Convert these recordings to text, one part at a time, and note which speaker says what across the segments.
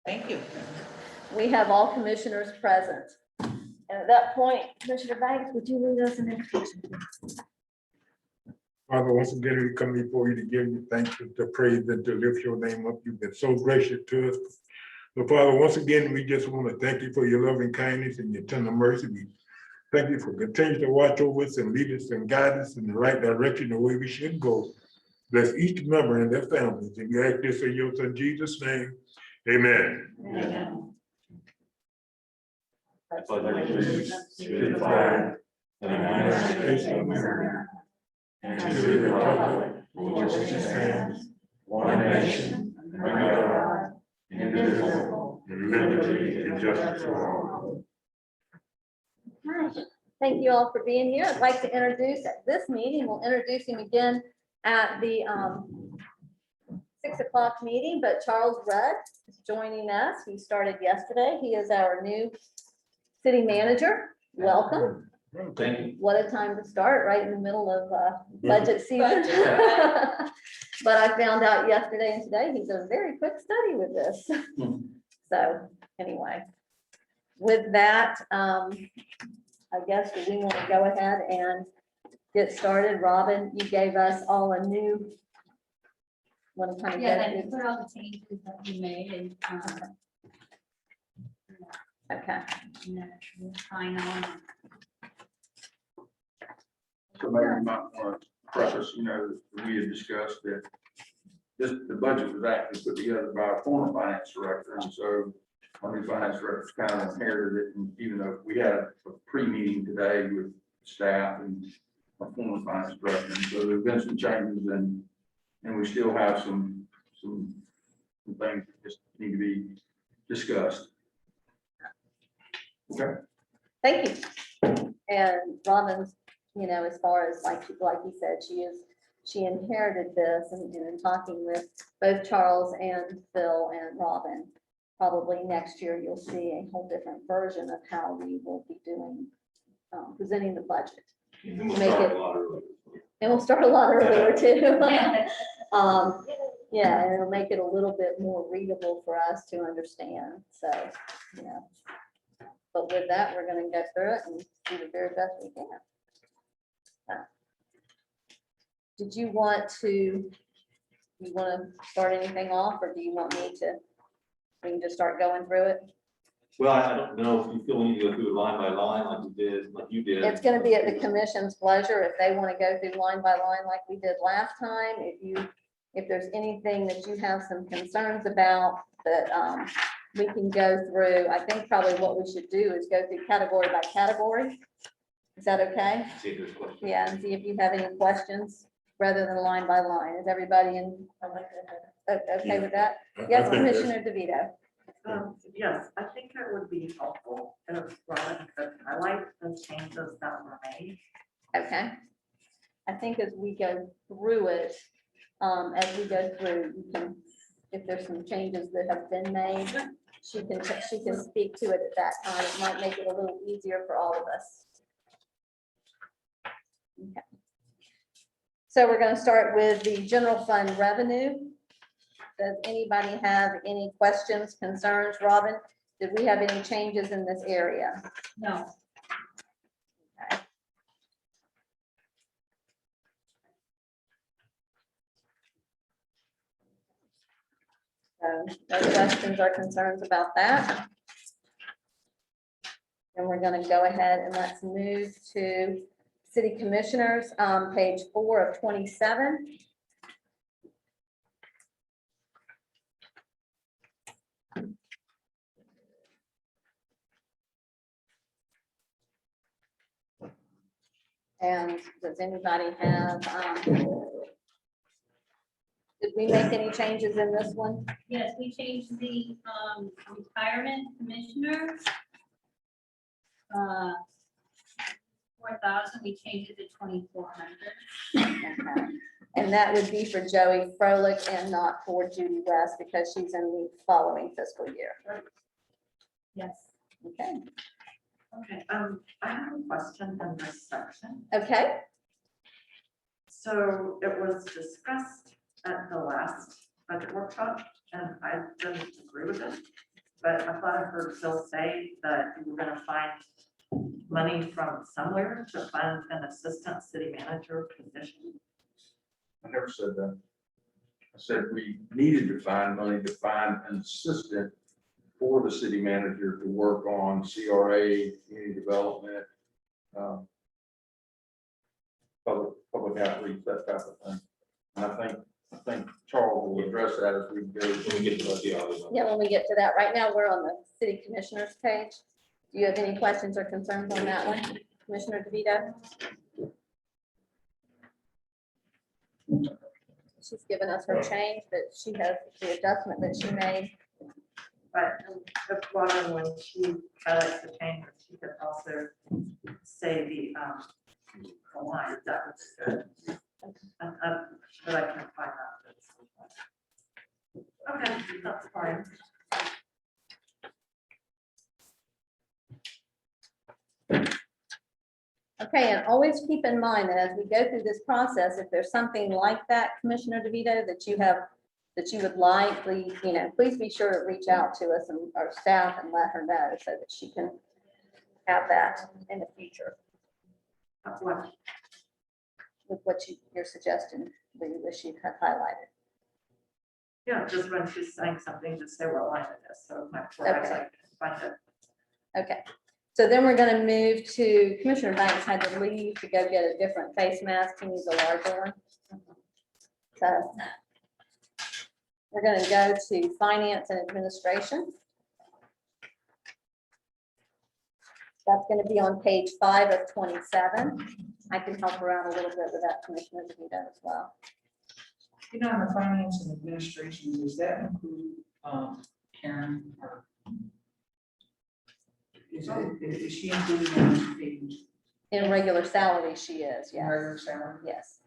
Speaker 1: Thank you.
Speaker 2: We have all commissioners present. And at that point, Commissioner Banks, would you lead us in introduction?
Speaker 3: Father, once again, we come before you to give you thanks, to praise, and to lift your name up. You've been so gracious to us. So Father, once again, we just want to thank you for your loving kindness and your tender mercy. We thank you for continuing to watch over us and lead us and guide us in the right direction, the way we should go. Bless each member and their families. And we ask this in your son Jesus' name. Amen.
Speaker 2: Amen.
Speaker 4: I pledge allegiance to the flag of the United States of America and to the republic for which it stands, one nation, under God, indivisible, with liberty and justice for all.
Speaker 2: Thank you all for being here. I'd like to introduce at this meeting, we'll introduce him again at the 6 o'clock meeting, but Charles Rudd is joining us. He started yesterday. He is our new city manager. Welcome.
Speaker 4: Thank you.
Speaker 2: What a time to start, right in the middle of budget season. But I found out yesterday and today, he's a very quick study with this. So anyway, with that, I guess we want to go ahead and get started. Robin, you gave us all a new one.
Speaker 5: Yeah, that put all the changes that we made and,
Speaker 2: Okay.
Speaker 5: and that we'll sign on.
Speaker 6: So maybe you might want to preface, we had discussed that the budget was actually put together by a former finance director, and so our new finance director kind of inherited it, and even though we had a pre-meeting today with staff and our former finance director, and so there's been some changes, and we still have some things that just need to be discussed. Okay.
Speaker 2: Thank you. And Robin's, as far as like he said, she inherited this, and in talking with both Charles and Phil and Robin, probably next year you'll see a whole different version of how we will be doing, presenting the budget.
Speaker 4: And we'll
Speaker 2: Make
Speaker 4: start
Speaker 2: it-
Speaker 4: a lot earlier.
Speaker 2: And we'll start a lot earlier too. Yeah, and it'll make it a little bit more readable for us to understand. So, but with that, we're going to go through it and do the very best we can. Did you want to start anything off, or do you want me to? We can just start going through it.
Speaker 4: Well, I don't know if you feel we need to go through it line by line like you did.
Speaker 2: It's going to be at the commission's pleasure if they want to go through line by line like we did last time. If there's anything that you have some concerns about that we can go through. I think probably what we should do is go through category by category. Is that okay?
Speaker 4: See if there's questions.
Speaker 2: Yeah, and see if you have any questions rather than line by line. Is everybody okay with that? Yes,
Speaker 3: I think that's-
Speaker 2: Commissioner DeVito.
Speaker 1: Yes, I think it would be helpful if Robin could highlight the changes that were made.
Speaker 2: Okay. I think as we go through it, you can, if there's some changes that have been made, she can speak to it at that time. It might make it a little easier for all of us. Okay. So we're going to start with the general fund revenue. Does anybody have any questions, concerns? Robin, did we have any changes in this area?
Speaker 5: No,
Speaker 2: Okay. So no questions or concerns about that. And we're going to go ahead and let's move to city commissioners, page 4 of 27. And does anybody have, did we make any changes in this one?
Speaker 5: yes, we changed the retirement commissioner. 4,000, we changed it to 2,400.
Speaker 2: Okay. And that would be for Joey Froelich and not for Judy West because she's in the following fiscal year.
Speaker 5: Yes.
Speaker 2: Okay.
Speaker 1: Okay, I have a question in this section.
Speaker 2: Okay.
Speaker 1: So it was discussed at the last budget workshop, and I didn't agree with it. But I thought I heard Phil say that we were gonna find money from somewhere to fund an assistant city manager position.
Speaker 6: I never said that. I said we needed to find money to find an assistant for the city manager to work on CRA, community development, public outreach, that type of thing. And I think Charles will address that as we go.
Speaker 4: When we get to the CRA.
Speaker 2: Yeah, when we get to that, right now, we're on the city commissioners page. Do you have any questions or concerns on that one, Commissioner DeVito? She's given us her change, that she has the adjustment that she made.
Speaker 1: But the one, when she highlights the change, she could also say the line, that was good. But I can't find that. Okay, that's fine.
Speaker 2: Okay, and always keep in mind that as we go through this process, if there's something like that, Commissioner DeVito, that you have, that you would like, please, please be sure to reach out to us and our staff and let her know so that she can have that in the future
Speaker 1: That's what,
Speaker 2: with what you're suggesting, that you wish you had highlighted.
Speaker 1: yeah, just when she's saying something, just say what line it is, so my poor eyes, I can find it.
Speaker 2: Okay, so then we're gonna move to, Commissioner Banks had to leave to go get a different face mask, he needs a larger one. So we're gonna go to finance and administration. That's gonna be on page 5 of 27. I can help her out a little bit with that, Commissioner DeVito, as well.
Speaker 7: You know, in the finance and administration, does that include Karen? Or is she included on this page?
Speaker 2: In regular salary, she is,
Speaker 7: In
Speaker 2: yes,
Speaker 7: regular salary?
Speaker 2: yes.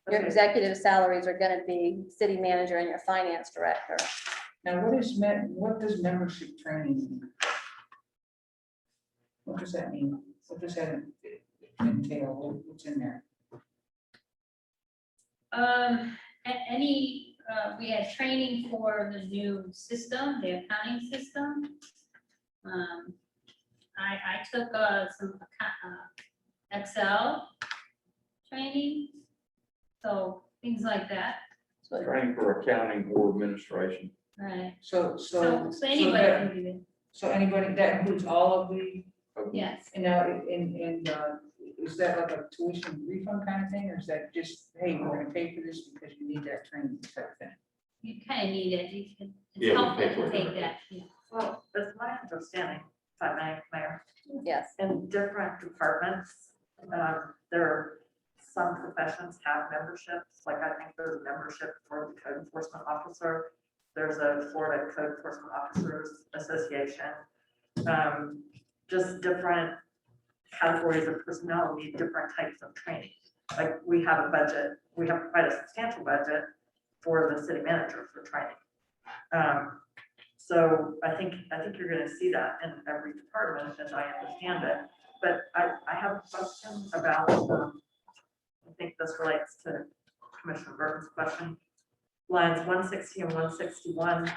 Speaker 2: Your
Speaker 1: Okay.
Speaker 2: executive salaries are gonna be city manager and your finance director.
Speaker 7: Now, what does membership training mean? What does that mean? What does that entail? What's in there?
Speaker 5: We had training for the new system, the accounting system. I took some Excel training, so things like that,
Speaker 2: So
Speaker 6: Training for accounting or administration.
Speaker 5: right?
Speaker 7: So
Speaker 5: Anybody
Speaker 7: that-
Speaker 5: can do it,
Speaker 7: So anybody, that includes all of the,
Speaker 5: yes.
Speaker 7: and now, is that like a tuition refund kind of thing, or is that just, hey, we're gonna pay for this because you need that training type thing?
Speaker 5: You kind of need it, it's
Speaker 4: Yeah, we
Speaker 5: helpful
Speaker 4: pay for
Speaker 5: to
Speaker 4: it.
Speaker 5: take that, yeah.
Speaker 1: Well, it's my understanding, if I may, Mayor,
Speaker 2: yes,
Speaker 1: in different departments, there, some professions have memberships, like I think there's a membership for the code enforcement officer. There's a Florida Code Enforcement Officers Association. Just different categories of personnel need different types of training. Like we have a budget, we have quite a substantial budget for the city manager for training. So I think you're gonna see that in every department, as I understand it. But I have a question about, I think this relates to Commissioner Burton's question. Lines 160 and 161,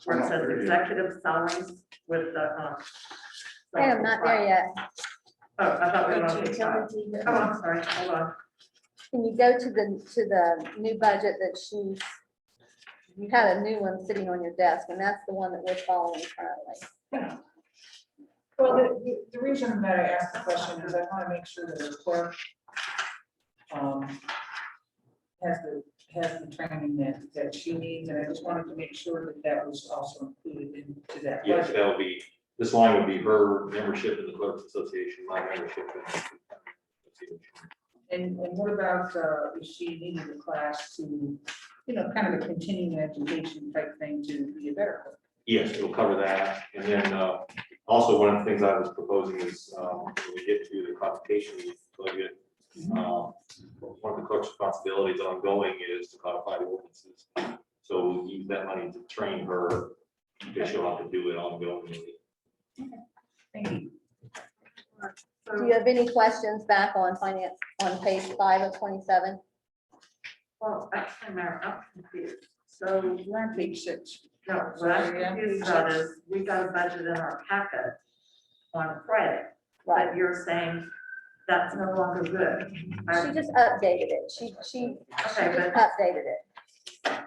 Speaker 1: where it says executive salaries with the.
Speaker 2: I am not there yet.
Speaker 1: Oh, I thought we were on page 5. Oh, I'm sorry, hold on.
Speaker 2: Can you go to the new budget that you had a new one sitting on your desk, and that's the one that we're following currently.
Speaker 7: Well, the reason that I asked the question is I want to make sure that the clerk has the training that she needs, and I just wanted to make sure that that was also included into that
Speaker 4: Yes,
Speaker 7: budget.
Speaker 4: that'll be, this line would be her membership in the Clerks Association, my membership in the association.
Speaker 7: And what about if she needed a class to, kind of a continuing education type thing to be a better clerk?
Speaker 4: Yes, it'll cover that. And then also one of the things I was proposing is when we get to the computation budget, one of the clerk's responsibilities ongoing is to codify the ordinances. So we'll use that money to train her, because she'll have to do it ongoing.
Speaker 7: Thank you.
Speaker 2: Do you have any questions back on finance on page 5 of 27?
Speaker 1: Well, actually, Mayor, I'm confused. So,
Speaker 7: We're on page 6.
Speaker 1: no, what I'm confused about is, we got a budget in our packet on Friday,
Speaker 2: Right,
Speaker 1: but you're saying that's no longer good.
Speaker 2: she just updated it, she just
Speaker 1: Okay, but,
Speaker 2: updated it.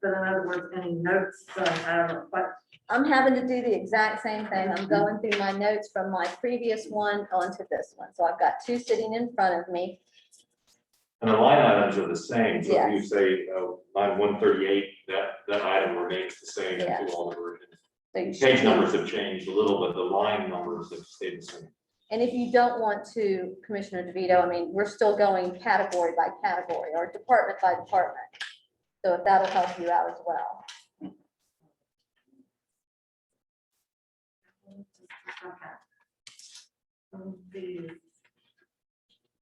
Speaker 1: but in other words, any notes that I have, or what,
Speaker 2: I'm having to do the exact same thing. I'm going through my notes from my previous one onto this one. So I've got two sitting in front of me.
Speaker 4: And the line items are the same, so if you
Speaker 2: Yes.
Speaker 4: say, line 138, that item remains the same
Speaker 2: Yeah.
Speaker 4: to all the versions.
Speaker 2: So you should
Speaker 4: Page
Speaker 2: be-
Speaker 4: numbers have changed a little, but the line numbers have stayed the same.
Speaker 2: And if you don't want to, Commissioner DeVito, I mean, we're still going category by category or department by department. So if that'll help you out as well.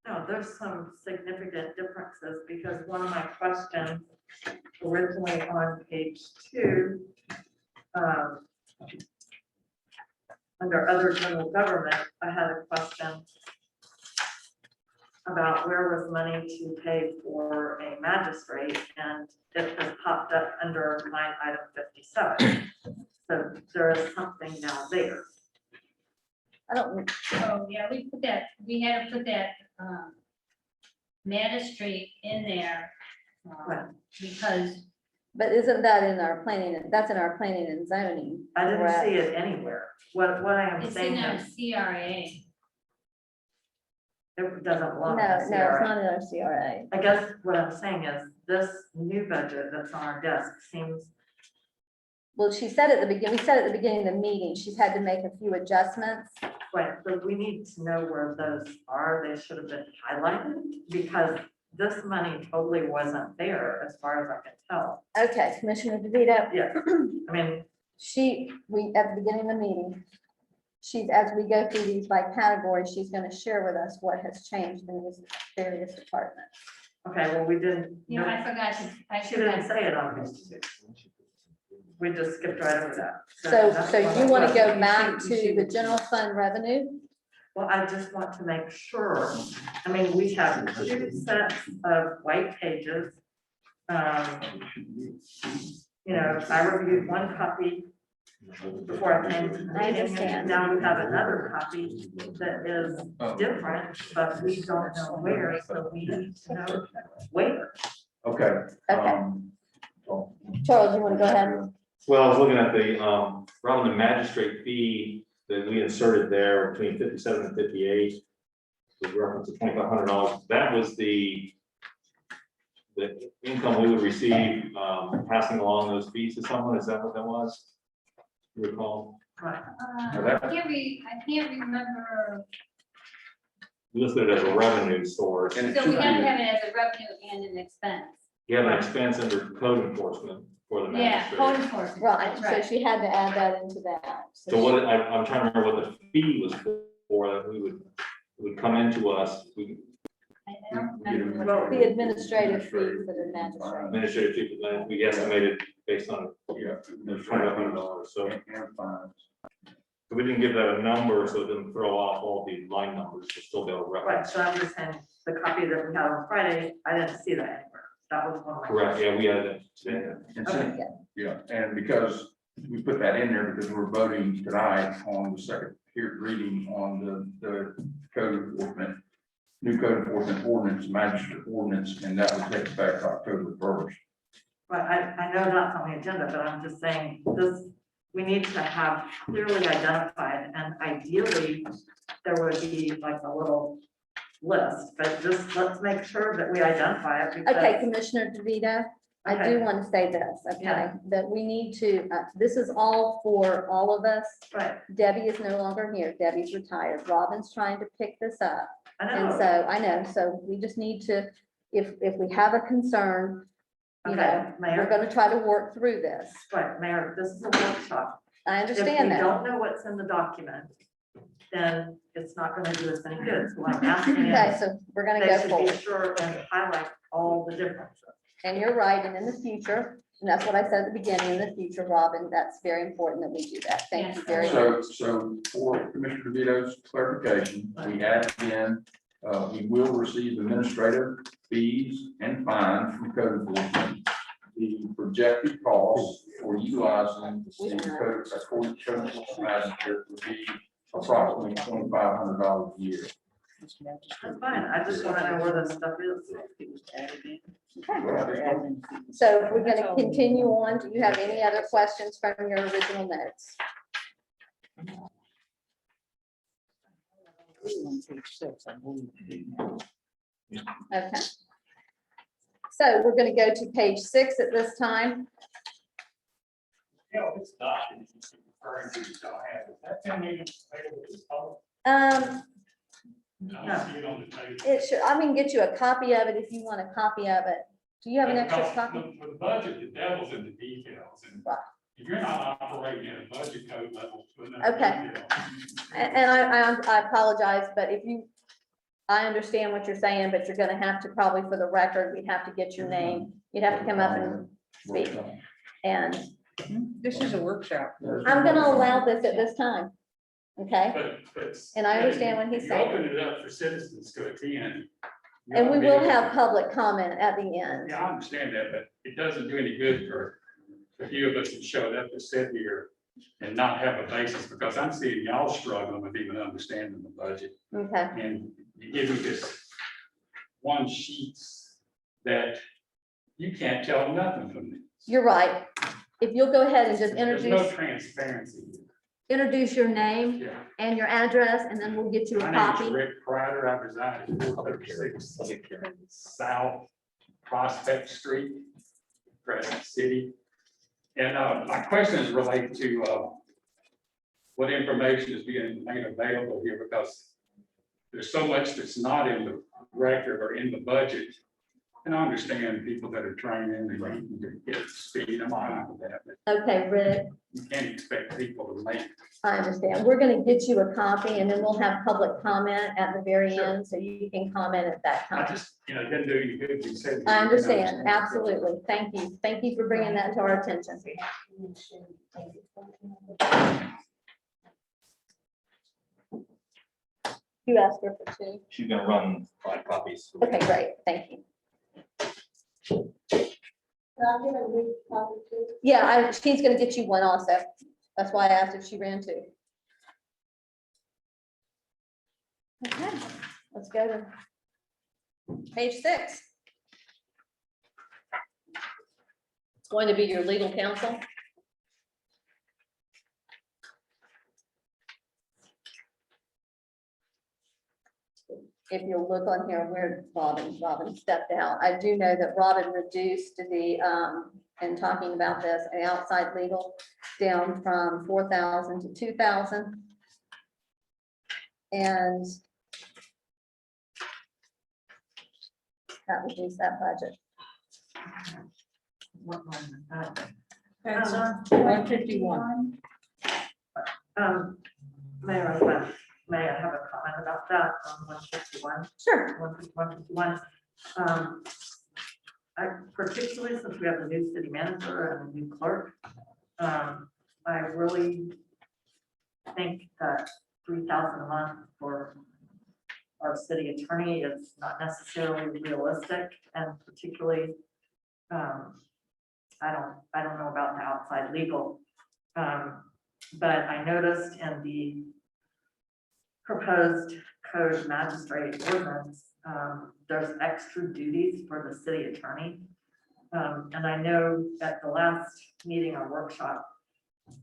Speaker 1: no, there's some significant differences, because one of my questions originally on page 2, under other general government, I had a question about where was money to pay for a magistrate, and it has popped up under line item 57. So there is something now there.
Speaker 2: I don't,
Speaker 5: Oh, yeah, we had to put that, magistrate in there.
Speaker 1: Right.
Speaker 5: Because,
Speaker 2: but isn't that in our planning? That's in our planning and zoning.
Speaker 1: I didn't
Speaker 2: correct?
Speaker 1: see it anywhere. What I am
Speaker 5: it's
Speaker 1: saying
Speaker 5: in our
Speaker 1: is,
Speaker 5: CRA.
Speaker 1: it doesn't
Speaker 2: No,
Speaker 1: belong
Speaker 2: no,
Speaker 1: to
Speaker 2: it's
Speaker 1: CRA.
Speaker 2: not in our CRA.
Speaker 1: I guess what I'm saying is, this new budget that's on our desk seems,
Speaker 2: Well, she said at the beginning, we said at the beginning of the meeting, she's had to make a few adjustments.
Speaker 1: right, but we need to know where those are. They should have been highlighted, because this money totally wasn't there as far as I can tell.
Speaker 2: Okay, Commissioner DeVito,
Speaker 1: Yeah, I mean,
Speaker 2: at the beginning of the meeting, as we go through these by category, she's gonna share with us what has changed in these various departments.
Speaker 1: okay, well, we didn't,
Speaker 5: You know, I forgot to,
Speaker 1: she didn't say it on page 2. We just skipped right over that.
Speaker 2: So
Speaker 1: that's
Speaker 2: you
Speaker 1: what
Speaker 2: wanna
Speaker 1: I-
Speaker 2: go back to the general fund revenue?
Speaker 1: Well, I just want to make sure, I mean, we have 2 sets of white pages. You know, I reviewed one copy before I came to the
Speaker 2: I
Speaker 1: meeting,
Speaker 2: understand.
Speaker 1: and now we have another copy that is different, but we don't know where, so we need to know where.
Speaker 6: Okay.
Speaker 2: Okay. Charles, you wanna go ahead?
Speaker 4: Well, I was looking at the, around the magistrate fee that we inserted there between 57 and 58. With reference to $2,500, that was the income we would receive, passing along those fees to someone, is that what that was? You recall?
Speaker 1: Right.
Speaker 5: I can't remember,
Speaker 4: We listed it as a revenue source.
Speaker 6: And it
Speaker 5: so we
Speaker 6: should
Speaker 5: have to
Speaker 6: be-
Speaker 5: have it as a revenue and an expense.
Speaker 4: You have an expense under code enforcement for the
Speaker 5: Yeah,
Speaker 4: magistrate.
Speaker 5: code enforcement,
Speaker 2: Right,
Speaker 5: that's
Speaker 2: so
Speaker 5: right.
Speaker 2: she had to add that into that.
Speaker 4: So what, I'm trying to remember what the fee was for, that would come into us, we
Speaker 5: I don't remember what-
Speaker 2: The administrative fees for the magistrate.
Speaker 4: administrative fee, then we estimated based on
Speaker 6: Yeah.
Speaker 4: $2,500, so
Speaker 6: And fines.
Speaker 4: we didn't give that a number, so it didn't throw off all the line numbers, to still be able to
Speaker 1: Right,
Speaker 4: reference.
Speaker 1: so I'm just saying, the copy that we had on Friday, I didn't see that anywhere. That was one of my.
Speaker 4: Correct, yeah, we had that today.
Speaker 6: And
Speaker 1: Okay.
Speaker 6: so- yeah, and because we put that in there because we're voting tonight on the second reading on the code enforcement, new code enforcement ordinance, magistrate ordinance, and that would take effect October 1st.
Speaker 1: But I know that's on the agenda, but I'm just saying, this, we need to have clearly identified, and ideally, there would be like a little list, but just let's make sure that we identify it,
Speaker 2: Okay,
Speaker 1: because.
Speaker 2: Commissioner DeVito, I
Speaker 1: Okay.
Speaker 2: do want to say this, okay,
Speaker 1: Yeah.
Speaker 2: that we need to, this is all for all of us.
Speaker 1: Right,
Speaker 2: Debbie is no longer here. Debbie's retired. Robin's trying to pick this up.
Speaker 1: I
Speaker 2: And
Speaker 1: know.
Speaker 2: so, I know, so we just need to, if we have a concern, you know,
Speaker 1: Okay,
Speaker 2: we're
Speaker 1: Mayor,
Speaker 2: gonna try to work through this.
Speaker 1: right, Mayor, this is a workshop.
Speaker 2: I
Speaker 1: If we
Speaker 2: understand that.
Speaker 1: don't know what's in the document, then it's not gonna do us any good. So what I'm asking
Speaker 2: Okay,
Speaker 1: is,
Speaker 2: so we're gonna
Speaker 1: they
Speaker 2: go
Speaker 1: should be
Speaker 2: forward.
Speaker 1: sure and highlight all the differences.
Speaker 2: And you're right, and in the future, and that's what I said at the beginning, in the future, Robin, that's very important that we do that. Thank you
Speaker 5: Yes.
Speaker 2: very much.
Speaker 6: So for Commissioner DeVito's clarification, we added in, we will receive administrative fees and fines from code enforcement. the projected cost for utilizing the city code, code manager would be approximately $2,500 a year.
Speaker 1: That's fine, I just wanna know where this stuff is.
Speaker 2: So if we're gonna continue on, do you have any other questions from your original notes? Okay. So we're gonna go to page 6 at this time.
Speaker 4: Yeah, it's not, it's referring to, you don't have, is that 10 million available to this public? I don't see it on the table.
Speaker 2: It should, I can get you a copy of it if you want a copy of it. Do you have an extra
Speaker 4: Because
Speaker 2: copy?
Speaker 4: For the budget, the devil's in the details, and
Speaker 2: Right.
Speaker 4: if you're not operating at a budget code level.
Speaker 2: Okay. And I apologize, but if you, I understand what you're saying, but you're gonna have to probably, for the record, we'd have to get your name. You'd have to come up and speak. And
Speaker 7: This is a workshop.
Speaker 2: I'm gonna allow this at this time. Okay?
Speaker 4: But.
Speaker 2: And I understand what he's
Speaker 4: You
Speaker 2: saying.
Speaker 4: open it up for citizens to attend. you
Speaker 2: And we
Speaker 4: ought to
Speaker 2: will
Speaker 4: be-
Speaker 2: have public comment at the end.
Speaker 4: Yeah, I understand that, but it doesn't do any good for a few of us that showed up to sit here and not have a basis, because I'm seeing y'all struggling with even understanding the budget.
Speaker 2: Okay,
Speaker 4: And you give me this one sheets that you can't tell nothing from this.
Speaker 2: you're right. If you'll go ahead and just
Speaker 4: There's no
Speaker 2: introduce
Speaker 4: transparency.
Speaker 2: your name
Speaker 4: Yeah.
Speaker 2: and your address, and then we'll get you a
Speaker 4: My name is
Speaker 2: copy.
Speaker 4: Rick Kreider. I reside at 436 South Prospect Street, Crescent City. And my question is related to what information is being made available here, because there's so much that's not in the record or in the budget. And I understand people that are training and need to get speed. I'm fine with that, but
Speaker 2: Okay, Rick,
Speaker 4: you can't expect people to make.
Speaker 2: I understand. We're gonna get you a copy, and then we'll have public comment at the very
Speaker 4: Sure.
Speaker 2: end, so you can comment at that
Speaker 4: I
Speaker 2: time.
Speaker 4: just, it didn't do any good. You said.
Speaker 2: I understand, absolutely. Thank you. Thank you for bringing that to our attention. You asked her for 2.
Speaker 8: She's gonna run 5 copies.
Speaker 2: Okay, great, thank you. Yeah, she's gonna get you one also. That's why I asked if she ran 2. Okay, let's go to page 6. It's going to be your legal counsel. If you'll look on here, where Robin stepped out. I do know that Robin reduced the, in talking about this, an outside legal down from 4,000 to 2,000. And that reduced that budget.
Speaker 1: What line is that?
Speaker 7: That's 151.
Speaker 1: Mayor, may I have a comment about that on 151?
Speaker 2: Sure.
Speaker 1: 151. I particularly, since we have a new city manager and a new clerk, I really think that 3,000 a month for our city attorney is not necessarily realistic, and particularly, I don't know about the outside legal, but I noticed in the proposed code magistrate ordinance, there's extra duties for the city attorney. And I know at the last meeting or workshop,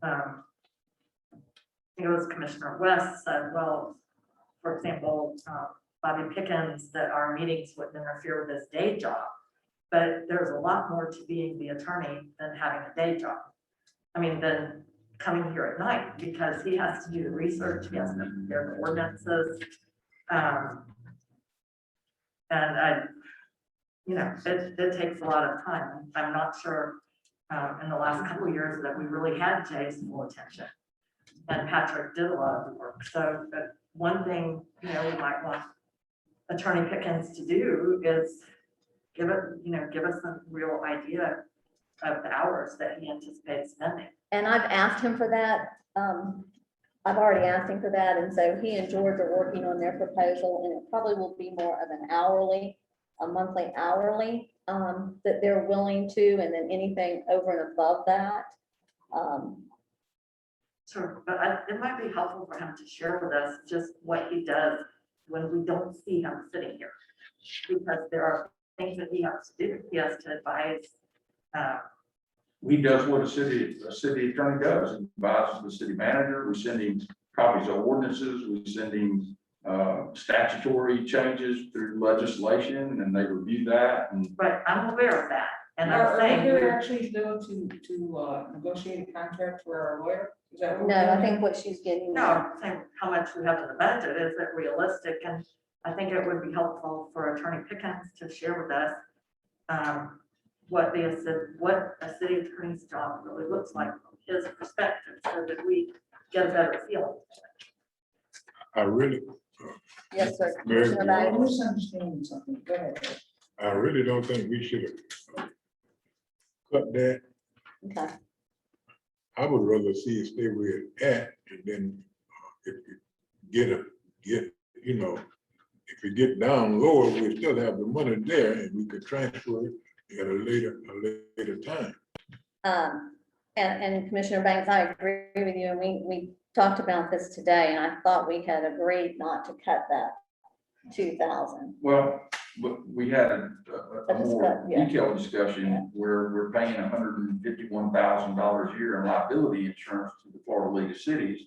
Speaker 1: I think it was Commissioner West said, well, for example, Bobby Pickens, that our meetings wouldn't interfere with his day job. But there's a lot more to being the attorney than having a day job. I mean, than coming here at night, because he has to do the research, he has to prepare the ordinances. And it takes a lot of time. I'm not sure in the last couple of years that we really had Jay's full attention. And Patrick did a lot of the work. So one thing, we might want Attorney Pickens to do is give us some real idea of the hours that he anticipates spending.
Speaker 2: And I've asked him for that. I've already asked him for that, and so he and George are working on their proposal, and it probably will be more of an hourly, a monthly hourly that they're willing to, and then anything over and above that.
Speaker 1: Sure, but it might be helpful for him to share with us just what he does when we don't see him sitting here. Because there are things that he has to do. He has to advise.
Speaker 6: He does what a city attorney does. He advises the city manager. We send him copies of ordinances. We send him statutory changes through legislation, and they review that. And
Speaker 1: But I'm aware of that. And I'm
Speaker 7: Are we
Speaker 1: saying,
Speaker 7: here actually though to negotiate a contract for our lawyer? Is that what we're
Speaker 2: No, I
Speaker 7: doing?
Speaker 2: think what she's getting
Speaker 1: no,
Speaker 2: at,
Speaker 1: I'm saying how much we have in the budget, is it realistic? And I think it would be helpful for Attorney Pickens to share with us what a city attorney's job really looks like from his perspective, so that we get a better feel.
Speaker 3: I really,
Speaker 2: yes, sir.
Speaker 3: Mary,
Speaker 2: Commissioner
Speaker 7: I'm
Speaker 2: Banks?
Speaker 7: misunderstanding something. Go ahead.
Speaker 3: I really don't think we should have cut that.
Speaker 2: Okay,
Speaker 3: I would rather see it stay where it's at, and then if you you know, if you get down lower, we still have the money there, and we could transfer it at a later time.
Speaker 2: and Commissioner Banks, I agree with you, and we talked about this today, and I thought we had agreed not to cut that 2,000.
Speaker 6: well, but we had a more
Speaker 2: Yeah.
Speaker 6: detailed discussion where we're paying $151,000 a year in liability insurance to the Florida League of Cities.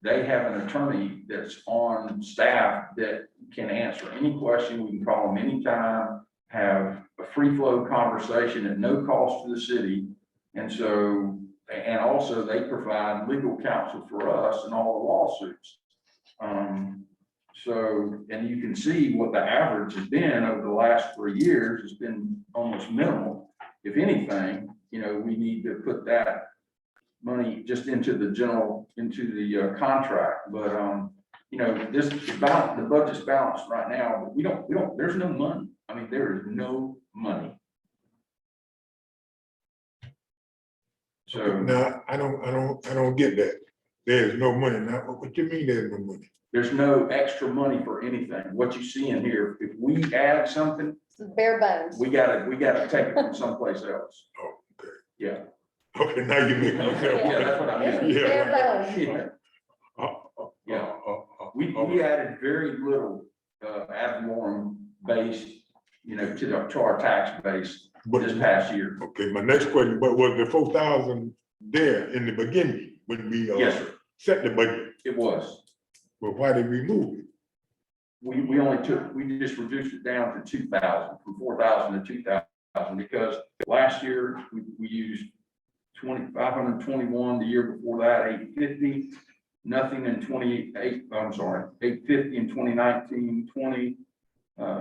Speaker 6: They have an attorney that's on staff that can answer any question. We can call them anytime, have a free flow conversation at no cost to the city. And so, and also they provide legal counsel for us in all the lawsuits. So, and you can see what the average has been over the last 3 years. It's been almost minimal. If anything, you know, we need to put that money just into the contract. But, you know, the budget's balanced right now, but there's no money. I mean, there is no money. So
Speaker 3: Now, I don't get that. There's no money. Now, what you mean there's no money?
Speaker 6: there's no extra money for anything. What you see in here, if we add something,
Speaker 2: Bare bones.
Speaker 6: we gotta take it from someplace else.
Speaker 3: Oh, okay.
Speaker 6: Yeah.
Speaker 3: Okay, now you make me
Speaker 6: Yeah, that's what I mean.
Speaker 2: This is bare bones.
Speaker 6: Yeah. We added very little ad valorem base, you know, to our tax base this past year.
Speaker 3: Okay, my next question, but was the 4,000 there in the beginning when we
Speaker 6: Yes, sir.
Speaker 3: set the budget?
Speaker 6: It was.
Speaker 3: Well, why did we move it?
Speaker 6: We just reduced it down to 2,000, from 4,000 to 2,000, because last year we used 521, the year before that, 850, nothing in 850 in 2019, 20,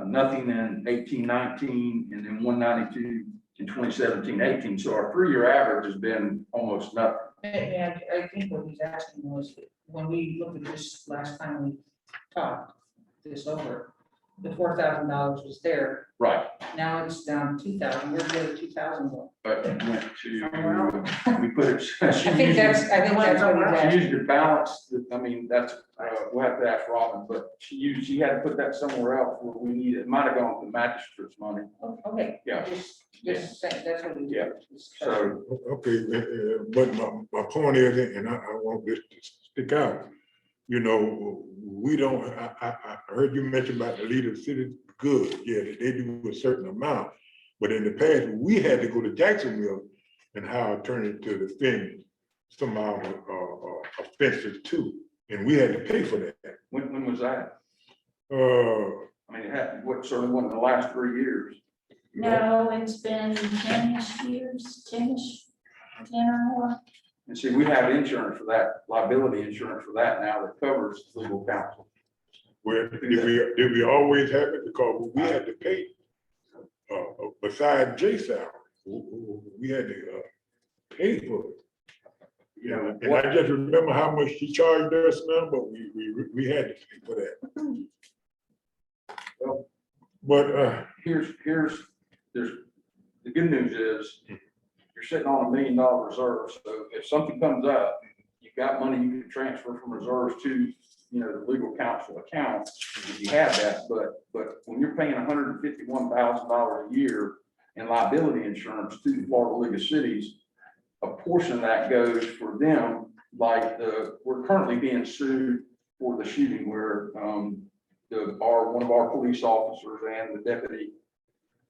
Speaker 6: nothing in 18, 19, and then 192 in 2017, 18. So our 3-year average has been almost nothing.
Speaker 7: And I think what he's asking was, when we looked at this last time we talked this over, the $4,000 was there.
Speaker 6: Right.
Speaker 7: Now it's down to 2,000. Where's the other 2,000 going?
Speaker 6: But it went to, we put it.
Speaker 7: I think that's what he's
Speaker 6: She
Speaker 7: asking.
Speaker 6: used to balance, I mean, that's, we'll have to ask Robin, but she had to put that somewhere else where we need, it might have gone to the magistrate's money.
Speaker 7: Okay.
Speaker 6: Yeah.
Speaker 7: Just saying, that's what he.
Speaker 6: Yeah. So,
Speaker 3: Okay, but my point is, and I want this to stick out, you know, we don't, I heard you mention about the leader of the city, good, yeah, they do a certain amount. But in the past, we had to go to Jacksonville and hire an attorney to defend some of our offenses too, and we had to pay for that.
Speaker 6: when was that?
Speaker 3: Uh,
Speaker 6: I mean, it happened, certainly wasn't the last 3 years.
Speaker 5: No, it's been 10-ish years, 10-ish, 10 or more.
Speaker 6: And see, we have insurance for that, liability insurance for that now that covers legal counsel.
Speaker 3: Well, did we always have it? Because we had to pay, besides Jay's salary, we had to pay for it. You know, and I just remember how much she charged us now, but we had to pay for that.
Speaker 6: Well,
Speaker 3: But,
Speaker 6: there's, the good news is you're sitting on $1 million reserve. So if something comes up, you've got money you can transfer from reserves to, you know, the legal counsel account, if you have that. But when you're paying $151,000 a year and liability insurance to the Florida League of Cities. A portion of that goes for them, like we're currently being sued for the shooting where one of our police officers and the deputy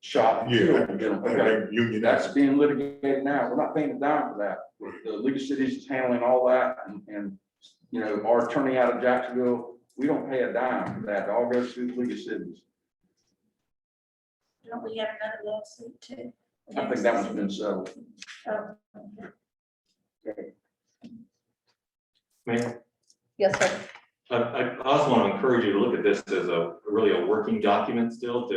Speaker 6: shot and killed a gentleman. Okay. That's being litigated now. We're not paying a dime for that. The League of Cities is handling all that, and you know, our attorney out of Jacksonville, we don't pay a dime for that. It all goes through the League of Cities.
Speaker 5: Don't we have another lawsuit too?
Speaker 6: I think that one's been settled.
Speaker 5: Oh,
Speaker 8: Mayor,
Speaker 2: Yes, sir.
Speaker 8: I also want to encourage you to look at this as really a working document still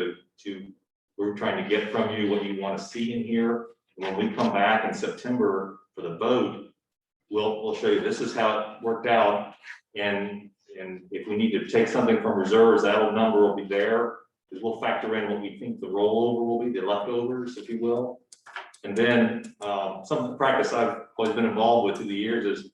Speaker 8: we're trying to get from you what you want to see in here. When we come back in September for the vote, we'll show you this is how it worked out. And if we need to take something from reserves, that number will be there, because we'll factor in what we think the rollover will be, the leftovers, if you will. And then some of the practice I've always been involved with through the years is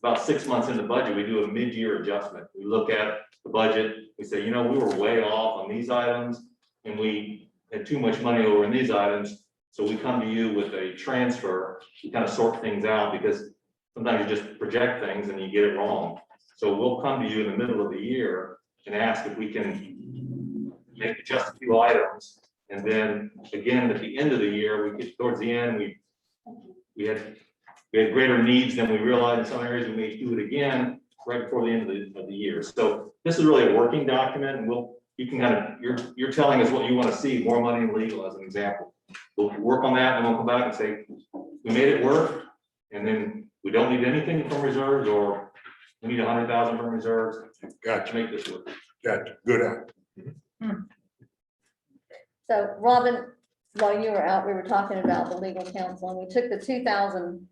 Speaker 8: about 6 months in the budget, we do a mid-year adjustment. We look at the budget, we say, you know, we were way off on these items and we had too much money over in these items. So we come to you with a transfer, you kind of sort things out, because sometimes you just project things and you get it wrong. So we'll come to you in the middle of the year and ask if we can make just a few items. And then again, at the end of the year, we get towards the end, we had greater needs than we realized in some areas. We may do it again right before the end of the year. So this is really a working document, and you can kind of, you're telling us what you want to see, more money in legal as an example. We'll work on that and we'll come back and say, we made it work, and then we don't need anything from reserves, or we need 100,000 from reserves.
Speaker 3: Gotcha.
Speaker 8: To make this work.
Speaker 3: Gotcha. Good eye.
Speaker 2: So Robin, while you were out, we were talking about the legal counsel, and we took the 2,000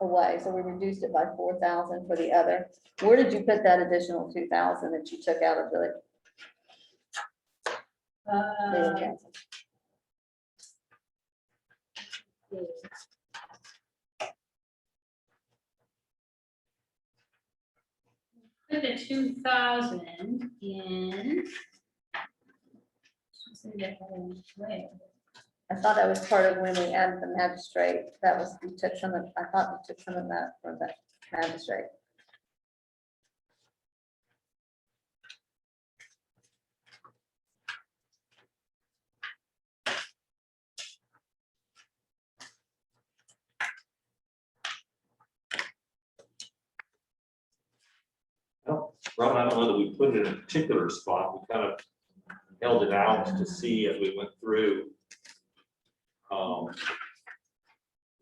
Speaker 2: away, so we reduced it by 4,000 for the other. Where did you put that additional 2,000 that you took out of the legal counsel?
Speaker 5: Put the 2,000 in.
Speaker 2: I thought that was part of when we added the magistrate. That was, we took some of, I thought we took some of that for the magistrate.
Speaker 8: Robin, I don't know that we put it in a particular spot. We kind of held it out to see as we went through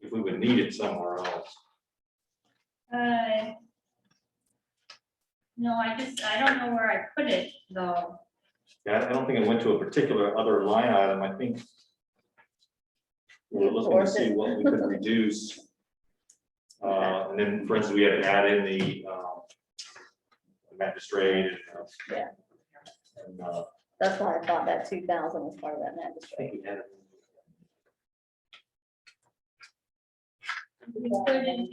Speaker 8: if we would need it somewhere else.
Speaker 5: No, I don't know where I put it though.
Speaker 8: Yeah, I don't think it went to a particular other line item. I think we were looking to see what we could reduce. And then, for instance, we had to add in the magistrate.
Speaker 2: Yeah.
Speaker 8: And,
Speaker 2: That's why I thought that 2,000 was part of that
Speaker 8: I
Speaker 2: magistrate.
Speaker 8: think we had
Speaker 5: We put it in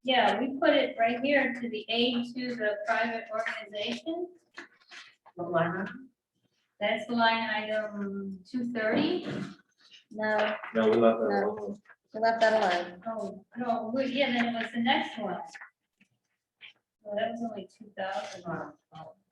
Speaker 5: yeah, we put it right here to the aid to the private organization.
Speaker 1: What line item?
Speaker 5: That's line item 230.
Speaker 2: No,
Speaker 8: No, we left that
Speaker 2: No.
Speaker 8: alone.
Speaker 2: we left that alone.
Speaker 5: Oh, no, yeah, then it was the next one. Well, that was only 2,000.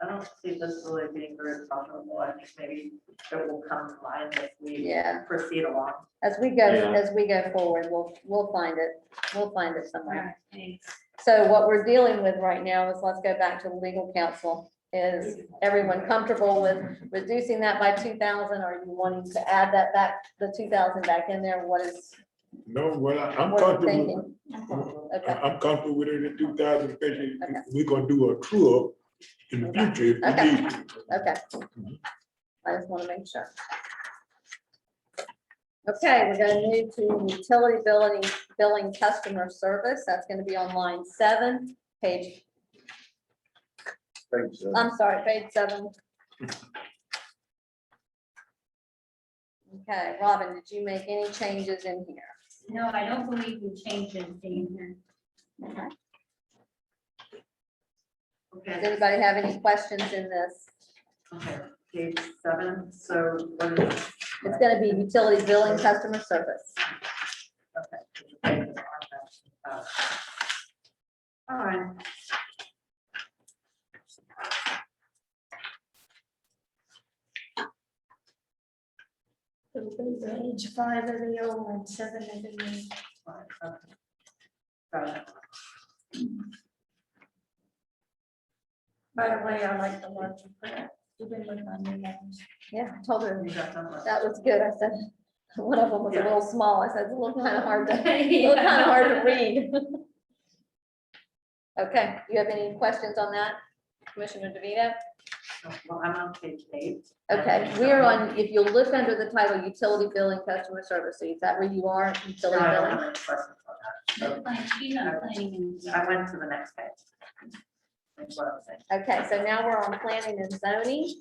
Speaker 1: I don't see this really being very profitable. I think maybe it will come to mind if we
Speaker 2: Yeah.
Speaker 1: proceed along.
Speaker 2: As we go forward, we'll find it. We'll find it somewhere.
Speaker 5: Alright, thanks.
Speaker 2: So what we're dealing with right now is, let's go back to legal counsel. Is everyone comfortable with reducing that by 2,000? Or are you wanting to add that back, the 2,000 back in there? What is,
Speaker 3: No, well, I'm
Speaker 2: what are you
Speaker 3: comfortable.
Speaker 2: thinking? Okay,
Speaker 3: I'm comfortable with it at 2,000, especially
Speaker 2: Okay.
Speaker 3: if we're gonna do a true up in the future if we
Speaker 2: Okay.
Speaker 3: need to.
Speaker 2: okay. I just want to make sure. Okay, we're going to move to utility billing customer service. That's going to be on line 7, page, I'm sorry, page 7. Okay, Robin, did you make any changes in here?
Speaker 5: No, I don't believe we changed anything here.
Speaker 2: Okay. Does
Speaker 1: Okay,
Speaker 2: anybody have any questions in this?
Speaker 1: Okay, page 7, so what is it?
Speaker 2: It's gonna be utility billing customer service.
Speaker 1: Okay. All right.
Speaker 5: Page 5 of the old one, 7 of the new.
Speaker 1: Okay. Got it.
Speaker 5: By the way, I like the larger print. You've been looking on new ones.
Speaker 2: Yeah, I told her
Speaker 1: You got that one?
Speaker 2: that was good. I said, one of them was a
Speaker 1: Yeah.
Speaker 2: little small. I said, it's a little kind of hard to, a little kind of hard to read. Okay, you have any questions on that, Commissioner DeVito?
Speaker 1: Well, I'm on page 8.
Speaker 2: Okay, we're on, if you look under the title, utility billing customer service, is that where you are,
Speaker 1: No,
Speaker 2: utility
Speaker 1: I don't
Speaker 2: billing?
Speaker 1: have any questions on
Speaker 5: She's not planning.
Speaker 1: that. I went to the next page. That's what I'm saying.
Speaker 2: Okay, so now we're on planning and zoning.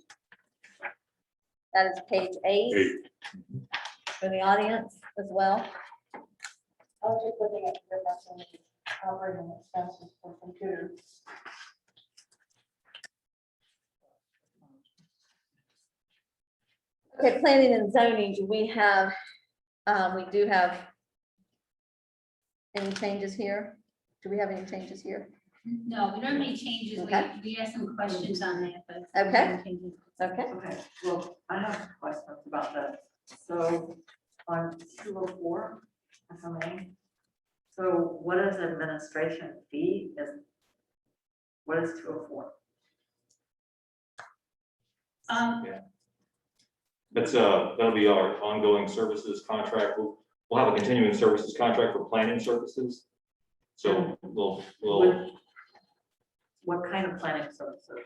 Speaker 2: That is page 8 for the audience as well.
Speaker 9: I was just looking at your operating expenses for computers.
Speaker 2: Okay, planning and zoning, do we have, we do have any changes here? Do we have any changes here?
Speaker 5: No, we don't have any changes.
Speaker 2: Okay.
Speaker 5: We have some questions on that, but.
Speaker 2: Okay. Okay,
Speaker 1: Okay, well, I have questions about that. So on 204, if I may. So what is administration fee is? What is 204?
Speaker 8: That's, that'll be our ongoing services contract. We'll have a continuing services contract for planning services. So we'll,
Speaker 1: What kind of planning services?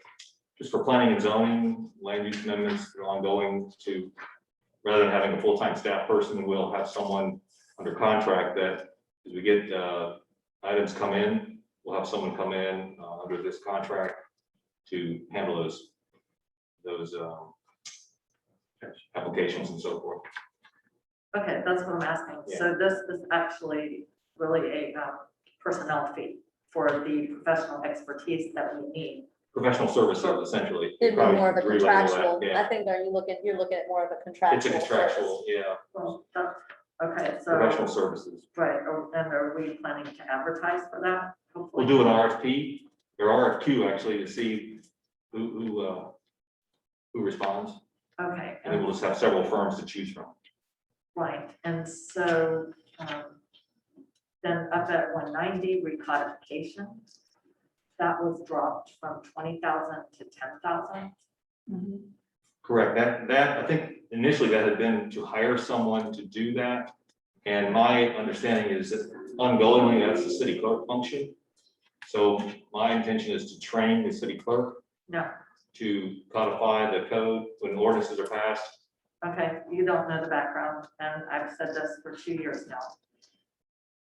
Speaker 8: just for planning and zoning, land use amendments, they're ongoing to, rather than having a full-time staff person, we'll have someone under contract that, as we get, items come in, we'll have someone come in, under this contract to handle those applications and so forth.
Speaker 1: Okay, that's what I'm asking. So this is actually really a personnel fee for the professional expertise that we need.
Speaker 8: Professional services, essentially.
Speaker 2: it'd be
Speaker 8: Probably
Speaker 2: more of a
Speaker 8: three level that,
Speaker 2: contractual,
Speaker 8: yeah.
Speaker 2: I think that you're looking at more of a contractual.
Speaker 8: It's a contractual, yeah,
Speaker 1: Well, okay,
Speaker 8: professional
Speaker 1: so,
Speaker 8: services.
Speaker 1: right, and are we planning to advertise for that?
Speaker 8: We'll do an RFP or RFQ actually to see who responds.
Speaker 1: Okay,
Speaker 8: And then we'll just have several firms to choose from.
Speaker 1: right, and so, then up at 190 recodification, that was dropped from 20,000 to 10,000.
Speaker 8: Correct. That, I think initially that had been to hire someone to do that. And my understanding is that ongoingly, that's the city clerk function. So my intention is to train the city clerk
Speaker 1: No,
Speaker 8: to codify the code when ordinances are passed.
Speaker 1: okay, you don't know the background, and I've said this for 2 years now.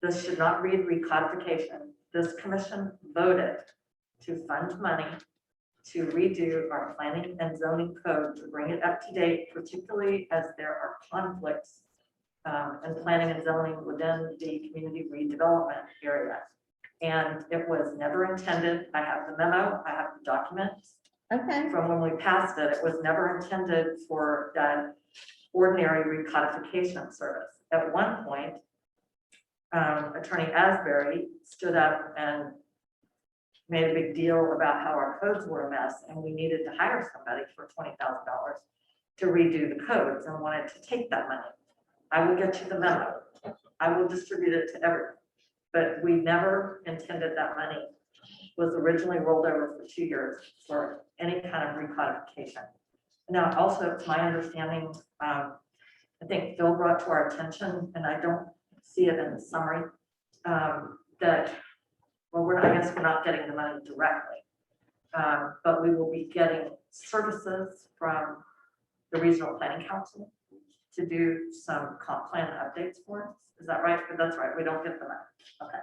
Speaker 1: This should not read recodification. This commission voted to fund money to redo our planning and zoning code to bring it up to date, particularly as there are conflicts in planning and zoning within the community redevelopment area. And it was never intended, I have the memo, I have the documents
Speaker 2: Okay,
Speaker 1: from when we passed it, it was never intended for that ordinary recodification service. At one point, Attorney Asbury stood up and made a big deal about how our codes were a mess and we needed to hire somebody for $20,000 to redo the codes and wanted to take that money. I will get you the memo. I will distribute it to everyone. But we never intended that money was originally rolled over for 2 years for any kind of recodification. Now, also, it's my understanding, I think Phil brought to our attention, and I don't see it in the summary, that, well, I guess we're not getting the money directly, but we will be getting services from the Regional Planning Council to do some comp plan updates for us. Is that right? But that's right, we don't get the money. Okay,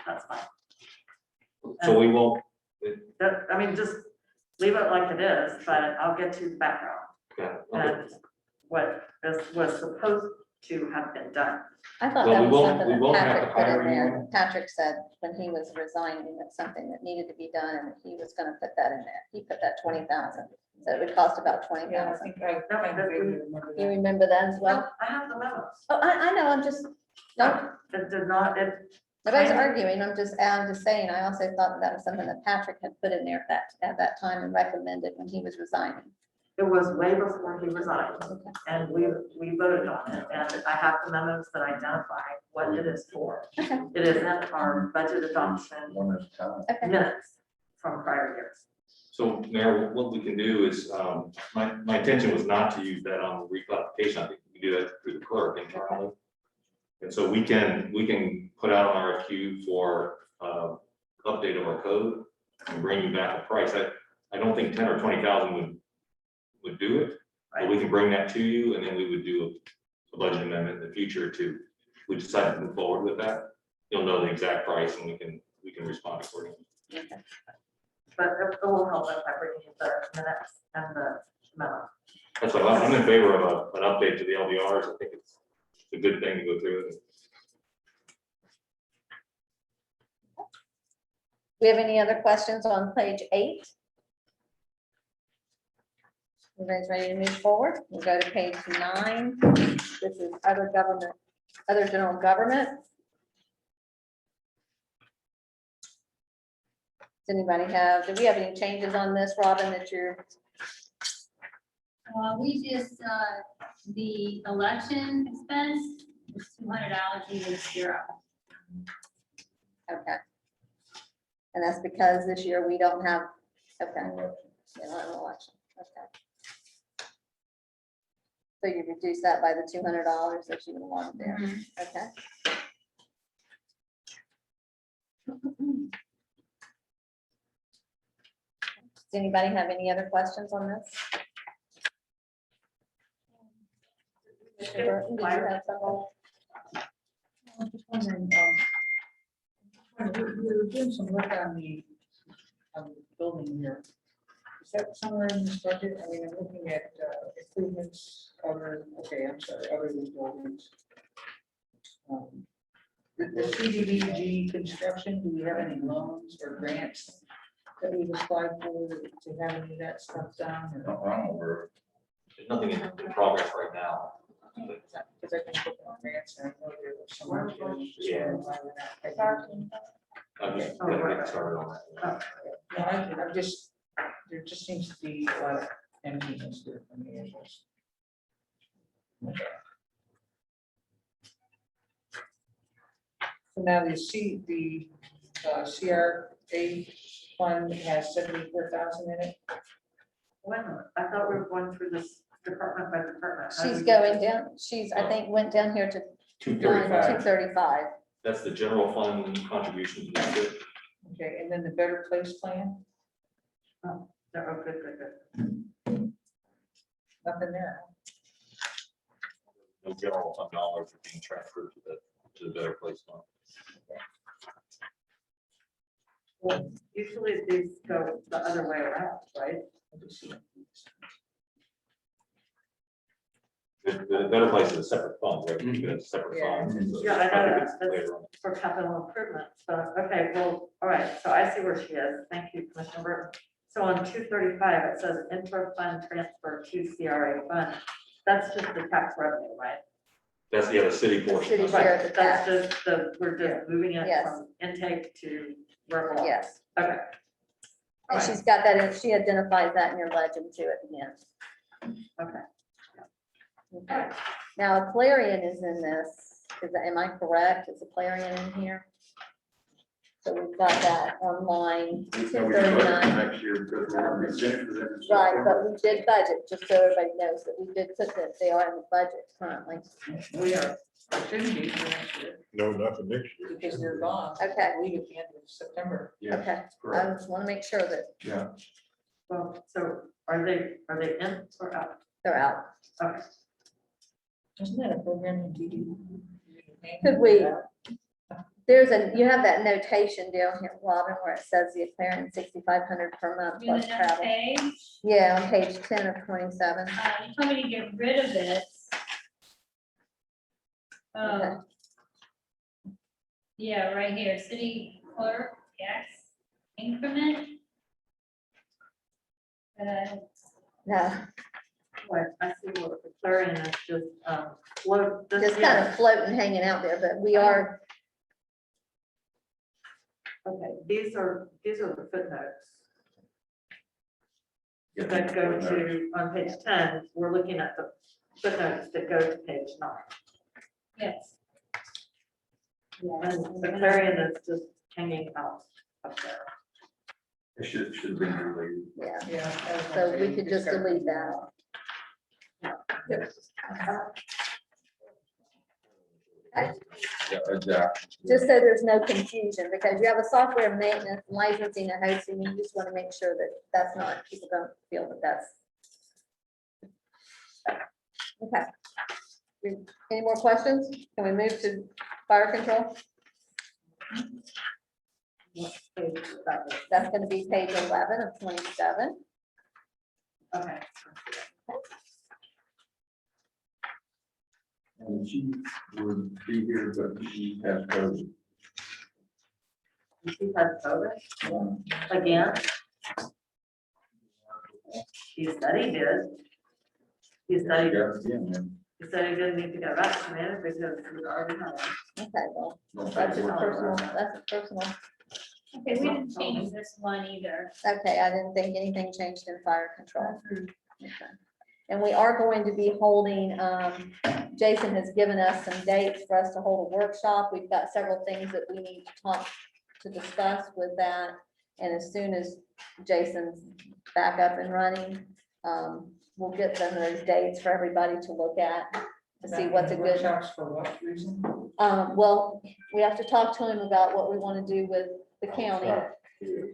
Speaker 1: that's fine.
Speaker 8: So we won't,
Speaker 1: That, I mean, just leave it like it is, but I'll get to the background
Speaker 8: okay.
Speaker 1: and what was supposed to have been done.
Speaker 2: I thought
Speaker 8: Well,
Speaker 2: that
Speaker 8: we
Speaker 2: was
Speaker 8: won't-
Speaker 2: something
Speaker 8: we
Speaker 2: that
Speaker 8: won't have
Speaker 2: Patrick
Speaker 8: to
Speaker 2: put
Speaker 8: hire
Speaker 2: in there.
Speaker 8: anyone.
Speaker 2: Patrick said when he was resigning, that's something that needed to be done and he was gonna put that in there. He put that 20,000. So it would cost about 20,000.
Speaker 7: Yeah, I think I kind of vaguely remember
Speaker 2: You
Speaker 7: that.
Speaker 2: remember that as well?
Speaker 1: Well, I have the memos.
Speaker 2: Oh, I know, I'm just, don't,
Speaker 1: It did not,
Speaker 2: nobody's
Speaker 1: I-
Speaker 2: arguing, I'm just saying, I also thought that was something that Patrick had put in there at that time and recommended when he was resigning.
Speaker 1: it was way before he resigned,
Speaker 2: Okay.
Speaker 1: and we voted on it, and I have the memos that identify what it is for.
Speaker 2: Okay.
Speaker 1: It is in our budget adoption
Speaker 6: One at a time.
Speaker 2: Okay.
Speaker 1: minutes from prior years.
Speaker 8: So Mayor, what we can do is, my intention was not to use that on reclassification. I think we can do that through the clerk internally. And so we can put out an RFQ for update of our code and bring you back a price. I don't think 10 or 20,000 would do it, but we can bring that to you, and then we would do a budget amendment in the future to, if we decide to move forward with that. You'll know the exact price, and we can respond accordingly.
Speaker 1: But it will help if I bring you the minutes and the memo.
Speaker 8: That's why I'm in favor of an update to the LDRs. I think it's a good thing to go through it.
Speaker 2: We have any other questions on page 8? Everybody's ready to move forward? We'll go to page 9. This is other government, other general government. Does anybody have, do we have any changes on this, Robin, that you're,
Speaker 10: We just, the election expense was $200, we was 0.
Speaker 2: okay. And that's because this year we don't have, okay. We don't have an election, okay. So you reduce that by the $200 that you would want there, okay? Does anybody have any other questions on this? Mr. Burton, did you have something?
Speaker 7: I'm just wondering, we were doing some work on the building here. Is that somewhere in this budget? I mean, I'm looking at improvements, other than buildings. The CDBG construction, do we have any loans or grants that we've applied for to have any of that stuff done?
Speaker 6: I'm over.
Speaker 8: There's nothing in progress right now.
Speaker 7: Because I've been looking at grants and I know there was some.
Speaker 8: Yeah. I'm just gonna get started on that.
Speaker 7: No, I'm just, there just seems to be a lot of emptiness here for me. I guess. So now the CRA fund has 74,000 in it.
Speaker 1: Wait a minute, I thought we were going through this department by department. How
Speaker 2: She's
Speaker 1: did we
Speaker 2: going
Speaker 1: get
Speaker 2: down, I think, went down here to
Speaker 8: 235.
Speaker 2: 235.
Speaker 8: That's the general fund contribution to the district.
Speaker 7: Okay, and then the Better Place plan,
Speaker 1: to- Oh, good.
Speaker 7: nothing there.
Speaker 8: No general fund dollars are being transferred to the Better Place fund.
Speaker 1: Well, usually these go the other way around, right?
Speaker 8: The Better Place is a separate fund, right? It's a separate
Speaker 7: Yeah.
Speaker 8: fund. so
Speaker 1: Yeah, I know
Speaker 8: think
Speaker 1: that.
Speaker 8: it's
Speaker 1: That's
Speaker 8: later on.
Speaker 1: for capital improvements. So, okay, well, all right, so I see where she is. Thank you, Commissioner Burton. So on 235, it says inter-fund transfer to CRA fund. That's just the tax revenue, right?
Speaker 8: That's the other city portion.
Speaker 2: City
Speaker 8: of it.
Speaker 2: share.
Speaker 1: Right, that's just we're just moving it
Speaker 2: Yes.
Speaker 1: from intake to where it belongs.
Speaker 2: Yes,
Speaker 1: Okay. All
Speaker 2: and
Speaker 1: right.
Speaker 2: she's got that, in. She identifies that in your legend too at the end.
Speaker 1: Okay.
Speaker 2: Okay. Now, a Clarion is in this, am I correct? Is a Clarion in here? So we've got that on line
Speaker 6: We can budget
Speaker 2: 239.
Speaker 6: next year because we're gonna be finished with it in
Speaker 2: Right,
Speaker 6: September.
Speaker 2: but we did budget, just so everybody knows that we did put that they are in the budget currently.
Speaker 7: We are, shouldn't be for next year,
Speaker 3: No, not for next year.
Speaker 7: because they're gone.
Speaker 2: Okay.
Speaker 7: I believe at the end of September.
Speaker 6: Yeah,
Speaker 2: Okay, I
Speaker 6: correct.
Speaker 2: just want to make sure that
Speaker 6: Yeah.
Speaker 1: Well, so are they in or out?
Speaker 2: they're out.
Speaker 1: Okay.
Speaker 7: Isn't that a program in DD?
Speaker 2: Could we- you have that notation down here, Robin, where it says the Clarion 6,500 per month
Speaker 10: You mean
Speaker 2: plus
Speaker 10: the next
Speaker 2: travel.
Speaker 10: page,
Speaker 2: Yeah, on page 10 of 27.
Speaker 10: you told me to get rid of it.
Speaker 2: Okay.
Speaker 10: Yeah, right here, city clerk, yes, increment.
Speaker 2: No,
Speaker 1: Right, I see what the Clarion is just, float. this-
Speaker 2: just kind of floating, hanging out there, but we are,
Speaker 1: Okay, these are the footnotes that go to, on page 10, we're looking at the footnotes that go to page 9.
Speaker 10: Yes.
Speaker 1: And the Clarion is just hanging out up there.
Speaker 6: It should have been deleted.
Speaker 2: yeah,
Speaker 7: Yeah. I was gonna
Speaker 2: so
Speaker 7: say,
Speaker 2: we
Speaker 7: you
Speaker 2: could
Speaker 7: just
Speaker 2: just
Speaker 7: gotta-
Speaker 2: delete that.
Speaker 6: Yeah, exactly.
Speaker 2: Just so there's no confusion, because you have a software maintenance, licensing and hosting, you just want to make sure that that's not, people don't feel that that's. Okay. Any more questions? Can we move to fire control? That's going to be page 11 of 27.
Speaker 1: Okay.
Speaker 6: And she would be here, but she has COVID.
Speaker 1: She has COVID again. He said he did. He said he did.
Speaker 6: Yeah, man.
Speaker 1: He said he didn't need to get vaccinated because he was already had it.
Speaker 2: Okay, well,
Speaker 6: Don't
Speaker 2: that's
Speaker 6: take
Speaker 2: a
Speaker 6: it.
Speaker 2: personal, that's a personal.
Speaker 10: Okay, we didn't change this one either.
Speaker 2: Okay, I didn't think anything changed in fire control. Okay. And we are going to be holding, Jason has given us some dates for us to hold a workshop. We've got several things that we need to discuss with that. And as soon as Jason's back up and running, we'll get some of those dates for everybody to look at, to see what's a good.
Speaker 7: Workshops for what reason?
Speaker 2: Well, we have to talk to him about what we want to do with the county.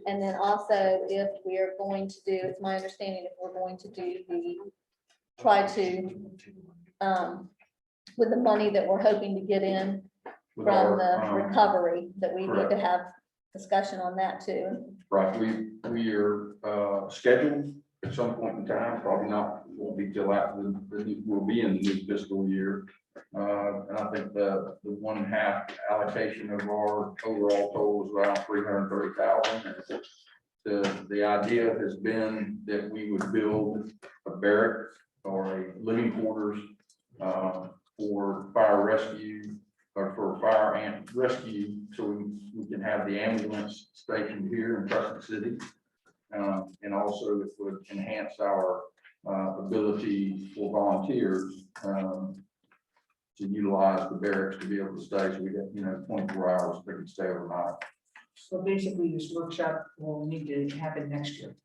Speaker 2: And then also if we are going to do, it's my understanding, if we're going to do try to, with the money that we're hoping to get in
Speaker 6: With
Speaker 2: from the
Speaker 6: our,
Speaker 2: recovery, that we need to
Speaker 6: correct.
Speaker 2: have discussion on that too.
Speaker 6: Right, we are scheduled at some point in time, probably not, won't be till after we'll be in the new fiscal year. And I think the 1/2 allocation of our overall total is around 330,000. The idea has been that we would build a barrack or a living quarters for fire rescue or for fire and rescue, so we can have the ambulance stationed here in Crescent City. And also it would enhance our ability for volunteers to utilize the barracks to be able to stay, so we get, 24 hours, they can stay overnight.
Speaker 7: So basically, this workshop will need to happen next year.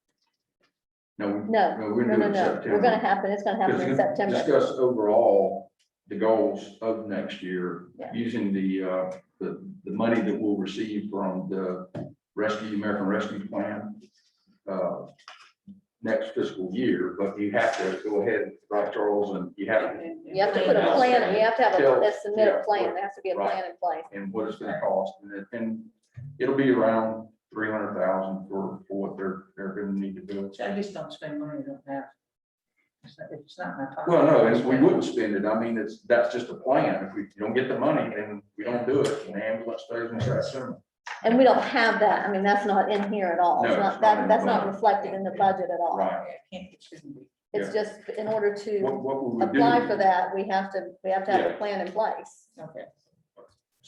Speaker 6: No,
Speaker 2: No,
Speaker 6: we're
Speaker 2: no,
Speaker 6: doing
Speaker 2: no,
Speaker 6: it in
Speaker 2: no,
Speaker 6: September.
Speaker 2: we're gonna happen, it's gonna happen in
Speaker 6: Because
Speaker 2: September.
Speaker 6: discuss overall the goals of next year,
Speaker 2: Yeah.
Speaker 6: using the money that we'll receive from the American Rescue Plan next fiscal year, but you have to go ahead, right, Charles, and you have to,
Speaker 2: You have to put a plan, we have to have a submit a
Speaker 6: Yeah,
Speaker 2: plan, there has to be a
Speaker 6: right.
Speaker 2: plan in place.
Speaker 6: and what it's gonna cost, and it'll be around 300,000 for what they're gonna need to do.
Speaker 7: I just don't spend money I don't have. It's not my pocket.
Speaker 6: Well, no, and we wouldn't spend it. I mean, that's just a plan. If we don't get the money, then we don't do it. And the ambulance stays in Crescent.
Speaker 2: And we don't have that, I mean, that's not in here at all,
Speaker 6: No,
Speaker 2: it's
Speaker 6: it's
Speaker 2: not,
Speaker 6: not
Speaker 2: that,
Speaker 6: in
Speaker 2: that's
Speaker 6: the
Speaker 2: not
Speaker 6: budget.
Speaker 2: reflected in the budget at all.
Speaker 6: Right.
Speaker 7: It shouldn't be.
Speaker 2: It's just in order to
Speaker 6: What we would do.
Speaker 2: apply for that, we have to have a
Speaker 6: Yeah.
Speaker 2: plan in place,
Speaker 7: Okay.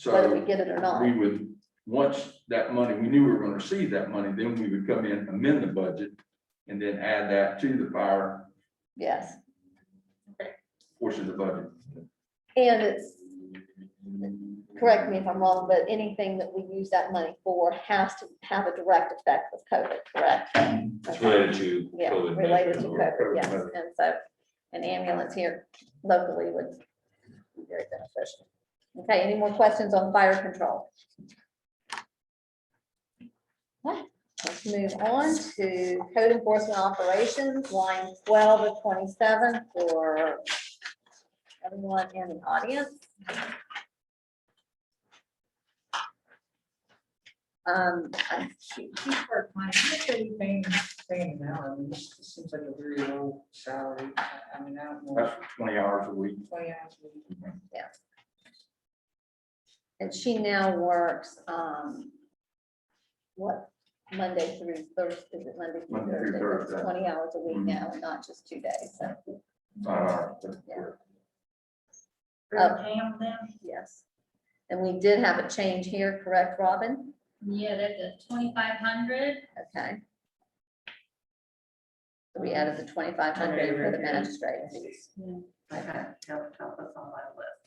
Speaker 2: whether we
Speaker 6: So
Speaker 2: get it or not.
Speaker 6: we would, once that money, we knew we were gonna receive that money, then we would come in, amend the budget, and then add that to the fire
Speaker 2: Yes,
Speaker 6: portion of the budget.
Speaker 2: and it's, correct me if I'm wrong, but anything that we use that money for has to have a direct effect with COVID, correct?
Speaker 8: It's related to
Speaker 2: Yeah,
Speaker 8: COVID.
Speaker 2: related to
Speaker 8: or-
Speaker 2: COVID, yes, and so an ambulance here locally would be very beneficial. Okay, any more questions on fire control? Okay, let's move on to code enforcement operations, line 12 of 27 for everyone in the audience.
Speaker 7: She's part-time. How much are we paying now? I mean, this seems like a very low salary. I mean, I don't know.
Speaker 6: That's for 20 hours a week.
Speaker 7: 20 hours a week.
Speaker 2: And she now works, Monday through Thursday, is it Monday through
Speaker 6: Monday through
Speaker 2: Thursday? It's
Speaker 6: Thursday.
Speaker 2: 20 hours a week
Speaker 6: Mhm.
Speaker 2: now and not just 2 days, so, Yeah.
Speaker 5: Pam then?
Speaker 2: yes. And we did have a change here, correct, Robin?
Speaker 10: Yeah, that's a 2,500.
Speaker 2: Okay. So we added the 2,500 for the magistrate fees.
Speaker 1: Okay, yep, that was on my list.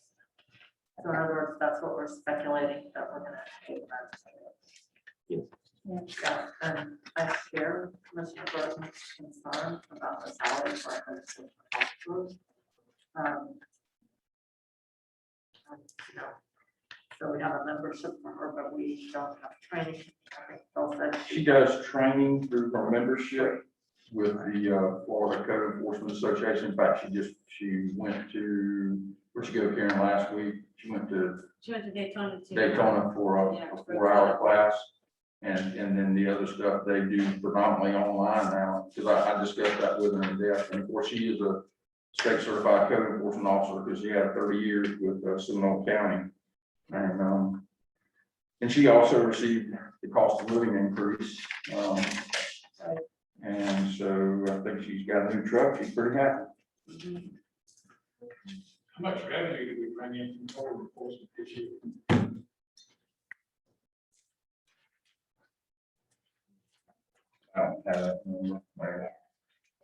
Speaker 1: So in other words, that's what we're speculating that we're gonna pay. Yeah, and I share Commissioner Burton's concern about the salary for our administrative officers. You know, so we have a membership for her, but we don't have training. I think Phil said
Speaker 6: She does training through her membership with the Florida Code Enforcement Association. In fact, she went to, where'd she go, Karen, last week? She went to
Speaker 10: She went to Daytona too.
Speaker 6: Daytona for
Speaker 10: Yeah,
Speaker 6: a
Speaker 10: for
Speaker 6: 4-hour class. And then the other stuff they do predominantly online now, because I discussed that with her in depth. And of course, she is a state certified code enforcement officer because she had 30 years with Seminole County. And she also received the cost of living increase. And so I think she's got a new truck. She's pretty happy.
Speaker 3: How much revenue did we bring in from total enforcement this year?
Speaker 6: I don't have that number.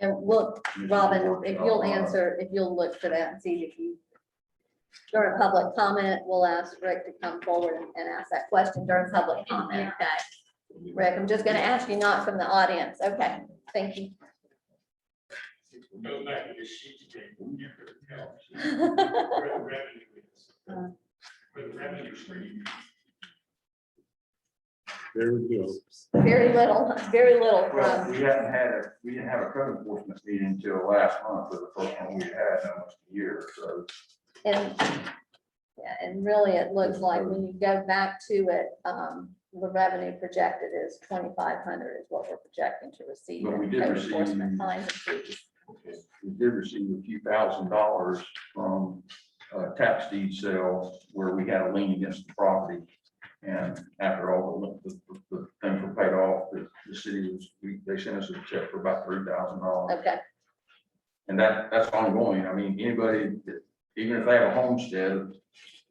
Speaker 2: And look, Robin, if you'll look for that and see if you, during public comment, we'll ask Rick to come forward and ask that question during public comment, okay? Rick, I'm just gonna ask you, not from the audience, okay? Thank you.
Speaker 3: Go back to the sheet again. You could tell where the revenue is. Where the revenue stream. There we go.
Speaker 2: Very little
Speaker 6: Well,
Speaker 2: from,
Speaker 6: we didn't have a code enforcement meeting until last month, or the first one we had in almost a year, so.
Speaker 2: and, yeah, and really it looks like when you go back to it, the revenue projected is 2,500 is what we're projecting to receive.
Speaker 6: But we
Speaker 2: in
Speaker 6: did
Speaker 2: code
Speaker 6: receive-
Speaker 2: enforcement fines and fees.
Speaker 6: We did receive a few $1,000s from tax deed sales where we had a lien against the property. And after all the things were paid off, the city they sent us a check for about $3,000.
Speaker 2: Okay,
Speaker 6: And that's ongoing. I mean, anybody, even if they have a homestead,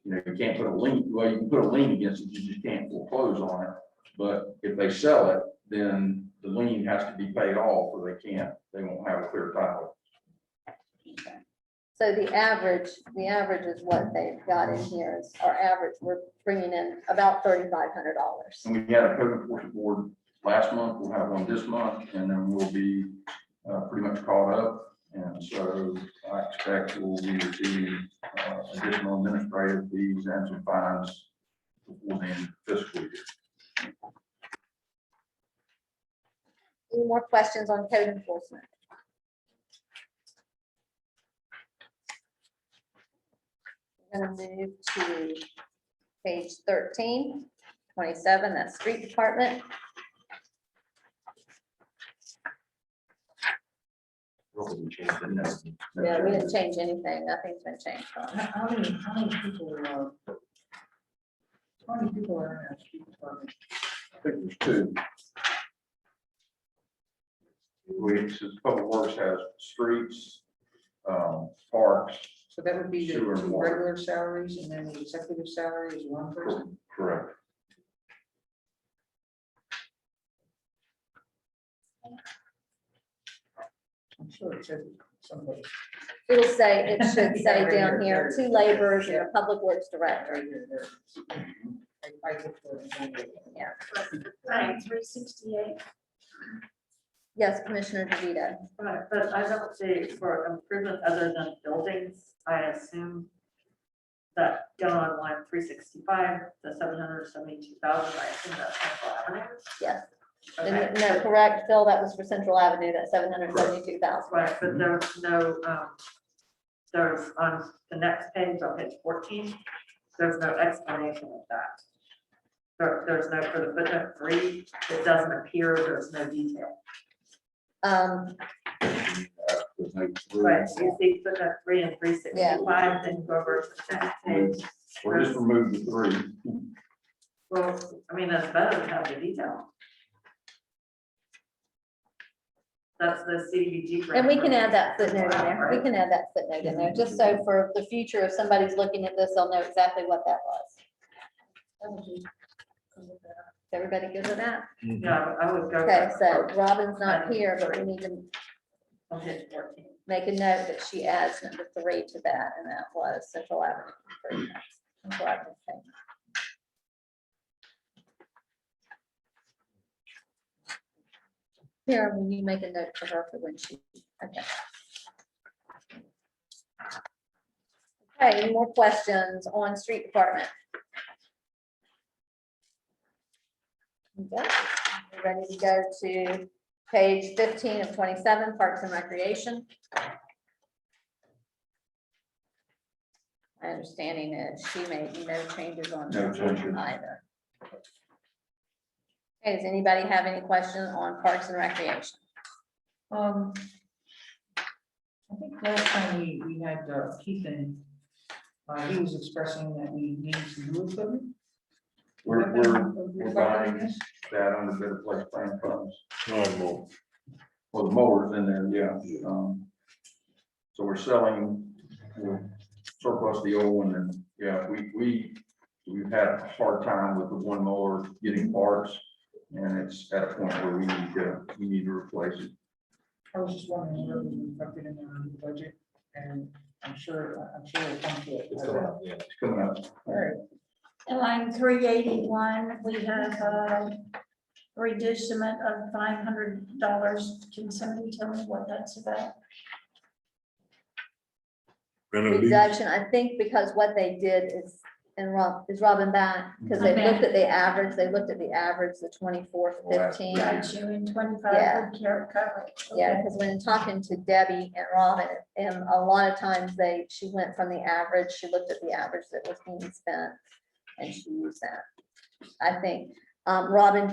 Speaker 6: you know, you can't put a lien, well, you can put a lien against it, you just can't foreclose on it. But if they sell it, then the lien has to be paid off, or they won't have a clear title.
Speaker 2: so the average is what they've got in here is our average, we're bringing in about $3,500.
Speaker 6: And we had a code enforcement board last month, we'll have one this month, and then we'll be pretty much caught up. And so I expect we'll be receiving additional administrative fees and some fines before the end of the fiscal year.
Speaker 2: Any more questions on code enforcement? We're gonna move to page 13, 27, that's street department. Yeah, we didn't change anything, nothing's been changed on it.
Speaker 7: How many people are in our street department?
Speaker 6: I think there's two. Public Works has streets, parks.
Speaker 7: So that would be the
Speaker 6: Sewer and
Speaker 7: two
Speaker 6: water.
Speaker 7: regular salaries, and then the executive salary is one person?
Speaker 6: Correct.
Speaker 7: I'm sure it said somebody.
Speaker 2: It'll say, it should say down here, 2 laborers and a public works director.
Speaker 7: Right here, there. I looked for it.
Speaker 2: Yeah.
Speaker 5: Right, 368.
Speaker 2: Yes, Commissioner DeVito.
Speaker 1: Right, but I don't see for improvement other than buildings, I assume that down on line 365, the 772,000, I assume that's Central Avenue.
Speaker 2: Yes.
Speaker 1: Okay.
Speaker 2: And no, correct, Phil, that was for Central Avenue, that 772,000.
Speaker 1: Right, but there's no, there's on the next page, on page 14, there's no explanation of that. There's no, for the footnote 3, it doesn't appear, there's no detail. Right, so you see footnote 3 and 365, then you go over to the next page.
Speaker 6: Or just remove the 3.
Speaker 1: Well, I mean, that's better to have the detail. That's the CDBG grant.
Speaker 2: And we can add that footnote in there. We can add that footnote in there, just so for the future, if somebody's looking at this, they'll know exactly what that was. Everybody good with that?
Speaker 1: Yeah, I would go.
Speaker 2: Okay, so Robin's not here, but we need to
Speaker 1: I'll hit 14.
Speaker 2: make a note that she adds number 3 to that, and that was Central Avenue improvements. Central Avenue payment. Here, will you make a note for her for when she, okay. Okay, any more questions on street department? Okay, we're ready to go to page 15 of 27, Parks and Recreation. My understanding is she made no changes on
Speaker 6: No
Speaker 2: this one
Speaker 6: changes.
Speaker 2: either. Okay, does anybody have any questions on Parks and Recreation?
Speaker 7: I think last time we had Keith and he was expressing that we need some new equipment.
Speaker 6: We're buying that under better place plan funds. Well, the mowers in there, yeah. So we're selling, surplus the old one, and yeah, we've had a hard time with the one mower getting parts, and it's at a point where we need to replace it.
Speaker 7: I was just wondering where we reflected in our budget, and I'm sure it'll come to it.
Speaker 8: It's coming up, yeah.
Speaker 6: It's coming up.
Speaker 7: All right.
Speaker 5: In line 381, we have a reducement of $500. Can somebody tell me what that's about?
Speaker 2: Reduction, I think because what they did is, and is Robin back, because they
Speaker 5: Okay.
Speaker 2: looked at the average, the 24 to 15.
Speaker 5: Got you in 25
Speaker 2: Yeah.
Speaker 5: would cover it.
Speaker 2: Yeah,
Speaker 5: Okay.
Speaker 2: because when talking to Debbie and Robin, and a lot of times she went from the average, she looked at the average that was being spent, and she used that. I think, Robin,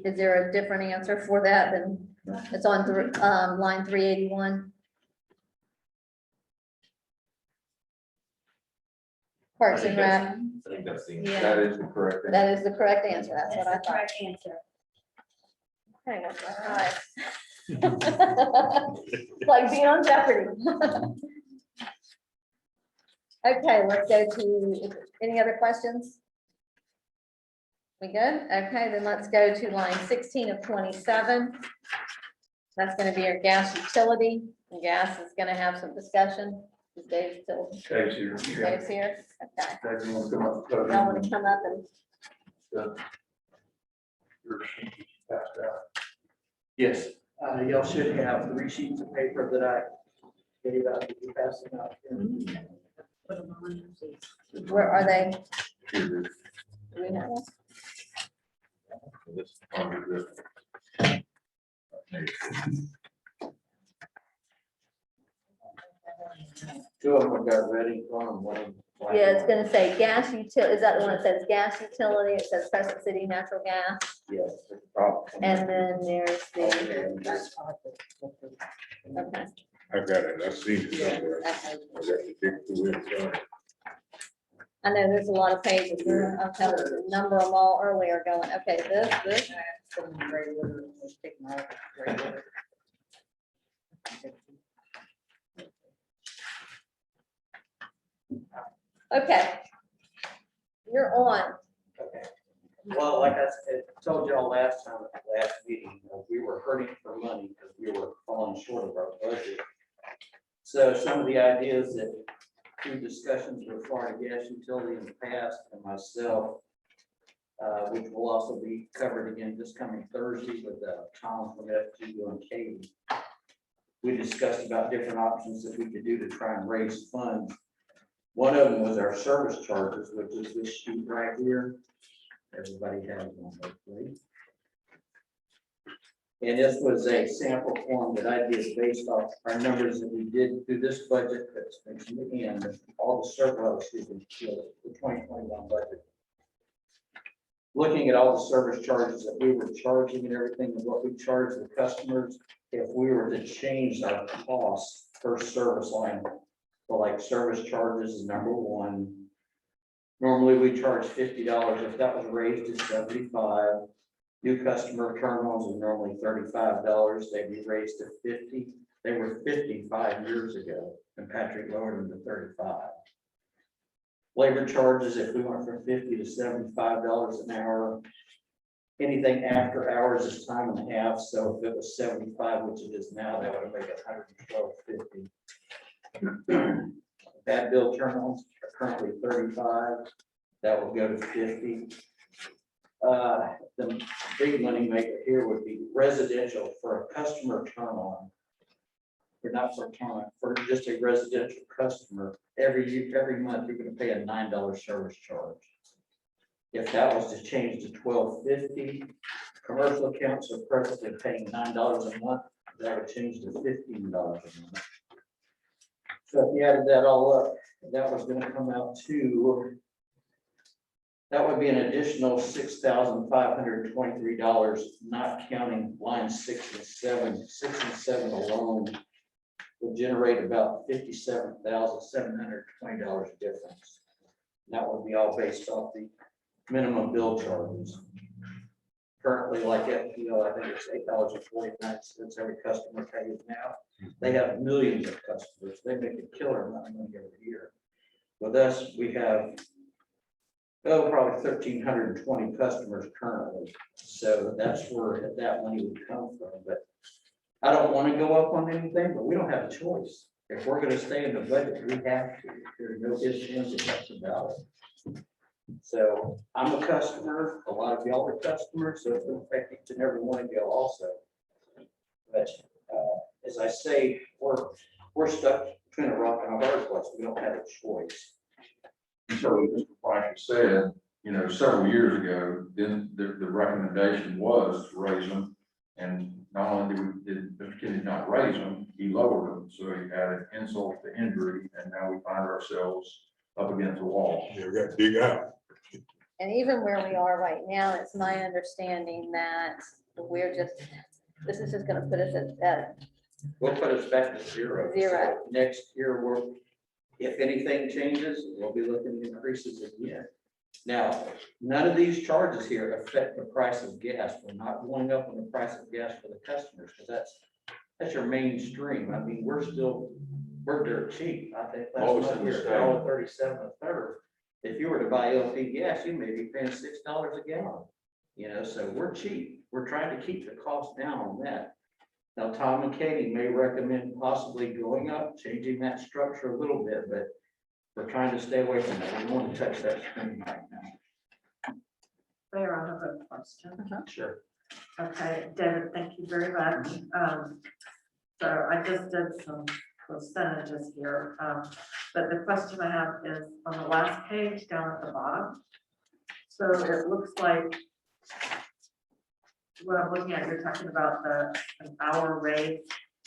Speaker 2: is there a different answer for that than, it's on line 381? Parks and Rec,
Speaker 8: I think that's the.
Speaker 10: Yeah.
Speaker 6: That is the correct thing.
Speaker 2: that is the correct answer, that's what I
Speaker 10: That's the
Speaker 2: thought.
Speaker 10: correct answer.
Speaker 2: Hang on, my eyes. It's like being on Jeopardy. Okay, let's go to, any other questions? We good? Okay, then let's go to line 16 of 27. That's gonna be our gas utility. And gas is gonna have some discussion. Is Dave still,
Speaker 6: Dave's here. Yeah.
Speaker 2: Dave's here? Okay.
Speaker 6: Dave, you want to come up?
Speaker 2: Y'all wanna come up and,
Speaker 6: Your sheet is passed out.
Speaker 11: Yes, y'all should have 3 sheets of paper that I gave out to you passing out.
Speaker 2: where are they?
Speaker 6: Here it is.
Speaker 2: Do we have one?
Speaker 8: This-
Speaker 6: Under the-
Speaker 11: Two of them got ready, one.
Speaker 2: Yeah, it's gonna say gas utility. Is that the one that says gas utility? It says Crescent City Natural Gas.
Speaker 11: Yes. it's probably-
Speaker 2: And then there's the,
Speaker 7: Okay.
Speaker 2: okay.
Speaker 3: I got it, I see it somewhere. I got to dig through it.
Speaker 2: I know there's a lot of pages. I'll tell you, number them all earlier going, okay, this.
Speaker 7: From the gray order, let's take them out of the gray order.
Speaker 2: Okay. You're on.
Speaker 11: Okay. Well, like I said, told y'all last time, at the last meeting, we were hurting for money because we were falling short of our budget. So some of the ideas that through discussions with Florida Gas Utility in the past and myself, which will also be covered again this coming Thursday with Tom from FGU and Katie. We discussed about different options that we could do to try and raise funds. One of them was our service charges, which is this sheet right here. Everybody has one, hopefully. And this was a sample form that I did based off our numbers that we did through this budget that's mentioned at the end, all the surplus, the 2021 budget. Looking at all the service charges that we were charging and everything and what we charge the customers, if we were to change our costs per service line, so like service charges is number one. Normally we charge $50. If that was raised to 75, New customer turn-ons are normally $35, they'd be raised to 50. They were 55 years ago, and Patrick lowered them to 35. Labor charges, if we went from 50 to $75 an hour, anything after hours is time and a half, so if it was 75, which it is now, that would make it $112.50. Bad bill turn-ons are currently 35, that will go to 50. The big money maker here would be residential for a customer turn-on. Or not for turn-on, for just a residential customer, every month, you're gonna pay a $9 service charge. If that was to change to $12.50, commercial accounts are presently paying $9 a month, that would change to $15 a month. So if you added that all up, that was gonna come out to, that would be an additional $6,523, not counting lines 6 and 7. 6 and 7 alone will generate about $57,720 difference. And that would be all based off the minimum bill charges. Currently, like FPL, I think it's $8.49 every customer pays now. They have millions of customers. They make a killer amount of money every year. With us, we have probably 1,320 customers currently. So that's where that money would come from. But I don't want to go up on anything, but we don't have a choice. If we're going to stay in the budget, we have to. There's no ifs, ands, or buts about it. So I'm a customer. A lot of y'all are customers, so it's going to affect each and every one of y'all also. But as I say, we're stuck between a rock and a hard place. We don't have a choice.
Speaker 6: So Mr. Price said, you know, several years ago, then the recommendation was to raise them. And not only did Mr. Kennedy not raise them, he lowered them. So he added insult to injury, and now we find ourselves up against the wall.
Speaker 3: Yeah, we got to dig out.
Speaker 2: And even where we are right now, it's my understanding that this is just gonna put us at
Speaker 11: We'll put us back to zero.
Speaker 2: Zero.
Speaker 11: So next year, if anything changes, we'll be looking at increases again. Now, none of these charges here affect the price of gas. We're not going up on the price of gas for the customers, because that's your mainstream. I mean, we're dirt cheap. I think last
Speaker 6: Lowest
Speaker 11: month
Speaker 6: in
Speaker 11: we
Speaker 6: the
Speaker 11: were
Speaker 6: state.
Speaker 11: $1.37 a third. If you were to buy LP gas, you may be paying $6 a gallon. You know, so we're cheap. We're trying to keep the cost down on that. Now, Tom and Katie may recommend possibly going up, changing that structure a little bit, but we're trying to stay away from that. We don't want to touch that screen right now.
Speaker 1: Mayor, I have a question.
Speaker 11: Sure.
Speaker 1: Okay, David, thank you very much. So I just did some percentages here, but the question I have is on the last page down at the bottom. So it looks like what I'm looking at, you're talking about an hour raise,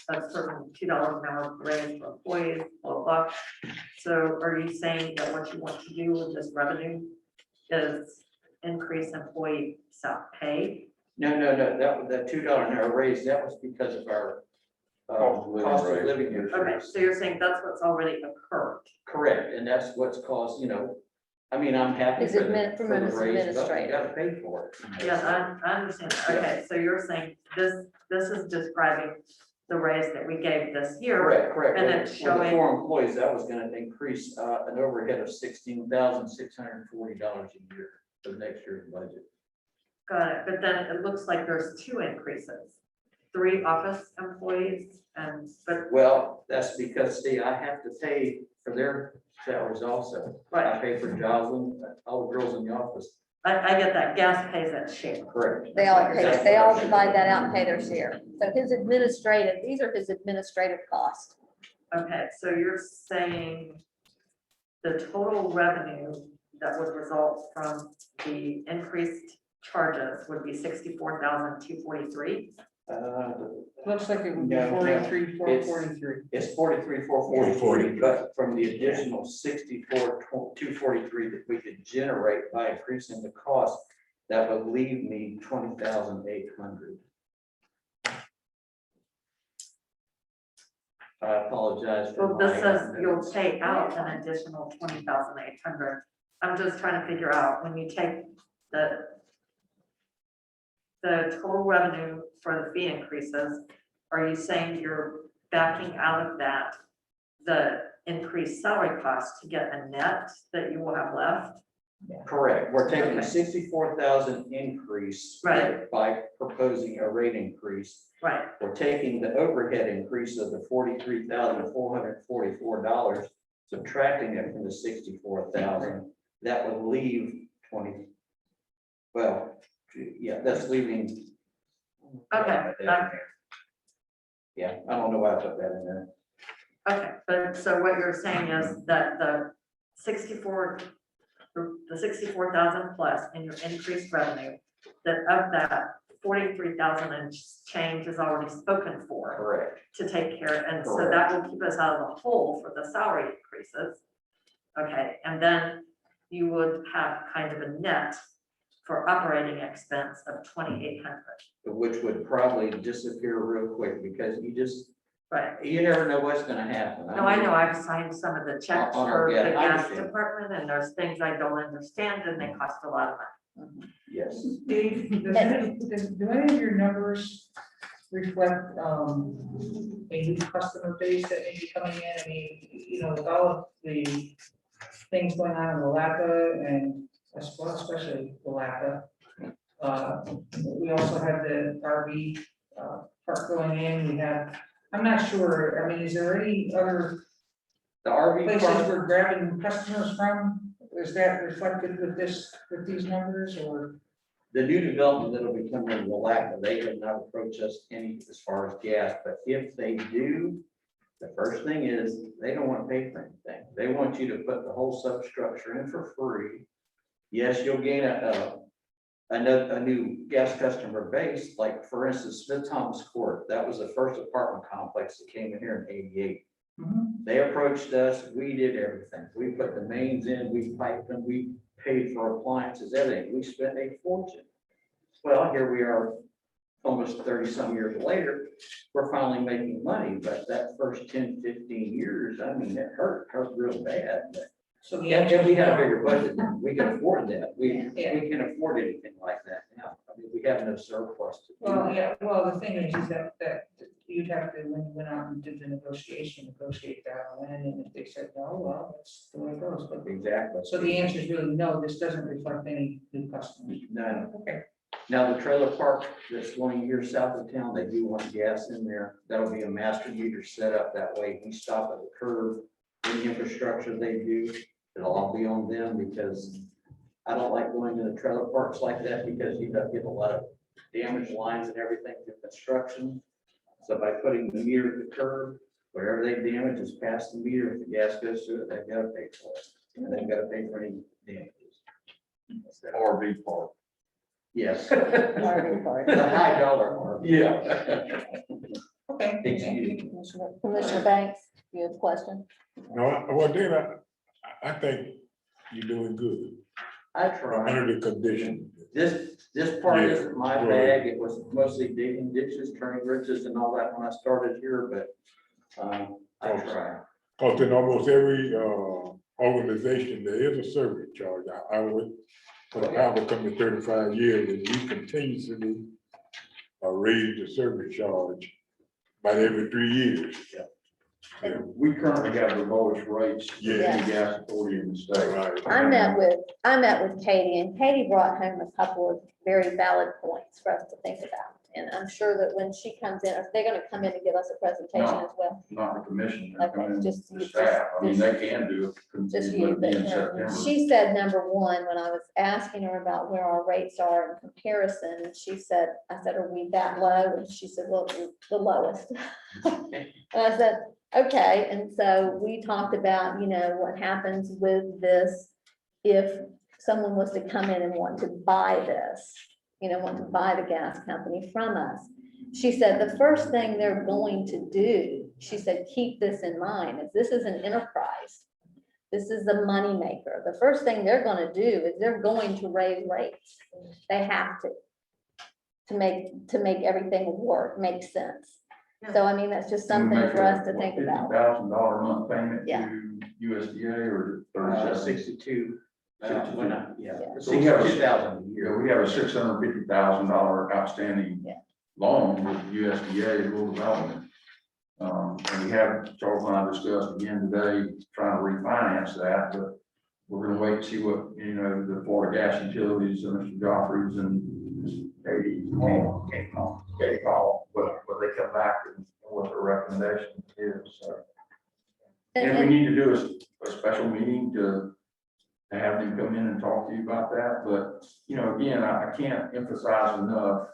Speaker 1: that's certain $2 an hour raise for employees, blah, blah. So are you saying that what you want to do with this revenue is increase employee pay?
Speaker 11: No, that $2 an hour raise, that was because of our cost of living here.
Speaker 1: Okay, so you're saying that's what's already occurred.
Speaker 11: Correct, and that's what's caused, you know, I mean, I'm happy
Speaker 2: It's
Speaker 11: for
Speaker 2: admin-
Speaker 11: the
Speaker 2: from an
Speaker 11: raise, but you
Speaker 2: administrative.
Speaker 11: gotta pay for it. you know,
Speaker 1: Yes,
Speaker 11: so-
Speaker 1: I understand. that. Okay, so you're saying this is describing the raise that we gave this year.
Speaker 11: Correct.
Speaker 1: And then
Speaker 11: With the
Speaker 1: showing-
Speaker 11: 4 employees, that was gonna increase an overhead of $16,640 a year for the next year's budget.
Speaker 1: Got it, but then it looks like there's 2 increases, 3 office employees but
Speaker 11: Well, that's because, see, I have to pay for their salaries also. I pay for Jocelyn, all the girls in the office.
Speaker 1: I get that gas pays that share.
Speaker 11: Correct.
Speaker 2: They all divide that out and pay their share. So these are his administrative costs.
Speaker 1: Okay, so you're saying the total revenue that would result from the increased charges would be 64,243?
Speaker 7: Looks like it would be
Speaker 11: No, no,
Speaker 7: 43,443.
Speaker 11: It's 43,443, but from the additional 64,243 that we could generate by increasing the cost, that would leave me 20,800. I apologize for
Speaker 1: Well, this
Speaker 11: my
Speaker 1: says you'll
Speaker 11: notes.
Speaker 1: pay out an additional 20,800. I'm just trying to figure out when you take the the total revenue for the fee increases, are you saying you're backing out of that the increased salary costs to get a net that you will have left?
Speaker 11: Correct. We're taking a
Speaker 1: Okay.
Speaker 11: 64,000 increase.
Speaker 1: Right.
Speaker 11: By proposing a rate increase.
Speaker 1: Right,
Speaker 11: We're taking the overhead increase of the $43,444, subtracting it from the 64,000. That would leave 20. Well, yeah, that's leaving.
Speaker 1: okay,
Speaker 11: Yeah, I don't know why I put that in there.
Speaker 1: okay, but so what you're saying is that the 64,000 plus in your increased revenue, that of that 43,000 and change is already spoken for
Speaker 11: Correct.
Speaker 1: to take care, and so that will keep us out of the hole for the salary increases. Okay, and then you would have kind of a net for operating expense of 2,800,
Speaker 11: Which would probably disappear real quick because
Speaker 1: right?
Speaker 11: you never know what's gonna happen.
Speaker 1: No, I know, I've signed some of the checks
Speaker 11: On
Speaker 1: for
Speaker 11: our-
Speaker 1: the
Speaker 11: yeah, I
Speaker 1: gas
Speaker 11: understand.
Speaker 1: department, and there's things I don't understand, and they cost a lot of money.
Speaker 11: Yes.
Speaker 7: Dave, do any of your numbers reflect, a new customer base that may be coming in? I mean, with all of the things going on in Malacca and especially Malacca. We also have the RV, park going in, we have, I'm not sure, I mean, is there any other
Speaker 11: The RV
Speaker 7: places
Speaker 11: park,
Speaker 7: we're grabbing customers from? Is that reflected with these numbers, or?
Speaker 11: the new development that'll be coming in Malacca, they have not approached us any as far as gas, but if they do, the first thing is, they don't want to pay for anything. They want you to put the whole substructure in for free. Yes, you'll gain a new gas customer base, like for instance, Smith Thomas Court, that was the first apartment complex that came in here in '88. They approached us, we did everything. We put the mains in, we piped them, we paid for appliances, everything. We spent a fortune. Well, here we are, almost 30 some years later, we're finally making money, but that first 10, 15 years, I mean, it hurt real bad. But
Speaker 7: So the
Speaker 11: yeah,
Speaker 7: answer
Speaker 11: we have a bigger budget. We can afford that. We
Speaker 7: Yeah.
Speaker 11: can afford anything like that now. I mean, we have no surplus to do.
Speaker 7: Well, yeah, well, the thing is that you'd have to, when you went out and did the negotiate that on, and if they said, no, well, that's the way it goes, but.
Speaker 11: Exactly.
Speaker 7: So the answer is really no, this doesn't reflect any new customers.
Speaker 11: No.
Speaker 7: Okay.
Speaker 11: Now, the trailer park that's going here south of town, they do want gas in there. That'll be a master meter set up that way. We stop at the curb, any infrastructure they do, it'll all be on them because I don't like going to the trailer parks like that because you have to get a lot of damaged lines and everything through construction. So by putting the meter at the curb, whatever they damage is past the meter. If the gas goes through it, they've got to pay for it. And they've got to pay for any damages.
Speaker 6: RV park.
Speaker 11: Yes.
Speaker 2: Party, party.
Speaker 11: The high dollar RV.
Speaker 6: Yeah.
Speaker 7: Okay.
Speaker 11: Excuse me.
Speaker 2: Commissioner Banks, you have a question?
Speaker 3: No, well, Dave, I think you're doing good
Speaker 11: I try.
Speaker 3: under the conditions.
Speaker 11: This part
Speaker 3: Yeah,
Speaker 11: isn't my
Speaker 3: right.
Speaker 11: bag. It was mostly digging ditches, turning bridges and all that when I started here, but I try.
Speaker 3: Cause in almost every organization, there is a service charge. I would, for the power company 35 years, and we continuously raise the service charge about every 3 years. Yeah,
Speaker 6: We currently have the lowest rates for
Speaker 3: Yeah.
Speaker 6: any gas authority in the state.
Speaker 3: right.
Speaker 2: I met with Katie, and Katie brought home a couple of very valid points for us to think about. And I'm sure that when she comes in, if they're gonna come in and give us a presentation
Speaker 6: No.
Speaker 2: as well.
Speaker 6: Not the commission, they're
Speaker 2: Okay,
Speaker 6: coming in
Speaker 2: just-
Speaker 6: the staff. I mean, they can do it.
Speaker 2: Just
Speaker 6: Let
Speaker 2: you,
Speaker 6: it be in
Speaker 2: but
Speaker 6: September.
Speaker 2: she said, number one, when I was asking her about where our rates are in comparison, and she said, I said, are we that low? And she said, well, the lowest. And I said, okay, and so we talked about, what happens with this if someone was to come in and want to buy this, want to buy the gas company from us. She said, the first thing they're going to do, she said, keep this in mind, is this is an enterprise. This is the money maker. The first thing they're gonna do is they're going to raise rates. They have to make everything work, make sense. So I mean, that's just something for us to think about.
Speaker 6: $50,000 a month payment
Speaker 2: Yeah.
Speaker 6: to USDA or
Speaker 11: Uh,
Speaker 6: 37.
Speaker 11: When I, yeah,
Speaker 6: So we have a-
Speaker 11: 62,000 a
Speaker 6: You
Speaker 11: year.
Speaker 6: know, we have a $650,000 outstanding
Speaker 11: Yeah.
Speaker 6: loan with USDA Rural Development. And we have, Charles and I discussed again today, trying to refinance that, but we're gonna wait and see what, you know, the Florida Gas Utilities and Mr. Joffrey's and Katie Paul, what they come back and what their recommendation is, so. And we need to do a special meeting to have them come in and talk to you about that, but, you know, again, I can't emphasize enough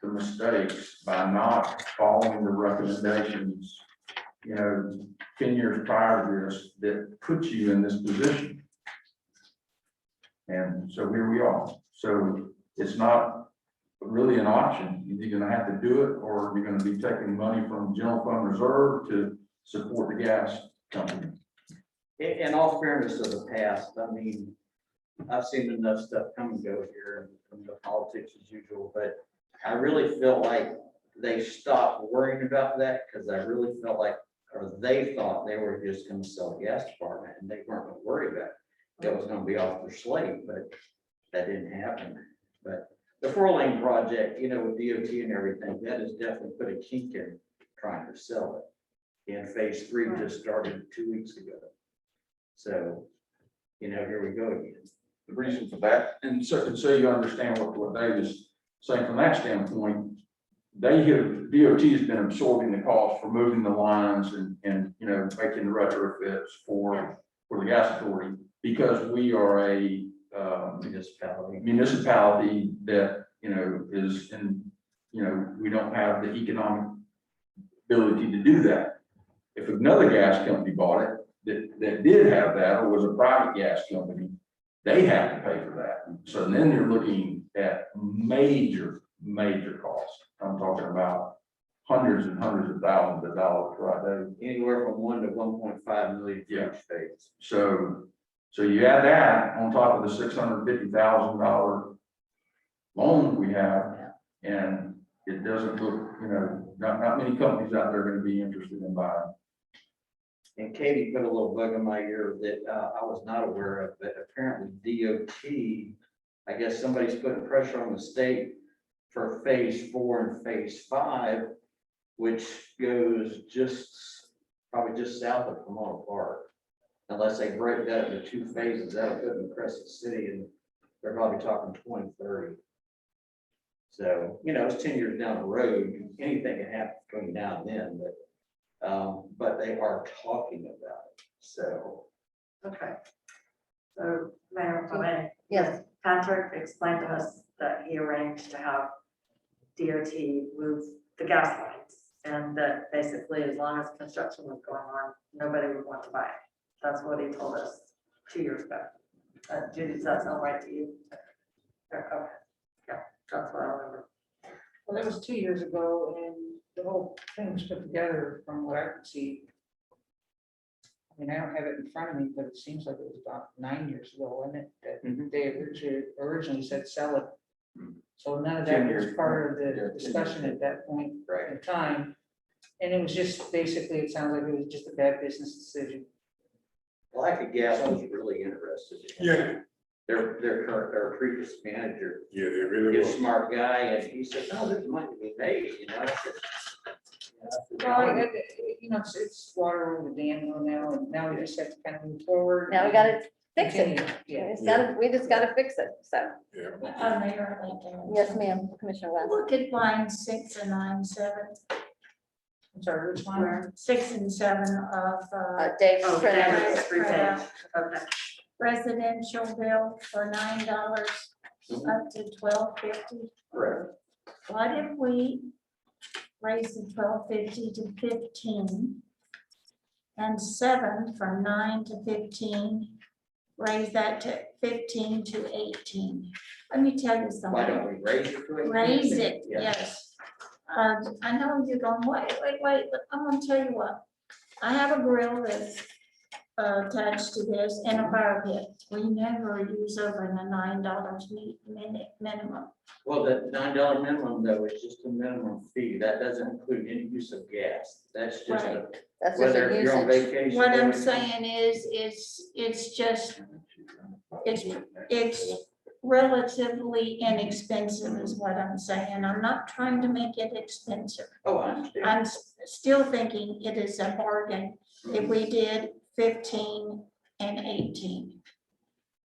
Speaker 6: the mistakes by not following the recommendations, you know, 10 years prior to this, that puts you in this position. And so here we are. So it's not really an option. You're gonna have to do it, or you're gonna be taking money from general fund reserve to support the gas company.
Speaker 11: In all fairness of the past, I mean, I've seen enough stuff come and go here and the politics as usual, but I really feel like they stopped worrying about that because I really felt like, or they thought they were just gonna sell a gas department and they weren't gonna worry about it. That was gonna be off their slate, but that didn't happen. But the 4-lane project, you know, with DOT and everything, that has definitely put a kink in trying to sell it. And phase 3 just started 2 weeks ago. So, you know, here we go again.
Speaker 6: The reason for that, and so you understand what Dave is saying from that standpoint, DOT has been absorbing the cost for moving the lines and, you know, making the retrofits for the gas authority, because we are a municipality that, you know, is in, you know, we don't have the economic ability to do that. If another gas company bought it, that did have that, or was a private gas company, they have to pay for that. So then you're looking at major costs. I'm talking about hundreds and hundreds of thousands of dollars right there.
Speaker 11: Anywhere from 1 to 1.5 million for each phase.
Speaker 6: So you add that on top of the $650,000 loan we have, and it doesn't look, you know, not many companies out there are going to be interested in buying.
Speaker 11: And Katie put a little bug in my ear that I was not aware of, but apparently DOT, I guess somebody's putting pressure on the state for phase 4 and phase 5, which goes probably just south of Pomona Park. Unless they break that into 2 phases, that'll put in Crescent City, and they're probably talking 2030. So, you know, it's 10 years down the road. Anything can happen between now and then, but they are talking about it. So,
Speaker 1: Okay. So, Mayor, if I may,
Speaker 2: Yes,
Speaker 1: Patrick explained to us that he arranged to have DOT move the gas lines, and that basically, as long as construction was going on, nobody would want to buy it. That's what he told us 2 years ago. Judy, does that sound right to you? Okay, yeah, that's what I remember.
Speaker 7: Well, that was 2 years ago, and the whole thing was put together from what I could see. I mean, I don't have it in front of me, but it seems like it was about 9 years ago, wasn't it? That they originally said sell it. So none of that
Speaker 11: 10
Speaker 7: was
Speaker 11: years.
Speaker 7: part of the discussion at that point in time. And it was just basically, it sounds like it was just a bad business decision.
Speaker 11: Like a gas was really interested.
Speaker 3: Yeah.
Speaker 11: Their previous manager,
Speaker 3: Yeah, they really
Speaker 11: he's a
Speaker 3: was.
Speaker 11: smart guy, and he said, no, there's money to be made, you know. I said,
Speaker 7: Well, you know, it's water over the dam now, and now we just have to kind of move forward.
Speaker 2: now we gotta fix it.
Speaker 7: Continue, yeah.
Speaker 2: We just gotta fix it, so,
Speaker 5: Mayor Lincoln.
Speaker 2: yes, ma'am, Commissioner West.
Speaker 5: Look at line 6 and line 7,
Speaker 7: I'm sorry, which one?
Speaker 5: 6 and 7 of
Speaker 2: Dave,
Speaker 1: Oh,
Speaker 2: printed
Speaker 1: that
Speaker 2: it.
Speaker 1: is 3 page. Okay.
Speaker 5: residential bill for $9 up to $12.50.
Speaker 11: correct.
Speaker 5: What if we raise the $12.50 to 15? And 7 from 9 to 15, raise that to 15 to 18. Let me tell you
Speaker 11: Why
Speaker 5: something.
Speaker 11: don't we raise it to it?
Speaker 5: Raise it,
Speaker 11: Yeah.
Speaker 5: yes. I know you're going, wait, but I'm gonna tell you what. I have a grill that's attached to this and a fire pit. We never use over the $9 minimum.
Speaker 11: Well, the $9 minimum though is just a minimum fee. That doesn't include any use of gas. That's just a,
Speaker 2: That's just
Speaker 11: whether
Speaker 2: a
Speaker 11: you're on
Speaker 2: usage.
Speaker 11: vacation.
Speaker 5: What I'm
Speaker 11: or-
Speaker 5: saying is, it's just it's relatively inexpensive is what I'm saying. I'm not trying to make it expensive.
Speaker 11: Oh, I understand.
Speaker 5: I'm still thinking it is a bargain if we did 15 and 18.
Speaker 11: To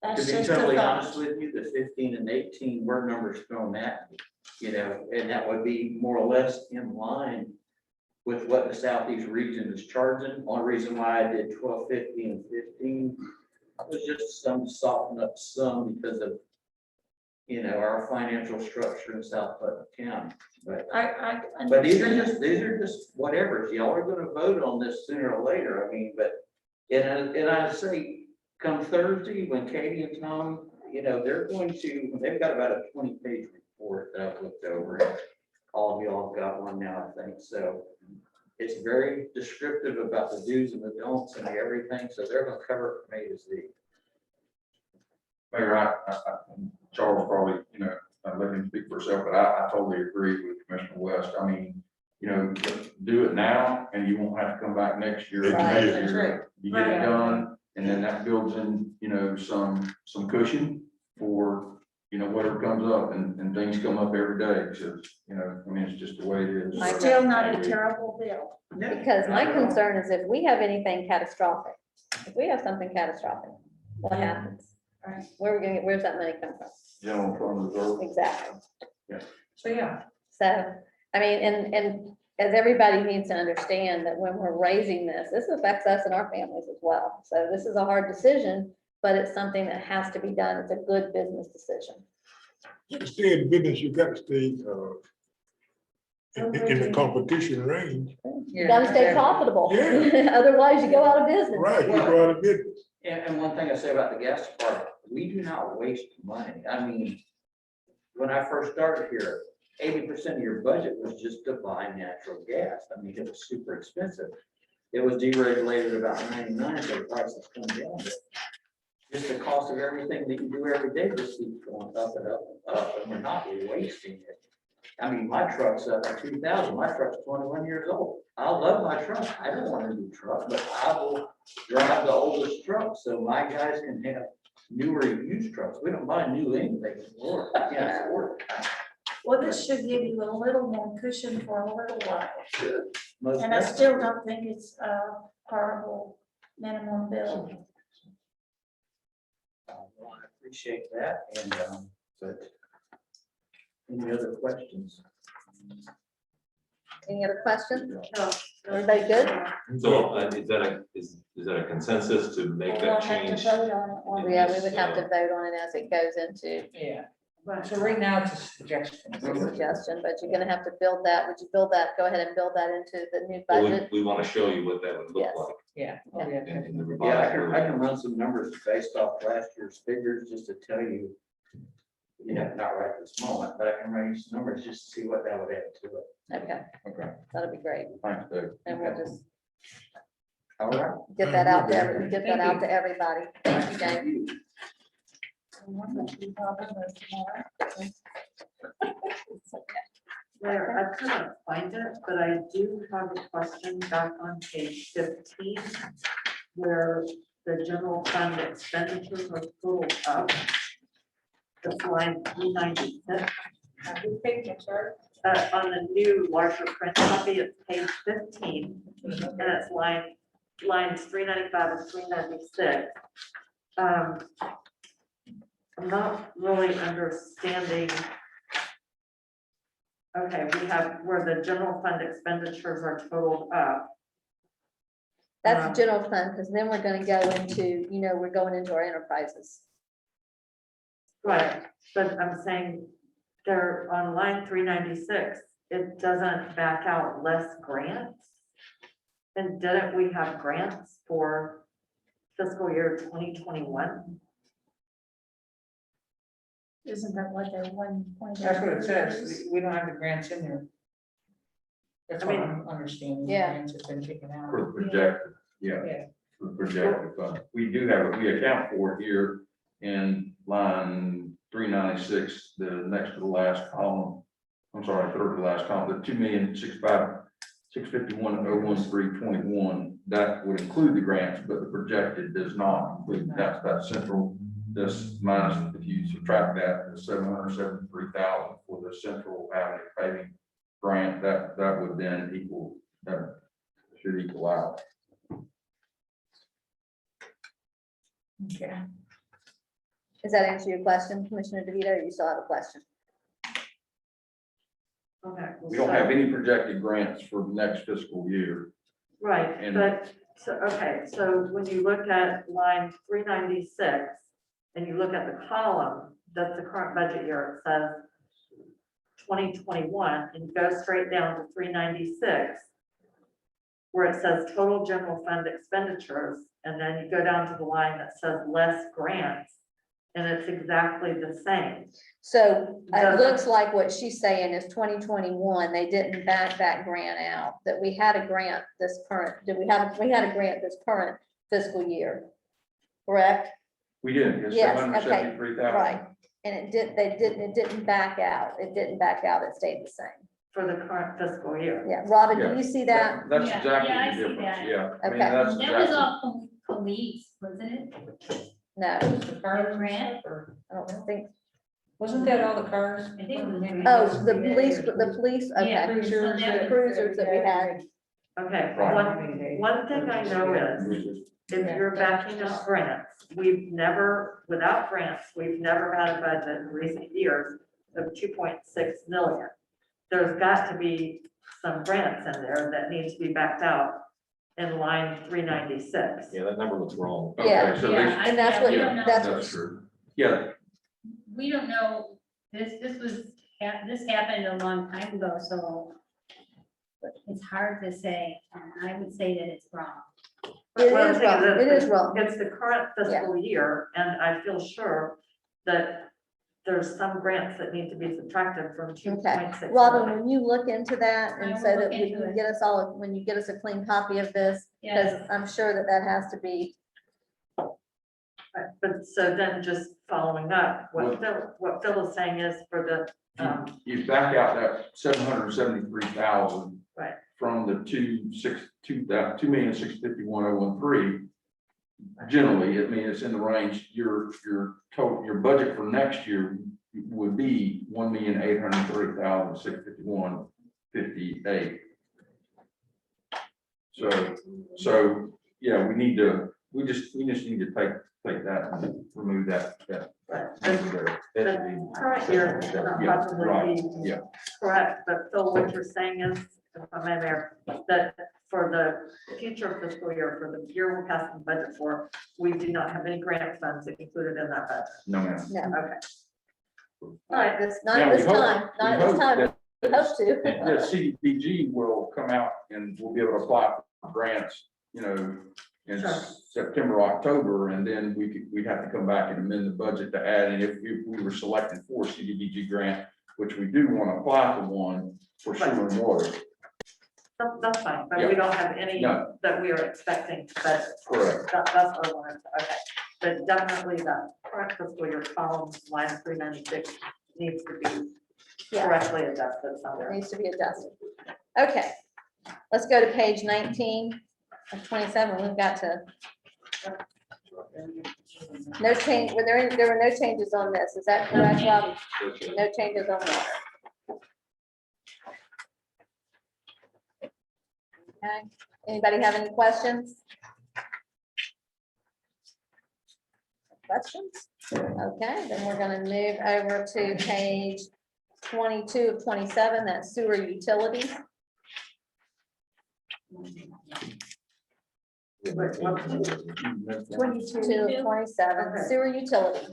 Speaker 5: That's
Speaker 11: be
Speaker 5: just a
Speaker 11: totally
Speaker 5: thought.
Speaker 11: honest with you, the 15 and 18 were numbers thrown at me, you know, and that would be more or less in line with what the southeast region is charging. Only reason why I did 12, 15, and 15 was just some soften up some because of, you know, our financial structure in South Putnam County. But these are just whatever. Y'all are gonna vote on this sooner or later. I mean, but, and I say, come Thursday, when Katie and Tom, you know, they've got about a 20-page report that I've looked over. All of y'all have got one now, I think. So it's very descriptive about the do's and the don'ts and everything. So they're gonna cover it from A to Z.
Speaker 6: Mayor, Charles probably, you know, let him speak for himself, but I totally agree with Commissioner West. I mean, you know, do it now and you won't have to come back next year.
Speaker 2: Right.
Speaker 7: That's right.
Speaker 6: You get it done, and then that builds in, you know, some cushion for, you know, whatever comes up, and things come up every day, because, you know, I mean, it's just the way it is.
Speaker 2: I
Speaker 5: Still not a terrible bill.
Speaker 2: Because my concern is if we have anything catastrophic, if we have something catastrophic, what happens?
Speaker 5: Right.
Speaker 2: Where's that money come from?
Speaker 6: General fund reserve.
Speaker 2: Exactly.
Speaker 7: So, yeah,
Speaker 2: So, I mean, and as everybody needs to understand that when we're raising this affects us and our families as well. So this is a hard decision, but it's something that has to be done. It's a good business decision.
Speaker 3: To stay in business, you got to stay in the competition range.
Speaker 2: You gotta stay profitable.
Speaker 3: Yeah.
Speaker 2: Otherwise you go out of business.
Speaker 3: Right, you go out of business.
Speaker 11: And one thing I say about the gas department, we do not waste money. I mean, when I first started here, 80% of your budget was just to buy natural gas. I mean, it was super expensive. It was deregulated about 99, so the prices come down. But just the cost of everything that you do every day just keeps going up and up and up, and we're not wasting it. I mean, my truck's up at 2,000. My truck's 21 years old. I love my truck. I don't want a new truck, but I will drive the oldest truck so my guys can have newer used trucks. We don't buy new anything anymore. I can't afford it.
Speaker 5: Well, this should give you a little more cushion for a little while.
Speaker 11: Most
Speaker 5: And I
Speaker 11: definitely.
Speaker 5: still don't think it's a horrible minimum bill.
Speaker 11: Well, I appreciate that, and, but any other questions?
Speaker 2: Any other questions?
Speaker 1: No.
Speaker 2: Everybody good?
Speaker 8: So is that a consensus to make
Speaker 5: We'll
Speaker 8: that
Speaker 5: have to
Speaker 8: change?
Speaker 5: vote on it.
Speaker 2: Yeah, we would have to vote on it as it goes into
Speaker 7: yeah.
Speaker 1: But
Speaker 7: So right now it's a suggestion.
Speaker 2: the suggestion, but you're gonna have to build that. Would you build that? Go ahead and build that into the new
Speaker 8: Well,
Speaker 2: budget.
Speaker 8: we want to show you what that would look
Speaker 2: Yes.
Speaker 8: like
Speaker 7: Yeah.
Speaker 8: in the
Speaker 11: Yeah, I
Speaker 8: revised.
Speaker 11: can run some numbers based off last year's figures, just to tell you, you know, not right this moment, but I can run you some numbers just to see what that would add to it.
Speaker 2: Okay,
Speaker 6: Okay,
Speaker 2: that'll be great.
Speaker 6: thanks, Dave.
Speaker 2: And we'll just
Speaker 11: All right.
Speaker 2: get that out there, get that out to everybody. Thank you, James.
Speaker 1: Mayor, I couldn't find it, but I do have a question back on page 15, where the general fund expenditures are totaled up. It's line 396. On the new larger print copy, it's page 15, and it's lines 395 and 396. I'm not really understanding. Okay, we have where the general fund expenditures are totaled up.
Speaker 2: That's the general fund, because then we're gonna go into, we're going into our enterprises.
Speaker 1: Right, but I'm saying they're on line 396, it doesn't back out less grants. And didn't we have grants for fiscal year 2021?
Speaker 5: Isn't that what they one point?
Speaker 7: That's what it says. We don't have the grants in there. That's
Speaker 1: I
Speaker 7: what
Speaker 1: mean,
Speaker 7: I'm understanding. The
Speaker 2: yeah.
Speaker 7: Grants have been taken out.
Speaker 6: For the projected, yeah.
Speaker 7: Yeah.
Speaker 6: For the projected fund. We do have it, we account for it here in line 396, the next to the last column. I'm sorry, third to the last column, the 2,065,651,013.21. That would include the grants, but the projected does not include, that's that central this minus, if you subtract that, the 773,000 for the Central Avenue paving grant, that would then equal, that should equal out.
Speaker 7: Okay.
Speaker 2: Does that answer your question, Commissioner DeVito, or you still have a question?
Speaker 1: Okay.
Speaker 6: We don't have any projected grants for next fiscal year.
Speaker 1: Right,
Speaker 6: And-
Speaker 1: but, so, okay, so when you look at line 396, and you look at the column, that's the current budget year, it says 2021, and you go straight down to 396, where it says total general fund expenditures, and then you go down to the line that says less grants, and it's exactly the same.
Speaker 2: So it
Speaker 1: Doesn't-
Speaker 2: looks like what she's saying is 2021, they didn't back that grant out, that we had a grant this current, we had a grant this current fiscal year, correct?
Speaker 6: We did, it's
Speaker 2: Yes, okay,
Speaker 6: 773,000.
Speaker 2: Right, and it didn't back out, it stayed the same.
Speaker 1: For the current fiscal year.
Speaker 2: Yeah, Robin,
Speaker 6: Yeah,
Speaker 2: do you see that?
Speaker 6: That's
Speaker 10: Yeah,
Speaker 6: exactly
Speaker 10: yeah, I
Speaker 6: the
Speaker 10: see
Speaker 6: difference,
Speaker 10: that.
Speaker 6: yeah. I mean,
Speaker 2: Okay.
Speaker 6: that's
Speaker 10: That was
Speaker 6: exactly-
Speaker 10: all police, wasn't it?
Speaker 2: No,
Speaker 7: The cars and
Speaker 10: Grant?
Speaker 7: stuff, or-
Speaker 2: I don't think,
Speaker 7: Wasn't that all the cars?
Speaker 10: I think it was.
Speaker 2: oh, the police,
Speaker 10: Yeah,
Speaker 2: okay,
Speaker 10: cruisers.
Speaker 2: the cruisers that we had.
Speaker 1: Okay,
Speaker 6: Right.
Speaker 1: one thing I know is, if you're backing up grants, without grants, we've never had a budget in recent years of 2.6 million. There's got to be some grants in there that need to be backed out in line 396.
Speaker 8: Yeah, that number looks wrong.
Speaker 2: Yeah.
Speaker 6: Okay, so
Speaker 10: Yeah,
Speaker 6: they,
Speaker 10: I-
Speaker 2: And that's
Speaker 10: yeah,
Speaker 2: what-
Speaker 10: we don't know.
Speaker 2: that's
Speaker 6: that's true. Yeah,
Speaker 10: We don't know, this happened a long time ago, so it's hard to say, and I would say that it's wrong.
Speaker 2: It
Speaker 1: Well,
Speaker 2: is
Speaker 1: the thing
Speaker 2: wrong,
Speaker 1: is,
Speaker 2: it is wrong.
Speaker 1: It's the current fiscal year, and I feel sure that there's some grants that need to be subtracted from 2.6.
Speaker 2: Robin, when you look into that
Speaker 10: I
Speaker 2: and
Speaker 10: will
Speaker 2: so that
Speaker 10: look
Speaker 2: we
Speaker 10: into
Speaker 2: can
Speaker 10: it.
Speaker 2: get us all, when you get us a clean copy of this, because
Speaker 10: Yes.
Speaker 2: I'm sure that has to be,
Speaker 1: Right, but so then just following up, what Phil is saying is for the,
Speaker 6: you back out that 773,000.
Speaker 1: Right.
Speaker 6: From the 2,651,013. Generally, I mean, it's in the range, your total, your budget for next year would be 1,830,651.58. So, yeah, we just need to take that and remove that.
Speaker 1: right,
Speaker 8: That
Speaker 1: the
Speaker 8: should be-
Speaker 1: current year will
Speaker 6: Yeah,
Speaker 1: probably
Speaker 6: right,
Speaker 1: be
Speaker 6: yeah.
Speaker 1: correct, but Phil, what you're saying is, if I may, Mayor, that for the future fiscal year, for the year we're passing the budget for, we do not have any grant funds included in that budget.
Speaker 6: No, ma'am.
Speaker 2: no,
Speaker 1: Okay.
Speaker 2: not this, not
Speaker 6: Now,
Speaker 2: at
Speaker 6: we
Speaker 2: this
Speaker 6: hope-
Speaker 2: time, not at
Speaker 6: we
Speaker 2: this
Speaker 6: hope
Speaker 2: time,
Speaker 6: that-
Speaker 2: we hope to.
Speaker 6: The CDBG will come out and we'll be able to apply for grants, in
Speaker 1: Sure.
Speaker 6: September, October, and then we'd have to come back and amend the budget to add, and if we were selected for a CDBG grant, which we do want to apply for one for sewer and water.
Speaker 1: That's fine, but
Speaker 6: Yeah.
Speaker 1: we don't have any
Speaker 6: No.
Speaker 1: that we are expecting, but
Speaker 6: Correct.
Speaker 1: that's what I wanted to, okay. But definitely the current fiscal year column, line 396 needs to be
Speaker 2: Yeah.
Speaker 1: correctly adjusted
Speaker 2: It
Speaker 1: somewhere.
Speaker 2: needs to be adjusted. Okay, let's go to page 19 of 27, we've got to. No change, there were no changes on this, is that correct, Rob? No changes on that. Okay, anybody have any questions? Questions? Okay, then we're gonna move over to page 22 of 27, that's sewer utilities.
Speaker 1: Wait, what?
Speaker 2: 22 of 27,
Speaker 1: Okay.
Speaker 2: sewer utility.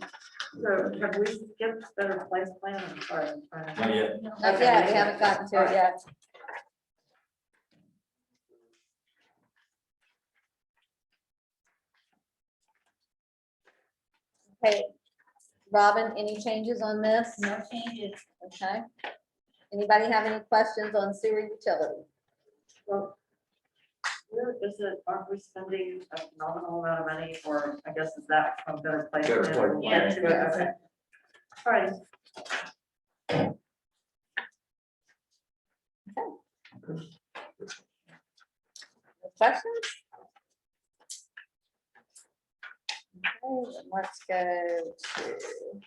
Speaker 1: So have we skipped better place plan? I'm sorry, I'm trying to.
Speaker 8: Not yet.
Speaker 2: Not yet, we haven't gotten to it yet. Okay, Robin, any changes on this?
Speaker 10: No changes.
Speaker 2: Okay. Anybody have any questions on sewer utility?
Speaker 1: Well, where is it, aren't we spending a phenomenal amount of money, or I guess is that from better place?
Speaker 6: Better
Speaker 1: Plan?
Speaker 6: Place
Speaker 1: Yeah,
Speaker 6: Plan.
Speaker 1: to- okay. All right,
Speaker 2: Questions? then let's go to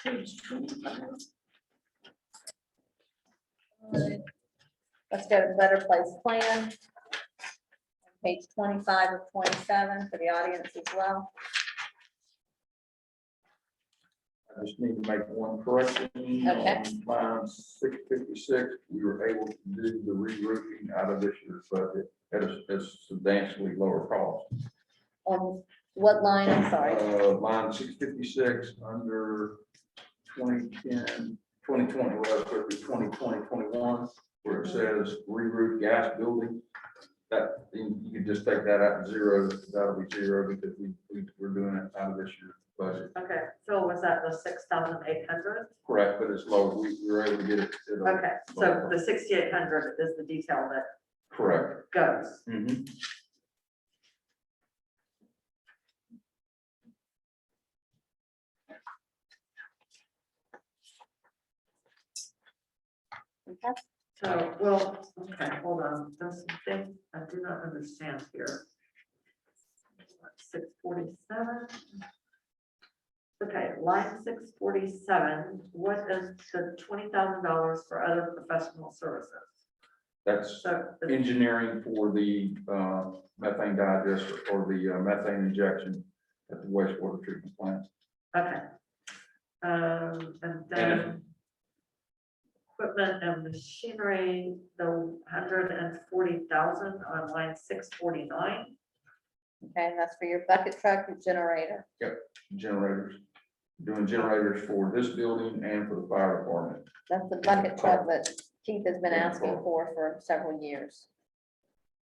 Speaker 5: Page 25.
Speaker 2: let's go to the Better Place Plan. Page 25 of 27 for the audience as well.
Speaker 6: I just need to make one correction.
Speaker 2: Okay.
Speaker 6: On line 656, we were able to do the re-roofing out of this year's budget at a substantially lower cost.
Speaker 2: On what line? I'm sorry.
Speaker 6: Line 656 under 2010, 2020, well, it could be 2020, 21, where it says re-roof gas building. That, you could just take that out to zero, that'll be zero because we're doing it out of this year's budget.
Speaker 1: Okay, so was that the 6,800?
Speaker 6: Correct, but it's low, we were able to get it. at a
Speaker 1: Okay, so
Speaker 6: lower-
Speaker 1: the 6,800 is the detail that
Speaker 6: Correct.
Speaker 1: goes.
Speaker 6: Mhm.
Speaker 2: Okay.
Speaker 1: So, well, okay, hold on, there's some things I do not understand here. 647. Okay, line 647, what is the $20,000 for other professional services?
Speaker 6: That's
Speaker 1: So, the-
Speaker 6: engineering for the methane digester or the methane injection at the wastewater treatment plant.
Speaker 1: okay. And then equipment and machinery, the 140,000 on line 649.
Speaker 2: Okay, that's for your bucket truck and generator.
Speaker 6: Generators, doing generators for this building and for the fire department.
Speaker 2: That's the bucket truck that Keith has been asking for several years.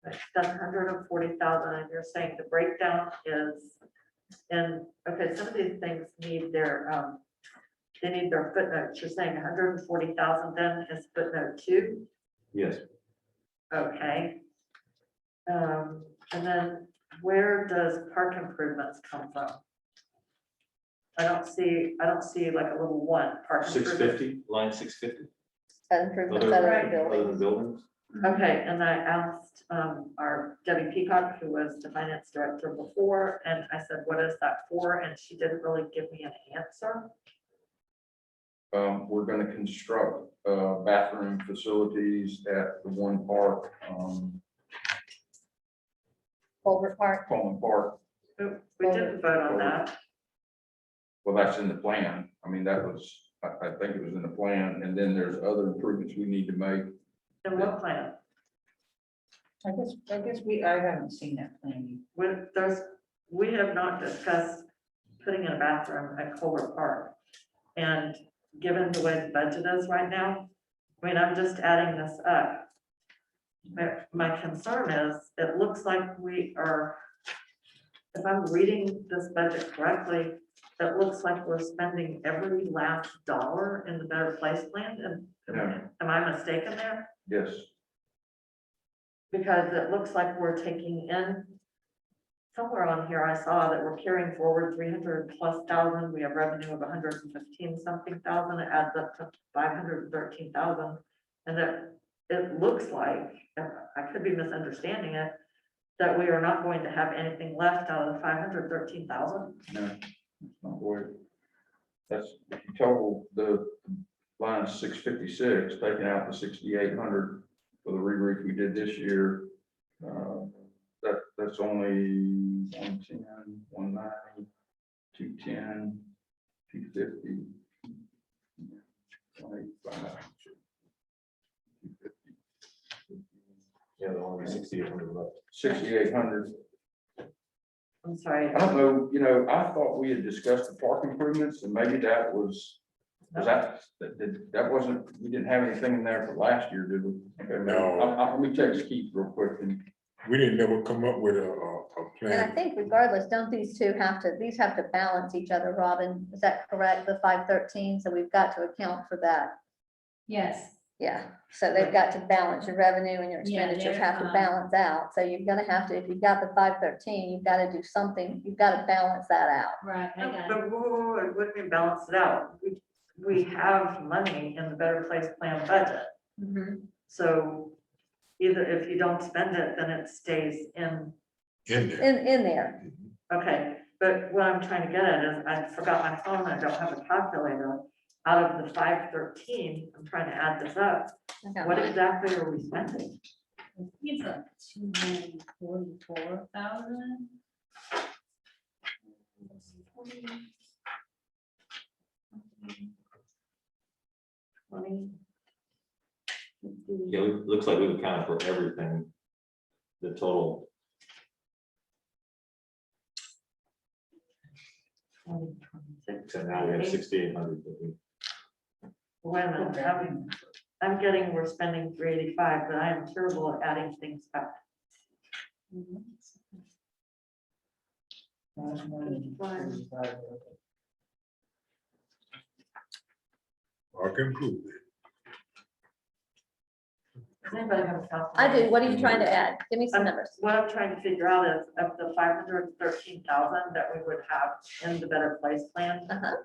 Speaker 1: That's 140,000, and you're saying the breakdown is, and, okay, some of these things need their, they need their footnotes. You're saying 140,000 then is footnote 2,
Speaker 8: Yes.
Speaker 1: okay. And then where does park improvements come from? I don't see like a little one, park improvements.
Speaker 8: 650, line 650.
Speaker 2: Improvements
Speaker 8: Other-
Speaker 2: other
Speaker 1: Right.
Speaker 2: than
Speaker 8: Other
Speaker 2: buildings.
Speaker 8: buildings.
Speaker 1: Okay, and I asked our Debbie Peacock, who was the finance director before, and I said, what is that for? And she didn't really give me an answer.
Speaker 6: We're gonna construct bathroom facilities at the one park,
Speaker 2: Culvert Park.
Speaker 6: Coleman Park.
Speaker 1: We didn't vote on that.
Speaker 6: Well, that's in the plan. I mean, that was, I think it was in the plan, and then there's other improvements we need to make.
Speaker 1: In what plan?
Speaker 7: I guess I haven't seen that plan.
Speaker 1: We have not discussed putting in a bathroom at Culver Park. And given the way the budget is right now, I mean, I'm just adding this up. My concern is, it looks like we are, if I'm reading this budget correctly, it looks like we're spending every last dollar in the Better Place Plan, and
Speaker 6: Yeah.
Speaker 1: am I mistaken there?
Speaker 6: Yes,
Speaker 1: Because it looks like we're taking in, somewhere on here I saw that we're carrying forward 300,000+. We have revenue of 115 something thousand, it adds up to 513,000. And that it looks like, and I could be misunderstanding it, that we are not going to have anything left out of the 513,000.
Speaker 6: no, that's not the way. That's, if you total the line 656, taking out the 6,800 for the re-roof we did this year, that's only 110, 190, 210, 250, 185.
Speaker 8: Yeah, there only 6,800 left.
Speaker 6: 6,800.
Speaker 1: I'm sorry.
Speaker 6: I don't know, I thought we had discussed the park improvements and maybe that was that wasn't, we didn't have anything in there for last year, did we? Okay,
Speaker 3: No.
Speaker 6: let me text Keith real quick and
Speaker 3: We didn't never come up with a
Speaker 2: And I
Speaker 3: plan.
Speaker 2: think regardless, don't these two have to balance each other, Robin? Is that correct? The 513, so we've got to account for that.
Speaker 10: Yes,
Speaker 2: Yeah, so they've got to balance your revenue and your
Speaker 10: Yeah,
Speaker 2: expenditures
Speaker 10: they're,
Speaker 2: have to balance out. So you're gonna have to, if you've got the 513, you've got to do something, you've got to balance that out.
Speaker 10: right, I got it.
Speaker 1: But what do we balance it out? We have money in the Better Place Plan budget.
Speaker 10: Mhm.
Speaker 1: So either if you don't spend it, then it stays in
Speaker 3: in there.
Speaker 2: in there.
Speaker 1: Okay, but what I'm trying to get at is I forgot my phone, I don't have a calculator. Out of the 513, I'm trying to add this up.
Speaker 2: I got
Speaker 1: What
Speaker 2: mine.
Speaker 1: exactly are we spending?
Speaker 10: It's like 244,000.
Speaker 1: 20?
Speaker 8: Yeah, it looks like we've accounted for everything. The total,
Speaker 1: 20, 26,
Speaker 8: except now we have 6,800.
Speaker 1: Wait a minute, I'm getting, we're spending 385, but I am terrible at adding things up.
Speaker 3: I can prove it.
Speaker 1: Does anybody have a calculator?
Speaker 2: I do. What are you trying to add? Give me some numbers.
Speaker 1: What I'm trying to figure out is of the 513,000 that we would have in the Better Place plan,
Speaker 2: Uh-huh.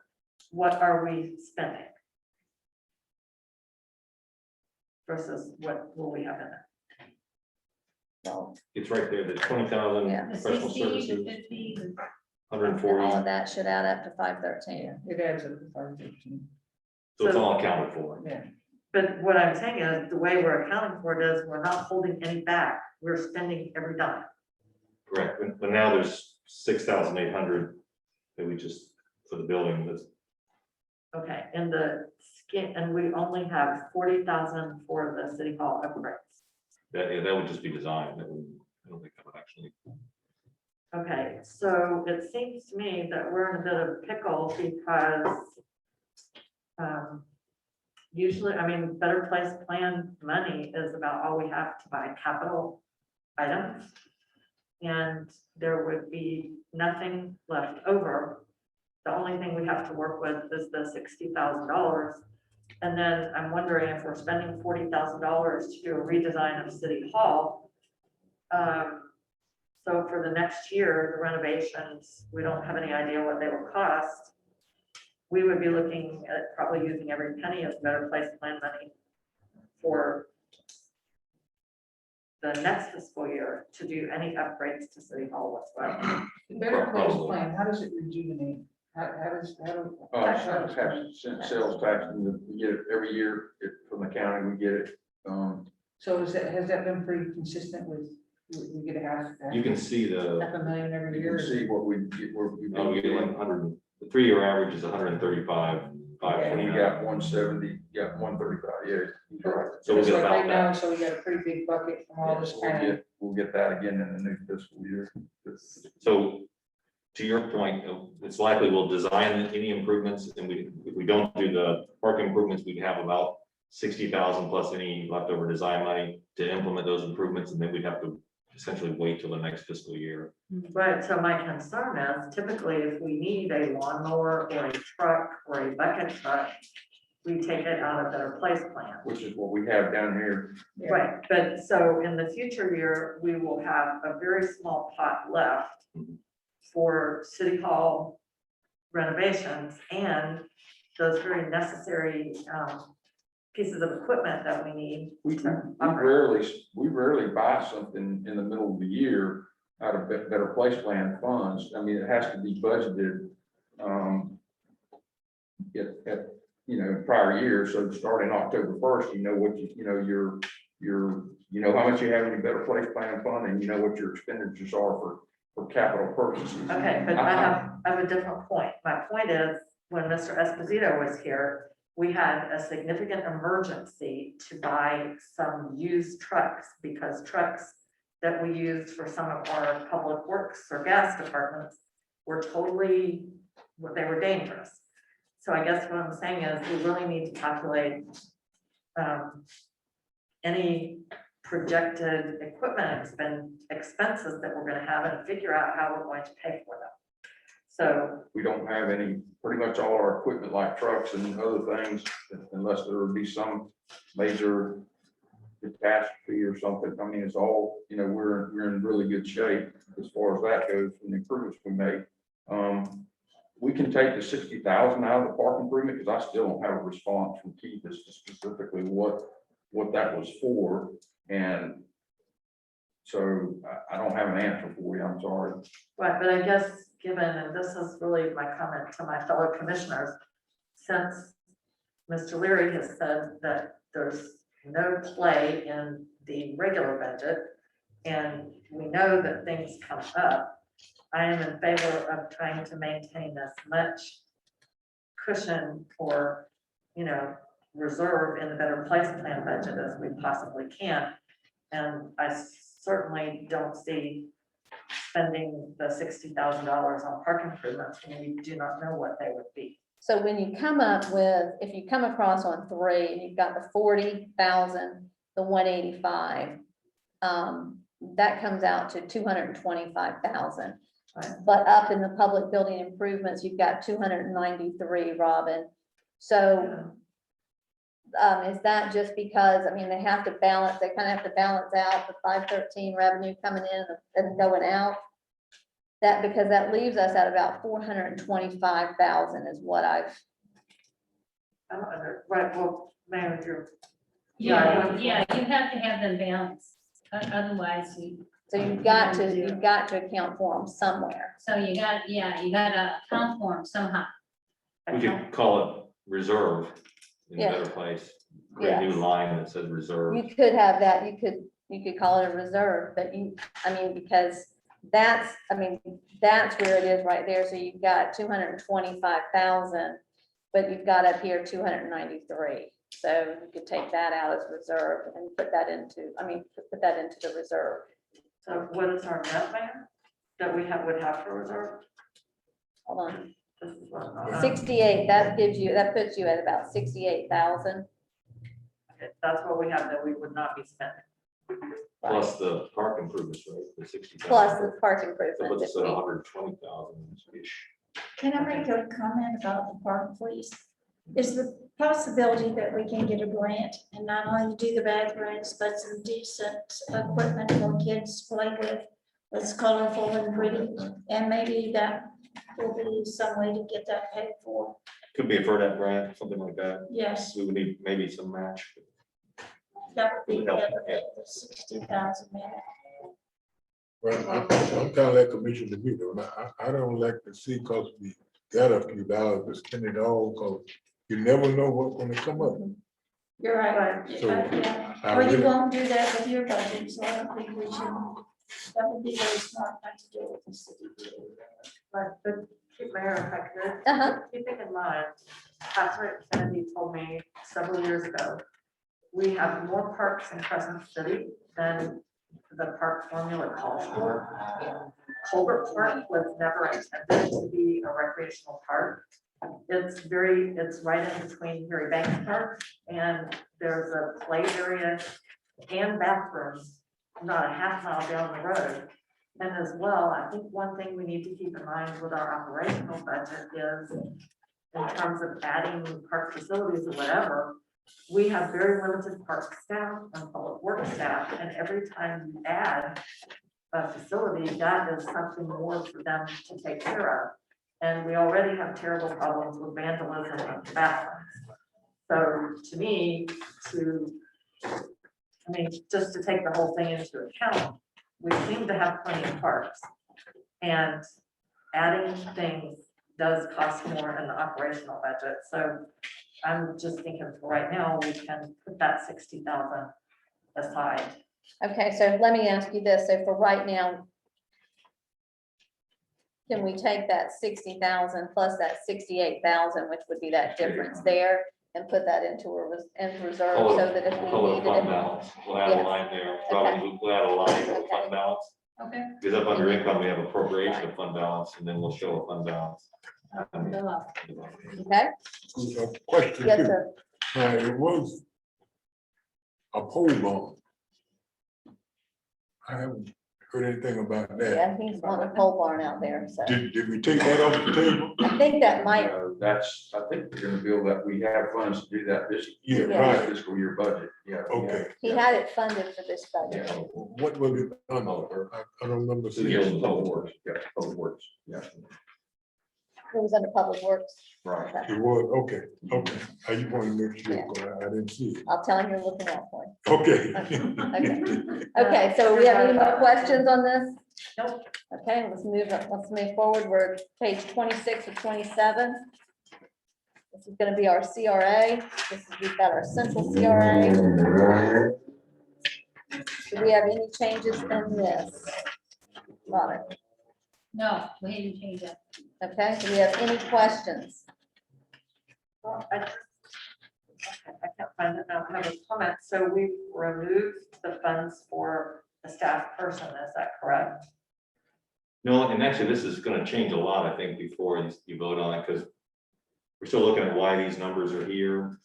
Speaker 1: what are we spending? Versus what will we have in it?
Speaker 2: So,
Speaker 8: It's right there, the 20,000
Speaker 2: Yeah.
Speaker 10: The
Speaker 8: professional
Speaker 10: 60, the
Speaker 8: services,
Speaker 10: 50, the
Speaker 8: 140.
Speaker 2: all of that should add up to 513.
Speaker 7: It adds up to 515.
Speaker 8: So it's all accounted for.
Speaker 7: Yeah.
Speaker 1: But what I'm saying is, the way we're accounting for it is, we're not holding any back, we're spending every dime.
Speaker 8: Correct, but now there's 6,800 that we just, for the building, that's,
Speaker 1: Okay, and the skin, and we only have 40,000 for the city hall upgrades.
Speaker 8: that would just be designed, that would, I don't think that would actually.
Speaker 1: Okay, so it seems to me that we're in a bit of pickle because usually, I mean, Better Place plan money is about all we have to buy capital items. And there would be nothing left over. The only thing we have to work with is the $60,000. And then I'm wondering if we're spending $40,000 to do a redesign of City Hall. So for the next year, the renovations, we don't have any idea what they will cost. We would be looking at probably using every penny of Better Place plan money for the next fiscal year to do any upgrades to City Hall whatsoever.
Speaker 7: Better place
Speaker 8: Probably.
Speaker 7: plan, how does it rejuvenate? How does, how do?
Speaker 6: Sales tax, and we get it every year from the county, we get it.
Speaker 7: So is that, has that been pretty consistent with, we get a half?
Speaker 8: You can see the,
Speaker 7: Half a million every
Speaker 6: You
Speaker 7: year?
Speaker 6: can see what we get, where we
Speaker 8: we get like 100, the 3-year average is 135,
Speaker 6: And we
Speaker 8: 529.
Speaker 6: got 170, got 135, yeah. you're right.
Speaker 8: So we'll
Speaker 7: It's
Speaker 8: get
Speaker 7: like
Speaker 8: about
Speaker 7: right now,
Speaker 8: that.
Speaker 7: so we got a pretty big bucket from all this kind of.
Speaker 6: We'll get that again in the new fiscal year.
Speaker 8: So to your point, it's likely we'll design any improvements, and if we don't do the park improvements, we'd have about 60,000 plus any leftover design money to implement those improvements, and then we'd have to essentially wait till the next fiscal year.
Speaker 1: Right, so my concern is typically if we need a lawnmower or a truck or a bucket truck, we take it out of Better Place plan.
Speaker 6: Which is what we have down here.
Speaker 7: Yeah.
Speaker 1: Right, but so in the future year, we will have a very small pot left for City Hall renovations and those very necessary pieces of equipment that we need.
Speaker 6: We
Speaker 1: to operate.
Speaker 6: rarely buy something in the middle of the year out of Better Place plan funds. I mean, it has to be budgeted at prior years. So starting October 1st, you know what you know how much you have in your Better Place plan fund, and you know what your expenditures are for capital purposes.
Speaker 1: Okay, but I have a different point. My point is, when Mr. Esposito was here, we had a significant emergency to buy some used trucks because trucks that we used for some of our public works or gas departments were totally, they were dangerous. So I guess what I'm saying is we really need to calculate any projected equipment expenses that we're gonna have and figure out how we're going to pay for them. So,
Speaker 6: We don't have any, pretty much all our equipment like trucks and other things, unless there would be some major catastrophe or something. I mean, it's all, we're in really good shape as far as that goes from the improvements we made. We can take the 60,000 out of the park improvement, because I still don't have a response from Keith as to specifically what that was for. And So I don't have an answer for you, I'm sorry.
Speaker 1: Right, but I guess, given, and this is really my comment to my fellow commissioners, since Mr. Leary has said that there's no play in the regular budget, and we know that things come up, I am in favor of trying to maintain as much cushion or, reserve in the Better Place Plan budget as we possibly can. And I certainly don't see spending the $60,000 on park improvements when we do not know what they would be.
Speaker 2: So when you come up with, if you come across on 3, and you've got the 40,000, the 185, that comes out to 225,000.
Speaker 1: Right.
Speaker 2: But up in the public building improvements, you've got 293, Robin. So is that just because, they have to balance, they kind of have to balance out the 513 revenue coming in and going out? That, because that leaves us at about 425,000 is what
Speaker 1: I don't under, right, well, manager,
Speaker 10: Yeah, you have to have them balanced, otherwise
Speaker 2: so you've got to account for them somewhere.
Speaker 10: so you gotta account for them somehow.
Speaker 8: We could call it reserve in a
Speaker 2: Yeah.
Speaker 8: better place. Create a new line that says reserve.
Speaker 2: You could have that, you could call it a reserve, but because that's where it is right there. So you've got 225,000, but you've got up here 293. So you could take that out as reserve and put that into the reserve.
Speaker 1: so what is our net, Mayor, that we would have for reserve?
Speaker 2: Hold on,
Speaker 1: This is what,
Speaker 2: 68, that puts you at about 68,000.
Speaker 1: okay, that's what we have that we would not be spending.
Speaker 8: Plus the park improvements, right, the 60,000.
Speaker 2: Plus the park
Speaker 8: That
Speaker 2: improvements.
Speaker 8: puts us at 120,000-ish.
Speaker 5: Can I make a comment about the park, please? Is the possibility that we can get a grant and not only do the bathrooms, but some decent equipment for kids to play with that's colorful and pretty, and maybe that will be some way to get that paid for.
Speaker 8: Could be a FERDAP grant, something like that.
Speaker 5: Yes,
Speaker 8: We would need maybe some match.
Speaker 5: that would be the other bit, the 60,000 man.
Speaker 3: Well, I'm kind of like Commissioner DeVito, and I don't like to see, cause we got a few dollars to spend it all, cause you never know what's gonna come up.
Speaker 5: You're right.
Speaker 3: So,
Speaker 5: Yeah.
Speaker 3: I
Speaker 5: Well, you
Speaker 3: really-
Speaker 5: won't do that with your budget, so I don't think we should. That would be very smart not to do it with the city.
Speaker 1: But Mayor, if I could,
Speaker 2: Uh-huh.
Speaker 1: keeping in mind, Patrick Kennedy told me several years ago, we have more parks in Crescent City than the park formula calls for. Colbert Park was never intended to be a recreational park. It's right in between Harry Banks Park, and there's a play area and bathrooms, not a half mile down the road. And as well, I think one thing we need to keep in mind with our operational budget is in terms of adding park facilities or whatever, we have very limited park staff and public works staff, and every time you add a facility, that is something more for them to take care of. And we already have terrible problems with vandalism in bathrooms. So to me, just to take the whole thing into account, we seem to have plenty of parks. And adding things does cost more in the operational budget. So I'm just thinking for right now, we can put that 60,000 aside.
Speaker 2: Okay, so let me ask you this. So for right now, can we take that 60,000 plus that 68,000, which would be that difference there, and put that into reserve
Speaker 8: Call
Speaker 2: so
Speaker 8: it-
Speaker 2: that if we
Speaker 8: Call it a
Speaker 2: needed
Speaker 8: fund
Speaker 2: it?
Speaker 8: balance. We'll add
Speaker 2: Yes.
Speaker 8: a line there. Probably we'll add a line for the
Speaker 2: Okay.
Speaker 8: fund balance.
Speaker 10: Okay.
Speaker 8: Because up under income, we have appropriation of fund balance, and then we'll show a fund balance.
Speaker 2: Okay,
Speaker 3: Question
Speaker 2: yes,
Speaker 3: two.
Speaker 2: sir.
Speaker 3: Now, it was a pole barn. I haven't heard anything about that.
Speaker 2: Yeah, he's wanting a pole barn out there, so
Speaker 3: Did we take that off the table?
Speaker 2: I think that might,
Speaker 6: That's, I think we're gonna build that, we have funds to do that this
Speaker 3: Yeah,
Speaker 2: Yeah.
Speaker 3: right,
Speaker 6: fiscal year budget, yeah.
Speaker 3: okay.
Speaker 2: he had it funded for this budget.
Speaker 3: What was it under? I don't remember
Speaker 8: So you're
Speaker 3: seeing.
Speaker 8: in public works.
Speaker 6: Yeah, public works, yeah.
Speaker 2: It was under Public Works.
Speaker 8: Right.
Speaker 2: Okay.
Speaker 3: It was, okay, okay. I just want to make sure, 'cause I didn't see it.
Speaker 2: I'll tell him you're looking out for him.
Speaker 3: Okay.
Speaker 2: Okay, so we have any more questions on this?
Speaker 1: Nope.
Speaker 2: Okay, let's move forward. We're page 26 or 27. This is gonna be our CRA. We've got our central CRA. Do we have any changes in this? Robin?
Speaker 10: No, we didn't change it.
Speaker 2: Okay, do we have any questions?
Speaker 1: Well, okay, I can't find it now. I have a comment. So we removed the funds for the staff person, is that correct?
Speaker 8: No, and actually, this is gonna change a lot, I think, before you vote on it, because we're still looking at why these numbers are here.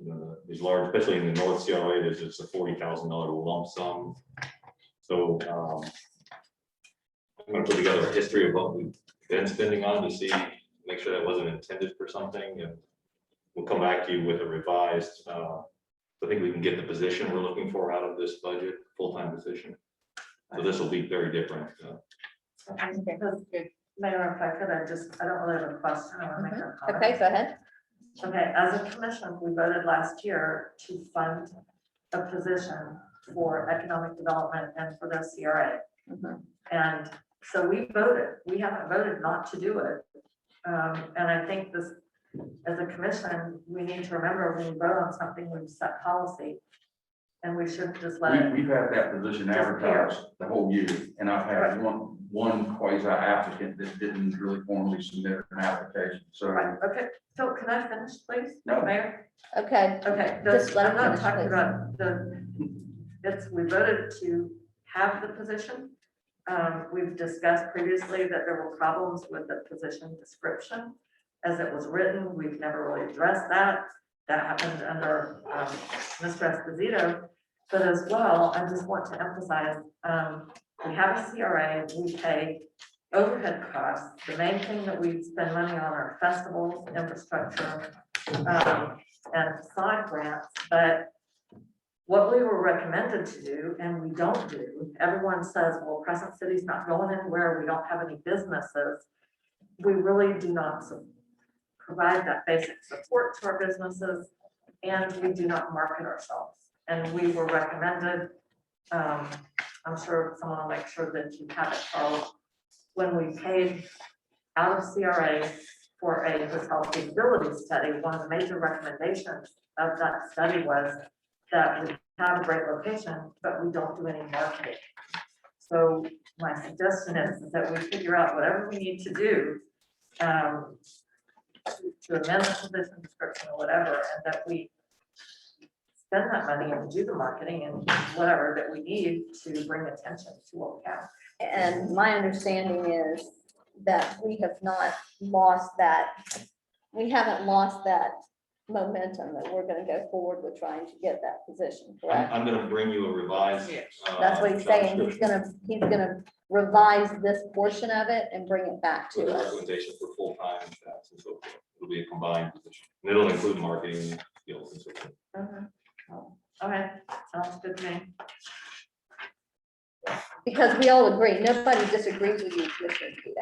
Speaker 8: You know, these large, especially in the North CRA, there's just a $40,000 lump sum. So I'm gonna put together a history of what we've been spending on to see, make sure that wasn't intended for something, and we'll come back to you with a revised, I think we can get the position we're looking for out of this budget, full-time position. So this will be very different.
Speaker 1: Okay, because, Mayor, if I could, I don't really have a question. I want to make a comment.
Speaker 2: Okay, go ahead.
Speaker 1: Okay, as a commission, we voted last year to fund a position for economic development and for the CRA.
Speaker 2: Mhm.
Speaker 1: And so we haven't voted not to do it. And I think this, as a commission, we need to remember when we vote on something, we've set policy. And we shouldn't just let it.
Speaker 6: We've had that position advertised the whole year, and I've had one quasi applicant that didn't really formally submit an application, so.
Speaker 1: Right, okay, so can I finish, please?
Speaker 6: No.
Speaker 1: Mayor?
Speaker 2: Okay,
Speaker 1: Okay,
Speaker 2: Just let
Speaker 1: I'm
Speaker 2: him
Speaker 1: not
Speaker 2: finish,
Speaker 1: talking
Speaker 2: please.
Speaker 1: about we voted to have the position. We've discussed previously that there were problems with the position description. As it was written, we've never really addressed that. That happened under Mr. Esposito. But as well, I just want to emphasize, we have a CRA, we pay overhead costs. The main thing that we spend money on are festivals, infrastructure, and side grants. But what we were recommended to do, and we don't do, everyone says, well, Crescent City's not going anywhere, we don't have any businesses. We really do not provide that basic support to our businesses, and we do not market ourselves. And we were recommended, I'm sure someone will make sure that you have it, Charles, when we paid out of CRA for a hotel feasibility study, one of the major recommendations of that study was that we have a great location, but we don't do any marketing. So my suggestion is that we figure out whatever we need to do to amend the position description or whatever, and that we spend that money and do the marketing and whatever that we need to bring attention to what we have.
Speaker 2: and my understanding is that we have not lost that, we haven't lost that momentum that we're gonna go forward with trying to get that position, correct?
Speaker 8: I'm gonna bring you a revised.
Speaker 2: That's what he's
Speaker 8: job
Speaker 2: saying,
Speaker 8: description.
Speaker 2: he's gonna revise this portion of it and bring it back
Speaker 8: With
Speaker 2: to
Speaker 8: a
Speaker 2: us.
Speaker 8: recommendation for full-time and stats and so forth. It'll be a combined position. And it'll include marketing skills and so forth.
Speaker 2: Mhm.
Speaker 1: Okay, sounds good to me.
Speaker 2: Because we all agree, nobody disagrees with you, Commissioner Tito,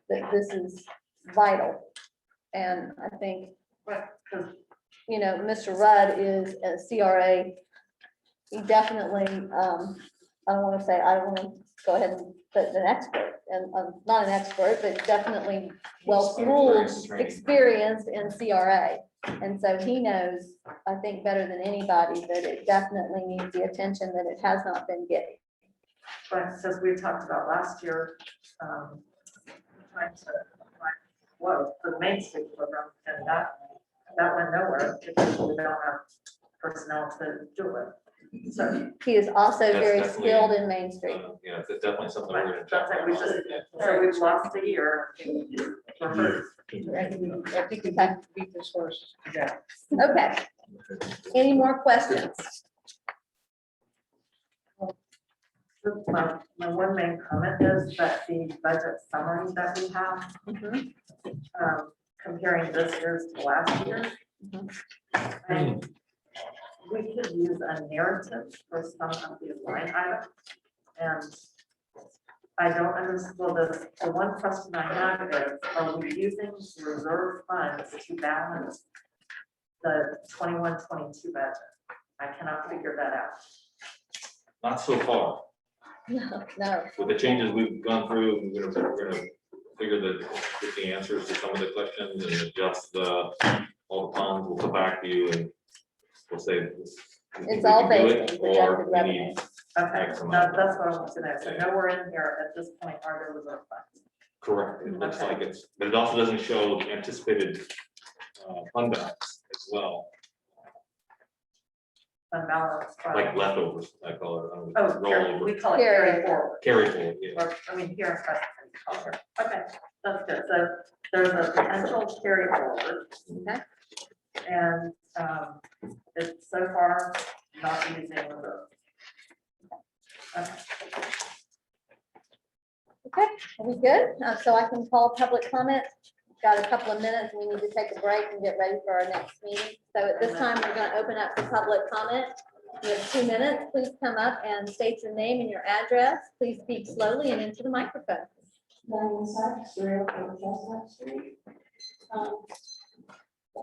Speaker 2: that this is vital. And I think,
Speaker 1: Right, because
Speaker 2: you know, Mr. Rudd is a CRA. He definitely, I don't want to say, I don't want to go ahead and, but an expert, and not an expert, but definitely well-schooled, experienced in CRA. And so he knows, I think, better than anybody, that it definitely needs the attention that it has not been getting.
Speaker 1: but since we talked about last year, trying to find, well, for the Main Street program, and that went nowhere because we don't have personnel to do it. So
Speaker 2: He is also
Speaker 8: That's
Speaker 2: very
Speaker 8: definitely,
Speaker 2: skilled in Main Street.
Speaker 8: Yeah, it's definitely something we're gonna check.
Speaker 1: Sounds like we so we've lost a year. for her.
Speaker 7: I think we can beat this horse to death.
Speaker 2: Okay. Any more questions?
Speaker 1: My one main comment is that the budget summary that we have,
Speaker 2: Mhm.
Speaker 1: comparing this year's to last year. And we could use a narrative for some of these line items. And I don't understand, well, the one question I have is, are we using reserve funds to balance the 21-22 budget? I cannot figure that out.
Speaker 8: Not so far.
Speaker 2: No,
Speaker 8: With the changes we've gone through, we're gonna figure get the answers to some of the questions and adjust all the funds. We'll come back to you and we'll say. we think
Speaker 2: it's
Speaker 8: we
Speaker 2: all
Speaker 8: can do
Speaker 2: based
Speaker 8: it,
Speaker 2: on
Speaker 8: or
Speaker 2: projected
Speaker 8: we
Speaker 2: revenue.
Speaker 8: need
Speaker 1: Okay,
Speaker 8: X
Speaker 1: that's
Speaker 8: amount.
Speaker 1: what I want to know. So nowhere in here at this point are there reserve funds.
Speaker 8: Correct, it looks
Speaker 1: Okay.
Speaker 8: like it's, but it also doesn't show anticipated fund balance as well,
Speaker 1: Fund balance.
Speaker 8: like leftovers, I call it.
Speaker 1: Oh,
Speaker 8: rollover,
Speaker 1: we call it
Speaker 2: Carry
Speaker 1: carry forward.
Speaker 8: carry forward, yeah.
Speaker 1: Or, I mean, here, in Crescent, we call it. Okay, that's good. So there's a potential carry forward.
Speaker 2: Okay.
Speaker 1: And it's so far not using reserve. Okay.
Speaker 2: Okay, are we good? So I can call public comment. Got a couple of minutes. We need to take a break and get ready for our next meeting. So at this time, we're gonna open up for public comment. You have 2 minutes. Please come up and state your name and your address. Please speak slowly and into the microphone.
Speaker 9: Diane Sykes, 304 Chestnut Street.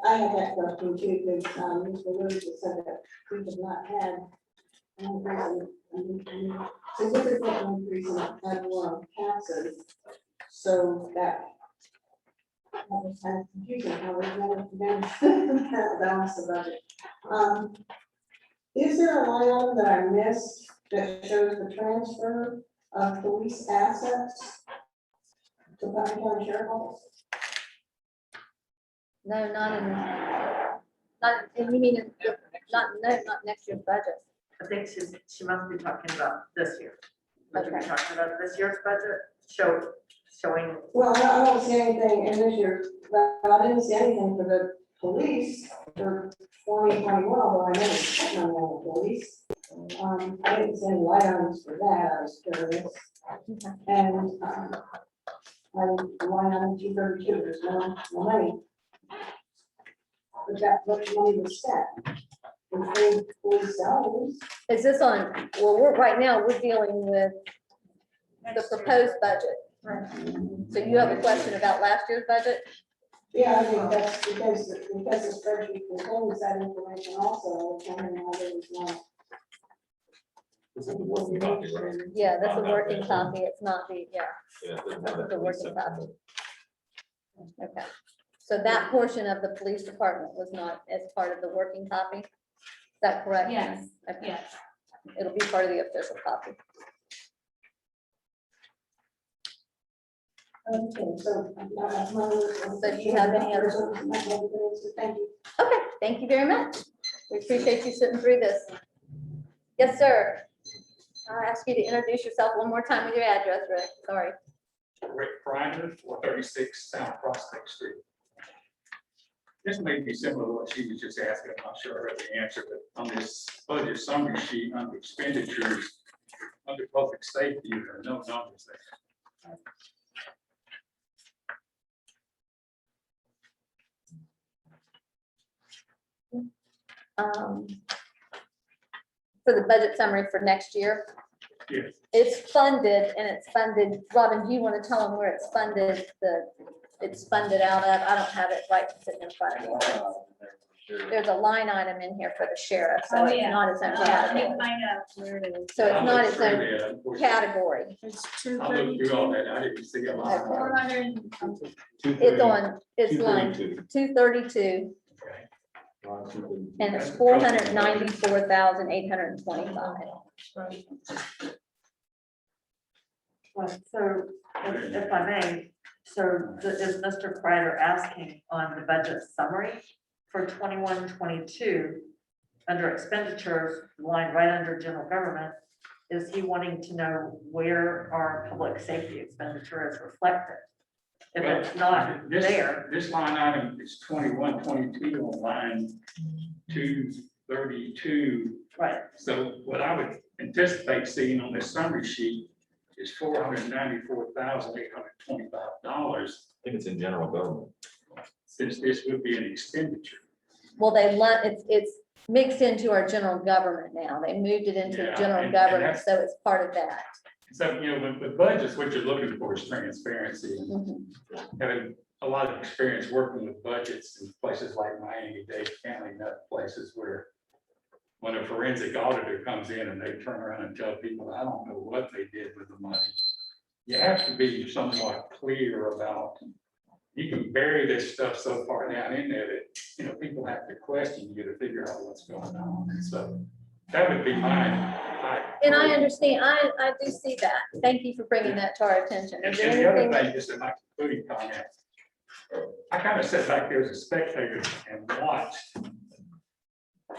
Speaker 9: I have that question too, because Mr. Lewis has said that we have not had an significant increase in ad valorem taxes. So that was kind of confusing how we're going to balance the budget. Is there a line item that I missed that shows the transfer of police assets to Putnam County Sheriff's Office?
Speaker 2: No, not in, not, and you mean, not next year's budget.
Speaker 1: I think she must be talking about this year. Would you be
Speaker 2: Okay.
Speaker 1: talking about this year's budget? Showing,
Speaker 9: Well, I don't see anything in this year, but I didn't see anything for the police for 2021, although I know it's Putnam on the police. I didn't see any light items for that, I was curious. And, I, line item 232, there's no money. But that much money was spent. We paid police salaries.
Speaker 2: Is this on, well, right now, we're dealing with the proposed budget. So you have a question about last year's budget?
Speaker 9: Yeah, I think that's because the spreadsheet contains that information also, I was wondering how there was not.
Speaker 8: This is the working copy, right?
Speaker 2: Yeah, that's a working copy. It's not the, yeah,
Speaker 8: Yeah, it doesn't
Speaker 2: this
Speaker 8: have
Speaker 2: is
Speaker 8: that
Speaker 2: the
Speaker 8: police
Speaker 2: working
Speaker 8: section.
Speaker 2: copy. Okay. So that portion of the police department was not as part of the working copy? Is that correct?
Speaker 10: Yes,
Speaker 2: Okay.
Speaker 10: yes.
Speaker 2: It'll be part of the official copy.
Speaker 9: Okay, so.
Speaker 2: So do you have any other?
Speaker 9: Thank you.
Speaker 2: Okay, thank you very much. We appreciate you sitting through this. Yes, sir. I'll ask you to introduce yourself one more time with your address, Rick. Sorry.
Speaker 12: Rick Primer, 436 South Prospect Street. This may be similar to what she was just asking. I'm not sure I read the answer, but on this budget summary sheet under expenditures, under public safety, there are no numbers there.
Speaker 2: For the budget summary for next year,
Speaker 12: Yes.
Speaker 2: it's funded and it's funded. Robin, do you want to tell them where it's funded, it's funded out of? I don't have it right sitting in front of me. There's a line item in here for the sheriff, so
Speaker 10: Oh,
Speaker 2: it's
Speaker 10: yeah.
Speaker 2: not its own
Speaker 10: Let me
Speaker 2: category.
Speaker 10: find out where it is.
Speaker 2: So it's not its
Speaker 12: I looked
Speaker 2: own
Speaker 12: through that, unfortunately.
Speaker 2: category.
Speaker 5: It's
Speaker 12: I looked through all
Speaker 5: 232.
Speaker 12: that. I didn't see a lot.
Speaker 10: 400.
Speaker 2: It's on, it's line 232 and it's 494,825.
Speaker 1: so if I may, so is Mr. Kreider asking on the budget summary for 21-22 under expenditures, line right under general government, is he wanting to know where our public safety expenditure is reflected? If it's not
Speaker 12: This-
Speaker 1: there,
Speaker 12: This line item is 21-22 on line 232.
Speaker 1: right,
Speaker 12: So what I would anticipate seeing on this summary sheet is $494,825,
Speaker 8: I think it's in general government.
Speaker 12: since this would be an expenditure.
Speaker 2: Well, it's mixed into our general government now. They moved it into
Speaker 12: Yeah,
Speaker 2: general
Speaker 12: and
Speaker 2: government,
Speaker 12: that's-
Speaker 2: so it's part of that.
Speaker 12: So, you know, with budgets, what you're looking for is transparency. And
Speaker 2: Mhm.
Speaker 12: having a lot of experience working with budgets in places like Miami-Dade County, and other places where when a forensic auditor comes in and they turn around and tell people, I don't know what they did with the money. You have to be somewhat clear about, you can bury this stuff so far down in there that, you know, people have to question you to figure out what's going on. And so that would be mine.
Speaker 2: And I understand, I do see that. Thank you for bringing that to our attention.
Speaker 12: And
Speaker 2: Is there
Speaker 12: the other
Speaker 2: anything?
Speaker 12: thing, just in my concluding comment, I kind of sat back there as a spectator and watched the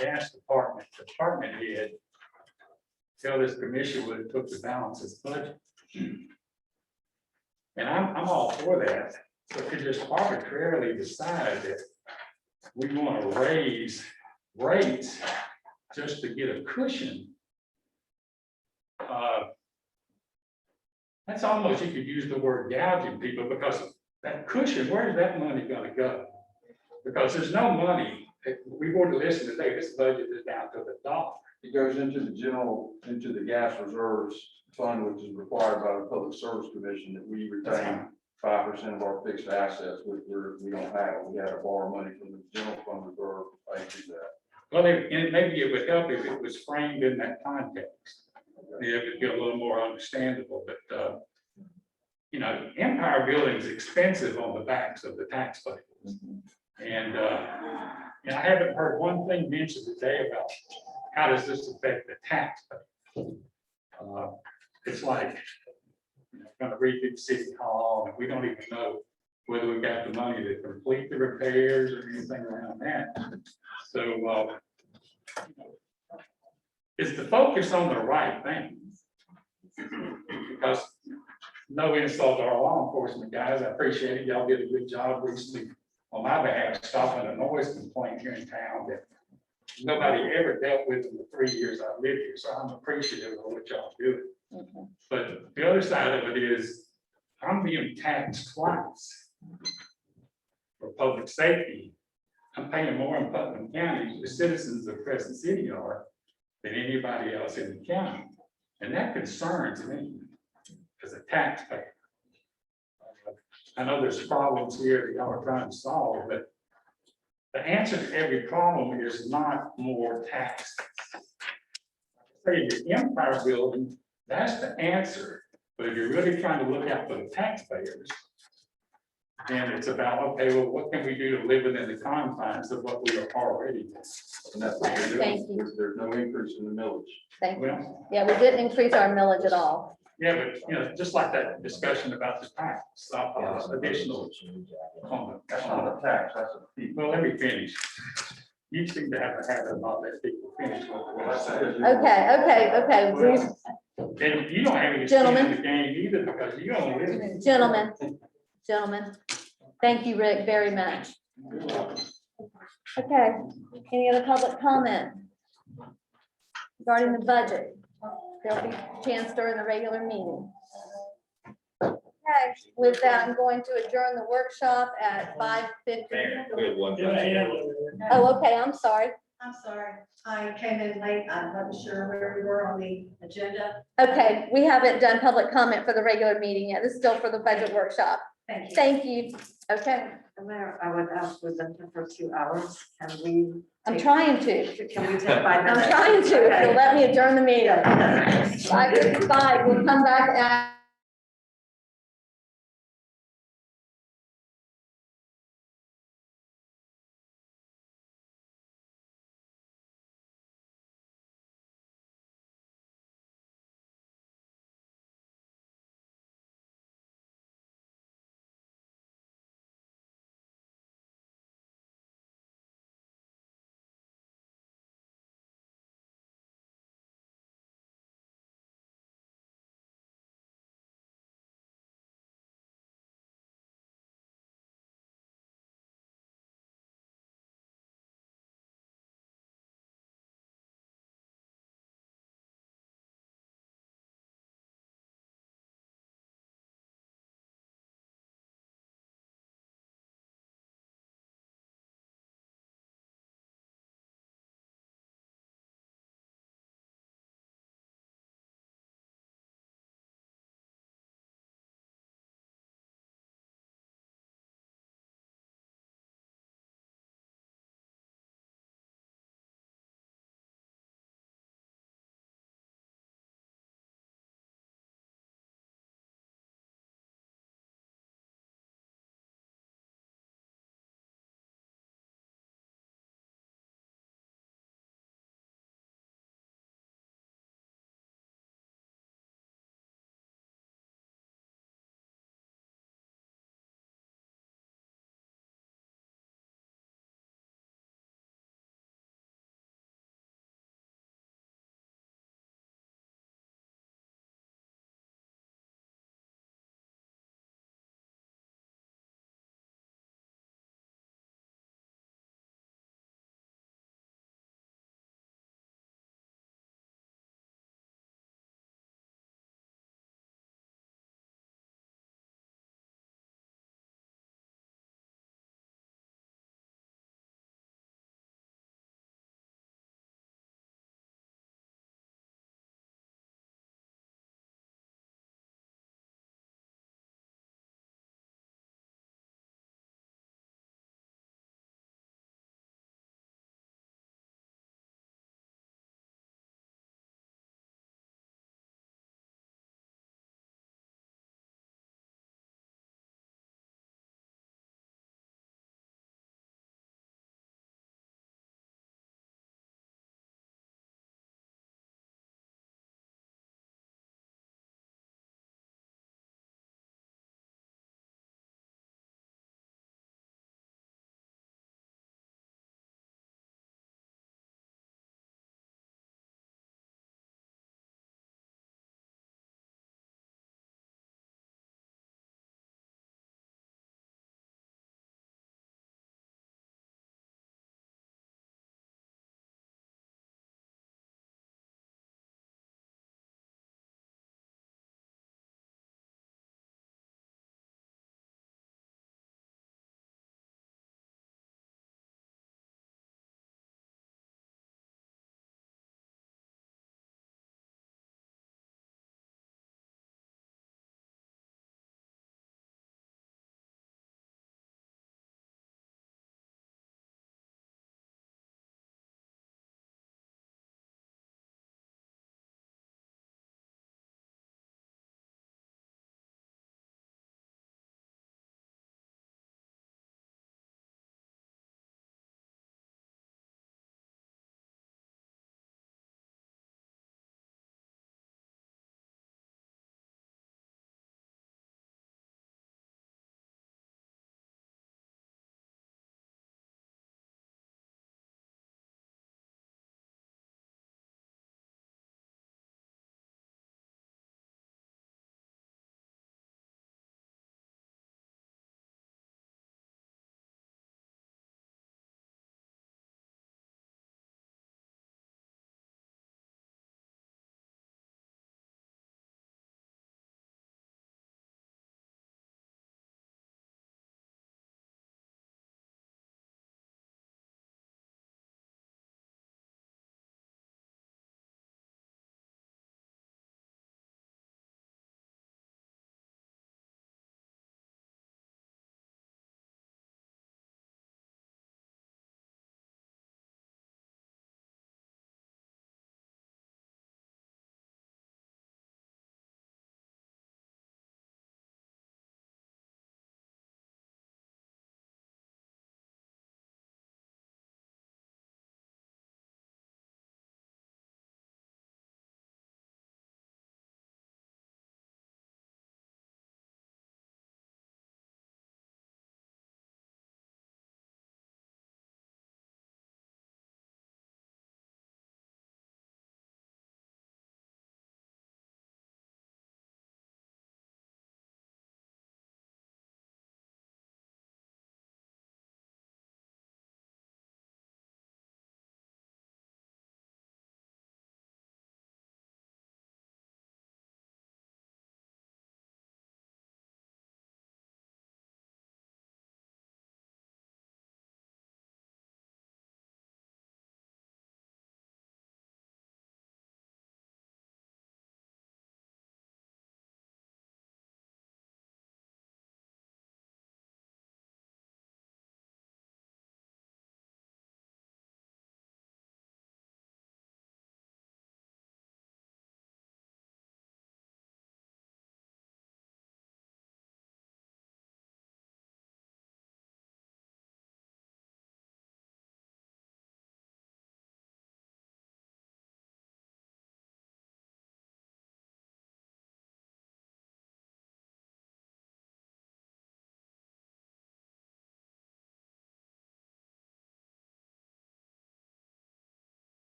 Speaker 12: gas department head tell this commission what it took to balance its budget. And I'm all for that, but to just arbitrarily decide that we want to raise rates just to get a cushion. That's almost, you could use the word gouging people, because that cushion, where's that money gonna go? Because there's no money, we've already listened today, this budget is down to the dollar.
Speaker 6: It goes into the gas reserves fund, which is required by the Public Service Commission, that we retain 5% of our fixed assets, which we don't have. We had to borrow money from the general fund reserve to pay for that.
Speaker 12: Well, and maybe it would help if it was framed in that context. Yeah, it would be a little more understandable, but, you know, Empire Building is expensive on the backs of the taxpayers. And I haven't heard one thing mentioned today about how does this affect the taxpayer. It's like, you know, gonna redo City Hall, and we don't even know whether we got the money to complete the repairs or anything around that. So, is the focus on the right things? Because no insult to our law enforcement guys, I appreciate it. Y'all did a good job recently on my behalf, stopping a noise complaint here in town that nobody ever dealt with in the 3 years I've lived here. So I'm appreciative of what y'all do.
Speaker 2: Mhm.
Speaker 12: But the other side of it is, I'm being taxed twice for public safety. I'm paying more in Putnam County, the citizens of Crescent City are, than anybody else in the county. And that concerns me as a taxpayer. I know there's problems here that y'all are trying to solve, but the answer to every problem is not more taxes. Say the Empire Building, that's the answer. But if you're really trying to look out for the taxpayers, then it's about, okay, well, what can we do to live within the confines of what we are already doing?
Speaker 6: And that's what we're doing.
Speaker 2: Thank you.
Speaker 6: There's no increase in the millage.
Speaker 2: Thank you.
Speaker 12: Well,
Speaker 2: Yeah, we didn't increase our millage at all.
Speaker 12: yeah, but you know, just like that discussion about the tax, additional.
Speaker 6: That's not a tax, that's a fee.
Speaker 12: Well, let me finish. You seem to have a habit of not letting people finish what I say.
Speaker 2: Okay.
Speaker 12: And you don't have any skin in
Speaker 2: Gentlemen.
Speaker 12: the game either, because you only live.
Speaker 2: Gentlemen, thank you, Rick, very much. Okay, any other public comment regarding the budget? There'll be a chance during the regular meeting. Okay, with that, I'm going to adjourn the workshop at 5:50.
Speaker 8: We have one.
Speaker 2: Oh, okay, I'm sorry.
Speaker 9: I'm sorry, I came in late, I wasn't sure where we were on the agenda.
Speaker 2: Okay, we haven't done public comment for the regular meeting yet. This is still for the budget workshop.
Speaker 9: Thank you.
Speaker 2: Thank you. Okay,
Speaker 1: And Mayor, I would ask, we've been here for 2 hours. Can we?
Speaker 2: I'm
Speaker 1: take-
Speaker 2: trying to.
Speaker 1: Can we take 5 minutes?
Speaker 2: I'm trying to. If you'll let me adjourn the meeting.
Speaker 1: Okay.
Speaker 2: 5:55, we'll come back at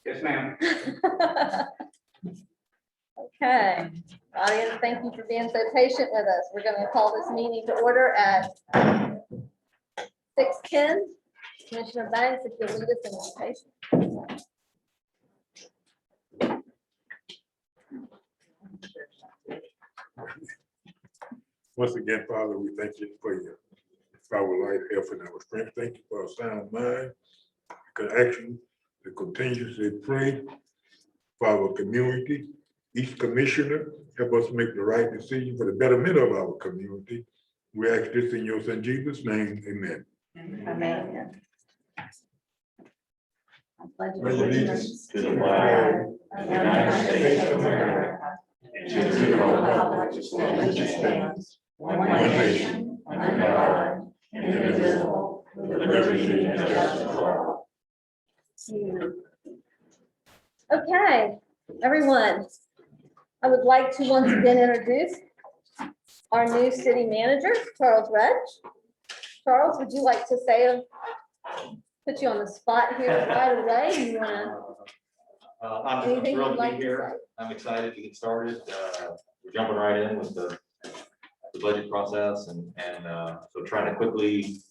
Speaker 12: Yes, ma'am.
Speaker 2: Okay, audience, thank you for being so patient with us. We're gonna call this meeting to order at 6:10. Commissioner Banks, if you'll lead us in invocation.
Speaker 3: Once again, Father, we thank you for our life, health, and our strength. Thank you for a sound mind, good action, to continuously pray for our community. Each commissioner help us make the right decision for the betterment of our community. We ask this in your son Jesus' name, amen.
Speaker 2: Amen. I pledge
Speaker 3: allegiance
Speaker 8: to the flag of the United States of America, and to the republic which stands one nation, under God, indivisible, with liberty and justice for all.
Speaker 2: Okay, everyone, I would like to once again introduce our new city manager, Charles Reg. Charles, would you like to say, put you on the spot here right away? You wanna,
Speaker 8: I'm
Speaker 2: anything
Speaker 8: thrilled
Speaker 2: you'd
Speaker 8: to
Speaker 2: like
Speaker 8: be
Speaker 2: to
Speaker 8: here.
Speaker 2: say?
Speaker 8: I'm excited to get started. We're jumping right in with the budget process and so trying to quickly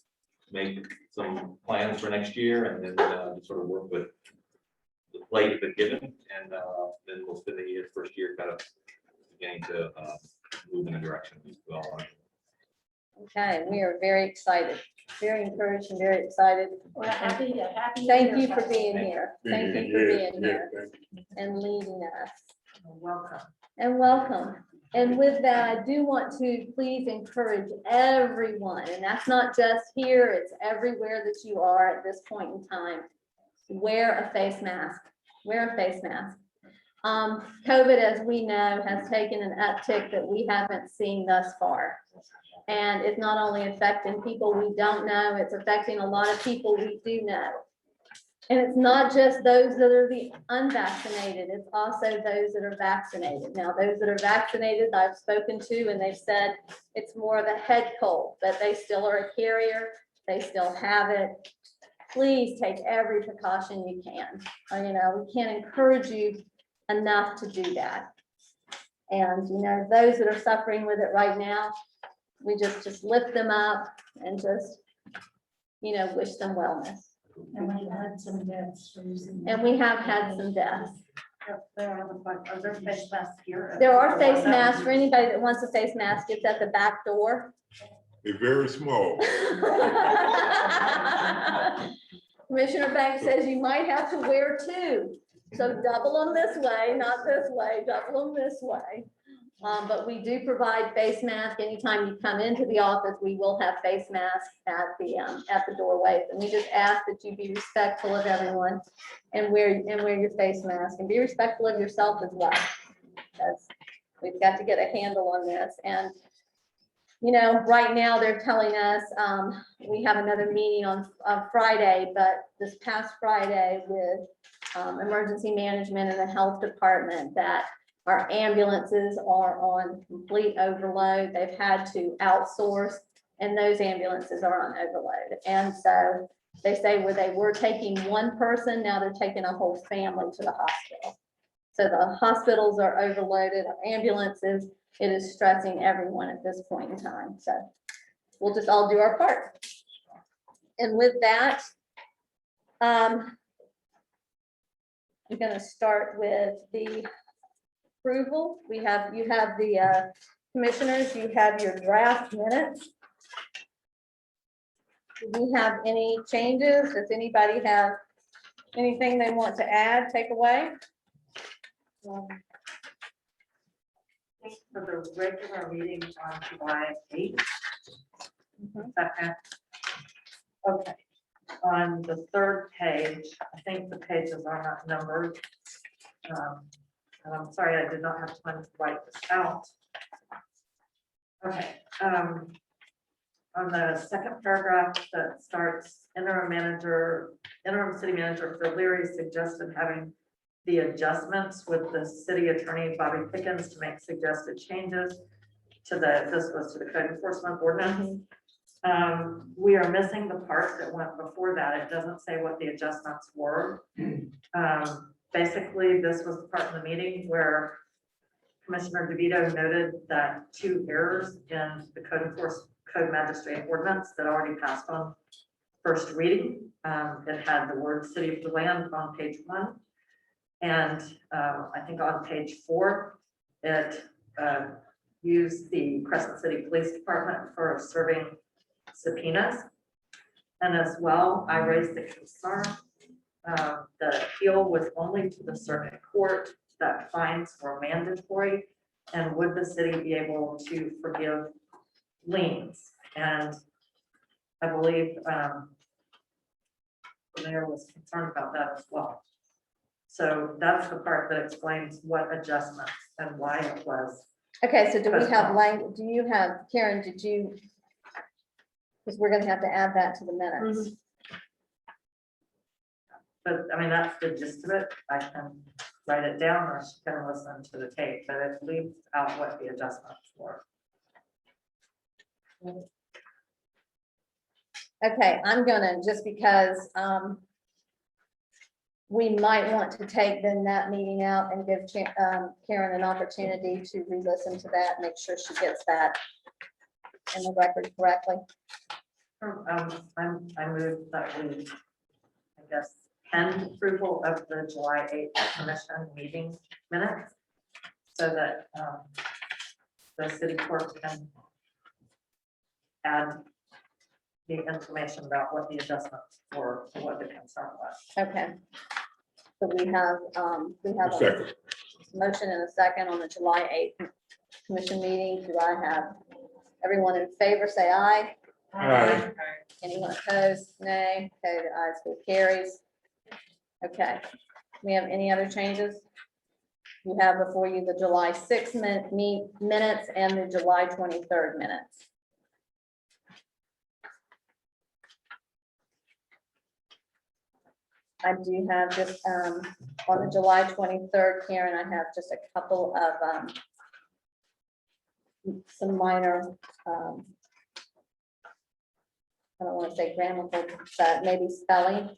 Speaker 8: make some plans for next year and then sort of work with the plate that's given and then we'll spend the first year kind of beginning to move in a direction we all want.
Speaker 2: Okay, we are very excited, very encouraged and very excited.
Speaker 5: We're happy.
Speaker 2: Thank you for being here. Thank you for
Speaker 3: Yes,
Speaker 2: being
Speaker 3: yes,
Speaker 2: here
Speaker 3: thank you.
Speaker 2: and leading us.
Speaker 1: Welcome.
Speaker 2: And welcome. And with that, I do want to please encourage everyone, and that's not just here, it's everywhere that you are at this point in time. Wear a face mask, wear a face mask. COVID, as we know, has taken an uptick that we haven't seen thus far. And it's not only affecting people we don't know, it's affecting a lot of people we do know. And it's not just those that are the unvaccinated, it's also those that are vaccinated. Now, those that are vaccinated, I've spoken to, and they've said it's more of a head cold, but they still are a carrier, they still have it. Please take every precaution you can. We can't encourage you enough to do that. And, those that are suffering with it right now, we just lift them up and just, wish them wellness.
Speaker 5: And we had some deaths recently.
Speaker 2: And we have had some deaths.
Speaker 1: Are there face masks here?
Speaker 2: There are face masks for anybody that wants a face mask. It's at the back door.
Speaker 3: They're very small.
Speaker 2: Commissioner Banks says you might have to wear two. So double them this way, not this way, double them this way. But we do provide face masks. Anytime you come into the office, we will have face masks at the doorways. And we just ask that you be respectful of everyone and wear your face mask and be respectful of yourself as well. Because we've got to get a handle on this. And right now they're telling us we have another meeting on Friday, but this past Friday with emergency management and the health department that our ambulances are on complete overload. They've had to outsource and those ambulances are on overload. And so they say where they were taking one person, now they're taking a whole family to the hospital. So the hospitals are overloaded, our ambulances, it is stressing everyone at this point in time. So we'll just all do our part. And with that, I'm going to start with the approval. You have the commissioners, you have your draft minutes. Do we have any changes? Does anybody have anything they want to add, take away?
Speaker 1: For the regular meeting on July 8th. Second. Okay, on the third page, I think the pages are not numbered. And I'm sorry, I did not have time to write this out. Okay, on the second paragraph that starts interim city manager Phil Leary suggested having the adjustments with the city attorney Bobby Pickens to make suggested changes to this was to the code enforcement ordinance. We are missing the part that went before that. It doesn't say what the adjustments were. Basically, this was the part of the meeting where Commissioner DeVito noted that 2 errors in the code magistrate ordinance that already passed on first reading. It had the word city of DeLand on page 1. And I think on page 4, it used the Crescent City Police Department for serving subpoenas. And as well, I raised the concern, the appeal was only to the circuit court, that fines were mandatory. And would the city be able to forgive liens? And I believe the mayor was concerned about that as well. So that's the part that explains what adjustments and why it was.
Speaker 2: Okay, so do we have language, do you have, Karen, did you? Because we're gonna have to add that to the minutes.
Speaker 1: But I mean, that's the gist of it. I can write it down or she can listen to the tape, but it leaves out what the adjustments were.
Speaker 2: Okay, I'm gonna, just because, we might want to take then that meeting out and give Karen an opportunity to re-listen to that, make sure she gets that in the record correctly.
Speaker 1: I moved that we, I guess, pending approval of the July 8th commission meeting minutes so that the city clerk can add the information about what the adjustments were, or what the concern was.
Speaker 2: Okay. So we have a
Speaker 3: Second.
Speaker 2: motion and a second on the July 8th commission meeting. Do I have everyone in favor, say aye?
Speaker 3: Aye.
Speaker 2: Anyone opposed? Nay. Okay, the ayes vote carries. Okay. We have any other changes? You have before you the July 6th minutes and the July 23rd minutes. I do have just, on the July 23rd, Karen, I have just a couple of, some minor, I don't want to say grammatical, but maybe spelling.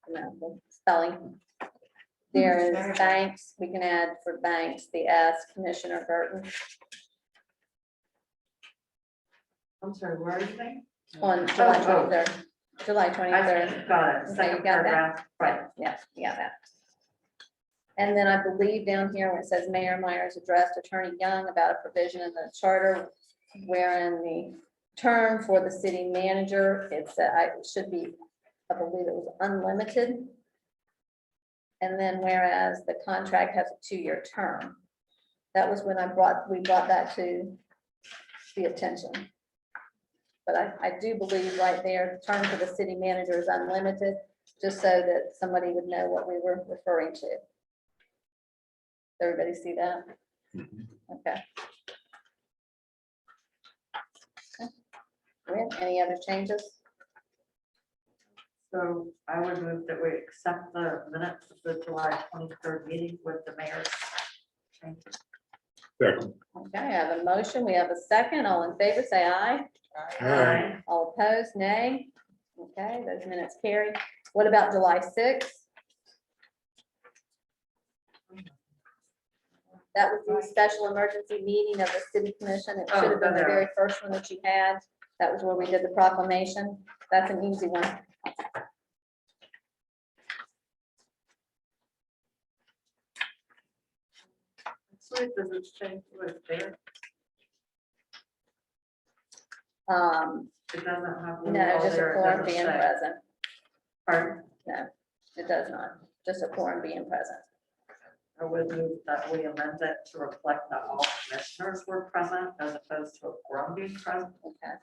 Speaker 2: No, spelling. There is banks, we can add for banks, the S, Commissioner Burton,
Speaker 1: I'm sorry, where are you saying?
Speaker 2: on July
Speaker 1: Oh,
Speaker 2: 23rd. July 23rd.
Speaker 1: Got it.
Speaker 2: Okay, you
Speaker 1: Second
Speaker 2: got that?
Speaker 1: paragraph, right.
Speaker 2: Yeah, that. And then I believe down here where it says Mayor Myers addressed Attorney Young about a provision in the charter wherein the term for the city manager, it should be, I believe it was unlimited. And then whereas the contract has a 2-year term. That was when we brought that to the attention. But I do believe right there, the term for the city manager is unlimited, just so that somebody would know what we were referring to. Everybody see that? Okay. Any other changes?
Speaker 1: So I would move that we accept the minutes of the July 23rd meeting with the mayor's changes.
Speaker 3: Second.
Speaker 2: Okay, I have a motion. We have a second. All in favor, say aye.
Speaker 3: Aye.
Speaker 2: All opposed, nay. Okay, those minutes carry. What about July 6th? That was the special emergency meeting of the city commission. It should have been the very first one that you had. That was where we did the proclamation. That's an easy one.
Speaker 1: So it doesn't change what's there. It doesn't have.
Speaker 2: No, just a
Speaker 1: there, it
Speaker 2: quorum
Speaker 1: doesn't
Speaker 2: being
Speaker 1: say.
Speaker 2: present.
Speaker 1: Pardon?
Speaker 2: No, it does not. Just a quorum being present.
Speaker 1: I would move that we amend it to reflect that all commissioners were present as opposed to a quorum being present.
Speaker 2: Okay.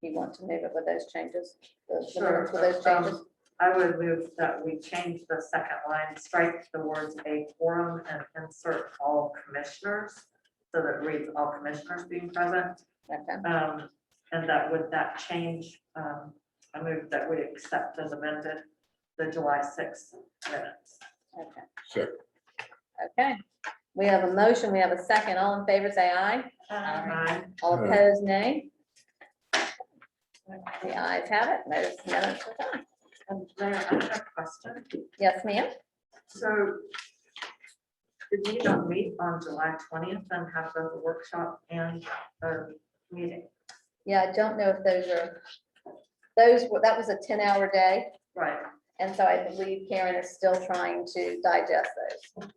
Speaker 2: You want to move it with those changes? The minutes with those changes?
Speaker 1: I would move that we change the second line, strike the words a quorum and insert all commissioners. So that it reads all commissioners being present.
Speaker 2: Okay.
Speaker 1: And that with that change, I move that we accept as amended the July 6th minutes.
Speaker 2: Okay.
Speaker 3: Second.
Speaker 2: Okay. We have a motion, we have a second. All in favor, say aye. All
Speaker 3: Aye.
Speaker 2: opposed, nay. The ayes have it. Those minutes are done.
Speaker 1: Mayor, I have a question.
Speaker 2: Yes, ma'am.
Speaker 1: So did we not meet on July 20th and have both a workshop and a meeting?
Speaker 2: Yeah, I don't know if that was a 10-hour day.
Speaker 1: Right.
Speaker 2: And so I believe Karen is still trying to digest those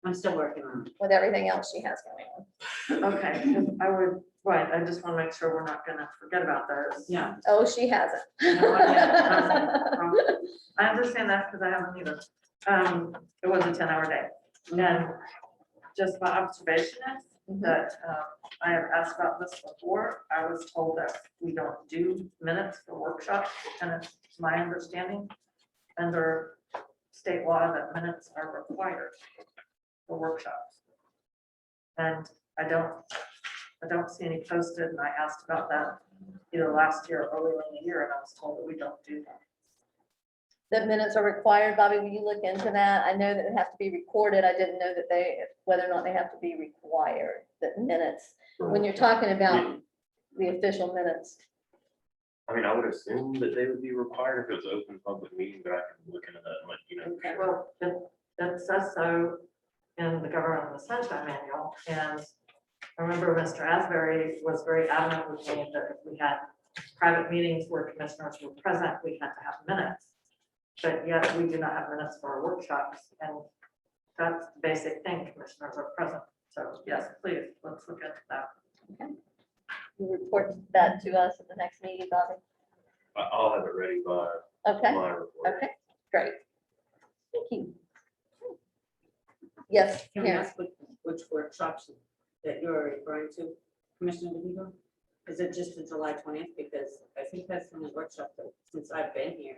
Speaker 10: I'm still working on it.
Speaker 2: with everything else she has going on.
Speaker 1: Okay, 'cause I would, right, I just want to make sure we're not gonna forget about those.
Speaker 10: Yeah.
Speaker 2: Oh, she hasn't.
Speaker 1: No, I haven't. I understand that because I haven't either. It was a 10-hour day. And just my observation is that I have asked about this before. I was told that we don't do minutes for workshops, and it's my understanding under state law that minutes are required for workshops. And I don't see any posted, and I asked about that either last year or earlier in the year, and I was told that we don't do that.
Speaker 2: The minutes are required. Bobby, will you look into that? I know that it has to be recorded. I didn't know that whether or not they have to be required, that minutes. When you're talking about the official minutes.
Speaker 13: I mean, I would assume that they would be required if it's an open public meeting, but I can look into that and let you know.
Speaker 2: Okay.
Speaker 1: Well, it says so in the Government of the Sunshine Manual, and I remember Mr. Asbury was very adamant with me that if we had private meetings where commissioners were present, we had to have minutes. But yet we do not have minutes for our workshops, and that's the basic thing, commissioners are present. So yes, please, let's look into that.
Speaker 2: You report that to us at the next meeting, Bobby.
Speaker 13: I'll have it ready by
Speaker 2: Okay,
Speaker 13: my report.
Speaker 2: okay, great. Thank you. Yes,
Speaker 14: Can we
Speaker 2: Karen.
Speaker 14: ask which workshops that you're referring to, Commissioner DeVito? Is it just the July 20th? Because I think that's the only workshop that, since I've been here.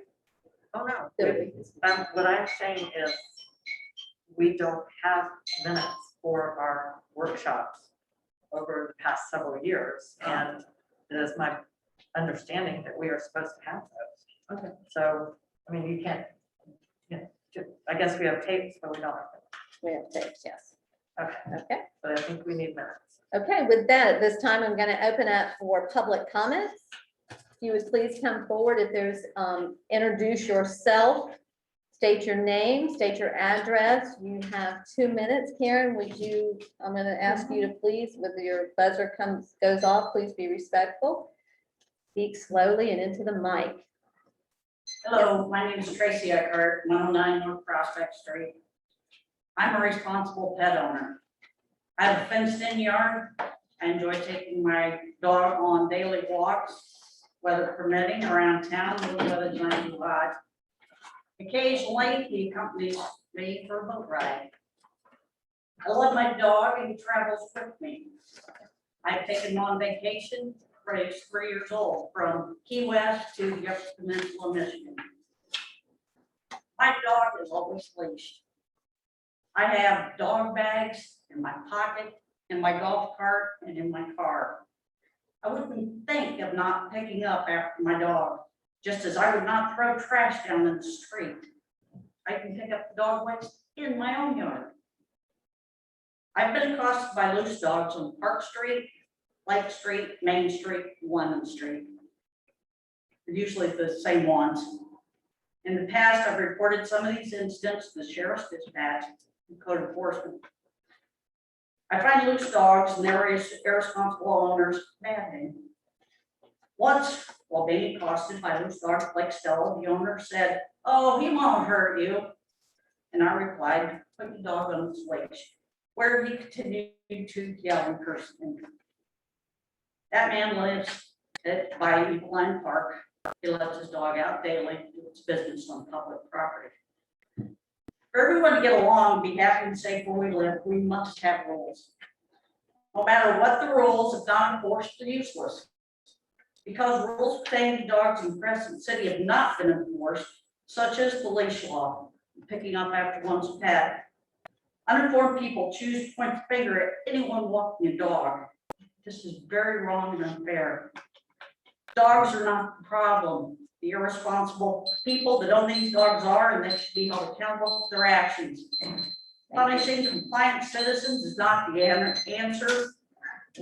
Speaker 1: Oh, no.
Speaker 2: There we
Speaker 1: What I'm saying is we don't have minutes for our workshops over the past several years. And it is my understanding that we are supposed to have those. Okay. So, I mean, you can't, I guess we have tapes, but we don't have them.
Speaker 2: We have tapes, yes.
Speaker 1: Okay,
Speaker 2: Okay,
Speaker 1: but I think we need minutes.
Speaker 2: okay, with that, at this time, I'm gonna open up for public comments. If you would please come forward if there's, introduce yourself, state your name, state your address. You have 2 minutes. Karen, I'm gonna ask you to please, with your buzzer goes off, please be respectful. Speak slowly and into the mic.
Speaker 15: Hello, my name is Tracy Eckhart, 109 North Prospect Street. I'm a responsible pet owner. I have a fenced-in yard. I enjoy taking my dog on daily walks, weather permitting, around town, when the weather's not too hot. Occasionally, he accompanies me for a boat ride. I love my dog and he travels with me. I've taken him on vacation when he was 3 years old, from Key West to Jefferson Peninsula, Michigan. My dog is always leashed. I have dog bags in my pocket, in my golf cart, and in my car. I wouldn't think of not picking up after my dog, just as I would not throw trash down in the street. I can pick up the dog waste in my own yard. I've been accosted by loose dogs on Park Street, Lake Street, Main Street, London Street. They're usually the same ones. In the past, I've reported some of these incidents to the sheriff's dispatch and code enforcement. I find loose dogs and their irresponsible owners maddening. Once, while being accosted by loose dogs like Stella, the owner said, "Oh, he won't hurt you." And I replied, "Put the dog on its leash," where he continued to yell and curse at me. That man lives by Eagle Line Park. He lets his dog out daily to do its business on public property. For everyone to get along, be happy and safe where we live, we must have rules. No matter what the rules, if not enforced, they're useless. Because rules pertaining to dogs in Crescent City have not been enforced, such as the leash law, picking up after one's pet. Uninformed people choose to point the finger at anyone walking a dog. This is very wrong and unfair. Dogs are not the problem. The irresponsible people that own these dogs are, and they should be held accountable for their actions. Punishing compliant citizens is not the answer.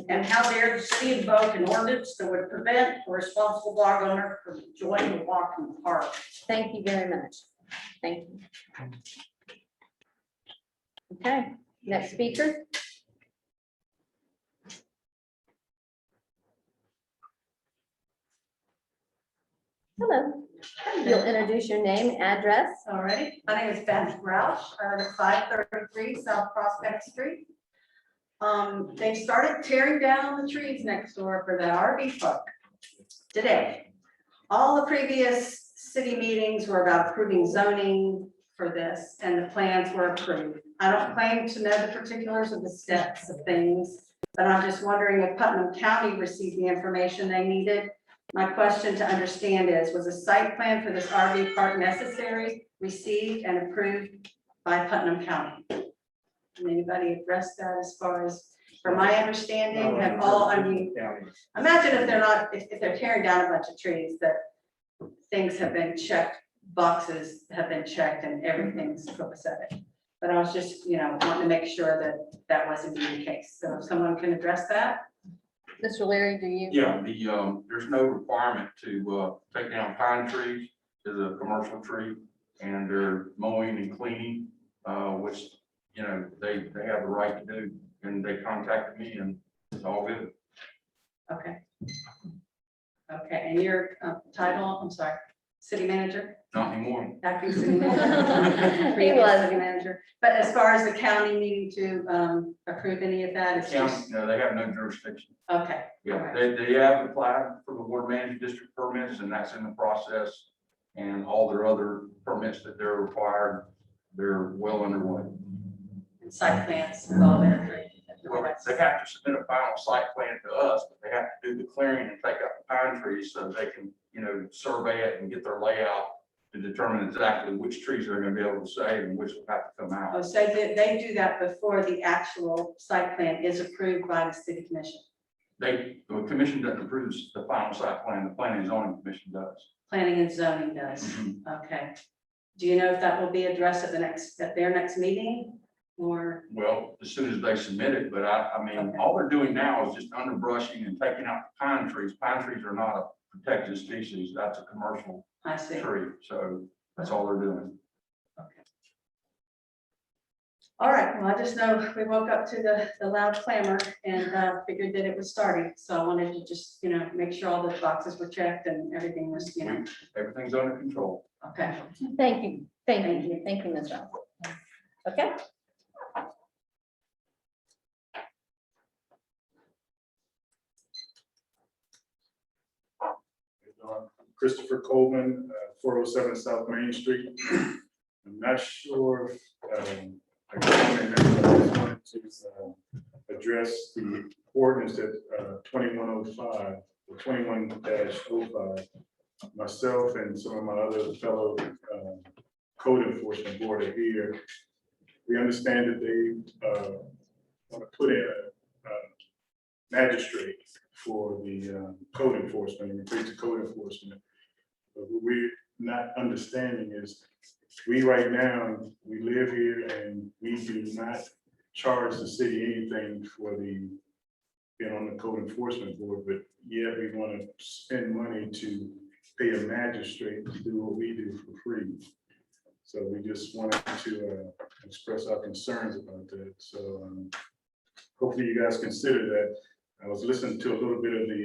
Speaker 15: And how dare the city invoke an ordinance that would prevent a responsible dog owner from enjoying a walk in the park?
Speaker 2: Thank you very much. Thank you. Okay, next speaker. Hello. You'll introduce your name, address.
Speaker 16: All right, my name is Beth Roush, I live at 533 South Prospect Street. They started tearing down the trees next door for the RV park today. All the previous city meetings were about approving zoning for this, and the plans were approved. I don't claim to know the particulars of the steps of things, but I'm just wondering if Putnam County received the information they needed. My question to understand is, was a site plan for this RV park necessary, received and approved by Putnam County? Can anybody address that as far as, from my understanding, have all, I mean, imagine if they're not, if they're tearing down a bunch of trees, that things have been checked, boxes have been checked and everything's copacetic. But I was just, wanting to make sure that that wasn't the case. So if someone can address that.
Speaker 2: Mr. Leary, do you?
Speaker 6: Yeah, there's no requirement to take down pine trees as a commercial tree, and they're mowing and cleaning, which, they have the right to do, and they contacted me and it's all good.
Speaker 16: Okay. Okay, and your title, I'm sorry, city manager?
Speaker 6: Not anymore.
Speaker 16: Acting city manager. Previous city manager. But as far as the county needing to approve any of that, it's
Speaker 6: County,
Speaker 16: just,
Speaker 6: no, they have no jurisdiction.
Speaker 16: okay.
Speaker 6: Yeah, they have applied for the board managed district permits, and that's in the process. And all their other permits that they're required, they're well underway.
Speaker 16: And site plans, all that.
Speaker 6: Well, they have to submit a final site plan to us, but they have to do the clearing and take out the pine trees so they can, survey it and get their layout to determine exactly which trees they're gonna be able to save and which will have to come out.
Speaker 16: Oh, so they do that before the actual site plan is approved by the city commission?
Speaker 6: The commission doesn't approve the final site plan, the planning and zoning commission does.
Speaker 16: Planning and zoning does, okay. Do you know if that will be addressed at their next meeting, or?
Speaker 6: Well, as soon as they submit it, but I mean, all they're doing now is just underbrushing and taking out the pine trees. Pine trees are not a protected species, that's a commercial
Speaker 16: I see.
Speaker 6: tree, so that's all they're doing.
Speaker 16: All right, well, I just know we woke up to the loud clamor and figured that it was starting. So I wanted to just, make sure all the boxes were checked and everything was,
Speaker 6: Everything's under control.
Speaker 16: okay.
Speaker 2: Thank you. Thank you. Thank you, Ms. Ross. Okay.
Speaker 17: Christopher Coleman, 407 South Main Street. I'm not sure if I just wanted to address the ordinance at 2105, or 21-05. Myself and some of my other fellow code enforcement board are here. We understand that they want to put in a magistrate for the code enforcement and increase the code enforcement. But what we're not understanding is we right now, we live here and we do not charge the city anything for being on the code enforcement board, but yet we want to spend money to pay a magistrate to do what we do for free. So we just wanted to express our concerns about that. So hopefully you guys consider that. I was listening to a little bit of the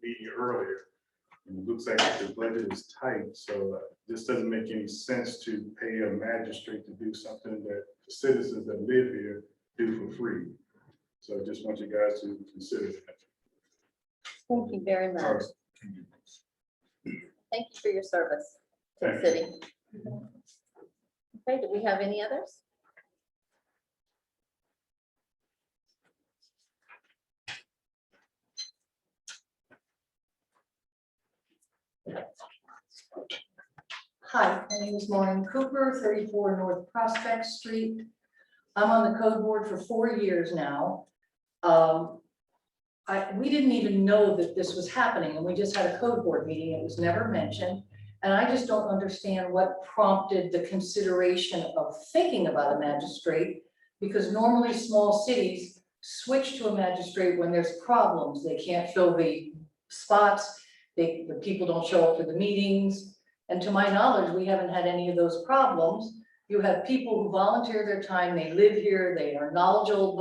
Speaker 17: meeting earlier, and it looks like the budget is tight. So this doesn't make any sense to pay a magistrate to do something that the citizens that live here do for free. So I just want you guys to consider that.
Speaker 2: Thank you very much. Thank you for your service to the city. Okay, do we have any others?
Speaker 18: Hi, my name is Maureen Cooper, 34 North Prospect Street. I'm on the code board for 4 years now. We didn't even know that this was happening, and we just had a code board meeting. It was never mentioned. And I just don't understand what prompted the consideration of thinking about a magistrate, because normally small cities switch to a magistrate when there's problems. They can't fill the spots, the people don't show up for the meetings. And to my knowledge, we haven't had any of those problems. You have people who volunteer their time, they live here, they are knowledgeable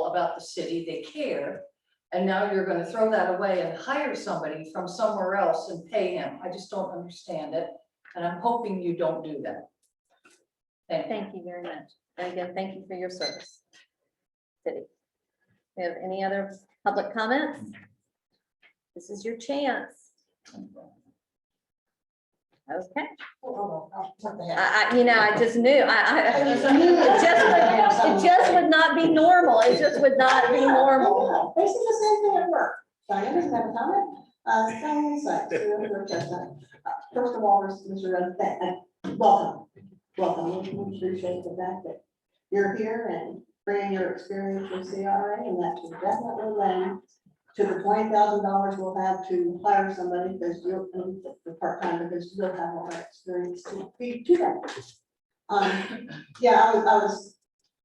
Speaker 18: about the city, they care. And now you're gonna throw that away and hire somebody from somewhere else and pay him. I just don't understand it. And I'm hoping you don't do that. Thank you.
Speaker 2: Thank you very much. And again, thank you for your service. City. We have any other public comments? This is your chance. Okay. I just knew, it just would not be normal. It just would not be normal.
Speaker 9: Basically the same thing at work. Diane doesn't have a comment. Diane said, first of all, Mr. Rose, welcome. We appreciate the fact that you're here and bringing your experience with CRA, and that will definitely lend to the $20,000 we'll have to hire somebody because you'll, for part-time, because you'll have all that experience to feed to them. Yeah, I was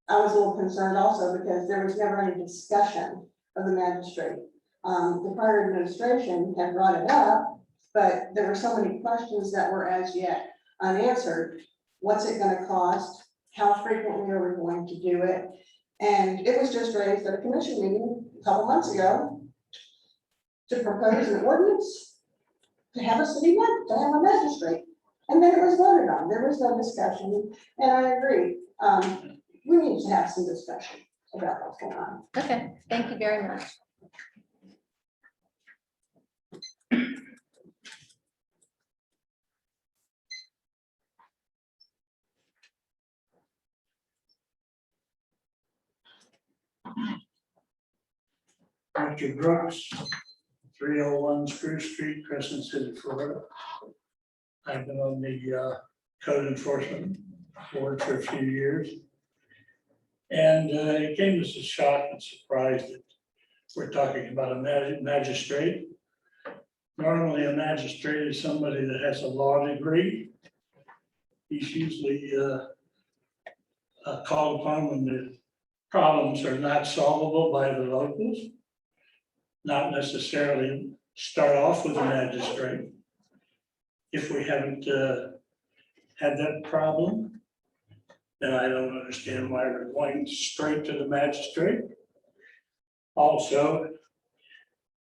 Speaker 9: a little concerned also because there was never any discussion of the magistrate. The prior administration had brought it up, but there were so many questions that were as yet unanswered. What's it going to cost? How frequently are we going to do it? And it was just raised at a commission meeting a couple months ago to propose an ordinance to have a to have a magistrate. And then it was voted on. There was no discussion. And I agree. We need to have some discussion about what's going on.
Speaker 2: Okay, thank you very much.
Speaker 19: Richard Brooks, 301 Spruce Street, Crescent City, Florida. I've been on the code enforcement board for a few years. And it came as a shock and surprise that we're talking about a magistrate. Normally a magistrate is somebody that has a law degree. He's usually called upon when the problems are not solvable by the locals. Not necessarily start off with a magistrate. If we haven't had that problem, then I don't understand why we're going straight to the magistrate. Also,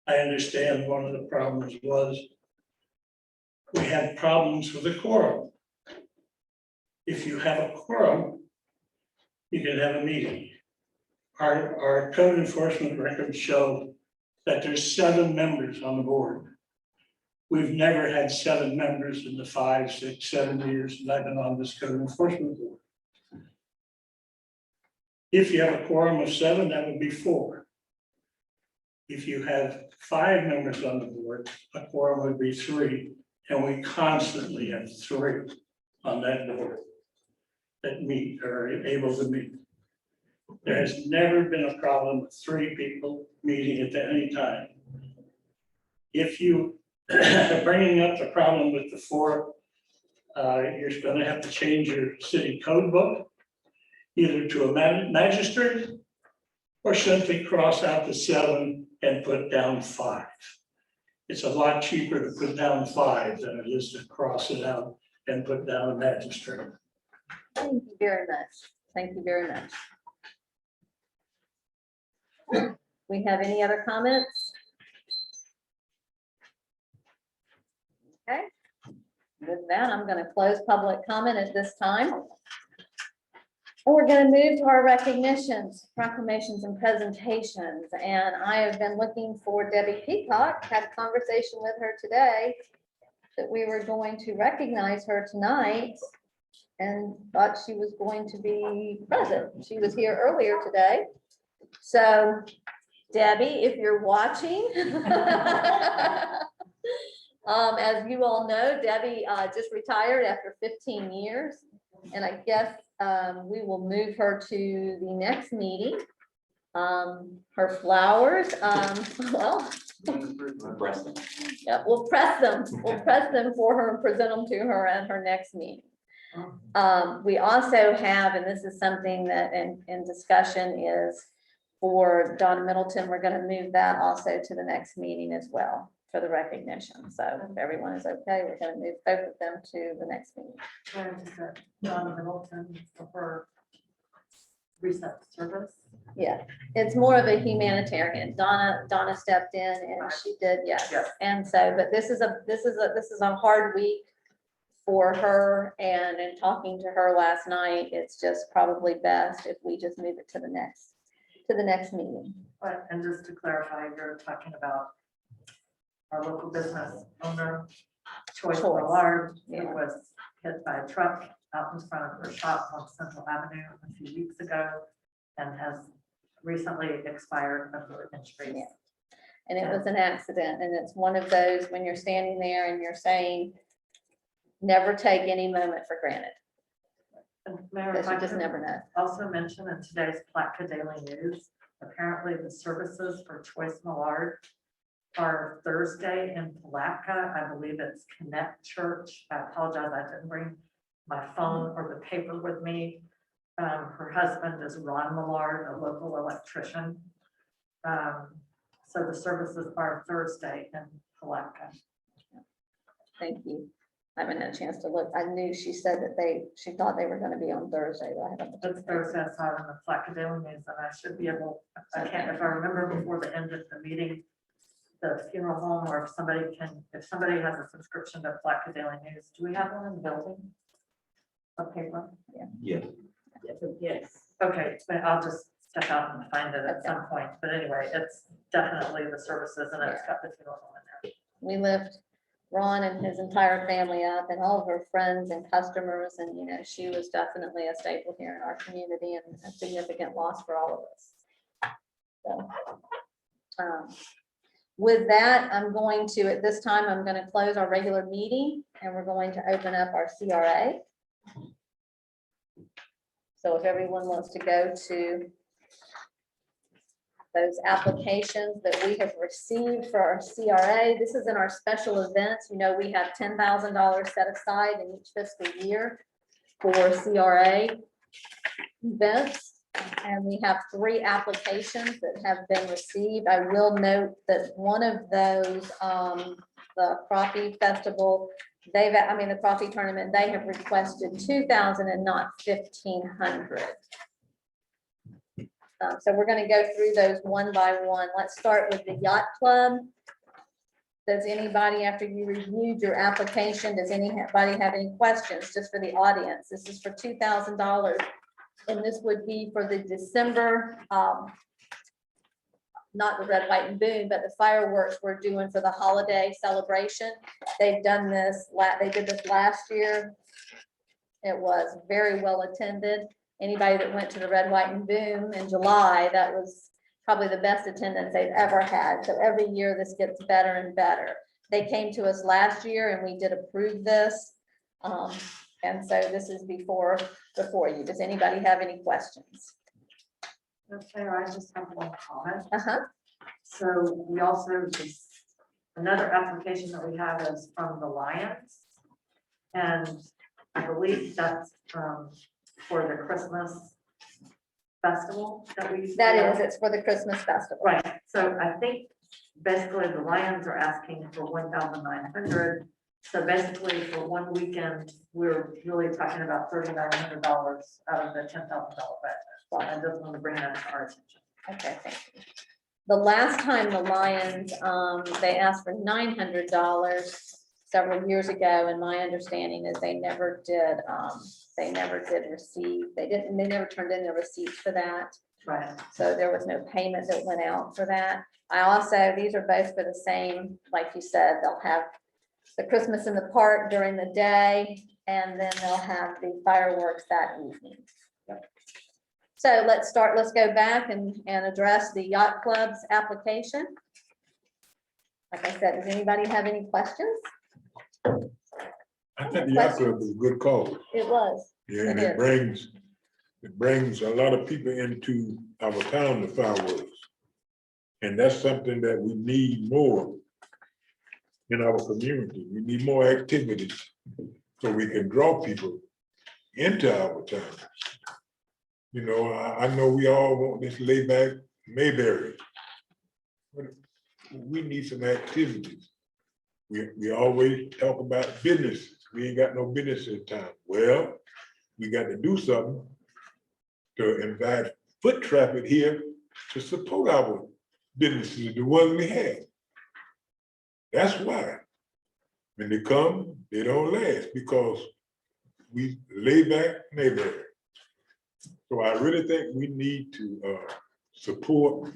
Speaker 19: I understand one of the problems was we had problems with a quorum. If you have a quorum, you can have a meeting. Our code enforcement records show that there's 7 members on the board. We've never had 7 members in the 5, 6, 7 years that I've been on this code enforcement board. If you have a quorum of 7, that would be 4. If you have 5 members on the board, a quorum would be 3, and we constantly have 3 on that board that meet or are able to meet. There has never been a problem with 3 people meeting at any time. If you are bringing up the problem with the 4, you're going to have to change your city code book, either to a magistrate or simply cross out the 7 and put down 5. It's a lot cheaper to put down 5 than it is to cross it out and put down a magistrate.
Speaker 2: Thank you very much. Thank you very much. We have any other comments? Okay. With that, I'm going to close public comment at this time. And we're going to move to our recognitions, proclamations, and presentations. And I have been looking for Debbie Peacock, had a conversation with her today that we were going to recognize her tonight and thought she was going to be present. She was here earlier today. So Debbie, if you're watching, as you all know, Debbie just retired after 15 years. And I guess we will move her to the next meeting. Her flowers, well,
Speaker 8: Press them.
Speaker 2: Yeah, we'll press them for her and present them to her at her next meeting. We also have, and this is something that in discussion is for Donna Middleton, we're gonna move that also to the next meeting as well for the recognition. So if everyone is okay, we're gonna move both of them to the next meeting.
Speaker 1: John Middleton for reset service.
Speaker 2: Yeah, it's more of a humanitarian. Donna stepped in and she did, yes. And so, but this is a hard week for her, and in talking to her last night, it's just probably best if we just move it to the next meeting.
Speaker 1: But, and just to clarify, you're talking about our local business owner, Choice Millard, who was hit by a truck out in front of her shop on Central Avenue a few weeks ago and has recently expired of her injuries.
Speaker 2: Yeah. And it was an accident, and it's one of those when you're standing there and you're saying, never take any moment for granted.
Speaker 1: And Mayor,
Speaker 2: Because
Speaker 1: if
Speaker 2: you
Speaker 1: I
Speaker 2: just
Speaker 1: could
Speaker 2: never know.
Speaker 1: also mention in today's Palatka Daily News, apparently the services for Choice Millard are Thursday in Palatka. I believe it's Connect Church. I apologize, I didn't bring my phone or the paper with me. Her husband is Ron Millard, a local electrician. So the services are Thursday in Palatka.
Speaker 2: Thank you. I haven't had a chance to look. I knew she said that she thought they were gonna be on Thursday, but I haven't.
Speaker 1: It's Thursday, I saw it in the Palatka Daily News, and I should be able, I can't, if I remember before the end of the meeting, the funeral home, or if somebody has a subscription to Palatka Daily News, do we have one in the building? A paper?
Speaker 8: Yeah.
Speaker 14: Yes.
Speaker 1: Okay, but I'll just step out and find it at some point, but anyway, it's definitely the services, and it's got the funeral home in there.
Speaker 2: We lift Ron and his entire family up and all of her friends and customers, and you know, she was definitely a staple here in our community and a significant loss for all of us. So, with that, I'm going to, at this time, I'm going to close our regular meeting and we're going to open up our CRA. So if everyone wants to go to those applications that we have received for our CRA, this is in our special events. You know, we have $10,000 set aside in each fiscal year for CRA events. And we have 3 applications that have been received. I will note that one of those, the Crappie Festival, the Crappie Tournament, they have requested 2,000 and not 1,500. So we're going to go through those one by one. Let's start with the Yacht Club. Does anybody, after you reviewed your application, does anybody have any questions just for the audience? This is for $2,000. And this would be for the December, not the red, white, and boom, but the fireworks we're doing for the holiday celebration. They've done this, they did this last year. It was very well attended. Anybody that went to the red, white, and boom in July, that was probably the best attendance they've ever had. So every year this gets better and better. They came to us last year and we did approve this. And so this is before you. Does anybody have any questions?
Speaker 1: Okay, I just have one comment. So we also, another application that we have is from the Lions. And I believe that's for the Christmas festival that we.
Speaker 2: It's for the Christmas festival.
Speaker 1: Right, so I think basically the Lions are asking for 1,900. So basically for one weekend, we're really talking about $3,900 out of the $10,000 budget. So I just want to bring that to our attention.
Speaker 2: Okay, thank you. The last time the Lions, they asked for $900 several years ago, and my understanding is they never did receive, they never turned in their receipts for that.
Speaker 1: Right.
Speaker 2: So there was no payment that went out for that. I also, these are both for the same, like you said, they'll have the Christmas in the park during the day, and then they'll have the fireworks that evening. So let's go back and address the Yacht Club's application. Like I said, does anybody have any questions?
Speaker 3: I think the Yacht Club is a good cause.
Speaker 2: It was.
Speaker 3: Yeah, and it brings a lot of people into our town, the fireworks. And that's something that we need more in our community. We need more activities so we can draw people into our town. You know, I know we all want this laid back Mayberry. But we need some activities. We always talk about businesses. We ain't got no business in town. Well, we got to do something to invite foot traffic here to support our businesses, the ones we have. That's why. When they come, they don't last because we lay back Mayberry. So I really think we need to support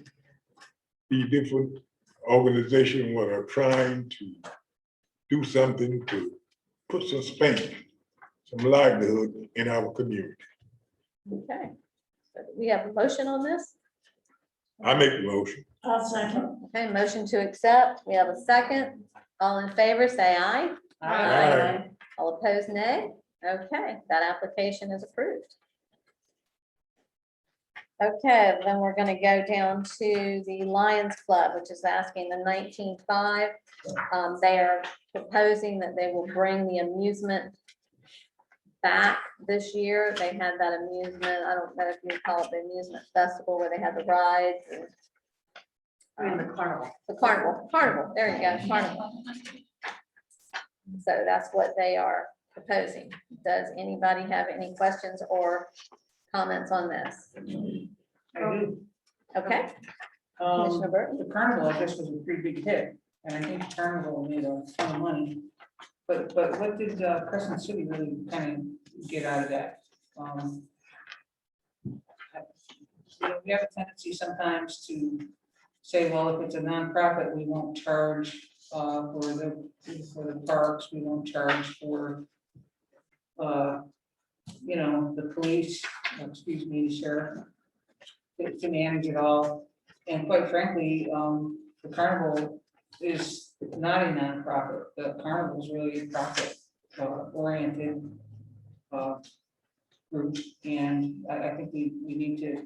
Speaker 3: these different organizations that are trying to do something to put some spank, some livelihood in our community.
Speaker 2: Okay. So do we have a motion on this?
Speaker 3: I make the motion.
Speaker 5: I'll second.
Speaker 2: Okay, motion to accept. We have a second. All in favor, say aye.
Speaker 3: Aye.
Speaker 2: All opposed, nay. Okay, that application is approved. Okay, then we're gonna go down to the Lions Club, which is asking the 19.5. They are proposing that they will bring the amusement back this year. They had that amusement, I don't know if you call it the amusement festival where they had the rides and
Speaker 1: I mean, the carnival.
Speaker 2: the carnival, there you go, carnival. So that's what they are proposing. Does anybody have any questions or comments on this?
Speaker 7: I do.
Speaker 2: Okay, Commissioner Burton?
Speaker 7: The carnival, I guess, was a pretty big hit, and I think the carnival made a ton of money. But what did Crescent City really kind of get out of that? You know, we have a tendency sometimes to say, well, if it's a nonprofit, we won't charge for the parks, we won't charge for you know, the police, excuse me, the sheriff, to manage it all. And quite frankly, the carnival is not a nonprofit. The carnival is really a profit oriented group. And I think we need to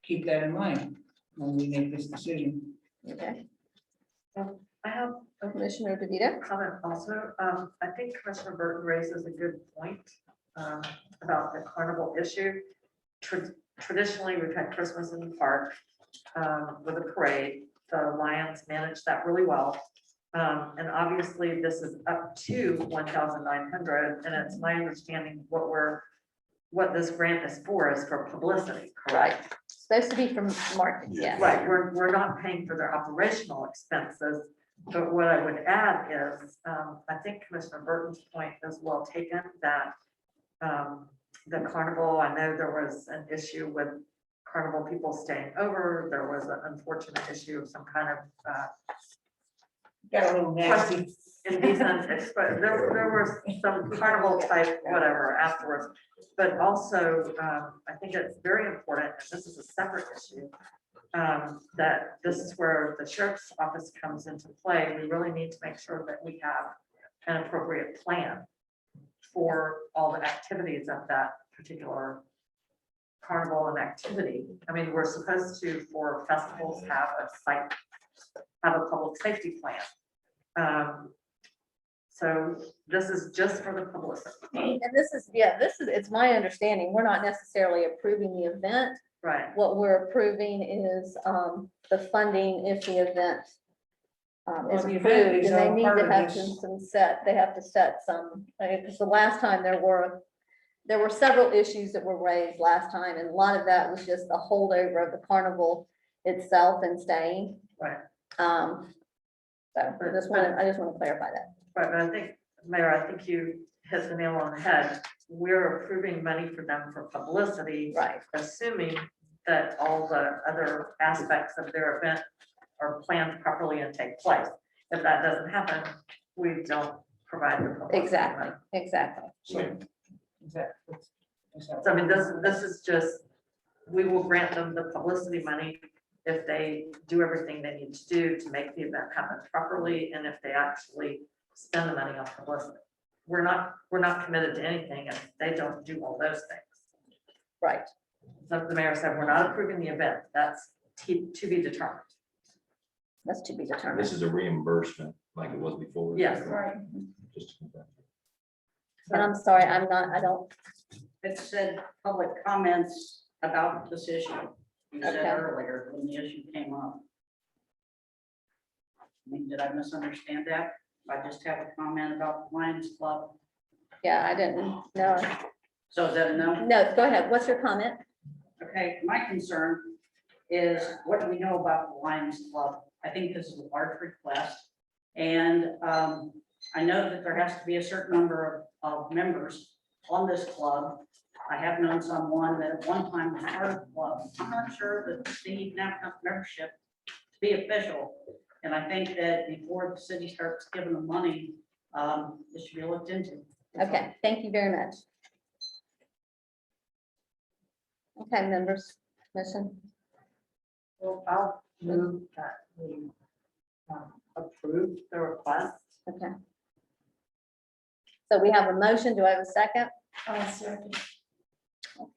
Speaker 7: keep that in mind when we make this decision.
Speaker 2: Okay,
Speaker 1: I have
Speaker 2: Commissioner DeVito?
Speaker 1: comment also. I think Commissioner Burton raises a good point about the carnival issue. Traditionally, we've had Christmas in the park with a parade. The Lions managed that really well. And obviously, this is up to 1,900, and it's my understanding what this grant is for publicity, correct?
Speaker 2: Supposed to be from market, yes.
Speaker 1: Right, we're not paying for their operational expenses, but what I would add is, I think Commissioner Burton's point is well taken, that the carnival, I know there was an issue with carnival people staying over, there was an unfortunate issue of some kind of
Speaker 7: Got a little nasty.
Speaker 1: indecent, but there was some carnival type whatever afterwards. But also, I think it's very important, and this is a separate issue, that this is where the sheriff's office comes into play. We really need to make sure that we have an appropriate plan for all the activities of that particular carnival and activity. I mean, we're supposed to, for festivals, have a public safety plan. So this is just for the publicity.
Speaker 2: And this is, it's my understanding, we're not necessarily approving the event.
Speaker 1: Right.
Speaker 2: What we're approving is the funding if the event is
Speaker 7: the event
Speaker 2: approved,
Speaker 7: is
Speaker 2: and they
Speaker 7: all
Speaker 2: need
Speaker 7: part
Speaker 2: to
Speaker 7: of
Speaker 2: have
Speaker 7: this.
Speaker 2: some set, they have to set some, because the last time there were several issues that were raised last time, and a lot of that was just the holdover of the carnival itself and staying.
Speaker 1: Right.
Speaker 2: So I just want to clarify that.
Speaker 1: Right, but I think, Mayor, I think you hit the nail on the head. We're approving money for them for publicity.
Speaker 2: Right.
Speaker 1: Assuming that all the other aspects of their event are planned properly and take place. If that doesn't happen, we don't provide the publicity.
Speaker 2: Exactly, exactly.
Speaker 1: So, I mean, this is just, we will grant them the publicity money if they do everything they need to do to make the event happen properly, and if they actually spend the money on publicity. We're not committed to anything if they don't do all those things.
Speaker 2: Right.
Speaker 1: So the mayor said, we're not approving the event. That's to be determined.
Speaker 2: That's to be determined.
Speaker 8: This is a reimbursement like it was before.
Speaker 1: Yes.
Speaker 5: Right.
Speaker 8: Just to confirm.
Speaker 2: And I'm sorry, I don't,
Speaker 15: It said public comments about this issue. You said
Speaker 2: Okay.
Speaker 15: earlier when the issue came up. I mean, did I misunderstand that? I just have a comment about the Lions Club.
Speaker 2: yeah, I didn't, no,
Speaker 15: So is that a no?
Speaker 2: no, go ahead. What's your comment?
Speaker 15: Okay, my concern is what do we know about the Lions Club? I think this is a large request. And I know that there has to be a certain number of members on this club. I have known someone that at one time was part of the club. I'm not sure that they even have enough membership to be official. And I think that before the city starts giving them money, it should be looked into.
Speaker 2: Okay, thank you very much. Okay, members, mission.
Speaker 1: Well, I'll move that we approve the request.
Speaker 2: Okay. So we have a motion. Do I have a second?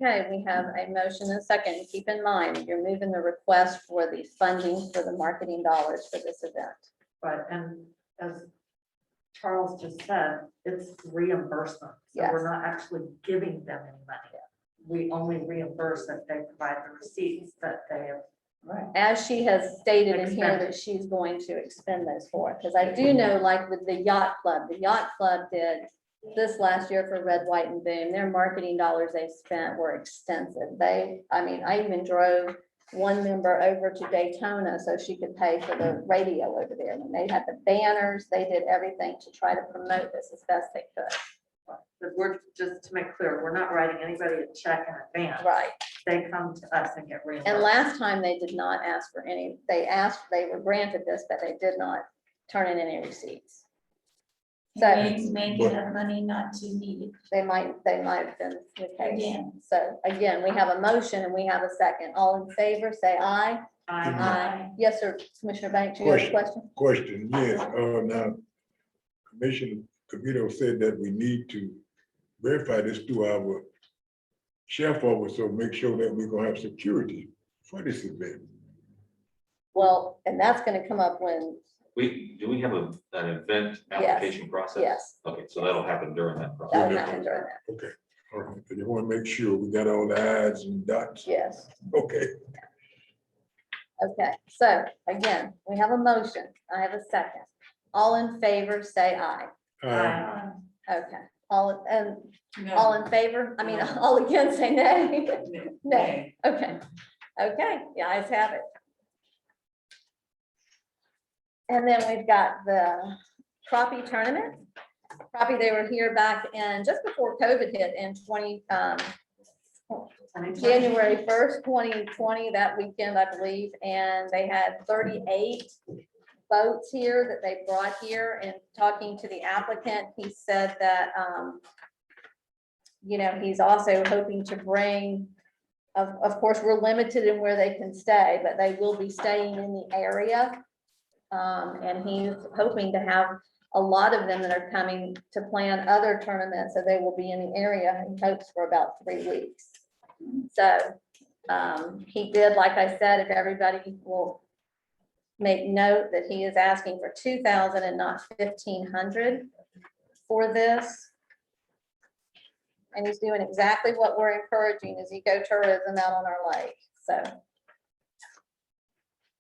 Speaker 2: Okay, we have a motion and a second. Keep in mind, you're moving the request for the funding for the marketing dollars for this event.
Speaker 1: But, and as Charles just said, it's reimbursement. So
Speaker 2: Yes.
Speaker 1: we're not actually giving them any money. We only reimburse if they provide the receipts that they have.
Speaker 2: Right. As she has stated in here that she's going to expend those for, because I do know, like with the Yacht Club did this last year for Red, White, and Boom. Their marketing dollars they spent were extensive. I mean, I even drove one member over to Daytona so she could pay for the radio over there. I mean, they had the banners, they did everything to try to promote this as best they could.
Speaker 1: But we're, just to make clear, we're not writing anybody a check in advance.
Speaker 2: Right.
Speaker 1: They come to us and get reimbursed.
Speaker 2: And last time they did not ask for any, they were granted this, but they did not turn in any receipts. So
Speaker 5: Maybe have money not to need it.
Speaker 2: they might have been the case.
Speaker 5: Again.
Speaker 2: So again, we have a motion and we have a second. All in favor, say aye.
Speaker 5: Aye.
Speaker 2: Yes, sir, Commissioner Banks, you have a question?
Speaker 3: Question, yes, now, Commissioner Cavito said that we need to verify this through our sheriff office, so make sure that we're gonna have security for this event.
Speaker 2: Well, and that's gonna come up when,
Speaker 8: Do we have an event application process?
Speaker 2: yes,
Speaker 8: Okay, so that'll happen during that
Speaker 2: that
Speaker 8: process.
Speaker 2: will happen during that,
Speaker 3: Okay, all right, I just wanna make sure we got all the i's and dots.
Speaker 2: yes.
Speaker 3: Okay,
Speaker 2: Okay, so again, we have a motion. I have a second. All in favor, say aye. Okay, all in favor? I mean, all again, say nay. No, okay, okay, the ayes have it. And then we've got the Crappie Tournament. Crappie, they were here back in, just before COVID hit in January 1st, 2020, that weekend, I believe, and they had 38 boats here that they brought here. And talking to the applicant, he said that, you know, he's also hoping to bring, of course, we're limited in where they can stay, but they will be staying in the area. And he's hoping to have a lot of them that are coming to plan other tournaments, so they will be in the area, he hopes, for about 3 weeks. So he did, like I said, if everybody will make note that he is asking for 2,000 and not 1,500 for this. And he's doing exactly what we're encouraging, is ecotourism out on our lake. So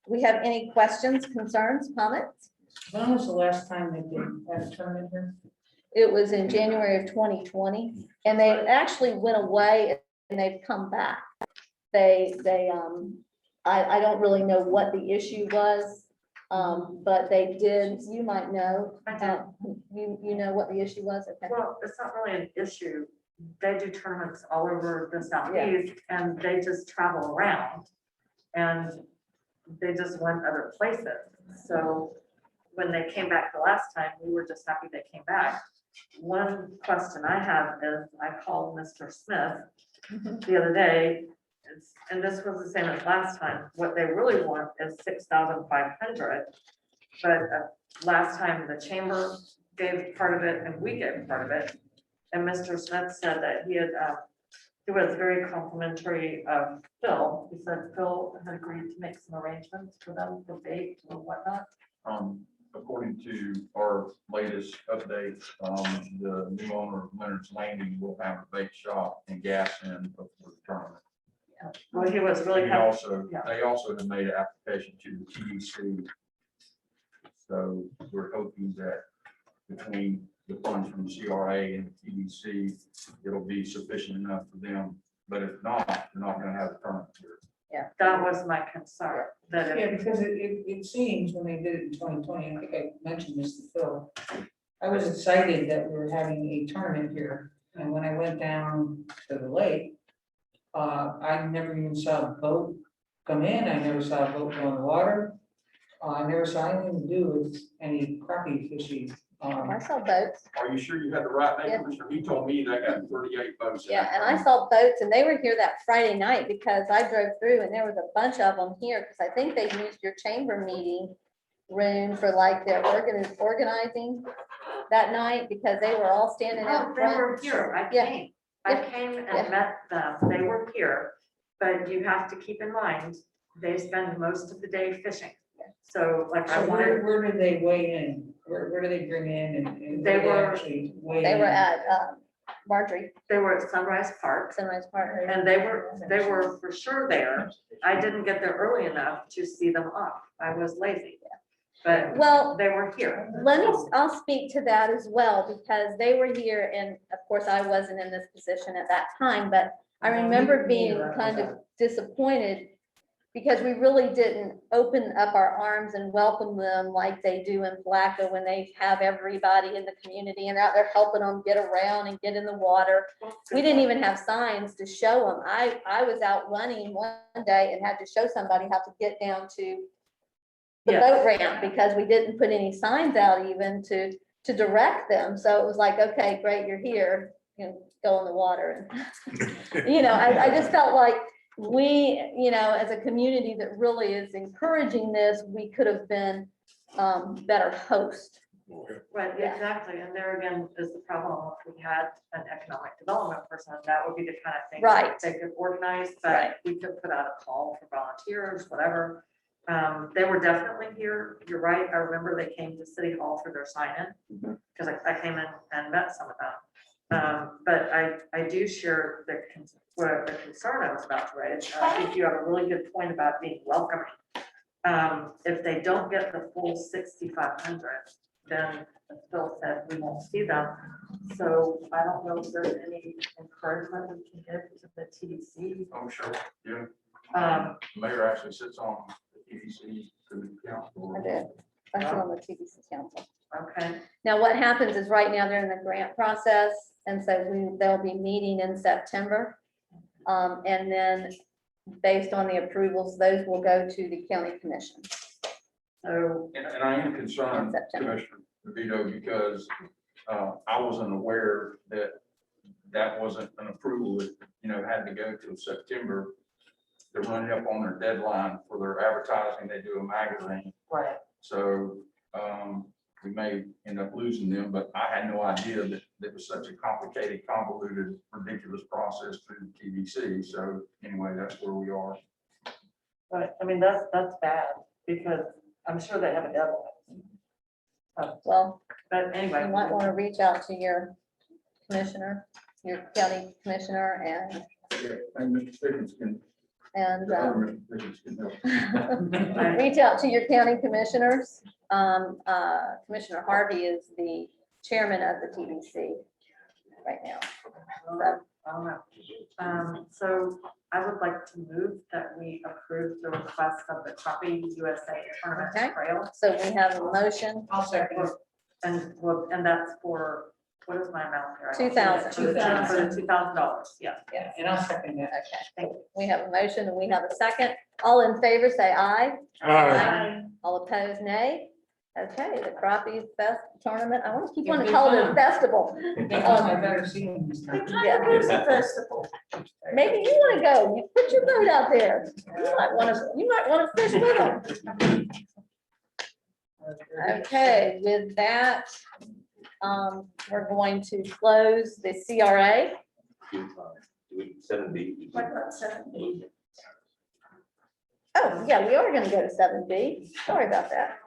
Speaker 2: we have any questions, concerns, comments?
Speaker 7: When was the last time they did have a tournament here?
Speaker 2: It was in January of 2020, and they actually went away and they've come back. I don't really know what the issue was, but they did, you might know. You know what the issue was? Okay.
Speaker 1: Well, it's not really an issue. They do tournaments all over the southeast and they just travel around. And they just went other places. So when they came back the last time, we were just happy they came back. One question I have is, I called Mr. Smith the other day, and this was the same as last time. What they really want is 6,500. But last time the chamber gave part of it and we gave part of it. And Mr. Smith said that he had He was very complimentary of Phil. He said Phil had agreed to make some arrangements for them for bait or whatnot.
Speaker 6: According to our latest update, the new owner of Leonard's Landing will have a bake shop and gas in before the tournament.
Speaker 1: Well, he was really.
Speaker 6: And also,
Speaker 1: Yeah.
Speaker 6: they also have made an application to the TDC. So we're hoping that between the funds from the CRA and the TDC, it'll be sufficient enough for them. But if not, they're not gonna have a tournament here.
Speaker 1: Yeah, that was my concern, that
Speaker 7: Yeah,
Speaker 1: if,
Speaker 7: because it seems when they did it in 2020, I think I mentioned this to Phil. I was excited that we were having a tournament here, and when I went down to the lake, I never even saw a boat come in, I never saw a boat go in the water. I never saw anything to do with any crappie fishing.
Speaker 2: I saw boats.
Speaker 6: Are you sure you had the right name,
Speaker 2: Yeah.
Speaker 6: Commissioner? He told me they got 38 boats. in
Speaker 2: Yeah,
Speaker 6: that
Speaker 2: and I
Speaker 6: tournament.
Speaker 2: saw boats and they were here that Friday night because I drove through and there was a bunch of them here because I think they used your chamber meeting room for like their organizing that night because they were all standing out
Speaker 1: oh, they were
Speaker 2: front.
Speaker 1: here, I
Speaker 2: Yeah.
Speaker 1: came.
Speaker 2: Yeah.
Speaker 1: I came
Speaker 2: Yeah.
Speaker 1: and met them, they were here, but you have to keep in mind, they spend most of the day fishing. So like I
Speaker 7: So
Speaker 1: wanted,
Speaker 7: where did they weigh in? Where do they bring in and
Speaker 1: They
Speaker 7: where do
Speaker 1: were-
Speaker 7: actually weigh
Speaker 2: They
Speaker 7: in?
Speaker 2: were at Marjorie,
Speaker 1: they were at Sunrise Park,
Speaker 2: Sunrise Park.
Speaker 1: and they were for sure there. I didn't get there early enough to see them off, I was lazy. But
Speaker 2: Well,
Speaker 1: they were here.
Speaker 2: I'll speak to that as well, because they were here, and of course, I wasn't in this position at that time, but I remember being kind of disappointed because we really didn't open up our arms and welcome them like they do in Blacko when they have everybody in the community and they're out there helping them get around and get in the water. We didn't even have signs to show them. I was out running one day and had to show somebody how to get down to the
Speaker 1: Yes.
Speaker 2: boat ramp because we didn't put any signs out even to direct them. So it was like, okay, great, you're here, you know, go in the water. And you know, I just felt like we, you know, as a community that really is encouraging this, we could have been better host.
Speaker 1: Right,
Speaker 2: Yeah.
Speaker 1: exactly, and there again is the problem, if we had an economic development person, that would be the kind of thing.
Speaker 2: Right.
Speaker 1: They could organize,
Speaker 2: Right.
Speaker 1: but we could put out a call for volunteers, whatever. They were definitely here, you're right, I remember they came to City Hall for their sign-in, because I came in and met some of them. But I do share the concern I was about to raise. I think you have a really good point about being welcoming. If they don't get the full 6,500, then as Phil said, we won't see them. So I don't know if there's any encouragement we can give to the TDC.
Speaker 6: Oh, sure, yeah.
Speaker 1: Um,
Speaker 6: Mayor actually sits on the TDC to the council.
Speaker 2: I did. I sit on the TBC council.
Speaker 1: Okay,
Speaker 2: Now, what happens is right now they're in the grant process, and so they'll be meeting in September. And then based on the approvals, those will go to the county commission.
Speaker 1: so,
Speaker 6: And I am concerned,
Speaker 2: September.
Speaker 6: Commissioner DeVito, because I wasn't aware that wasn't an approval that, you know, had to go till September. They're running up on their deadline for their advertising. They do a magazine.
Speaker 1: right,
Speaker 6: So we may end up losing them, but I had no idea that it was such a complicated, convoluted, ridiculous process through the TDC. So anyway, that's where we are.
Speaker 1: but I mean, that's bad, because I'm sure they have a deadline.
Speaker 2: Well,
Speaker 1: But
Speaker 2: you
Speaker 1: anyway.
Speaker 2: might want to reach out to your commissioner, your county commissioner
Speaker 6: Yeah, and Mr. Stiggins can,
Speaker 2: and
Speaker 6: the other Mr. Stiggins can help.
Speaker 2: reach out to your county commissioners. Commissioner Harvey is the chairman of the TBC right now.
Speaker 1: I don't know. So I would like to move that we approve the request of the Crappie USA Tournament
Speaker 2: Okay.
Speaker 1: Trail.
Speaker 2: So we have a motion.
Speaker 7: I'll second.
Speaker 1: And that's for, what is my amount here? I don't see it.
Speaker 2: $2,000.
Speaker 1: For the $2,000, yeah.
Speaker 7: Yeah, and I'll second that.
Speaker 2: Okay,
Speaker 1: Thank you.
Speaker 2: we have a motion and we have a second. All in favor, say aye.
Speaker 3: Aye.
Speaker 2: All opposed, nay. Okay, the Crappie Fest Tournament, I want to keep
Speaker 7: Yeah,
Speaker 2: wanting to
Speaker 7: good
Speaker 2: call it a
Speaker 7: fun.
Speaker 2: festival.
Speaker 7: Next time I better see them this time.
Speaker 2: Yeah.
Speaker 1: It's a festival.
Speaker 2: Maybe you want to go, you put your boat out there. You might want to fish with them. Okay, with that, we're going to close the CRA.
Speaker 8: we 7B.
Speaker 5: What about 7B?
Speaker 2: Oh, yeah, we are gonna go to 7B. Sorry about that.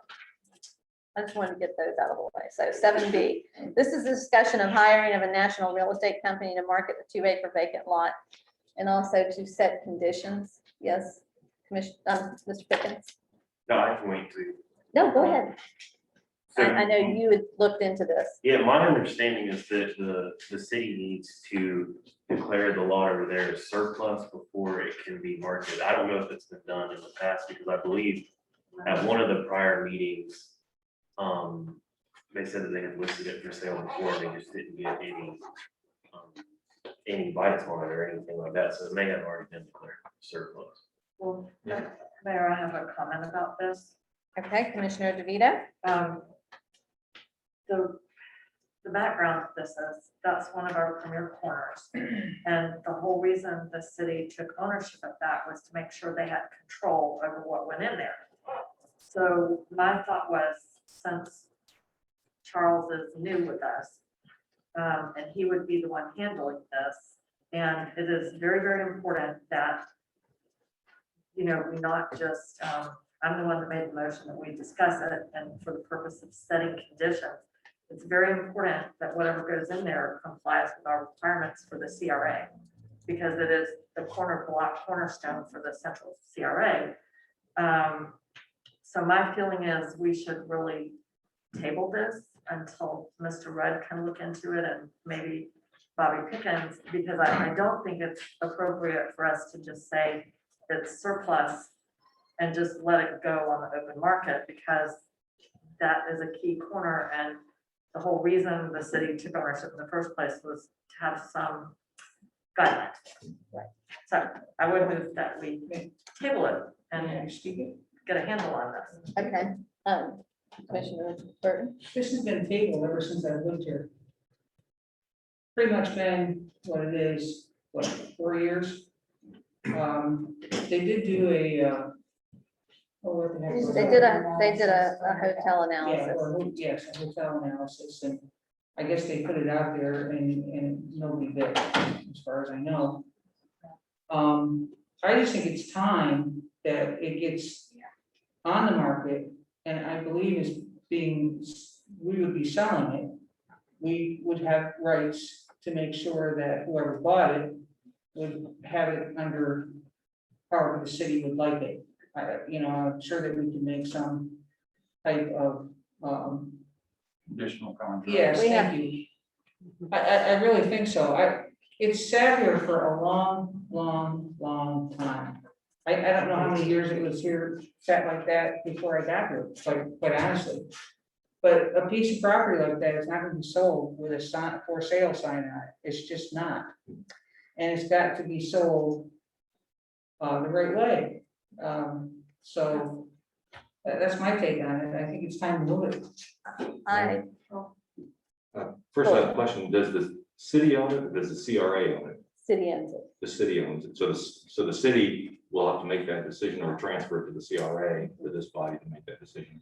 Speaker 2: I just wanted to get those out of the way. So 7B, this is a discussion of hiring of a national real estate company to market the 2-acre vacant lot and also to set conditions. Yes, Mr. Pickens?
Speaker 13: No, I can wait to.
Speaker 2: No, go ahead.
Speaker 13: So,
Speaker 2: I know you had looked into this.
Speaker 13: yeah, my understanding is that the city needs to declare the lot over there as surplus before it can be marketed. I don't know if it's been done in the past, because I believe at one of the prior meetings, they said that they had listed it for sale before, and they just didn't get any bites on it or anything like that, so it may have already been declared surplus.
Speaker 1: Well, Mayor, I have a comment about this.
Speaker 2: Okay, Commissioner DeVito?
Speaker 1: The background of this is, that's one of our premier corners. And the whole reason the city took ownership of that was to make sure they had control over what went in there. So my thought was, since Charles is new with us, and he would be the one handling this, and it is very, very important that, you know, we not just, I'm the one that made the motion that we discuss it, and for the purpose of setting conditions, it's very important that whatever goes in there complies with our requirements for the CRA, because it is the cornerstone for the central CRA. So my feeling is we should really table this until Mr. Rudd can look into it, and maybe Bobby Pickens, because I don't think it's appropriate for us to just say it's surplus and just let it go on the open market, because that is a key corner, and the whole reason the city took ownership in the first place was to have some guidelines. So I would move that we table it and get a handle on this.
Speaker 2: Okay, Commissioner Burton?
Speaker 7: This has been tabled ever since I've lived here. Pretty much been what it is, what, 4 years? They did do a, what the heck was
Speaker 2: They
Speaker 7: it?
Speaker 2: did a hotel
Speaker 7: Yeah,
Speaker 2: analysis.
Speaker 7: yes, a hotel analysis, and I guess they put it out there and nobody bid, as far as I know. I just think it's time that it gets on the market, and I believe is being, we would be selling it. We would have rights to make sure that whoever bought it would have it under however the city would like it. You know, I'm sure that we can make some type of,
Speaker 6: Additional contract.
Speaker 7: yes, thank you. I really think so. It's sat here for a long time. I don't know how many years it was here, sat like that before I got here, quite honestly. But a piece of property like that is not gonna be sold with a sign, for sale sign on it. It's just not. And it's got to be sold the right way. So that's my take on it. I think it's time to move it.
Speaker 8: First, I have a question. Does the city own it, or does the CRA own it?
Speaker 2: City owns it.
Speaker 8: The city owns it. So the city will have to make that decision or transfer it to the CRA for this body to make that decision.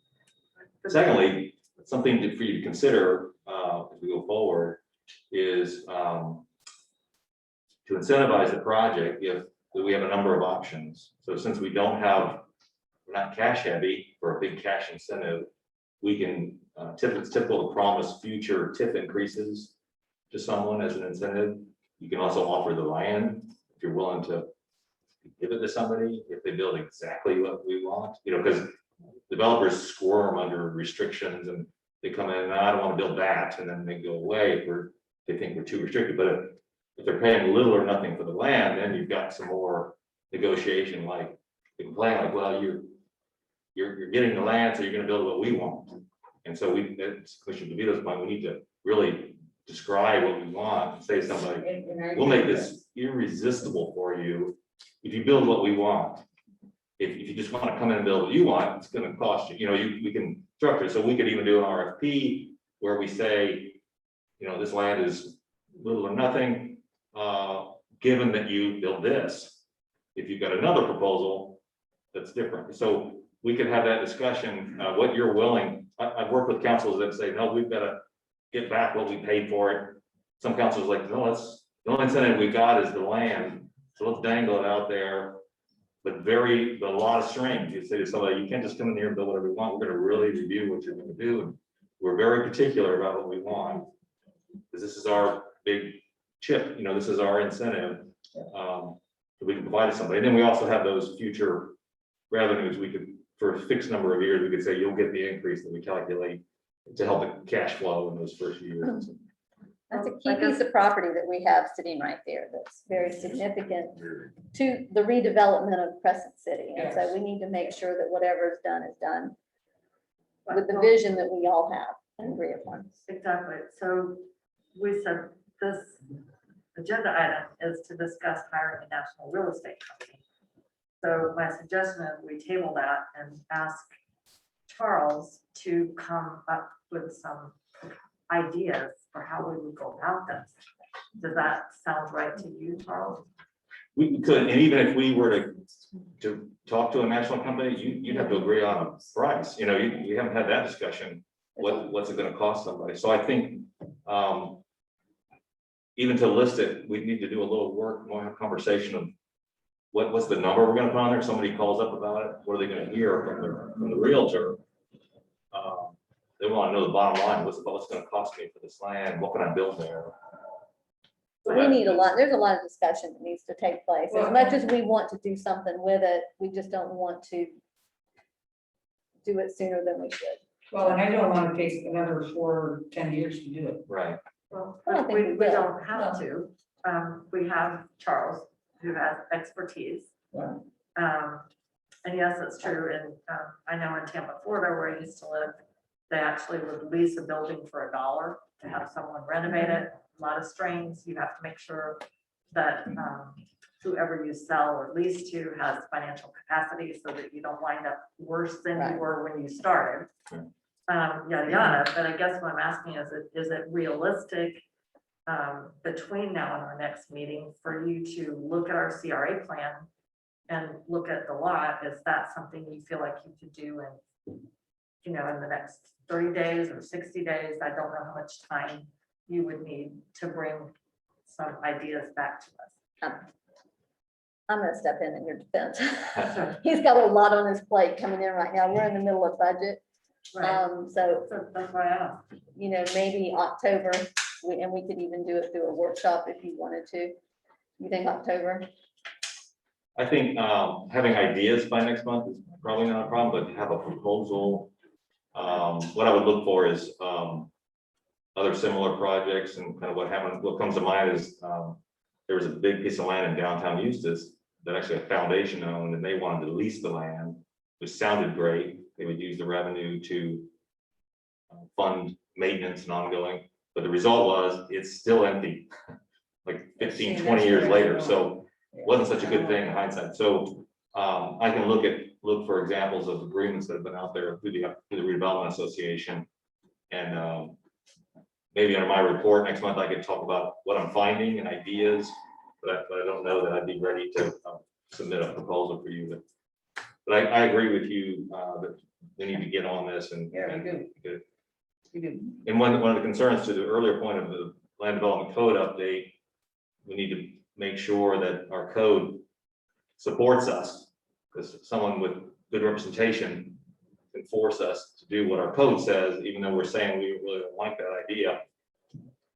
Speaker 8: Secondly, something for you to consider as we go forward is to incentivize the project. If we have a number of options. So since we don't have, we're not cash heavy for a big cash incentive, we can it's typical to promise future TIF increases to someone as an incentive. You can also offer the land if you're willing to give it to somebody if they build exactly what we want, you know, because developers squirm under restrictions and they come in, I don't want to build that, and then they go away if they think we're too restricted. But if they're paying little or nothing for the land, then you've got some more negotiation, like they can plan like, well, you're getting the land, so you're gonna build what we want. And so it's Commissioner DeVito's point, we need to really describe what we want and say to somebody, we'll make this irresistible for you if you build what we want. If you just want to come in and build what you want, it's gonna cost you, you know, we can structure it. So we could even do an RFP where we say, you know, this land is little or nothing, given that you build this. If you've got another proposal, that's different. So we could have that discussion, what you're willing. I've worked with councils that say, no, we've got to get back what we paid for it. Some councils like, no, let's The only incentive we got is the land, so let's dangle it out there. But a lot of strings. You say to somebody, you can't just come in here and build whatever you want. We're gonna really review what you're gonna do. And we're very particular about what we want. Because this is our big chip, this is our incentive. That we can provide to somebody. And then we also have those future revenues. We could, for a fixed number of years, we could say, you'll get the increase that we calculate to help the cash flow in those first years.
Speaker 2: That's a key piece of property that we have sitting right there that's very significant to the redevelopment of Crescent City. And so we need to make sure that whatever is done with the vision that we all have and agree upon.
Speaker 1: Exactly. So we said this agenda item is to discuss hiring a national real estate company. So my suggestion is we table that and ask Charles to come up with some ideas for how we would go about this. Does that sound right to you, Charles?
Speaker 8: We could, and even if we were to talk to a national company, you'd have to agree on a price. You haven't had that discussion. What's it gonna cost somebody? So I think, even to list it, we need to do a little work, more have a conversation of what's the number we're gonna put on there? Somebody calls up about it, what are they gonna hear from the realtor? They wanna know the bottom line, what's it gonna cost me for this land, what can I build there?
Speaker 2: We need there's a lot of discussion that needs to take place. As much as we want to do something with it, we just don't want to do it sooner than we should.
Speaker 7: Well, and I don't want to take another 4 or 10 years to do it.
Speaker 8: Right.
Speaker 1: Well,
Speaker 2: I don't think we
Speaker 1: we
Speaker 2: will.
Speaker 1: don't have to. We have Charles, who has expertise.
Speaker 7: Yeah.
Speaker 1: And yes, it's true. And I know in Tampa, Florida, where I used to live, they actually would lease a building for $1 to have someone renovate it. A lot of strings. You have to make sure that whoever you sell or lease to has financial capacity so that you don't wind up worse than you were when you started. Yada, yada. But I guess what I'm asking is it realistic between now and our next meeting for you to look at our CRA plan and look at the lot? Is that something you feel like you could do in the next 30 days or 60 days? I don't know how much time you would need to bring some ideas back to us.
Speaker 2: I'm gonna step in your defense. He's got a lot on his plate coming in right now. We're in the middle of budget. So
Speaker 1: that's why I asked.
Speaker 2: Maybe October, and we could even do it through a workshop if you wanted to. You think October?
Speaker 8: I think having ideas by next month is probably not a problem, but have a proposal. What I would look for is other similar projects, and kind of what comes to mind is there was a big piece of land in downtown Eustis that actually a foundation owned, and they wanted to lease the land, which sounded great. They would use the revenue to fund maintenance and ongoing, but the result was it's still empty, like 15, 20 years later. So it wasn't such a good thing in hindsight. So I can look for examples of agreements that have been out there through the Redevelopment Association. And maybe under my report next month, I could talk about what I'm finding and ideas, but I don't know that I'd be ready to submit a proposal for you. But I agree with you that we need to get on this and.
Speaker 7: Yeah, we do.
Speaker 8: And one of the concerns to the earlier point of the land development code update, we need to make sure that our code supports us, because someone with good representation can force us to do what our code says, even though we're saying we really don't like that idea.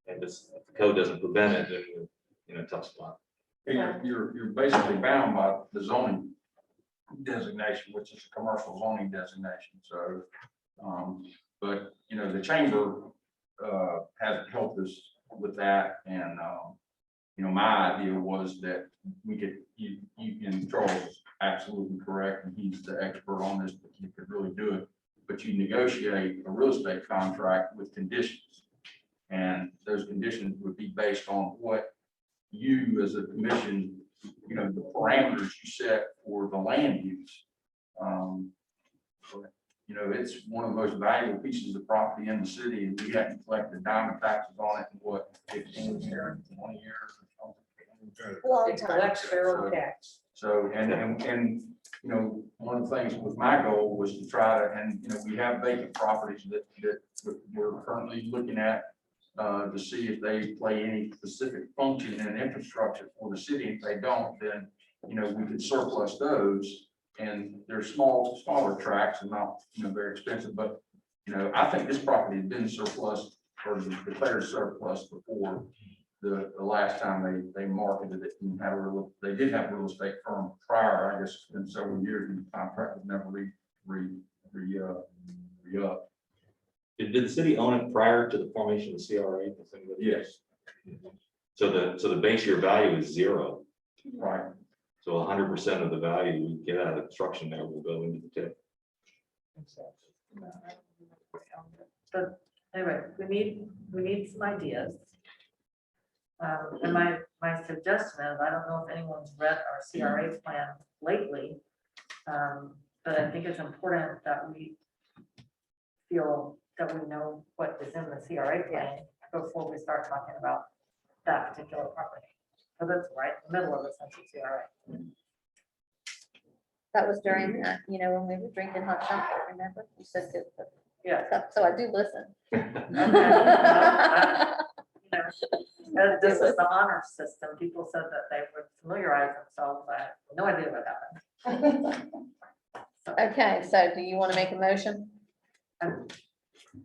Speaker 8: And if the code doesn't prevent it, then we're in a tough spot.
Speaker 6: You're basically bound by the zoning designation, which is a commercial zoning designation. So, but the chamber has helped us with that, and my idea was that we could, you and Charles is absolutely correct, and he's the expert on this, but you could really do it. But you negotiate a real estate contract with conditions, and those conditions would be based on what you as a commission, the parameters you set for the land use. It's one of the most valuable pieces of property in the city, and we haven't collected diamond taxes on it in 15 years, 20 years or something.
Speaker 2: Long
Speaker 7: It
Speaker 2: time.
Speaker 7: collects their own tax.
Speaker 6: So, and one of the things with my goal was to try to, and we have vacant properties that we're currently looking at to see if they play any specific function in infrastructure for the city. If they don't, then, you know, we could surplus those. And they're smaller tracks and not, you know, very expensive, but, you know, I think this property had been surplus or declared surplus before the last time they marketed it and had they did have a real estate firm prior, I guess, it's been several years, and the contract was never re-up.
Speaker 8: Did the city own it prior to the formation of the CRA?
Speaker 6: Yes.
Speaker 8: So the base year value is 0.
Speaker 6: Right.
Speaker 8: So 100% of the value we get out of the construction there will go into the tip.
Speaker 1: So anyway, we need some ideas. And my suggestion is, I don't know if anyone's read our CRA plan lately, but I think it's important that we feel that we know what is in the CRA plan before we start talking about that particular property. So that's right in the middle of the central CRA.
Speaker 2: That was during, you know, when we were drinking hot chocolate, remember? You said good.
Speaker 1: Yeah.
Speaker 2: So I do listen.
Speaker 1: You know, this is the honor system. People said that they would familiarize themselves. I have no idea what happened.
Speaker 2: Okay, so do you want to make a motion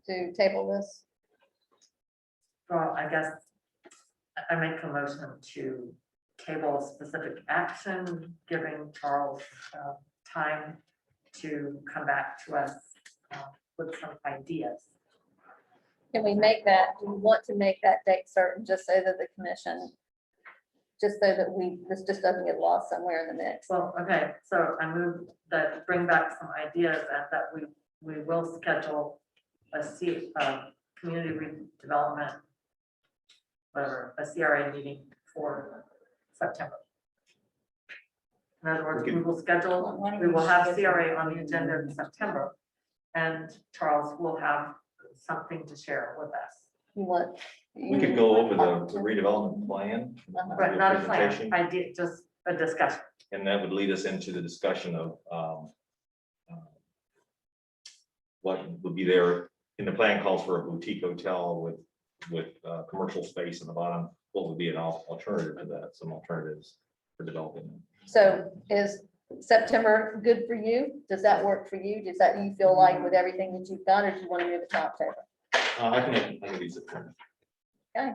Speaker 2: to table this?
Speaker 1: Well, I guess I make a motion to table specific action, giving Charles time to come back to us with some ideas.
Speaker 2: Can we make that, do you want to make that date certain, just so that the commission, just so that this just doesn't get lost somewhere in the mix?
Speaker 1: Well, okay, so I move that, bring back some ideas, and that we will schedule a community redevelopment, whatever, a CRA meeting for September. In other words, we will schedule, we will have CRA on the agenda in September, and Charles will have something to share with us.
Speaker 8: We could go over the redevelopment plan.
Speaker 1: But not a plan, idea, just a discussion.
Speaker 8: And that would lead us into the discussion of what would be there. In the plan calls for a boutique hotel with commercial space in the bottom. What would be an alternative to that? Some alternatives for developing.
Speaker 2: So is September good for you? Does that work for you? Does that, you feel like with everything that you've done, or do you want to move it to October?
Speaker 8: I can be September.
Speaker 2: Okay.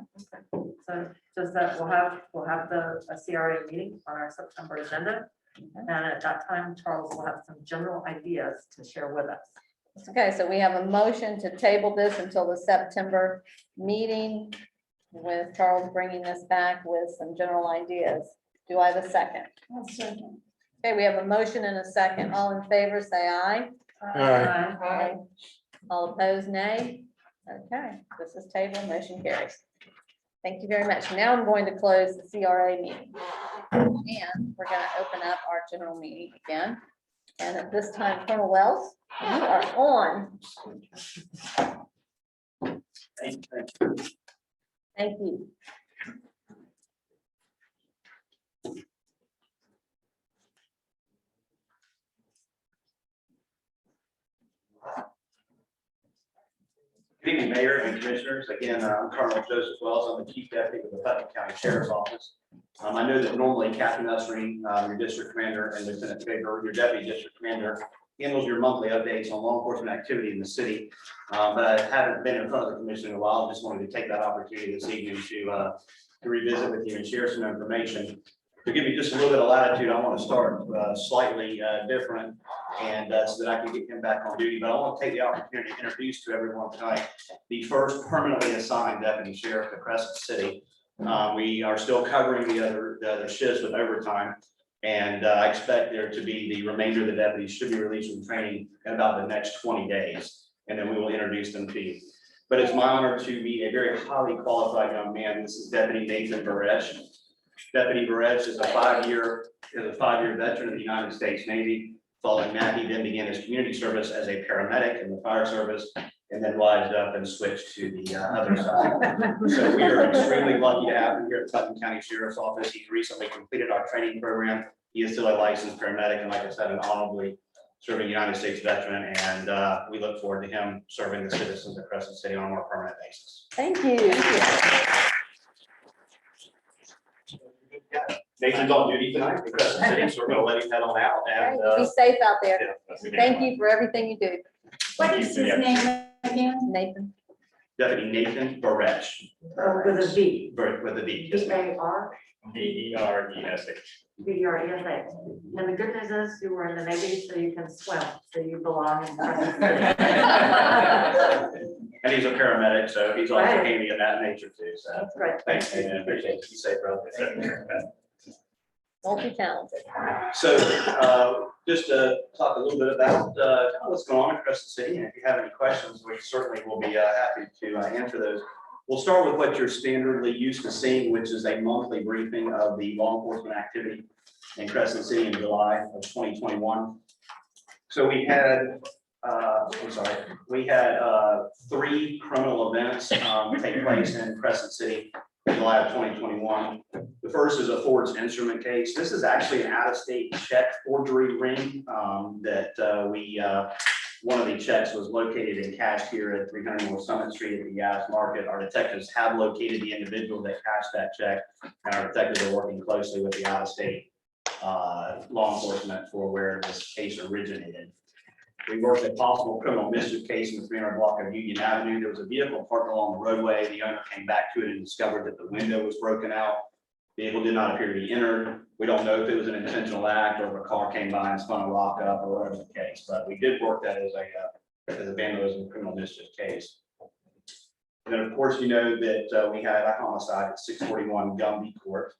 Speaker 1: So just that we'll have a CRA meeting on our September agenda. And at that time, Charles will have some general ideas to share with us.
Speaker 2: Okay, so we have a motion to table this until the September meeting, with Charles bringing this back with some general ideas. Do I have a second?
Speaker 5: I'll second.
Speaker 2: Okay, we have a motion and a second. All in favor, say aye.
Speaker 3: Aye.
Speaker 2: Aye. All opposed, nay. Okay, this is table, motion carries. Thank you very much. Now I'm going to close the CRA meeting. And we're going to open up our general meeting again. And at this time, Colonel Wells, you are on.
Speaker 11: Thank you.
Speaker 2: Thank you.
Speaker 11: Good evening, Mayor and Commissioners. Again, I'm Colonel Joseph Wells. I'm the Chief Deputy of the Putnam County Sheriff's Office. I know that normally Captain Usry, your District Commander, and Lieutenant Faber, your Deputy District Commander, handles your monthly updates on law enforcement activity in the city. But I haven't been in front of the Commission in a while. Just wanted to take that opportunity this evening to revisit with you and share some information. To give you just a little bit of latitude, I want to start slightly different, and so that I can get him back on duty. But I want to take the opportunity to introduce to everyone tonight the first permanently assigned deputy sheriff to Crescent City. We are still covering the other shifts with overtime, and I expect there to be the remainder of the deputies should be released from training in about the next 20 days, and then we will introduce them to you. But it's my honor to be a very highly qualified young man. This is Deputy Nathan Baresh. Deputy Baresh is a five-year veteran of the United States Navy. Following that, he then began his community service as a paramedic in the fire service, and then rised up and switched to the other side. So we are extremely lucky to have him here at Putnam County Sheriff's Office. He's recently completed our training program. He is still a licensed paramedic, and like I said, an honorably serving United States veteran, and we look forward to him serving the citizens of Crescent City on a more permanent basis.
Speaker 2: Thank you.
Speaker 11: Nathan's on duty tonight in Crescent City, so we're gonna let him head on out, and
Speaker 2: Be safe out there.
Speaker 11: yeah, that's the
Speaker 2: Thank
Speaker 11: game.
Speaker 2: you for everything you do.
Speaker 5: What is his name again?
Speaker 2: Nathan.
Speaker 11: Deputy Nathan Barech,
Speaker 16: With a V.
Speaker 11: with a V.
Speaker 16: V-A-R.
Speaker 12: DERESH.
Speaker 16: V-E-R-E-S-H. And the good news is you were in the Navy, so you can swim, so you belong in Crescent City.
Speaker 11: And he's a paramedic, so he's also
Speaker 16: Right.
Speaker 11: handy in that nature too, so.
Speaker 16: That's great.
Speaker 11: Thanks, Nathan, appreciate it. Be safe, bro.
Speaker 2: Multi-talented.
Speaker 11: So, just to talk a little bit about, kind of what's going on in Crescent City, and if you have any questions, we certainly will be, happy to, answer those. We'll start with what you're standardly used to seeing, which is a monthly briefing of the law enforcement activity in Crescent City in July of 2021. So we had, we had 3 criminal events take place in Crescent City in July of 2021. The first is a forged instrument case. This is actually an out-of-state check forgery ring one of the checks was located and cashed here at 300 North Summit Street at the Gas Market. Our detectives have located the individual that cashed that check, and our detectives are working closely with the out-of-state law enforcement for where this case originated. We worked a possible criminal mischief case in the 300 block of Union Avenue. There was a vehicle parked along the roadway. The owner came back to it and discovered that the window was broken out. The vehicle did not appear to be entered. We don't know if it was an intentional act or if a car came by and spun a lock up or whatever the case, but we did work that as a vandalism criminal mischief case. And then, of course, you know that we had a homicide at 641 Gumby Court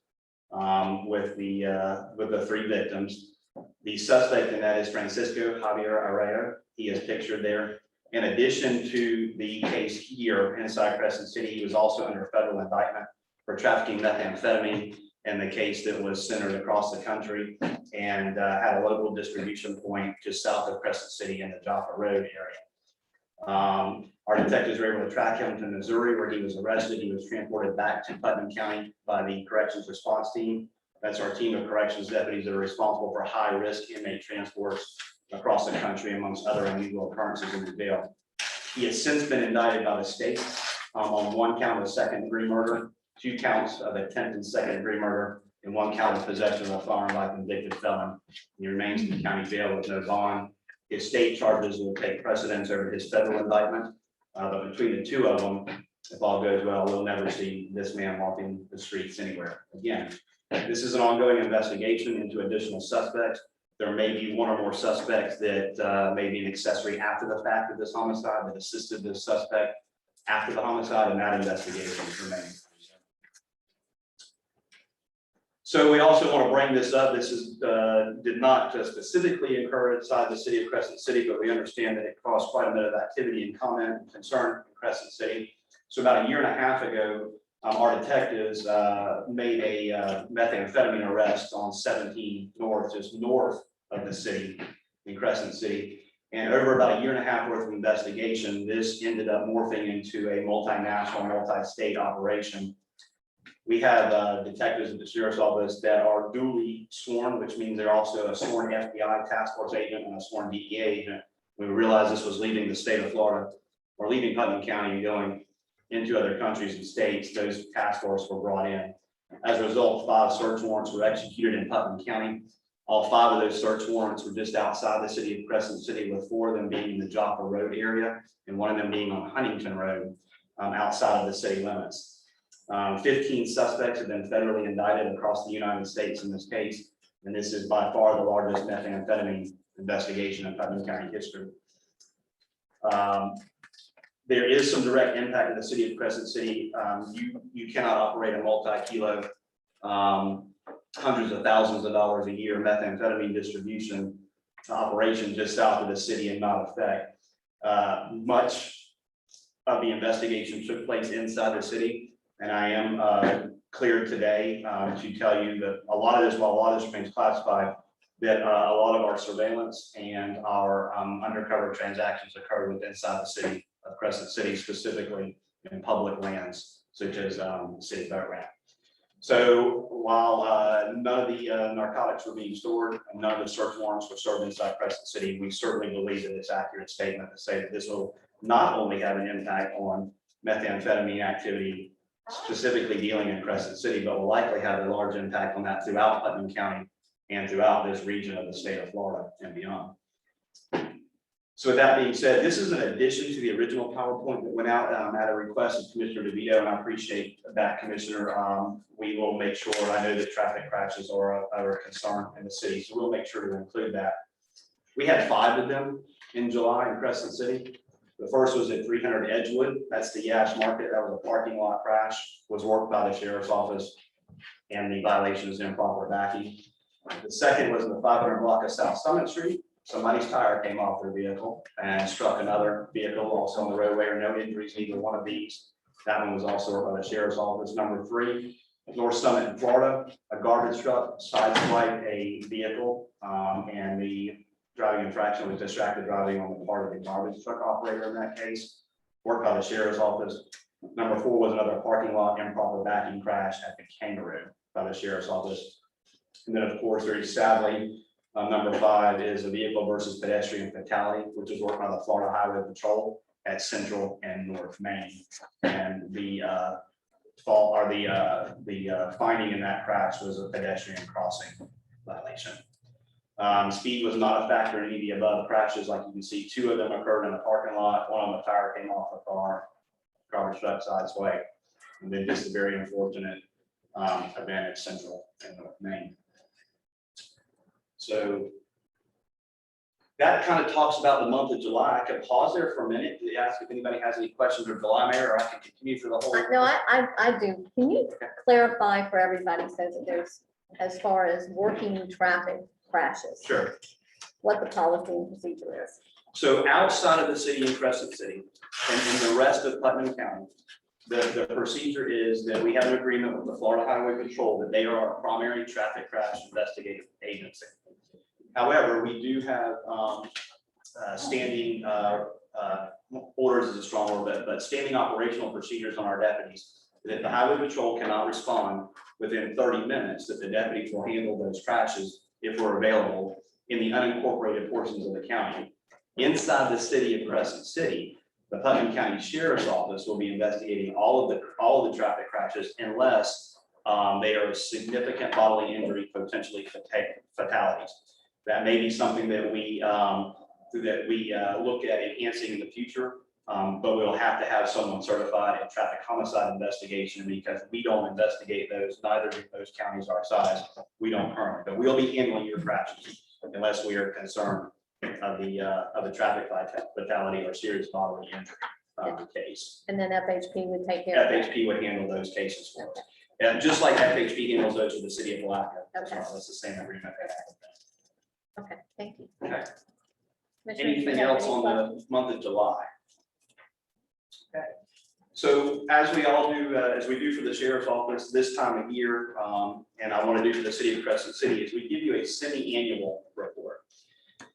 Speaker 11: with the 3 victims. The suspect in that is Francisco Javier Arreo. He is pictured there. In addition to the case here inside Crescent City, he was also under federal indictment for trafficking methamphetamine in the case that was centered across the country and had a local distribution point just south of Crescent City in the Joppa Road area. Our detectives were able to track him to Missouri where he was arrested. He was transported back to Putnam County by the corrections response team. That's our team of corrections deputies that are responsible for high-risk inmate transports across the country, amongst other unusual occurrences in the jail. He has since been indicted by the state on 1 count of second-degree murder, 2 counts of attempted second-degree murder, and 1 count of possession of a firearm by a convicted felon. He remains in the county jail with no bond. His state charges will take precedence over his federal indictment, but between the 2 of them, if all goes well, we'll never see this man walking the streets anywhere again. This is an ongoing investigation into additional suspects. There may be 1 or more suspects that may be an accessory after the fact of this homicide that assisted this suspect after the homicide, and that investigation remains. So we also want to bring this up. This is did not specifically occur inside the city of Crescent City, but we understand that it caused quite a bit of activity and comment and concern in Crescent City. So about 1.5 years ago, our detectives made a methamphetamine arrest on 17 North, just north of the city in Crescent City. And over about 1.5 years worth of investigation, this ended up morphing into a multinational, multi-state operation. We have detectives at the Sheriff's Office that are duly sworn, which means they're also a sworn FBI task force agent and a sworn DEA agent. We realized this was leaving the state of Florida or leaving Putnam County and going into other countries and states. Those task force were brought in. As a result, 5 search warrants were executed in Putnam County. All 5 of those search warrants were just outside the city of Crescent City, with 4 of them being in the Joppa Road area and 1 of them being on Huntington Road outside of the city limits. 15 suspects have been federally indicted across the United States in this case, and this is by far the largest methamphetamine investigation in Putnam County history. There is some direct impact in the city of Crescent City. You cannot operate a multi-kilo, hundreds of thousands of dollars a year methamphetamine distribution operation just south of the city and not affect. Much of the investigation took place inside the city, and I am cleared today to tell you that a lot of this, while a lot of this remains classified, that a lot of our surveillance and our undercover transactions occurred within inside the city of Crescent City, specifically in public lands such as the city boat ramp. So while none of the narcotics were being stored and none of the search warrants were served inside Crescent City, we certainly believe that it's an accurate statement to say that this will not only have an impact on methamphetamine activity specifically dealing in Crescent City, but will likely have a large impact on that throughout Putnam County and throughout this region of the state of Florida and beyond. So with that being said, this is an addition to the original PowerPoint that went out at a request of Commissioner DeVito, and I appreciate that, Commissioner. We will make sure, I know that traffic crashes are a concern in the city, so we'll make sure to include that. We had 5 of them in July in Crescent City. The first was at 300 Edgewood. That's the Yacht Market. That was a parking lot crash, was worked by the sheriff's office, and the violation is improper backing. The second was in the 500 block of South Summit Street. Somebody's tire came off their vehicle and struck another vehicle also on the roadway, or no injuries, neither one of these. That one was also worked by the sheriff's office. Number 3, North Summit in Florida, a garbage truck sideswiped a vehicle, and the driving infraction was distracted driving on the part of the garbage truck operator in that case, worked by the sheriff's office. Number 4 was another parking lot improper backing crash at the Kangaroo by the sheriff's office. And then, of course, very sadly, number 5 is a vehicle versus pedestrian fatality, which is worked by the Florida Highway Patrol at Central and North Main. And the fault, or the finding in that crash was a pedestrian crossing violation. Speed was not a factor in any of the above crashes. Like you can see, 2 of them occurred in the parking lot. One of them, a tire came off the car, garbage truck sideswipe, and then just a very unfortunate event at Central and North Main. So that kind of talks about the month of July. I could pause there for a minute to ask if anybody has any questions for July, Mayor, or I can continue for the whole.
Speaker 2: No, I do. Can you clarify for everybody so that there's, as far as working traffic crashes,
Speaker 11: Sure.
Speaker 2: what the policy and procedure is?
Speaker 11: So outside of the city in Crescent City and in the rest of Putnam County, the procedure is that we have an agreement with the Florida Highway Patrol that they are our primary traffic crash investigative agency. However, we do have standing orders is a strong word, but standing operational procedures on our deputies that the Highway Patrol cannot respond within 30 minutes, that the deputies will handle those crashes if we're available in the unincorporated portions of the county. Inside the city of Crescent City, the Putnam County Sheriff's Office will be investigating all of the traffic crashes unless they are significant bodily injury, potentially fatalities. That may be something that we look at enhancing in the future, but we'll have to have someone certified in traffic homicide investigation, because we don't investigate those. Neither do those counties our size. We don't currently, but we'll be handling your crashes unless we are concerned of the traffic fatality or serious bodily injury case.
Speaker 2: And then FHP would take care of that.
Speaker 11: FHP would handle those cases for us. And just like FHP handles those for the city of Palatka.
Speaker 2: Okay.
Speaker 11: That's the same agreement they have with them.
Speaker 2: Okay, thank you.
Speaker 11: Okay.
Speaker 2: Commissioner, do you
Speaker 11: Anything
Speaker 2: have
Speaker 11: else
Speaker 2: any
Speaker 11: on
Speaker 2: questions?
Speaker 11: the month of July? Okay. So as we all do, as we do for the sheriff's office this time of year, and I want to do for the city of Crescent City, is we give you a semi-annual report.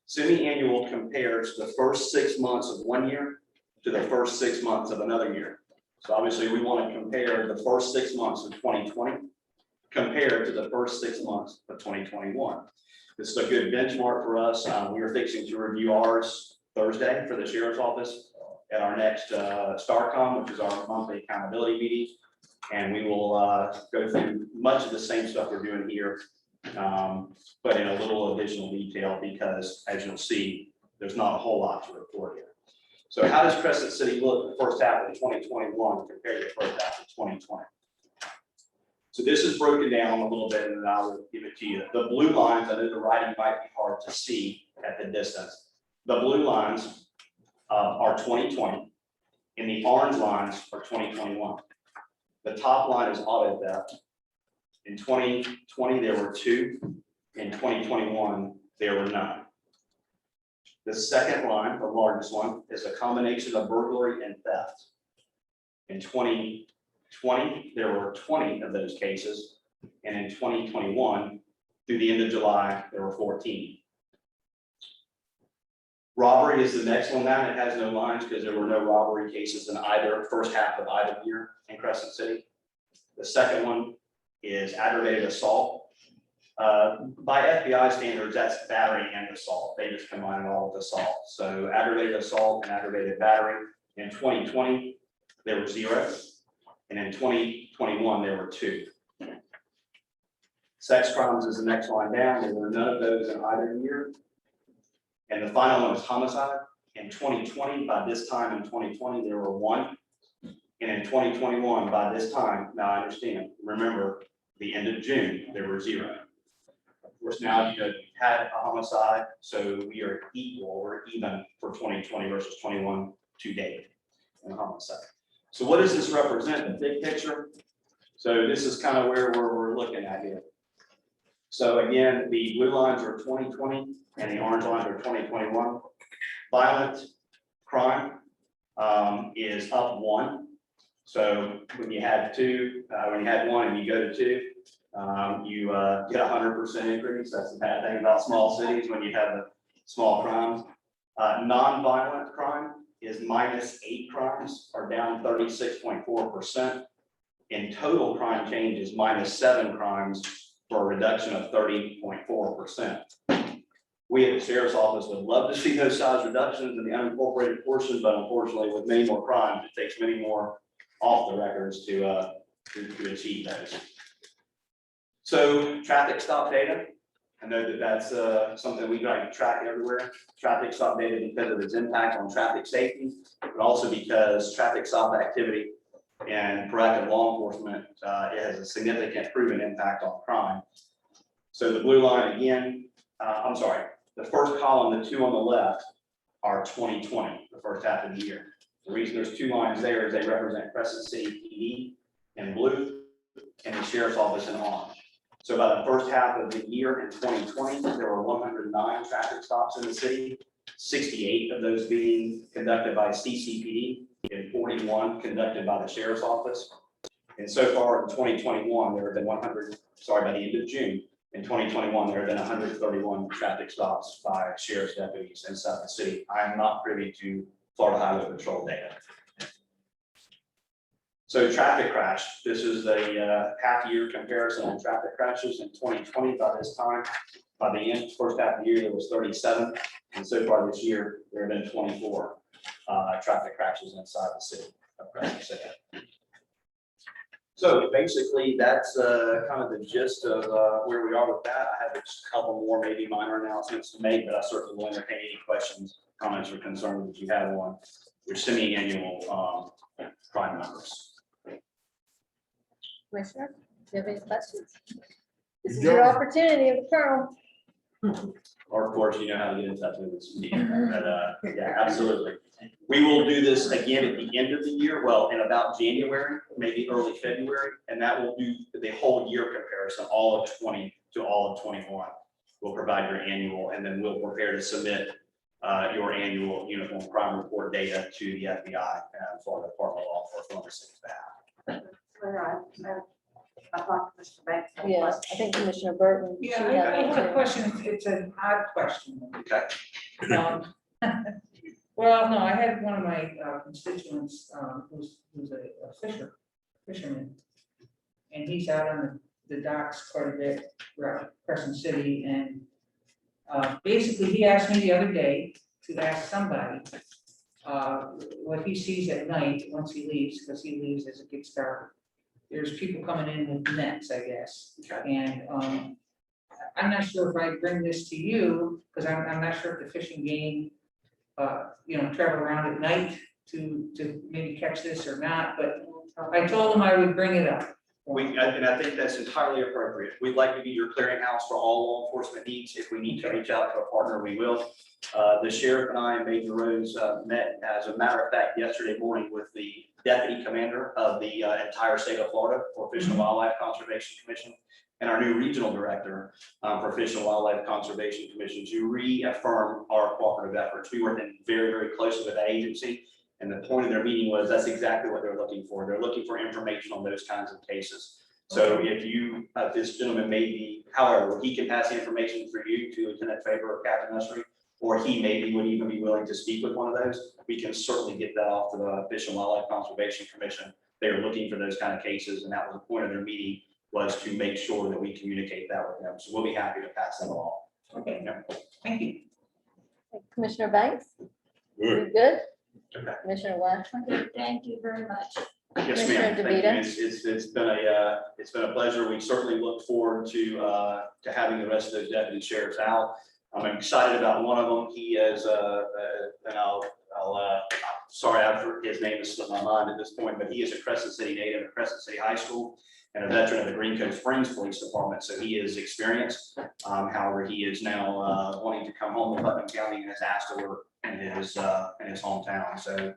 Speaker 11: Semi-annual compares the first 6 months of one year to the first 6 months of another year. So obviously we want to compare the first 6 months of 2020 compared to the first 6 months of 2021. This is a good benchmark for us. We are fixing to review ours Thursday for the sheriff's office at our next StarCom, which is our monthly accountability meeting. And we will go through much of the same stuff we're doing here, but in a little additional detail, because as you'll see, there's not a whole lot to report here. So how does Crescent City look the first half of 2021 compared to the first half of 2020? So this is broken down a little bit, and then I will give it to you. The blue lines, I know the writing might be hard to see at the distance. The blue lines are 2020, and the orange lines are 2021. The top line is auto theft. In 2020, there were 2. In 2021, there were none. The second line, the largest one, is a combination of burglary and theft. In 2020, there were 20 of those cases, and in 2021, through the end of July, there were 14. Robbery is the next one down. It has no lines because there were no robbery cases in either first half of either year in Crescent City. The second one is aggravated assault. By FBI standards, that's battery and assault. They just combine it all with assault. So aggravated assault and aggravated battery. In 2020, there were 0. And in 2021, there were 2. Sex crimes is the next line down. There were none of those in either year. And the final one is homicide. In 2020, by this time in 2020, there were 1. And in 2021, by this time, now I understand, remember, the end of June, there were 0. Of course, now you had a homicide, so we are equal or even for 2020 versus 21 to date in homicide. So what does this represent in the big picture? So this is kind of where we're looking at here. So again, the blue lines are 2020 and the orange lines are 2021. Violent crime is up 1. So when you had 2, when you had 1 and you go to 2, you get 100% increase. That's the bad thing about small cities when you have the small crimes. Non-violent crime is -8 crimes, or down 36.4%. In total crime change is -7 crimes for a reduction of 30.4%. We at the Sheriff's Office would love to see those size reductions in the unincorporated portion, but unfortunately with many more crimes, it takes many more off the records to achieve those. So traffic stop data, I know that that's something we try to track everywhere. Traffic stop data because of its impact on traffic safety, but also because traffic stop activity and proactive law enforcement it has a significant proven impact on crime. So the blue line again, I'm sorry, the first column, the 2 on the left are 2020, the first half of the year. The reason there's 2 lines there is they represent Crescent City PD in blue and the Sheriff's Office in orange. So by the first half of the year in 2020, there were 109 traffic stops in the city, 68 of those being conducted by CCPD and 41 conducted by the Sheriff's Office. And so far in 2021, there have been by the end of June, in 2021, there have been 131 traffic stops by sheriff's deputies inside the city. I am not privy to Florida Highway Patrol data. So traffic crash, this is a half-year comparison on traffic crashes in 2020 by this time. By the end, first half of the year, there was 37. And so far this year, there have been 24 traffic crashes inside the city of Crescent City. So basically, that's kind of the gist of where we are with that. I have a couple more maybe minor announcements to make, but I certainly will entertain any questions, comments, or concerns that you have on your semi-annual crime numbers.
Speaker 2: Commissioner, do you have any questions? This is your opportunity of the Colonel.
Speaker 11: Or of course, you know how to get in touch with us. But yeah, absolutely. We will do this again at the end of the year, well, in about January, maybe early February, and that will do the whole year comparison, all of 20 to all of 21. We'll provide your annual, and then we'll prepare to submit your annual uniform crime report data to the FBI and Florida Department of Law Enforcement on the city's behalf.
Speaker 16: I thought Mr. Banks had a
Speaker 2: Yes,
Speaker 16: question.
Speaker 2: I think Commissioner Burton.
Speaker 7: Yeah,
Speaker 2: she had
Speaker 7: I have
Speaker 2: one
Speaker 7: a
Speaker 2: too.
Speaker 7: question. It's an odd question.
Speaker 11: Okay.
Speaker 7: Well, no, I had one of my constituents who's a fisherman. And he's out on the docks quite a bit throughout Crescent City. And basically, he asked me the other day to ask somebody what he sees at night once he leaves, because he leaves as it gets dark. There's people coming in with nets, I guess. And I'm not sure if I bring this to you, because I'm not sure if the fishing game, travel around at night to maybe catch this or not, but I told him I would bring it up.
Speaker 11: And I think that's entirely appropriate. We'd like to be your clearinghouse for all law enforcement needs. If we need to reach out to a partner, we will. The sheriff and I and Major Rose met, as a matter of fact, yesterday morning with the deputy commander of the entire state of Florida for Fish and Wildlife Conservation Commission and our new regional director for Fish and Wildlife Conservation Commission to reaffirm our cooperative efforts. We work very, very closely with that agency. And the point of their meeting was that's exactly what they're looking for. They're looking for information on those kinds of cases. So if you, this gentleman may be, however, he can pass the information for you to Lieutenant Faber or Captain Usry, or he maybe would even be willing to speak with one of those. We can certainly get that off to the Fish and Wildlife Conservation Commission. They are looking for those kind of cases, and that was the point of their meeting, was to make sure that we communicate that with them. So we'll be happy to pass that along.
Speaker 12: Okay,
Speaker 11: Yeah.
Speaker 12: thank you.
Speaker 2: Commissioner Banks? You
Speaker 3: Good.
Speaker 2: good?
Speaker 11: Okay.
Speaker 2: Commissioner Washburn?
Speaker 5: Thank you very much.
Speaker 11: Yes,
Speaker 2: Commissioner
Speaker 11: ma'am. Thank you.
Speaker 2: DeVito?
Speaker 11: It's been a pleasure. We certainly look forward to having the rest of those deputy sheriffs out. I'm excited about one of them. He is, and sorry, his name has slipped my mind at this point, but he is a Crescent City native at Crescent City High School and a veteran of the Green Cove Springs Police Department. So he is experienced. However, he is now wanting to come home to Putnam County and has asked to work in his hometown. So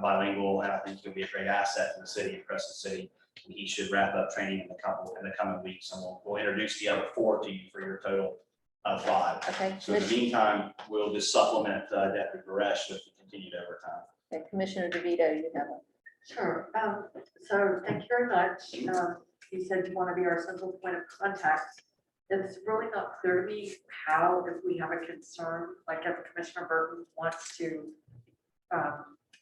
Speaker 11: bilingual, and I think he'll be a great asset in the city of Crescent City. He should wrap up training in the coming weeks, and we'll introduce the other 4 to you for your total of 5.
Speaker 2: Okay,
Speaker 11: So in the meantime, we'll just supplement Deputy Paresh with the continued overtime.
Speaker 2: okay, Commissioner DeVito, you have a.
Speaker 1: Sure. So thank you very much. You said you want to be our central point of contact. It's really not clear to me how, if we have a concern, like if Commissioner Burton wants to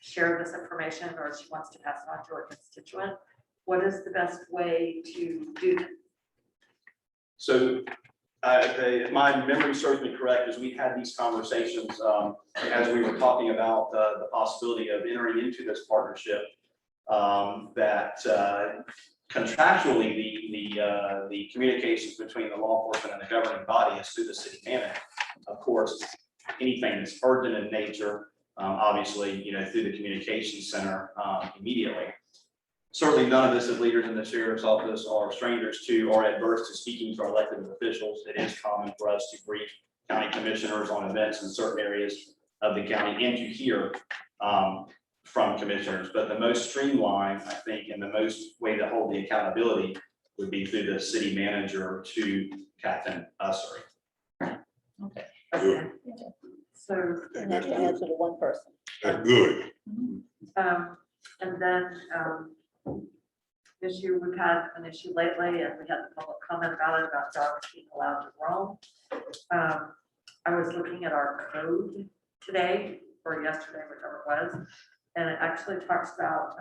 Speaker 1: share this information or she wants to pass it on to her constituent, what is the best way to do that?
Speaker 11: So if my memory serves me correct, as we had these conversations, as we were talking about the possibility of entering into this partnership, that contractually the communications between the law enforcement and the governing body is through the city manager. Of course, anything that's urgent in nature, obviously, through the communications center immediately. Certainly none of this as leaders in the sheriff's office are strangers to or adverse to speaking to our elected officials. It is common for us to brief county commissioners on events in certain areas of the county and to hear from commissioners. But the most streamlined, I think, and the most way to hold the accountability would be through the city manager to Captain Ussery.
Speaker 2: Okay.
Speaker 3: Good.
Speaker 1: So.
Speaker 2: And that's to answer to one person.
Speaker 3: That's good.
Speaker 1: And then issue, we've had an issue lately and we had the public comment about it, about dogs being allowed to roam. I was looking at our code today or yesterday, whichever it was, and it actually talks about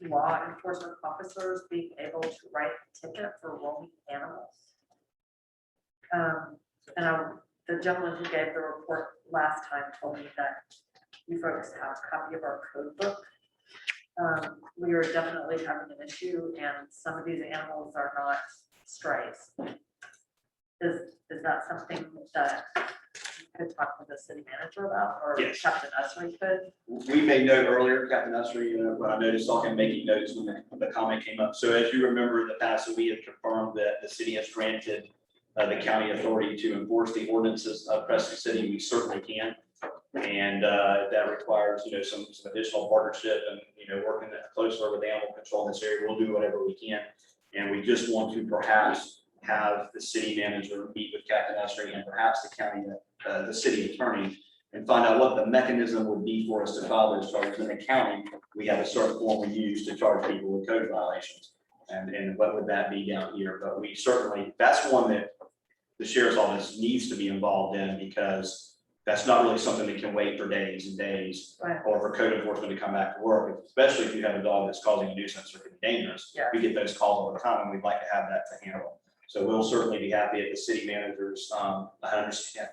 Speaker 1: law enforcement officers being able to write a ticket for roaming animals. The gentleman who gave the report last time told me that you folks have a copy of our code book. We are definitely having an issue and some of these animals are not strays. Is that something that you could talk with the city manager about, or
Speaker 11: Yes.
Speaker 1: Captain Ussery could?
Speaker 11: We made note earlier, Captain Ussery, when I noticed saw him making notes when the comment came up. So as you remember in the past, we have confirmed that the city has granted the county authority to enforce the ordinances of Crescent City. We certainly can. And that requires, some additional partnership and, working closer with animal control in this area. We'll do whatever we can. And we just want to perhaps have the city manager meet with Captain Ussery and perhaps the county, the city attorney, and find out what the mechanism would be for us to file those charges. In the county, we have a certain form we use to charge people with code violations. And what would that be down here? But we certainly, that's one that the sheriff's office needs to be involved in, because that's not really something that can wait for days and days,
Speaker 1: Right.
Speaker 11: or for code enforcement to come back to work, especially if you have a dog that's causing a nuisance or can be dangerous.
Speaker 1: Yeah.
Speaker 11: We get those calls all the time, and we'd like to have that to handle. So we'll certainly be happy if the city managers, I understand,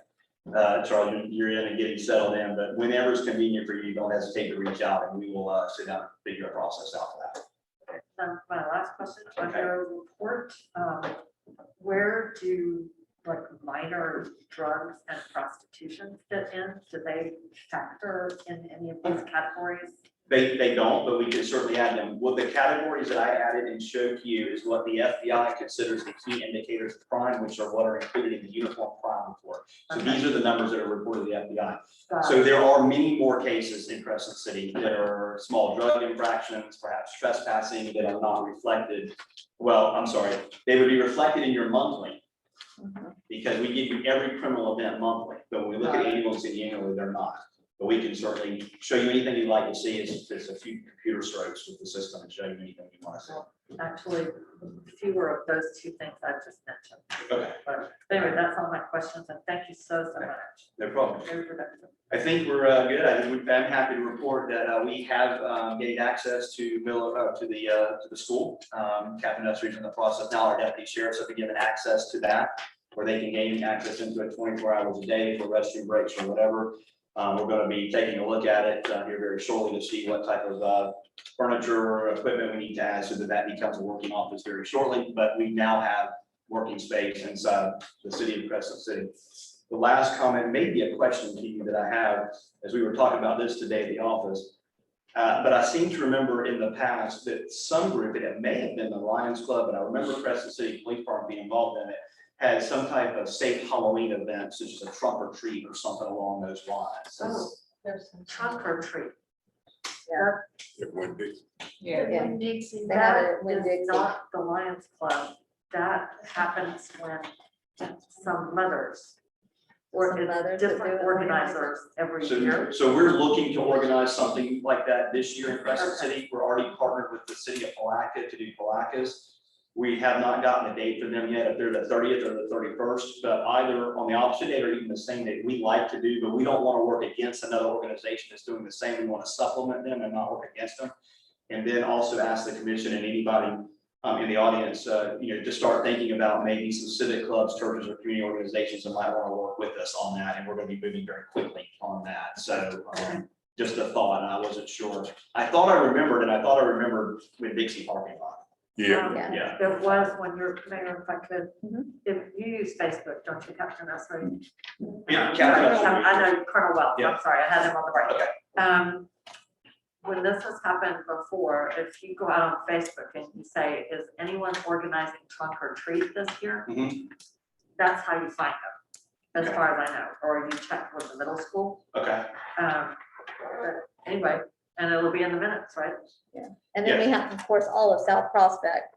Speaker 11: Charlie, you're in and getting settled in, but whenever it's convenient for you, don't hesitate to reach out, and we will sit down and figure a process out for that.
Speaker 1: My last question on
Speaker 11: Okay.
Speaker 1: your report, where do like minor drugs and prostitution fit in? Do they factor in any of these categories?
Speaker 11: They don't, but we can certainly add them. What the categories that I added and showed to you is what the FBI considers the key indicators of crime, which are what are included in the uniform crime report. So these are the numbers that are reported to the FBI. So there are many more cases in Crescent City that are small drug infractions, perhaps trespassing, that are not reflected. Well, I'm sorry, they would be reflected in your monthly, because we give you every criminal event monthly. But when we look at annual and annually, they're not. But we can certainly show you anything you'd like to see. It's a few computer strokes with the system and show you anything you want to see.
Speaker 1: Actually, fewer of those two things I just mentioned.
Speaker 11: Okay,
Speaker 1: But anyway, that's all my questions, and thank you so much.
Speaker 11: no problem.
Speaker 1: Very productive.
Speaker 11: I think we're good. I'm happy to report that we have gained access to the school. Captain Nussery's in the process now. Our deputy sheriffs have been given access to that, where they can gain access into it 24 hours a day for restroom breaks or whatever. We're going to be taking a look at it here very shortly to see what type of furniture or equipment we need to add so that becomes a working office very shortly. But we now have working space inside the city of Crescent City. The last comment may be a question to you that I have, as we were talking about this today at the office. But I seem to remember in the past that some group, and it may have been the Lions Club, but I remember Crescent City Police Department being involved in it, had some type of safe Halloween event, such as a trunk or treat or something along those lines.
Speaker 1: Oh, there's some trunk or treat.
Speaker 2: Yeah.
Speaker 3: It would be.
Speaker 18: Yeah.
Speaker 2: Yeah.
Speaker 5: Winn-Dixie.
Speaker 2: They have it
Speaker 1: That
Speaker 2: at Winn
Speaker 1: is
Speaker 2: Dixie.
Speaker 1: not the Lions Club. That happens when some mothers or
Speaker 2: Some mothers that do
Speaker 1: different
Speaker 2: it.
Speaker 1: organizers every year.
Speaker 11: So we're looking to organize something like that this year in Crescent City. We're already partnered with the city of Palaca to do Palacas. We have not gotten a date for them yet, if they're the 30th or the 31st, but either on the opposite date or even the same date we like to do, but we don't want to work against another organization that's doing the same. We want to supplement them and not work against them. And then also ask the commission and anybody in the audience, to start thinking about maybe some civic clubs, churches, or community organizations that might want to work with us on that. And we're going to be moving very quickly on that. So just a thought, and I wasn't sure. I thought I remembered with Dixie parking lot.
Speaker 3: Yeah.
Speaker 11: Yeah.
Speaker 1: There was when you're mayor, if I could,
Speaker 2: Mhm.
Speaker 1: if you use Facebook, don't you, Captain Nussery?
Speaker 11: Yeah, Captain Nussery.
Speaker 1: I know Colonel Wells,
Speaker 11: Yeah.
Speaker 1: I'm sorry, I had him on the right.
Speaker 11: Okay.
Speaker 1: When this has happened before, if you go out on Facebook and you say, is anyone organizing trunk or treat this year?
Speaker 11: Mhm.
Speaker 1: That's how you find them, as
Speaker 11: Okay.
Speaker 1: far as I know, or you check with the middle school.
Speaker 11: Okay.
Speaker 1: But anyway, and it'll be in the minutes, right?
Speaker 2: Yeah, and then we have, of course, all of South Prospect,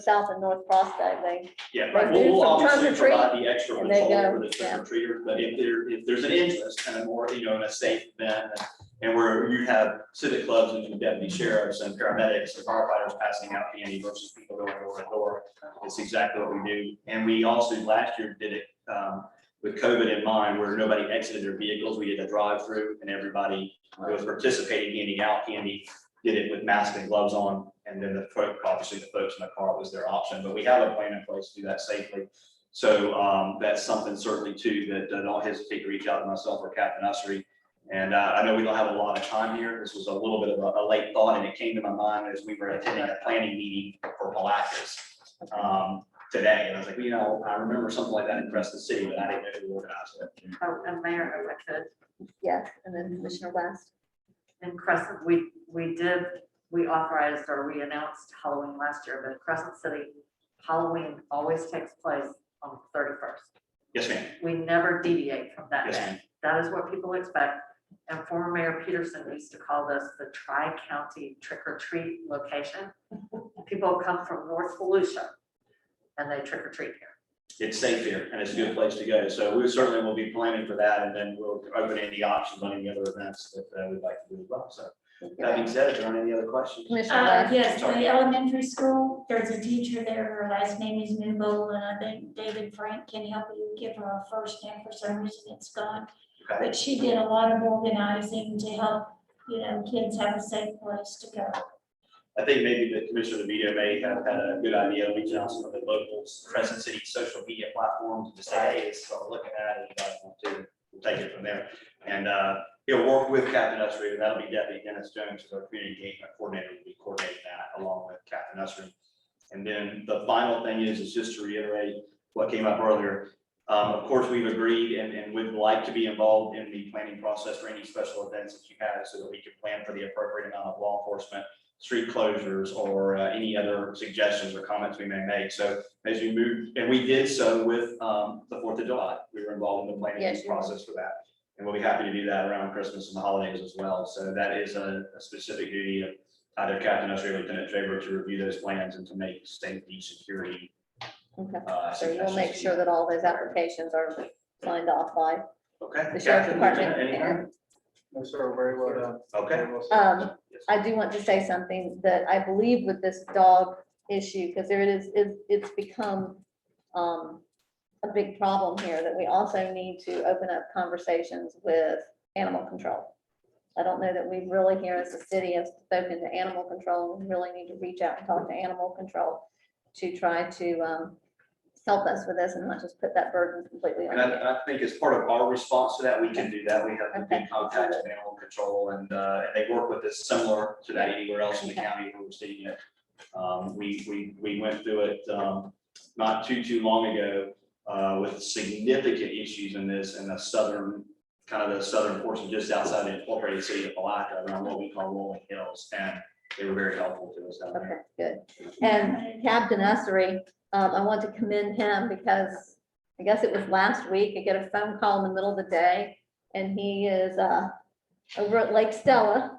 Speaker 2: South and North Prospect,
Speaker 11: Yeah,
Speaker 2: They do
Speaker 11: we'll
Speaker 2: some trunk
Speaker 11: obviously
Speaker 2: or treat,
Speaker 11: provide the extra
Speaker 2: and they
Speaker 11: control
Speaker 2: go,
Speaker 11: for the trick or treaters, but if there's an interest and a more, in a safe event, and where you have civic clubs and deputy sheriffs and paramedics and firefighters passing out candy versus people going door to door, it's exactly what we do. And we also last year did it with COVID in mind, where nobody exited their vehicles. We did a drive-through and everybody who was participating, handing out candy, did it with masks and gloves on. And then obviously the folks in the car was their option, but we have a plan in place to do that safely. So that's something certainly too, that don't hesitate to reach out to myself or Captain Nussery. And I know we don't have a lot of time here. This was a little bit of a late thought, and it came to my mind as we were attending a planning meeting for Palacas today. And I was like, I remember something like that in Crescent City, but I didn't know who organized it.
Speaker 1: Oh, and Mayor, if I could,
Speaker 2: yes, and then Commissioner West.
Speaker 1: in Crescent, we authorized or we announced Halloween last year, but in Crescent City, Halloween always takes place on the 31st.
Speaker 11: Yes, ma'am.
Speaker 1: We never deviate from that
Speaker 11: Yes,
Speaker 1: day.
Speaker 11: ma'am.
Speaker 1: That is what people expect. And former Mayor Peterson used to call this the Tri-County Trick or Treat location. People come from North Volusia and they trick or treat here.
Speaker 11: It's safe here and it's a good place to go. So we certainly will be planning for that, and then we'll open any options on any other events that we'd like to do as well. So that being said, if there aren't any other questions.
Speaker 2: Commissioner West.
Speaker 5: Yes,
Speaker 11: Sorry.
Speaker 5: the elementary school, there's a teacher there, her last name is Newbold, and I think David Frank can help you give her a first name, for some reason it's gone.
Speaker 11: Okay.
Speaker 5: But she did a lot of organizing to help, kids have a safe place to go.
Speaker 11: I think maybe the Commissioner DeVito may have had a good idea of reaching out to some of the local Crescent City social media platforms to say, hey, this is what we're looking at, and you guys want to, we'll take it from there. And he'll work with Captain Nussery, and that'll be Deputy Dennis Jones, who's our community engagement coordinator, will be coordinating that along with Captain Nussery. And then the final thing is just to reiterate what came up earlier. Of course, we've agreed and would like to be involved in the planning process for any special events that you have, so that we can plan for the appropriate amount of law enforcement, street closures, or any other suggestions or comments we may make. So as you move, and we did so with the 4th of July, we were involved in the planning process for that. And we'll be happy to do that around Christmas and the holidays as well. So that is a specific duty of either Captain Nussery or Lieutenant Traver to review those plans and to make safety, security.
Speaker 2: Okay, so you'll make sure that all those applications are signed off by
Speaker 11: Okay.
Speaker 2: the sheriff's
Speaker 11: Captain,
Speaker 2: department.
Speaker 11: Lieutenant, anything?
Speaker 6: No, sir, very well done.
Speaker 11: Okay.
Speaker 2: I do want to say something that I believe with this dog issue, because there it is, it's become a big problem here, that we also need to open up conversations with animal control. I don't know that we really here as a city have spoken to animal control. We really need to reach out and talk to animal control to try to help us with this and not just put that burden completely on
Speaker 11: And
Speaker 2: you.
Speaker 11: I think as part of our response to that, we can do that. We have
Speaker 2: Okay.
Speaker 11: good contact with animal control and they work with us similar to that anywhere else in the county where we're seeing it. We went through it not too long ago with significant issues in this in the southern portion just outside the incorporated city of Palaca around what we call Rolling Hills, and they were very helpful to us down there.
Speaker 2: Okay, good. And Captain Ussery, I want to commend him because I guess it was last week, I get a phone call in the middle of the day and he is over at Lake Stella.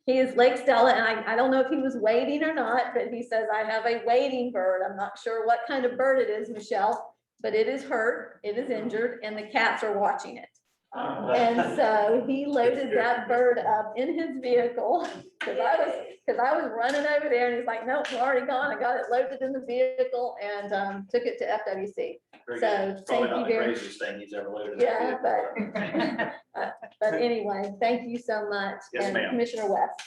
Speaker 2: He is Lake Stella, and I don't know if he was waiting or not, but he says, I have a waiting bird. I'm not sure what kind of bird it is, Michelle, but it is hurt, it is injured, and the cats are watching it. And so he loaded that bird up in his vehicle, because I was running over there, and he's like, nope, we're already gone. I got it loaded in the vehicle and took it to FWC.
Speaker 11: Very
Speaker 2: So
Speaker 11: good. It's probably
Speaker 2: thank you
Speaker 11: not the
Speaker 2: very-
Speaker 11: craziest thing he's ever loaded.
Speaker 2: Yeah, but anyway, thank you so much.
Speaker 11: Yes,
Speaker 2: And
Speaker 11: ma'am.
Speaker 2: Commissioner West.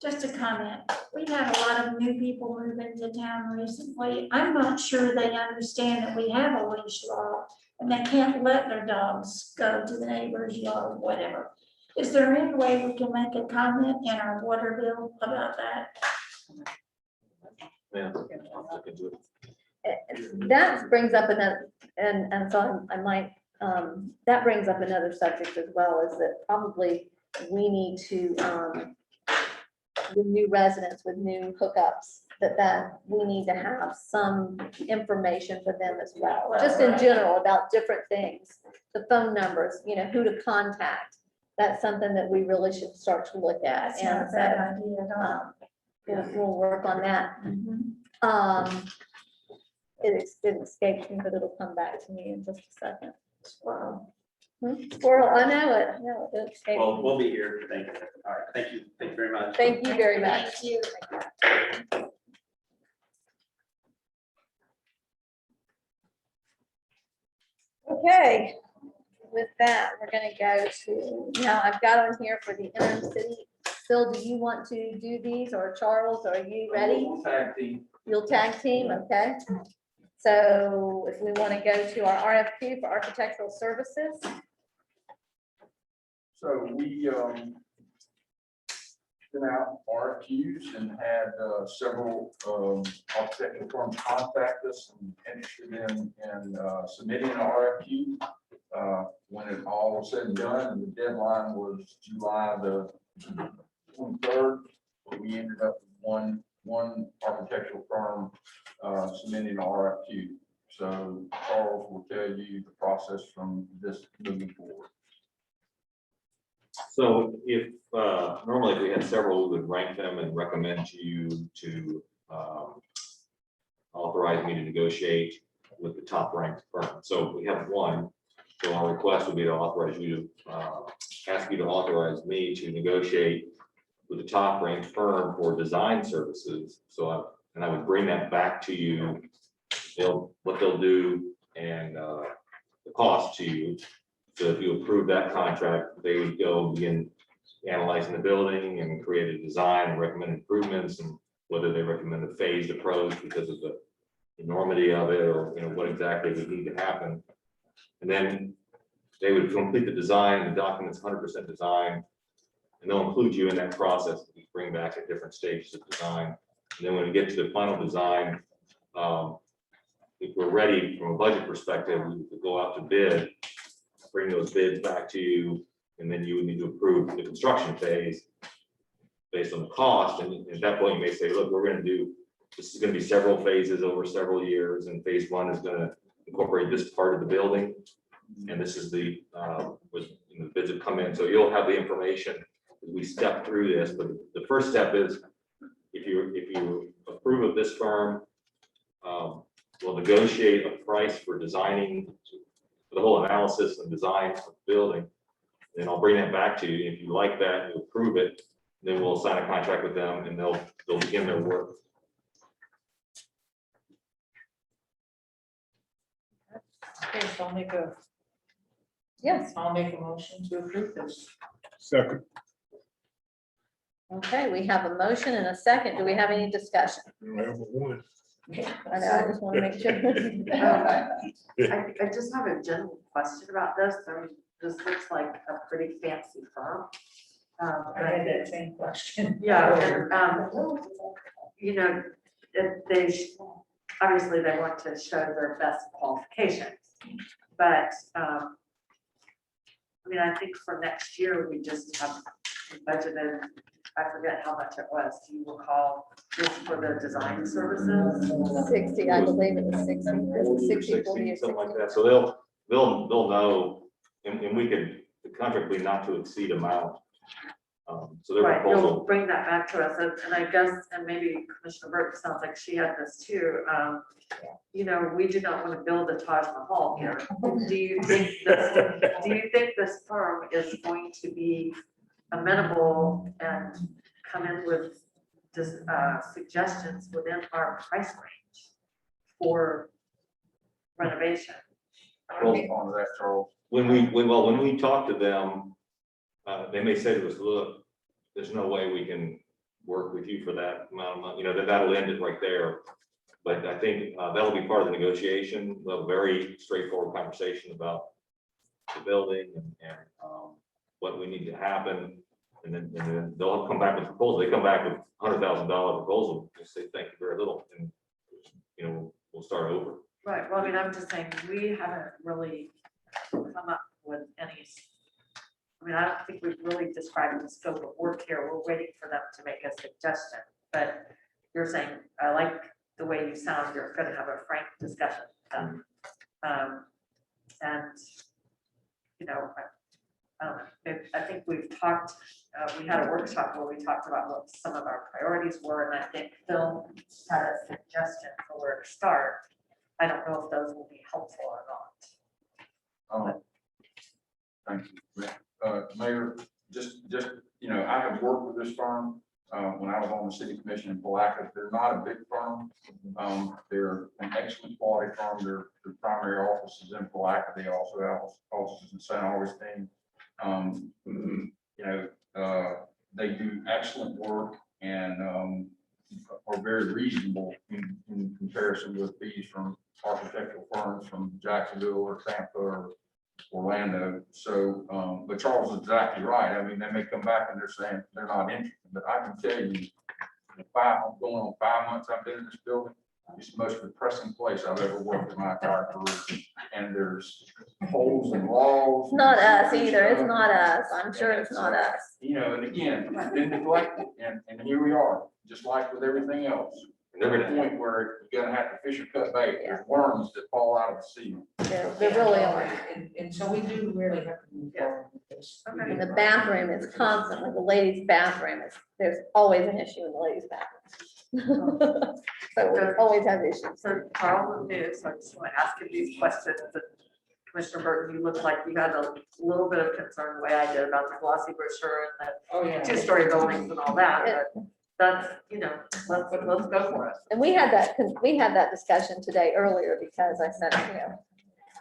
Speaker 5: Just a comment. We've had a lot of new people move into town recently. I'm not sure they understand that we have a leash law and they can't let their dogs go to the neighbor's yard, whatever. Is there any way we can make a comment in our water bill about that?
Speaker 8: Yeah, I'll look into it.
Speaker 2: That brings up another, and so I might, that brings up another subject as well, is that probably we need to, with new residents, with new hookups, that we need to have some information for them as well, just in general about different things, the phone numbers, who to contact. That's something that we really should start to look at.
Speaker 5: That's not a
Speaker 2: And
Speaker 5: bad
Speaker 2: so,
Speaker 5: idea at all.
Speaker 2: we'll work on that. It escaped me, but it'll come back to me in just a second. Squirrel. Squirrel, I know it. It escaped
Speaker 11: Well,
Speaker 2: me.
Speaker 11: we'll be here. Thank you. All right. Thank you. Thank you very much.
Speaker 2: Thank you very much.
Speaker 5: Thank you.
Speaker 2: Okay, with that, we're gonna go to, now I've got on here for the interim city. Phil, do you want to do these, or Charles, are you ready?
Speaker 6: Tag team.
Speaker 2: You'll tag team, okay? So if we want to go to our RFQ for architectural services,
Speaker 6: So we sent out RFQs and had several architectural firms contact us and interested in submitting an RFQ. When it all was said and done, and the deadline was July the 23rd, we ended up with one architectural firm submitting an RFQ. So Charles will tell you the process from this moving forward.
Speaker 8: So if, normally if we had several, we would rank them and recommend to you to authorize me to negotiate with the top ranked firm. So we have one. So our request would be to authorize you to, ask you to authorize me to negotiate with the top ranked firm for design services. So and I would bring that back to you, what they'll do and the cost to you. So if you approve that contract, they would go begin analyzing the building and create a design and recommend improvements, and whether they recommend a phased approach because of the enormity of it, or what exactly would need to happen. And then they would complete the design, the document's 100% design, and they'll include you in that process. We bring back at different stages of design. And then when we get to the final design, if we're ready from a budget perspective, we would go out to bid, bring those bids back to you, and then you would need to approve the construction phase based on the cost. And at that point, you may say, look, this is going to be several phases over several years, and phase one is going to incorporate this part of the building. And this is the bids have come in. So you'll have the information as we step through this. But the first step is, if you approve of this firm, we'll negotiate a price for designing, for the whole analysis and design of the building. Then I'll bring that back to you. If you like that, you approve it, then we'll sign a contract with them and they'll begin their work.
Speaker 7: Okay, so I'll make a motion to approve this.
Speaker 3: Second.
Speaker 2: Okay, we have a motion and a second. Do we have any discussion?
Speaker 3: I have a one.
Speaker 2: I know, I just want to make sure.
Speaker 1: I just have a general question about this. I mean, this looks like a pretty fancy firm.
Speaker 7: I had that same question.
Speaker 1: Yeah, and, you know, if they, obviously they want to show their best qualifications, but, I mean, I think for next year, we just have budgeted, I forget how much it was, do you recall, just for the design services?
Speaker 2: 60, I believe it was 60. Was it 60, 40, or
Speaker 8: Something like
Speaker 2: 60?
Speaker 8: that. So they'll know, and we could, the contract will be not to exceed amount. So their
Speaker 1: Right,
Speaker 8: proposal.
Speaker 1: you'll bring that back to us, and I guess, and maybe Commissioner Burke sounds like she had this too. You know, we do not want to build a Taj Mahal here. Do you think this firm is going to be amenable and come in with just suggestions within our price range for renovation?
Speaker 6: On that, Charles.
Speaker 8: When we talk to them, they may say to us, look, there's no way we can work with you for that amount of money, you know, that'll end it right there. But I think that'll be part of the negotiation. We'll have a very straightforward conversation about the building and what we need to happen. And then they'll come back with proposals. They come back with $100,000 proposal, just say thank you very little, and you know, we'll start over.
Speaker 1: Right, well, I mean, I'm just saying, we haven't really come up with any. I mean, I don't think we've really described the scope of work here. We're waiting for them to make a suggestion, but you're saying, I like the way you sound, you're gonna have a frank discussion. And, you know, I don't know, I think we've talked, we had a workshop where we talked about what some of our priorities were, and I think Phil had a suggestion for where to start. I don't know if those will be helpful or not.
Speaker 6: Thank you. Mayor, just, you know, I have worked with this firm when I was on the city commission in Palaca. They're not a big firm. They're an excellent quality firm. Their primary office is in Palaca. They also have offices in St. Augustine. You know, they do excellent work and are very reasonable in comparison with fees from architectural firms from Jacksonville or Tampa or Orlando. So, but Charles is exactly right. I mean, they may come back and they're saying they're not interested, but I can tell you, going on 5 months I've been in this building, it's the most depressing place I've ever worked in my entire career. And there's holes and walls.
Speaker 2: It's not us either. It's not us. I'm sure it's not us.
Speaker 6: You know, and again, it's been neglected, and here we are, just like with everything else. There's a point where you're gonna have to fish or cut bait. There's worms that fall out of the sea.
Speaker 2: There really are.
Speaker 7: And so we do really have to move forward with this.
Speaker 2: And the bathroom is constantly, the ladies' bathroom is, there's always an issue in the ladies' bathroom. So we always have issues.
Speaker 1: So Carl knew, so I just want to ask you these questions. And Commissioner Burton, you look like you had a little bit of concern, the way I did, about the glossy brochure and the two-story buildings and all that, but that's, you know, let's go for it.
Speaker 2: And we had that discussion today earlier because I said, you know,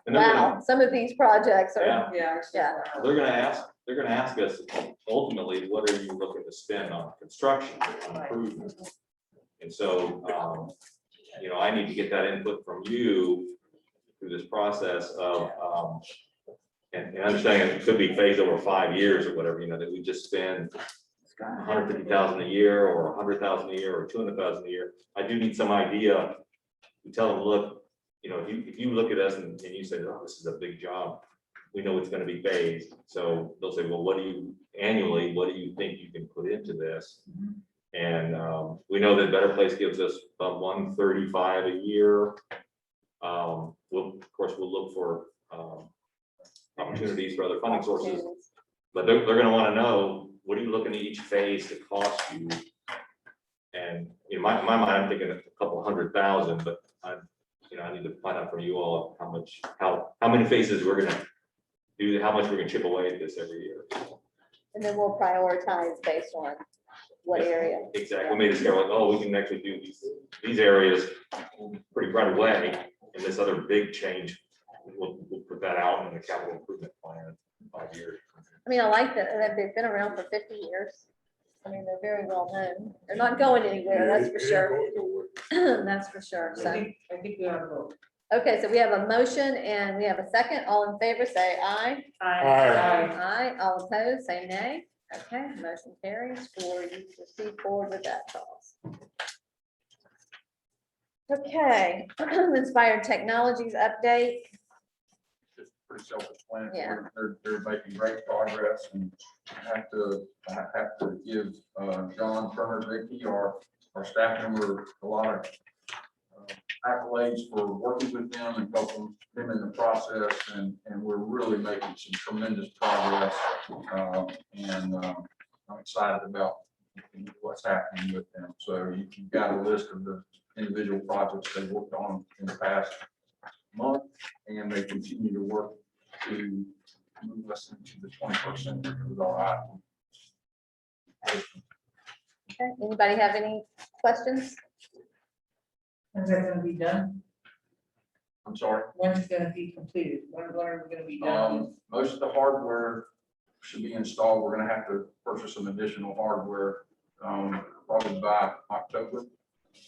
Speaker 8: And they're
Speaker 2: wow,
Speaker 8: gonna-
Speaker 2: some of these projects are,
Speaker 8: Yeah.
Speaker 2: yeah.
Speaker 8: They're gonna ask us ultimately, what are you looking to spend on construction, on improvement? And so, you know, I need to get that input from you through this process of, and understanding it could be phased over 5 years or whatever, you know, that we just spend $150,000 a year or $100,000 a year or $200,000 a year. I do need some idea. We tell them, look, you know, if you look at us and you say, oh, this is a big job, we know it's going to be phased. So they'll say, well, what do you think you can put into this? And we know that Better Place gives us about $135,000 a year. Of course, we'll look for opportunities for other funding sources, but they're going to want to know, what are you looking at each phase to cost you? And in my mind, I'm thinking a couple $100,000, but I need to find out from you all how many phases we're going to do, how much we're gonna chip away at this every year.
Speaker 2: And then we'll prioritize based on what area.
Speaker 8: Exactly, we may discover like, oh, we can actually do these areas pretty right away, and this other big change, we'll put that out in the capital improvement plan in 5 years.
Speaker 2: I mean, I like that they've been around for 50 years. I mean, they're very well known. They're not going anywhere, that's for sure. That's for sure,
Speaker 7: I
Speaker 2: so.
Speaker 7: think we ought to vote.
Speaker 2: Okay, so we have a motion and we have a second. All in favor, say aye. Aye, all opposed, say nay. Okay, motion carries for you to proceed forward with that cause. Okay, Inspired Technologies update.
Speaker 6: Just pretty self-explanatory.
Speaker 2: Yeah.
Speaker 6: They're making great progress, and I have to give John Turner-Vicky, our staff member, a lot of accolades for working with them and helping them in the process, and we're really making some tremendous progress. I'm excited about what's happening with them. So you've got a list of the individual projects they worked on in the past month, and they continue to work to move us into the 21st century with our IT.
Speaker 2: Okay, anybody have any questions?
Speaker 7: When's that gonna be done?
Speaker 6: I'm sorry.
Speaker 7: When's it gonna be completed? When are we gonna be done?
Speaker 6: Most of the hardware should be installed. We're gonna have to purchase some additional hardware, probably by October.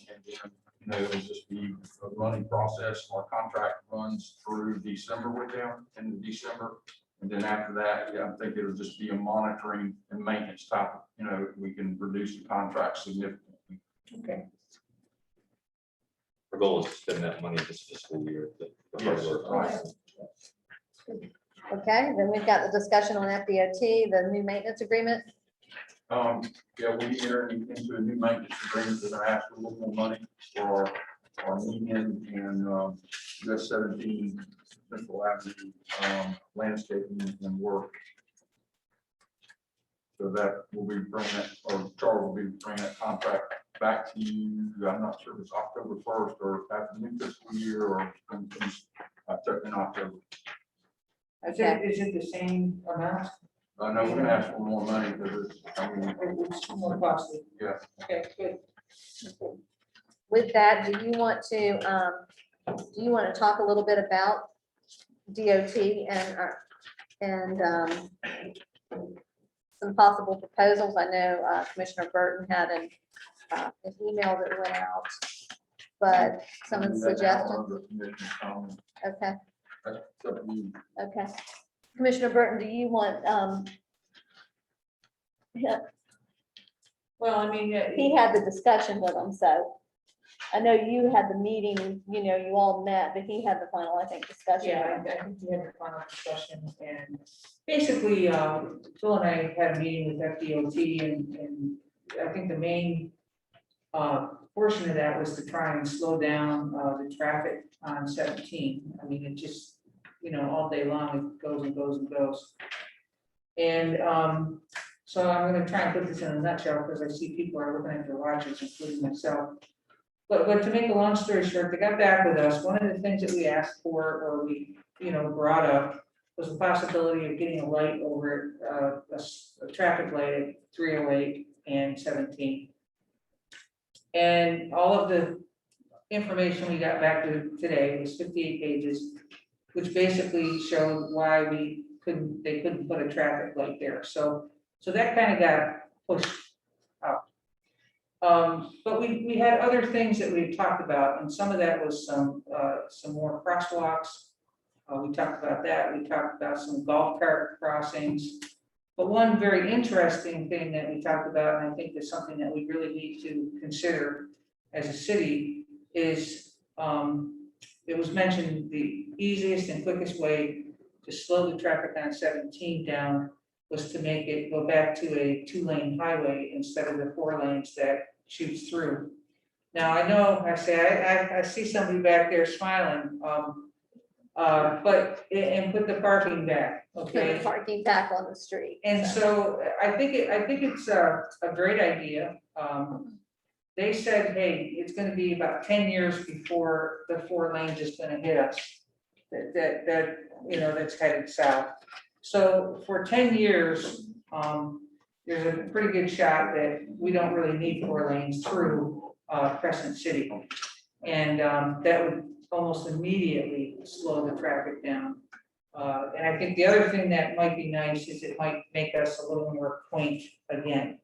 Speaker 6: And then, it'll just be a running process. Our contract runs through December with them, into December. And then after that, yeah, I think it'll just be a monitoring and maintenance type, we can reduce the contract significantly.
Speaker 7: Okay.
Speaker 8: Our goal is to spend that money this fiscal year.
Speaker 6: Yes, right.
Speaker 2: Okay, then we've got the discussion on FDOT, the new maintenance agreement.
Speaker 6: Yeah, we entered into a new maintenance agreement that I asked for a little more money for our median and US 17 Central Avenue landscaping and work. So that will be bringing that, or Charles will be bringing that contract back to you. I'm not sure if it's October 1st or after the new fiscal year or in October.
Speaker 7: Is it the same amount?
Speaker 6: No, we're gonna ask for more money because
Speaker 7: It's more costly.
Speaker 6: Yeah.
Speaker 7: Okay, good.
Speaker 2: With that, do you want to talk a little bit about DOT and some possible proposals? I know Commissioner Burton had an email that went out, but some of the suggestions. Okay. Okay. Commissioner Burton, do you want, yeah,
Speaker 7: Well, I mean,
Speaker 2: he had the discussion with them, so I know you had the meeting, you all met, but he had the final, I think, discussion.
Speaker 7: yeah, I think we had the final discussion, and basically, Phil and I had a meeting with FDOT, and I think the main portion of that was to try and slow down the traffic on 17. I mean, it just, all day long, it goes and goes and goes. And so I'm gonna try and put this in a nutshell, because I see people are looking at their watches, including myself. But to make a long story short, they got back with us. One of the things that we asked for, or we, brought up, was the possibility of getting a light over a traffic light at 308 and 17. And all of the information we got back to today was 58 pages, which basically showed why they couldn't put a traffic light there. So that kind of got pushed out. But we had other things that we talked about, and some of that was some more crosswalks. We talked about that. We talked about some golf cart crossings. But one very interesting thing that we talked about, and I think is something that we really need to consider as a city, is it was mentioned the easiest and quickest way to slow the traffic on 17 down was to make it go back to a 2-lane highway instead of the 4 lanes that shoots through. Now, I know, I see somebody back there smiling, but, and put the parking back, okay?
Speaker 2: Put the parking back on the street.
Speaker 7: And so I think it's a great idea. They said, hey, it's gonna be about 10 years before the 4 lanes is gonna hit us. that's headed south. So for 10 years, there's a pretty good shot that we don't really need 4 lanes through Crescent City. And that would almost immediately slow the traffic down. And I think the other thing that might be nice is it might make us a little more quaint again,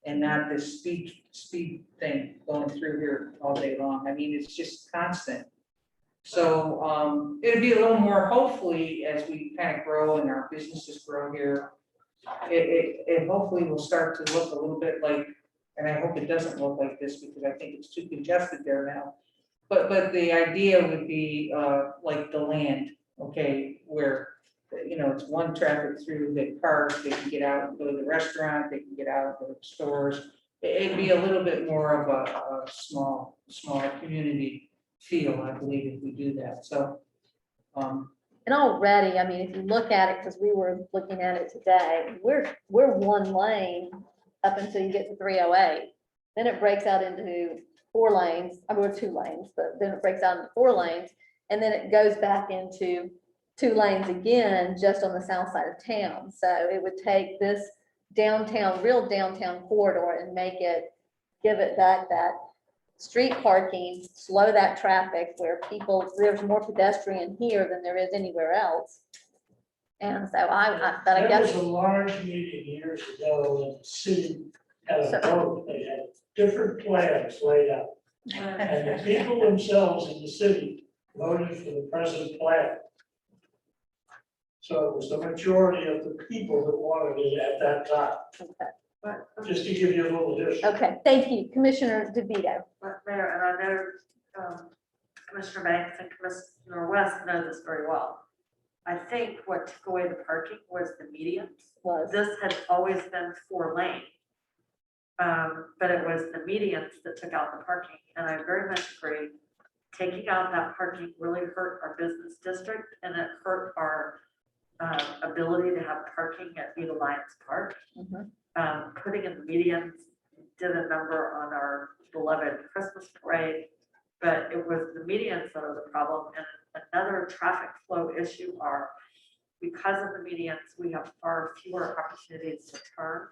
Speaker 7: and not this speed thing going through here all day long. I mean, it's just constant. So it'd be a little more, hopefully, as we kind of grow and our businesses grow here, it hopefully will start to look a little bit like, and I hope it doesn't look like this because I think it's too congested there now. But the idea would be like the land, okay, where, it's one traffic through the cars, they can get out and go to the restaurant, they can get out and go to the stores. It'd be a little bit more of a smaller community feel, I believe, if we do that, so.
Speaker 2: And already, I mean, if you look at it, because we were looking at it today, we're 1 lane up until you get to 308. Then it breaks out into 4 lanes, I mean, we're 2 lanes, but then it breaks out into 4 lanes. And then it goes back into 2 lanes again, just on the south side of town. So it would take this real downtown corridor and give it back that street parking, slow that traffic where there's more pedestrian here than there is anywhere else. And so but I
Speaker 19: There
Speaker 2: guess.
Speaker 19: was a large meeting years ago, and the city had a vote, they had different plans laid out. And the people themselves in the city voted for the present plan. So it was the majority of the people that wanted it at that time.
Speaker 2: Okay.
Speaker 19: Just to give you a little history.
Speaker 2: Okay, thank you, Commissioner DeVito.
Speaker 1: Mayor, and I know Commissioner Banks and Commissioner West know this very well. I think what took away the parking was the medians. This had always been 4 lane. But it was the medians that took out the parking, and I very much agree. Taking out that parking really hurt our business district, and it hurt our ability to have parking at Vita Lions Park. Putting in the medians did a number on our beloved Christmas parade, but it was the medians that are the problem. And another traffic flow issue are, because of the medians, we have far fewer opportunities to turn.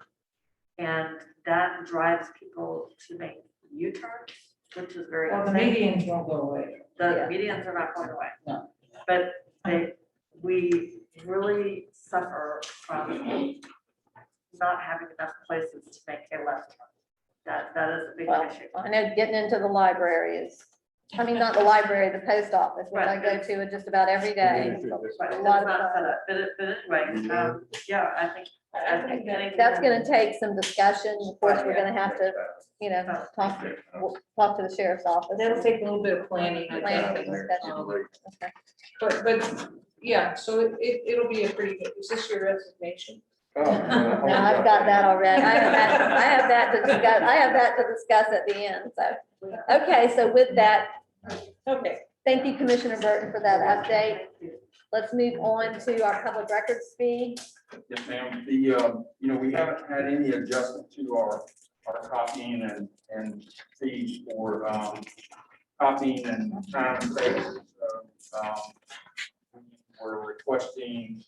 Speaker 1: And that drives people to make U-turns, which is very.
Speaker 7: Well, the medians won't go away.
Speaker 1: The medians are not going away.
Speaker 7: No.
Speaker 1: But we really suffer from not having enough places to make a left turn. That is a big issue.
Speaker 2: I know getting into the library is, I mean, not the library, the post office, which I go to just about every day.
Speaker 1: Right,
Speaker 2: A
Speaker 1: it's
Speaker 2: lot of
Speaker 1: not set
Speaker 2: fun.
Speaker 1: up, but anyway, yeah, I think
Speaker 2: That's gonna take some discussion. Of course, we're gonna have to, talk to the sheriff's office.
Speaker 7: That'll take a little bit of planning. I
Speaker 2: Planning
Speaker 7: think.
Speaker 2: discussion. Okay.
Speaker 7: But, yeah, so it'll be a pretty good, is this your resignation?
Speaker 2: No, I've got that already. I have that to discuss at the end, so. Okay, so with that,
Speaker 7: Okay.
Speaker 2: thank you, Commissioner Burton, for that update. Let's move on to our public records fee.
Speaker 6: Yes, ma'am. We haven't had any adjustment to our copying and fees for copying and time savings. We're requesting,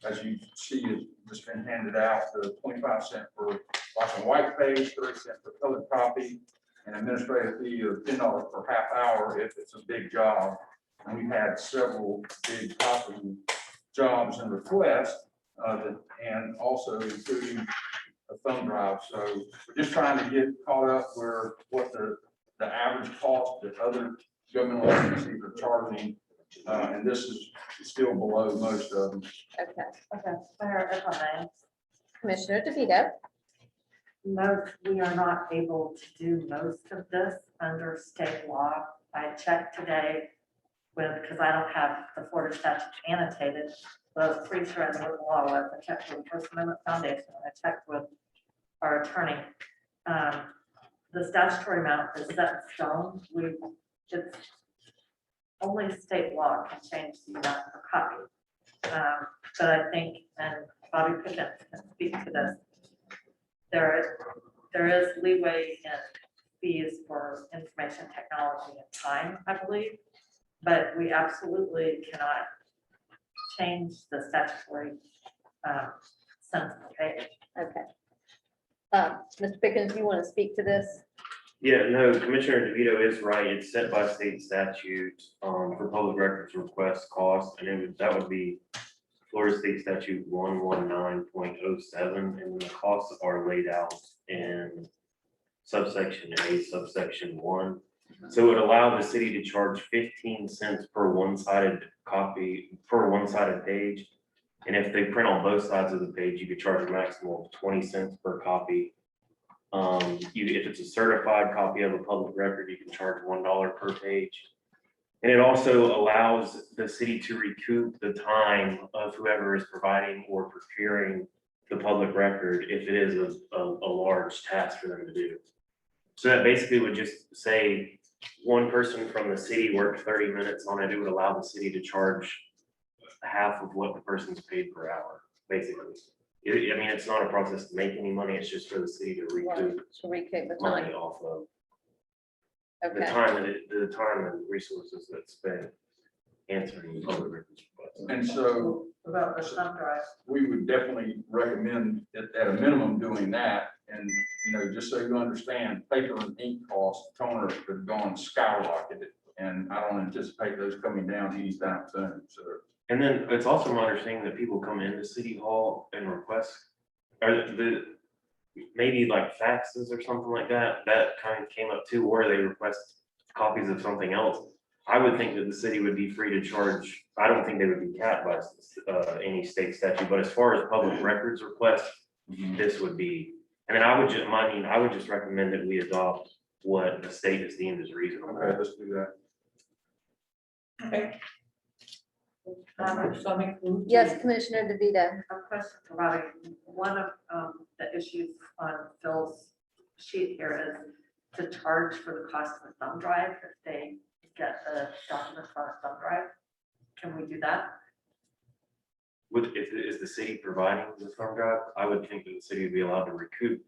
Speaker 6: as you see, it's just been handed out, the 25 cents for black and white page, 30 cents for colored copy, and administrative fee of $10 per half hour if it's a big job. And we've had several big copying jobs and requests, and also including a thumb drive. So we're just trying to get caught up where what the average cost that other governmental agencies are charging. And this is still below most of them.
Speaker 2: Okay.
Speaker 1: Mayor, if I may.
Speaker 2: Commissioner DeVito.
Speaker 1: We are not able to do most of this under state law. I checked today because I don't have the Florida statute annotated, but I was pretty sure I knew what the law was. I checked with the First Amendment Foundation, and I checked with our attorney. The statutory amount is set in stone. It's only state law can change the amount per copy. But I think, and Bobby Pickett can speak to this, there is leeway in fees for information technology and time, I believe. but we absolutely cannot change the statutory sense of pay.
Speaker 2: Okay. Mr. Pickens, you want to speak to this?
Speaker 13: Yeah, no, Commissioner DeVito is right. It's set by state statute, for public records request cost, and that would be Florida State Statute 119.07, and the costs are laid out in subsection A, subsection 1. So it would allow the city to charge 15 cents per one-sided copy, per one-sided page. And if they print on both sides of the page, you could charge a maximum of 20 cents per copy. If it's a certified copy of a public record, you can charge $1 per page. And it also allows the city to recoup the time of whoever is providing or procuring the public record if it is a large task for them to do. So that basically would just say one person from the city worked 30 minutes on it. It would allow the city to charge half of what the person's paid per hour, basically. I mean, it's not a process to make any money. It's just for the city to recoup
Speaker 2: To recoup the
Speaker 13: money
Speaker 2: time.
Speaker 13: off of the
Speaker 2: Okay.
Speaker 13: time and resources that's spent answering public records requests.
Speaker 6: And so
Speaker 1: About the thumb drive.
Speaker 6: we would definitely recommend at a minimum doing that. And, just so you understand, paper and ink costs, toner have gone skyrocketed. And I don't anticipate those coming down anytime soon, so.
Speaker 13: And then it's also my understanding that people come into City Hall and request, or maybe like faxes or something like that, that kind of came up too, or they request copies of something else. I would think that the city would be free to charge, I don't think they would be capped by any state statute, but as far as public records requests, this would be, I would just recommend that we adopt what the state has deemed as reasonable.
Speaker 6: Okay, let's do that.
Speaker 7: Okay.
Speaker 2: Yes, Commissioner DeVito.
Speaker 1: A question about one of the issues on Phil's sheet here is to charge for the cost of a thumb drive if they get the documents on a thumb drive. Can we do that?
Speaker 13: Is the city providing the thumb drive? I would think that the city would be allowed to recoup.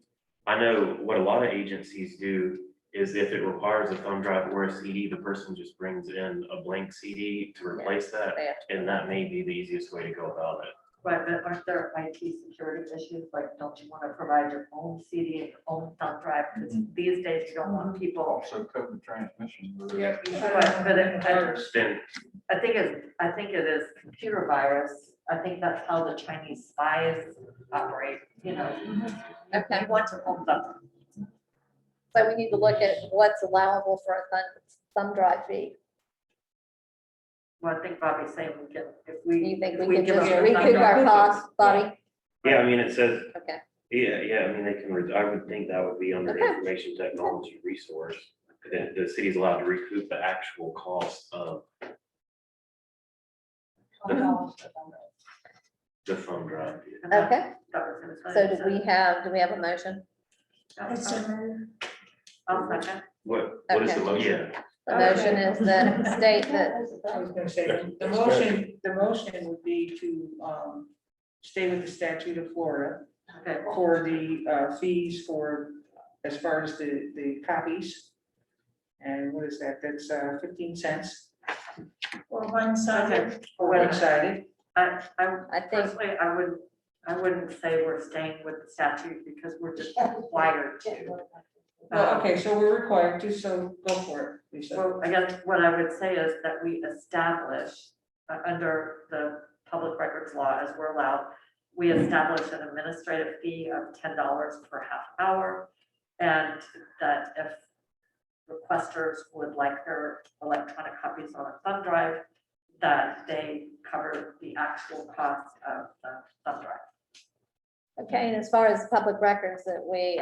Speaker 13: I know what a lot of agencies do is if it requires a thumb drive or a CD, the person just brings in a blank CD to replace that, and that may be the easiest way to go about it.
Speaker 1: Right, but aren't there IT security issues? Like, don't you want to provide your own CD and your own thumb drive? Because these days you don't want people.
Speaker 6: Also cover transmission.
Speaker 7: Yeah.
Speaker 1: But I think it is computer virus. I think that's how the Chinese spies operate,
Speaker 2: Okay.
Speaker 1: You want to own them.
Speaker 2: So we need to look at what's allowable for a thumb drive fee.
Speaker 1: Well, I think Bobby's saying we can, if we.
Speaker 2: You think
Speaker 1: if
Speaker 2: we can
Speaker 1: give
Speaker 2: just
Speaker 1: them a thumb
Speaker 2: recoup our
Speaker 1: drive,
Speaker 2: costs, Bobby?
Speaker 13: Yeah, I mean, it says,
Speaker 2: Okay.
Speaker 13: yeah, I mean, they can, I would think that would be under
Speaker 2: Okay.
Speaker 13: information technology resource. The city's allowed to recoup the actual cost of the thumb drive.
Speaker 2: Okay. So do we have a motion?
Speaker 1: I'll second.
Speaker 13: What is the
Speaker 2: Okay.
Speaker 13: motion?
Speaker 2: The motion is that state that,
Speaker 7: I was gonna say, the motion would be to stay with the statute of Florida
Speaker 1: Okay.
Speaker 7: for the fees for, as far as the copies. And what is that? That's 15 cents
Speaker 5: Or one-sided.
Speaker 7: for one-sided.
Speaker 1: I
Speaker 2: think-
Speaker 1: personally, I wouldn't say we're staying with the statute because we're just required to.
Speaker 7: Well, okay, so we're required to, so go for it, Lisa.
Speaker 1: Well, I guess what I would say is that we establish, under the public records law, as we're allowed, we establish an administrative fee of $10 per half hour. And that if requesters would like their electronic copies on a thumb drive, that they cover the actual cost of the thumb drive.
Speaker 2: okay, and as far as public records that we,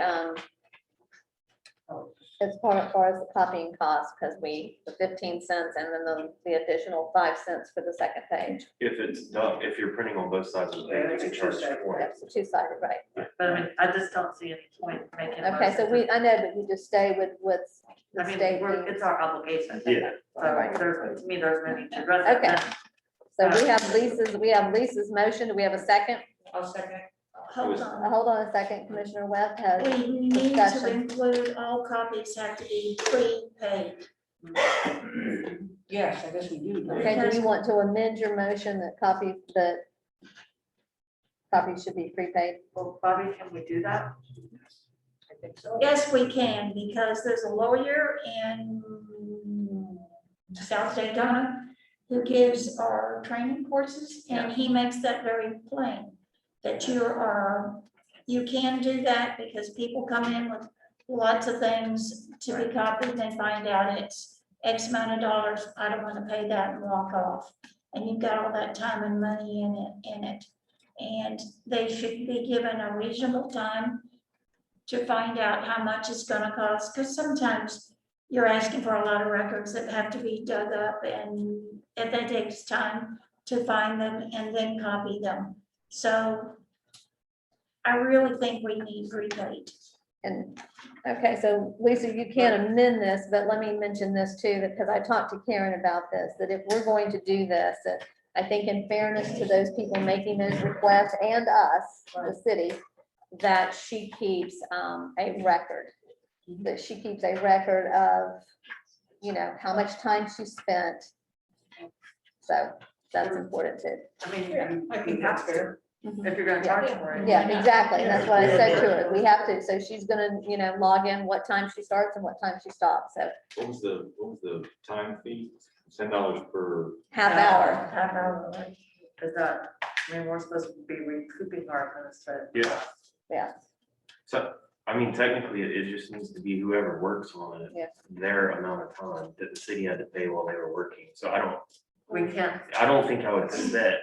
Speaker 2: as far as the copying cost, because the 15 cents and then the additional 5 cents for the second page.
Speaker 13: If you're printing on both sides of the page, you can charge 20.
Speaker 2: That's the two-sided, right?
Speaker 1: But I mean, I just don't see any point making.
Speaker 2: Okay, so I know that we just stay with the
Speaker 1: I mean,
Speaker 2: state.
Speaker 1: it's our obligation.
Speaker 13: Yeah.
Speaker 1: So to me, there's no need to address it.
Speaker 2: Okay. So we have Lisa's motion. Do we have a second?
Speaker 7: I'll second.
Speaker 5: Hold on.
Speaker 2: Hold on a second. Commissioner Webb has
Speaker 5: We need to
Speaker 2: discussion.
Speaker 5: include all copies have to be prepaid.
Speaker 14: Yes, I guess we do. don't we?
Speaker 2: Okay, do you want to amend your motion that copies should be prepaid?
Speaker 1: Well, Bobby, can we do that?
Speaker 14: I think so.
Speaker 5: Yes, we can, because there's a lawyer in South Daytona who gives our training courses, and he makes that very plain, that you can do that because people come in with lots of things to be copied, and they find out it's X amount of dollars, I don't wanna pay that and walk off. And you've got all that time and money in it. And they should be given a reasonable time to find out how much it's gonna cost, because sometimes you're asking for a lot of records that have to be dug up, and that takes time to find them and then copy them. So I really think we need prepaid.
Speaker 2: And, okay, so Lisa, you can't amend this, but let me mention this too, because I talked to Karen about this, that if we're going to do this, that I think in fairness to those people making those requests and us, the city, that she keeps a record. That she keeps a record of, you know, how much time she spent. So that's important too.
Speaker 1: I mean, I think that's fair. If you're gonna charge for it.
Speaker 2: Yeah, exactly. And that's what I said to her. We have to. So she's gonna, you know, log in what time she starts and what time she stops. So
Speaker 8: What was the time fee? $10 per.
Speaker 2: half hour.
Speaker 1: Half hour, right? Is that, I mean, we're supposed to be recouping our administrative.
Speaker 13: Yeah.
Speaker 2: Yeah.
Speaker 13: So, I mean, technically, it just needs to be whoever works on it,
Speaker 2: Yeah.
Speaker 13: their amount of time that the city had to pay while they were working. So
Speaker 1: We can't.
Speaker 13: I don't think I would set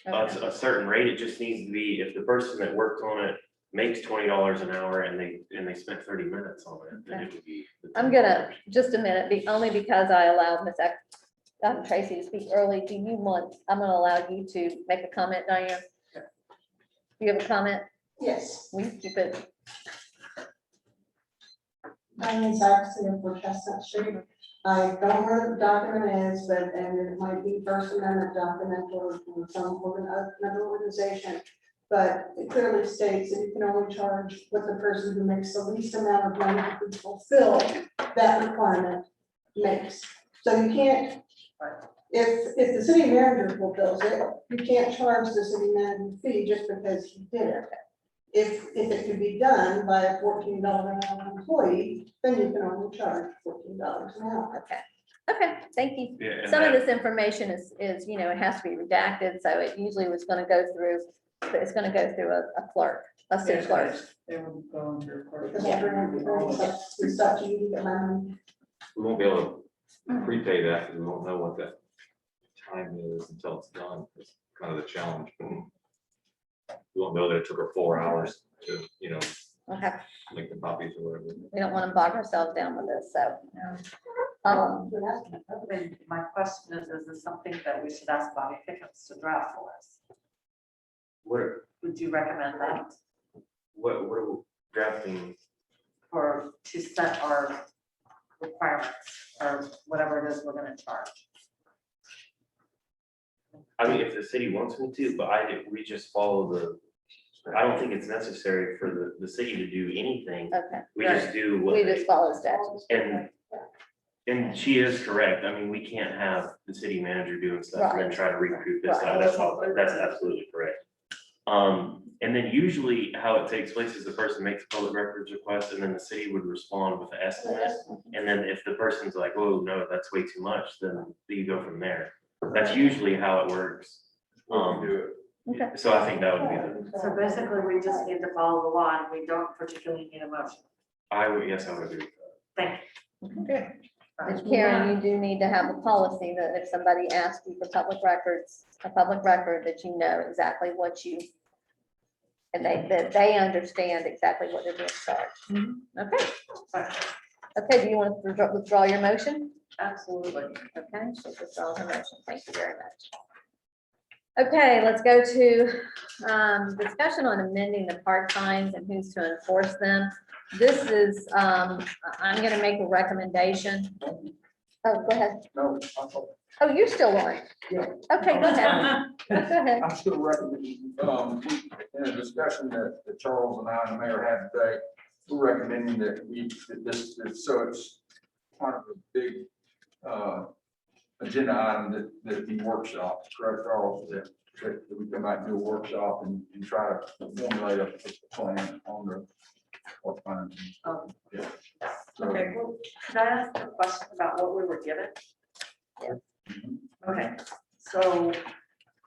Speaker 2: Okay.
Speaker 13: a certain rate. It just needs to be, if the person that worked on it makes $20 an hour and they spent 30 minutes on it, then it would be.
Speaker 2: I'm gonna, just a minute, only because I allowed Ms. Tracy to speak early. Do you want, I'm gonna allow you to make a comment, Diane? Do you have a comment?
Speaker 9: Yes,
Speaker 2: Will you keep it?
Speaker 9: I'm Saxon for Crescent Street. I don't know where the document is, and it might be First Amendment document or some another organization. But it clearly states that you can only charge what the person who makes the least amount of money to fulfill that requirement makes. So you can't, if the city manager fulfills it, you can't charge the city manager fee just because he did it. If it could be done by a $14 an hour employee, then you can only charge $14 an hour.
Speaker 2: Okay, thank you.
Speaker 13: Yeah, and
Speaker 2: Some of
Speaker 13: that-
Speaker 2: this information is, you know, it has to be redacted, so it usually was gonna go through, it's gonna go through a clerk, a city clerk.
Speaker 7: They would go into your court.
Speaker 9: Because it's up to you to get my money.
Speaker 8: We won't be able to prepay that because we won't know what that time is until it's done. It's kind of the challenge. We won't know that it took her 4 hours to, you know,
Speaker 2: Okay,
Speaker 8: make the copies or whatever.
Speaker 2: we don't wanna bog ourselves down with this, so.
Speaker 1: Then my question is this something that we should ask Bobby Pickens to draft for us? Would you recommend that
Speaker 13: What are we drafting?
Speaker 1: to set our requirements or whatever it is we're gonna charge?
Speaker 13: I mean, if the city wants me to, but we just follow I don't think it's necessary for the city to do anything.
Speaker 2: Okay.
Speaker 13: We just do what
Speaker 2: We
Speaker 13: they-
Speaker 2: just follow statutes.
Speaker 13: And she is correct. I mean, we can't have the city manager doing stuff and then
Speaker 2: Right.
Speaker 13: try to recoup this.
Speaker 2: Right.
Speaker 13: That's absolutely correct. And then usually how it takes place is the person makes a public records request and then the city would respond with an estimate. And then if the person's like, oh, no, that's way too much, then you go from there. That's usually how it works.
Speaker 2: Okay.
Speaker 13: So I think that would be
Speaker 1: So basically, we just need to follow the law and we don't particularly need a motion.
Speaker 13: I would agree with that.
Speaker 1: Thank
Speaker 2: Okay. And Karen, you do need to have a policy that if somebody asks you for public records, a public record, that you know exactly what you, and that they understand exactly what they're being charged. Okay. Okay, do you want to withdraw your motion?
Speaker 1: Absolutely.
Speaker 2: Okay, she's withdrawing her motion. Thank you very much. Okay, let's go to discussion on amending the park fines and who's to enforce them. This is, I'm gonna make a recommendation. Oh, go ahead.
Speaker 6: No,
Speaker 2: Oh, you're still on.
Speaker 6: Yeah.
Speaker 2: Okay, go ahead. Go ahead.
Speaker 6: I'm still recommending, in a discussion that Charles and I and the mayor had today, we're recommending that so it's part of a big, agenda item that the workshop, correct, Carl, that we come back and do a workshop and try to formulate a plan on the, what fines. Yeah. So-
Speaker 1: Okay, well, could I ask a question about what we were given? Okay, so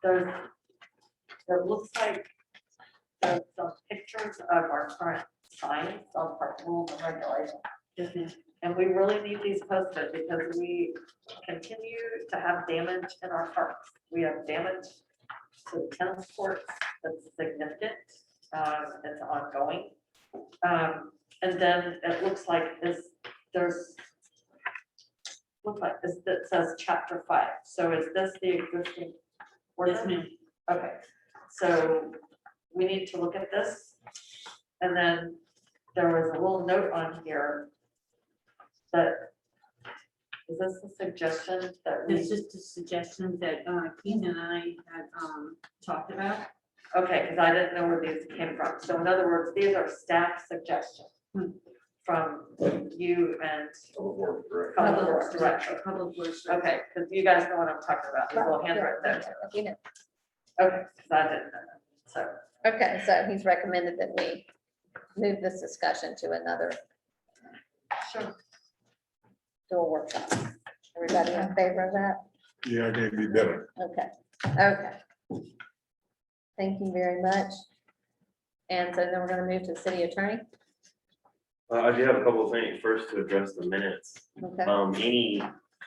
Speaker 1: there's, it looks like there's some pictures of our current signs on park rules and regulations. And we really need these posted because we continue to have damage in our parks. We have damage to the tennis courts that's significant, it's ongoing. And then it looks like there's it says chapter 5. So is this the existing ordinance? Okay, so we need to look at this. And then there was a little note on here that, is this a suggestion that
Speaker 10: It's just a suggestion that Keith and I had talked about.
Speaker 1: Okay, because I didn't know where these came from. So in other words, these are staff suggestions from you and Public Works Director.
Speaker 10: Public Works.
Speaker 1: Okay, because you guys know what I'm talking about, the little handwritten note.
Speaker 2: You know.
Speaker 1: Okay, because I didn't know. So,
Speaker 2: Okay, so he's recommended that we move this discussion to another,
Speaker 1: sure.
Speaker 2: to a workshop. Everybody in favor of that?
Speaker 3: Yeah, I can be better.
Speaker 2: Okay, okay. Thank you very much. And so then we're gonna move to the city attorney.
Speaker 13: I do have a couple of things. First, to address the minutes.
Speaker 2: Okay,
Speaker 13: Any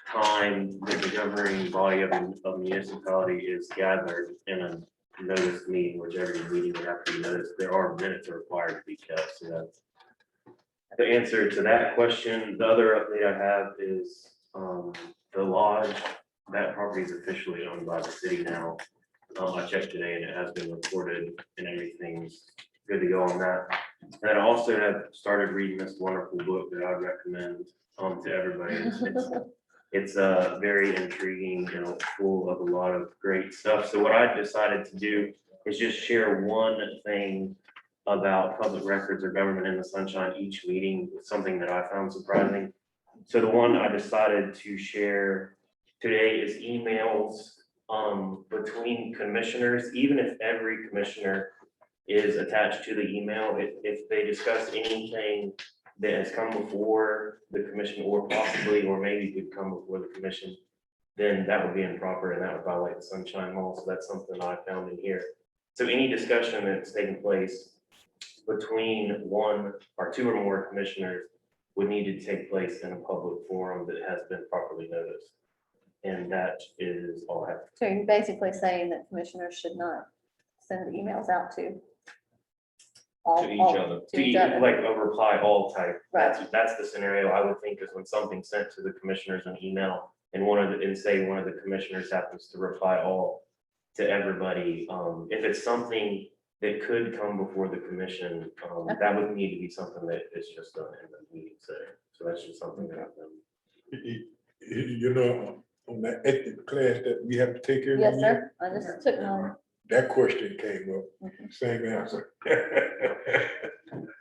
Speaker 13: time that the governing body of a municipality is gathered in a notice meeting, which every meeting would have to be noticed, there are minutes required to be kept. So that's the answer to that question. The other update I have is the lodge, that property is officially owned by the city now. I checked today and it has been recorded and everything's good to go on that. And I also have started reading this wonderful book that I would recommend to everybody. It's very intriguing and full of a lot of great stuff. So what I decided to do is just share one thing about public records or government in the sunshine each meeting, something that I found surprising. So the one I decided to share today is emails between commissioners. Even if every commissioner is attached to the email, if they discuss anything that has come before the commission or possibly, or maybe could come before the commission, then that would be improper and that would violate the sunshine law. So that's something I found in here. So any discussion that's taking place between one or two or more commissioners would need to take place in a public forum that has been properly noticed. And that is all I have.
Speaker 2: so you're basically saying that commissioners should not send emails out to all,
Speaker 13: To each other,
Speaker 2: to each other.
Speaker 13: like a reply all type.
Speaker 2: Right.
Speaker 13: That's the scenario I would think is when something's sent to the commissioners in email and say one of the commissioners happens to reply all to everybody. If it's something that could come before the commission, that would need to be something that is just done in the meeting setting. So that's just something that I've done.
Speaker 3: You know, on that ethics class that we have to take every
Speaker 2: Yes,
Speaker 3: year,
Speaker 2: sir. I just took mine.
Speaker 3: that question came up, same answer.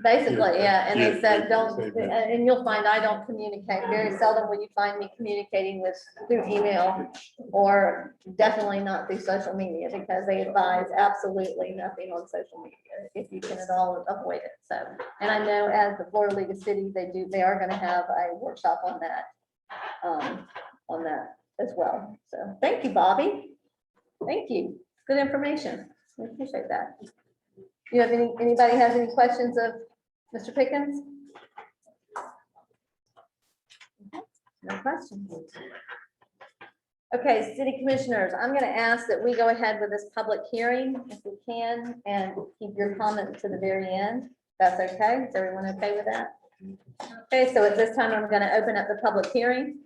Speaker 2: Basically, yeah, and they
Speaker 3: Yeah,
Speaker 2: said, don't,
Speaker 3: same thing.
Speaker 2: and you'll find I don't communicate, very seldom will you find me communicating through email or definitely not through social media, because they advise absolutely nothing on social media if you can at all avoid it, so. And I know as the Florida League of Cities, they are gonna have a workshop on that as well, so, thank you, Bobby. Thank you, good information, we appreciate that. You have anybody has any questions of Mr. Pickens? No questions. Okay, city commissioners, I'm going to ask that we go ahead with this public hearing if we can and keep your comments to the very end. That's okay? Is everyone okay with that? Okay, so at this time, I'm going to open up the public hearing.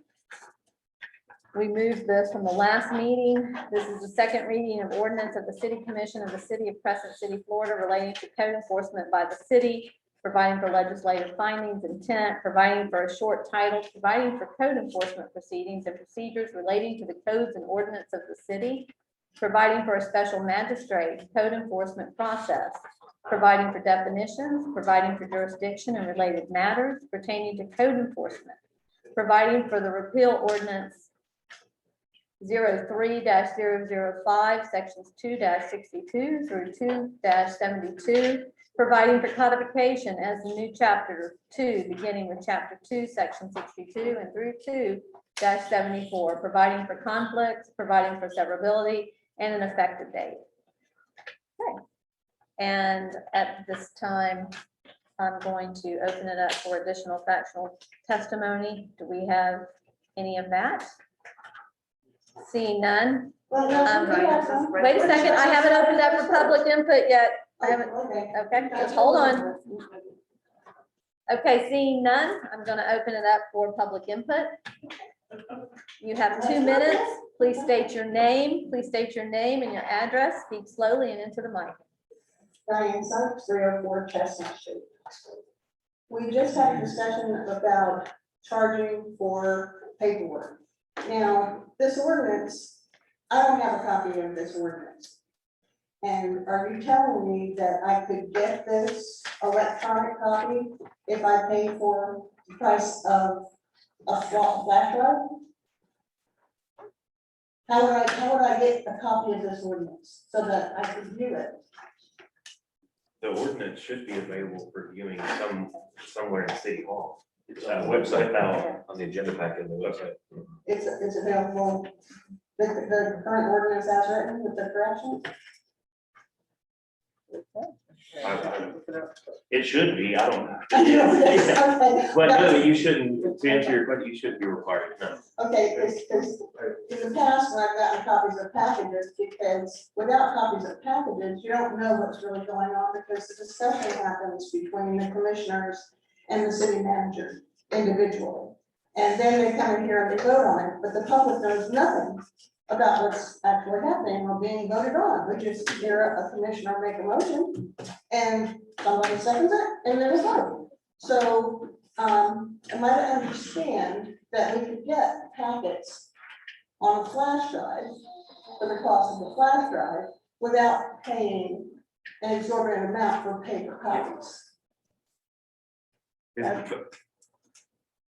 Speaker 2: We moved this from the last meeting. This is the second reading of ordinance of the City Commission of the City of Crescent City, Florida, relating to code enforcement by the city, providing for legislative findings, intent, providing for a short title, providing for code enforcement proceedings and procedures relating to the codes and ordinance of the city, providing for a special magistrate code enforcement process, providing for definitions, providing for jurisdiction and related matters pertaining to code enforcement, providing for the repeal ordinance 03-005, sections 2-62 through 2-72, providing for codification as the new chapter 2, beginning with chapter 2, section 62 and through 2-74, providing for conflicts, providing for severability, and an effective date. Okay. And at this time, I'm going to open it up for additional factual testimony. Do we have any of that? Seeing none.
Speaker 9: Well, no, we have some.
Speaker 2: Wait a second, I haven't opened up for public input yet. I haven't,
Speaker 9: Okay.
Speaker 2: okay, just hold on. Okay, seeing none, I'm gonna open it up for public input. You have 2 minutes. Please state your name. Please state your name and your address. Speak slowly and into the mic.
Speaker 9: Diane Sykes, 304 Chestnut Street. We just had a discussion about charging for paperwork. Now, this ordinance, I don't have a copy of this ordinance. And are you telling me that I could get this electronic copy if I pay for the price of a flash drive? How would I get a copy of this ordinance so that I could view it?
Speaker 13: The ordinance should be available for viewing somewhere in City Hall. It's on the website now, on the agenda packet on the website.
Speaker 9: It's available, the current ordinance as written with the corrections?
Speaker 13: It should be, I don't know.
Speaker 9: Okay.
Speaker 13: But no, you shouldn't, to answer your question, you shouldn't be required, no.
Speaker 9: Okay, because in the past, when I've gotten copies of packages, because without copies of packages, you don't know what's really going on, because the discussion happens between the commissioners and the city manager individually. And then they come in here and they vote on it, but the public knows nothing about what's actually happening or being voted on, which is hear a commissioner make a motion and somebody seconds it and then a vote. So, am I to understand that we could get packets on a flash drive for the cost of the flash drive without paying an exorbitant amount for paper copies?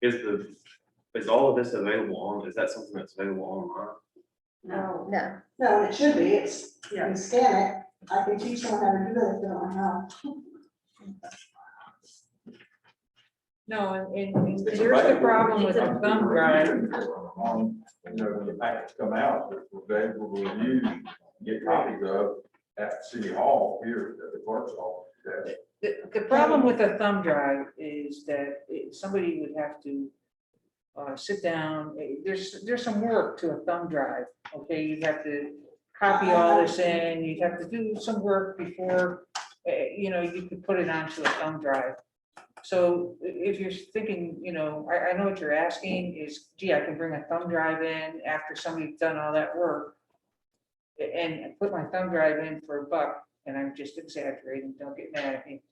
Speaker 13: Is all of this available on, is that something that's available online?
Speaker 9: No.
Speaker 2: No.
Speaker 9: No, it should be, it's, you can scan it, I can teach someone how to do that if they don't know how.
Speaker 7: No, and here's the problem with the thumb drive.
Speaker 6: You know, when the packets come out, that we're able to review, get copies of at City Hall here at the clerk's office.
Speaker 7: The problem with a thumb drive is that somebody would have to sit down, there's some work to a thumb drive, okay? You'd have to copy all this in, you'd have to do some work before, you could put it onto a thumb drive. So if you're thinking, I know what you're asking is, gee, I can bring a thumb drive in after somebody's done all that work and put my thumb drive in for $1, and I'm just exaggerating, don't get mad at me,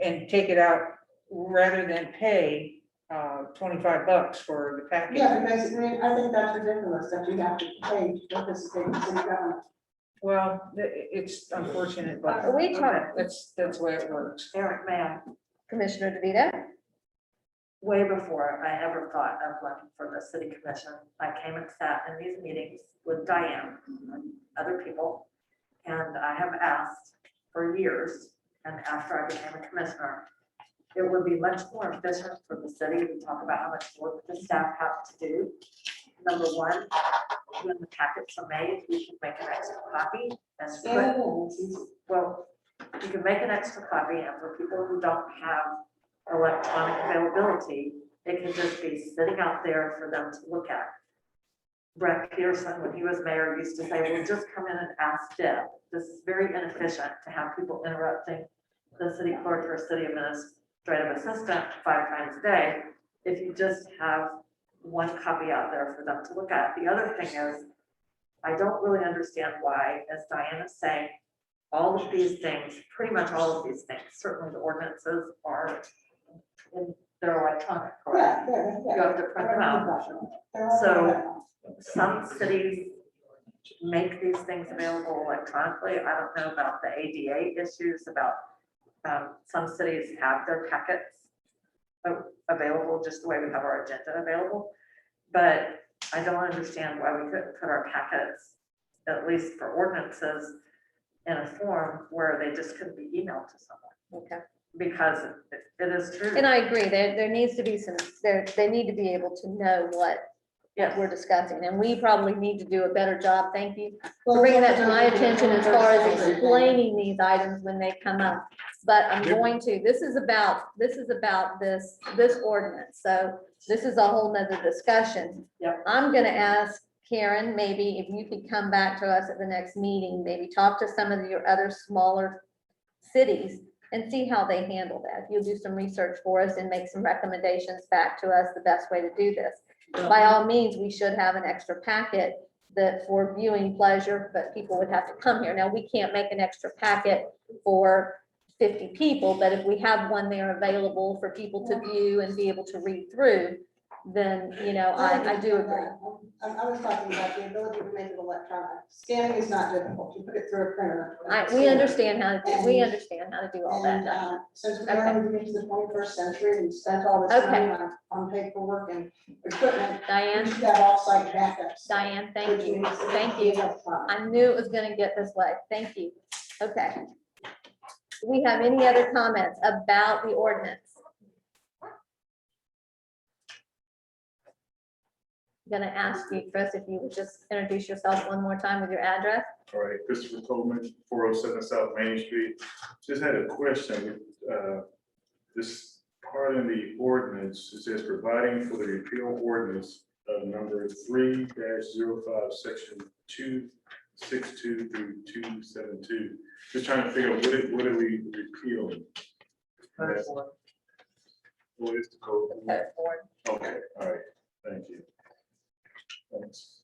Speaker 7: and take it out rather than pay $25 for the package.
Speaker 9: Yeah, because I mean, I think that's ridiculous that you have to pay to participate in city government.
Speaker 7: Well, it's unfortunate, but
Speaker 2: Are we trying?
Speaker 7: that's the way it works.
Speaker 1: Eric, may I?
Speaker 2: Commissioner DeVito?
Speaker 1: Way before I ever thought of running for the city commission, I came and sat in these meetings with Diane and other people. And I have asked for years, and after I became a commissioner, it would be much more efficient for the city to talk about how much work the staff have to do. Number one, when the packets are made, we should make an extra copy and well, you can make an extra copy, and for people who don't have electronic availability, it can just be sitting out there for them to look at. Brett Pearson, when he was mayor, used to say, well, just come in and ask Deb. This is very inefficient to have people interrupting the city clerk or city administrative assistant 5 times a day. If you just have one copy out there for them to look at. The other thing is, I don't really understand why, as Diana is saying, all of these things, pretty much all of these things, certainly the ordinances are they're electronic, correct? You have to print them out. So some cities make these things available electronically. I don't know about the ADA issues about some cities have their packets available just the way we have our agenda available. But I don't understand why we couldn't put our packets, at least for ordinances, in a form where they just couldn't be emailed to someone.
Speaker 2: Okay.
Speaker 1: Because it is true.
Speaker 2: And I agree, there needs to be some, they need to be able to know what we're discussing, and we probably need to do a better job, thank you for bringing that to my attention as far as explaining these items when they come up. But I'm going to, this is about this ordinance, so this is a whole nother discussion.
Speaker 1: Yep.
Speaker 2: I'm gonna ask Karen, maybe if you could come back to us at the next meeting, maybe talk to some of your other smaller cities and see how they handle that. You'll do some research for us and make some recommendations back to us, the best way to do this. By all means, we should have an extra packet that for viewing pleasure, but people would have to come here. Now, we can't make an extra packet for 50 people, but if we have one there available for people to view and be able to read through, then, you know, I do agree.
Speaker 9: I was talking about the ability to make it electronic. Scanning is not difficult. You put it through a printer.
Speaker 2: We understand how to do, we understand how to do all that.
Speaker 9: And, since we
Speaker 2: Okay.
Speaker 9: are moving into the 21st century and spent all this
Speaker 2: Okay.
Speaker 9: money on paperwork and equipment, we
Speaker 2: Diane,
Speaker 9: should have off-site backups.
Speaker 2: Diane, thank
Speaker 9: which
Speaker 2: you.
Speaker 9: means that
Speaker 2: Thank
Speaker 9: we
Speaker 2: you.
Speaker 9: have time.
Speaker 2: I knew it was gonna get this way. Thank you. Okay. Do we have any other comments about the ordinance? Gonna ask you, Chris, if you would just introduce yourself one more time with your address.
Speaker 17: All right, Christopher Coleman, 407 South Main Street. Just had a question. This part in the ordinance, it says providing for the repeal ordinance number 3-05, section 262 through 272. Just trying to figure out what are we repealing? What is the code? Okay, all right, thank you. Thanks.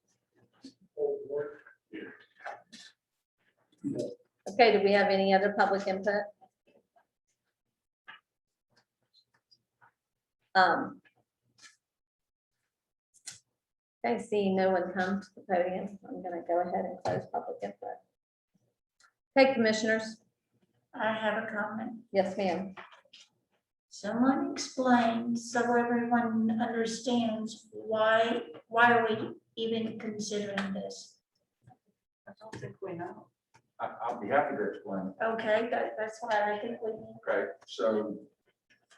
Speaker 2: Okay, do we have any other public input? Okay, seeing no one come to the podium, I'm gonna go ahead and close public input. Okay, commissioners.
Speaker 5: I have a comment.
Speaker 2: Yes, ma'am.
Speaker 5: Someone explain so everyone understands why are we even considering this?
Speaker 1: I don't think we know.
Speaker 6: I'll be happy to explain.
Speaker 5: Okay, that's why I think we need.
Speaker 6: Okay, so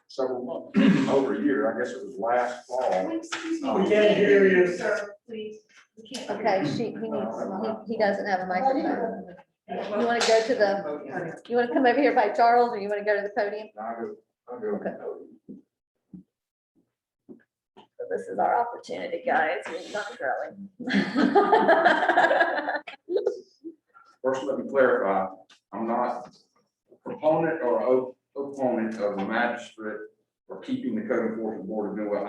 Speaker 6: several months, over a year, I guess it was last fall.
Speaker 19: We can't hear you.
Speaker 16: Sir, please. We can't hear
Speaker 2: Okay, he doesn't have a microphone. You wanna go to the, you wanna come over here by Charles, or you wanna go to the podium?
Speaker 6: I'll go.
Speaker 2: Okay. So this is our opportunity, guys. We're not growing.
Speaker 6: First, let me clarify, I'm not a proponent or opponent of the magistrate or keeping the code enforcement board of doing what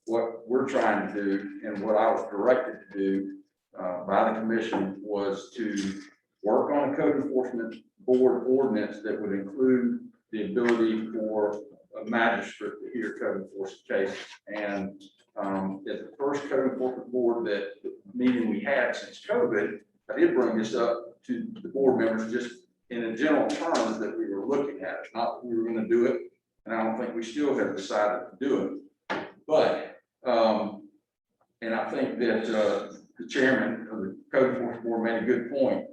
Speaker 6: what we're trying to do and what I was directed to do by the commission was to work on a code enforcement board ordinance that would include the ability for a magistrate to hear code enforcement cases. And at the first code enforcement board meeting we had since COVID, I did bring this up to the board members just in a general terms that we were looking at it, not that we were going to do it. And I don't think we still have decided to do it. But, and I think that the chairman of the code enforcement board made a good point.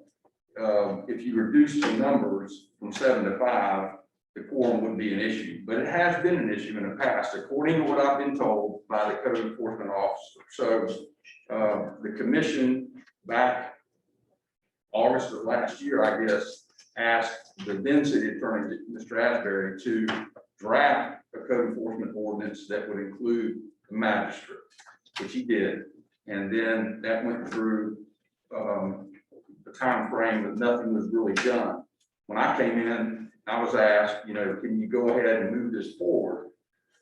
Speaker 6: If you reduce the numbers from 7 to 5, the quorum would be an issue, but it has been an issue in the past, according to what I've been told by the code enforcement officer. So the commission back August of last year, I guess, asked the then city attorney, Mr. Asbury, to draft a code enforcement ordinance that would include the magistrate, which he did. And then that went through the time frame that nothing was really done. When I came in, I was asked, can you go ahead and move this forward?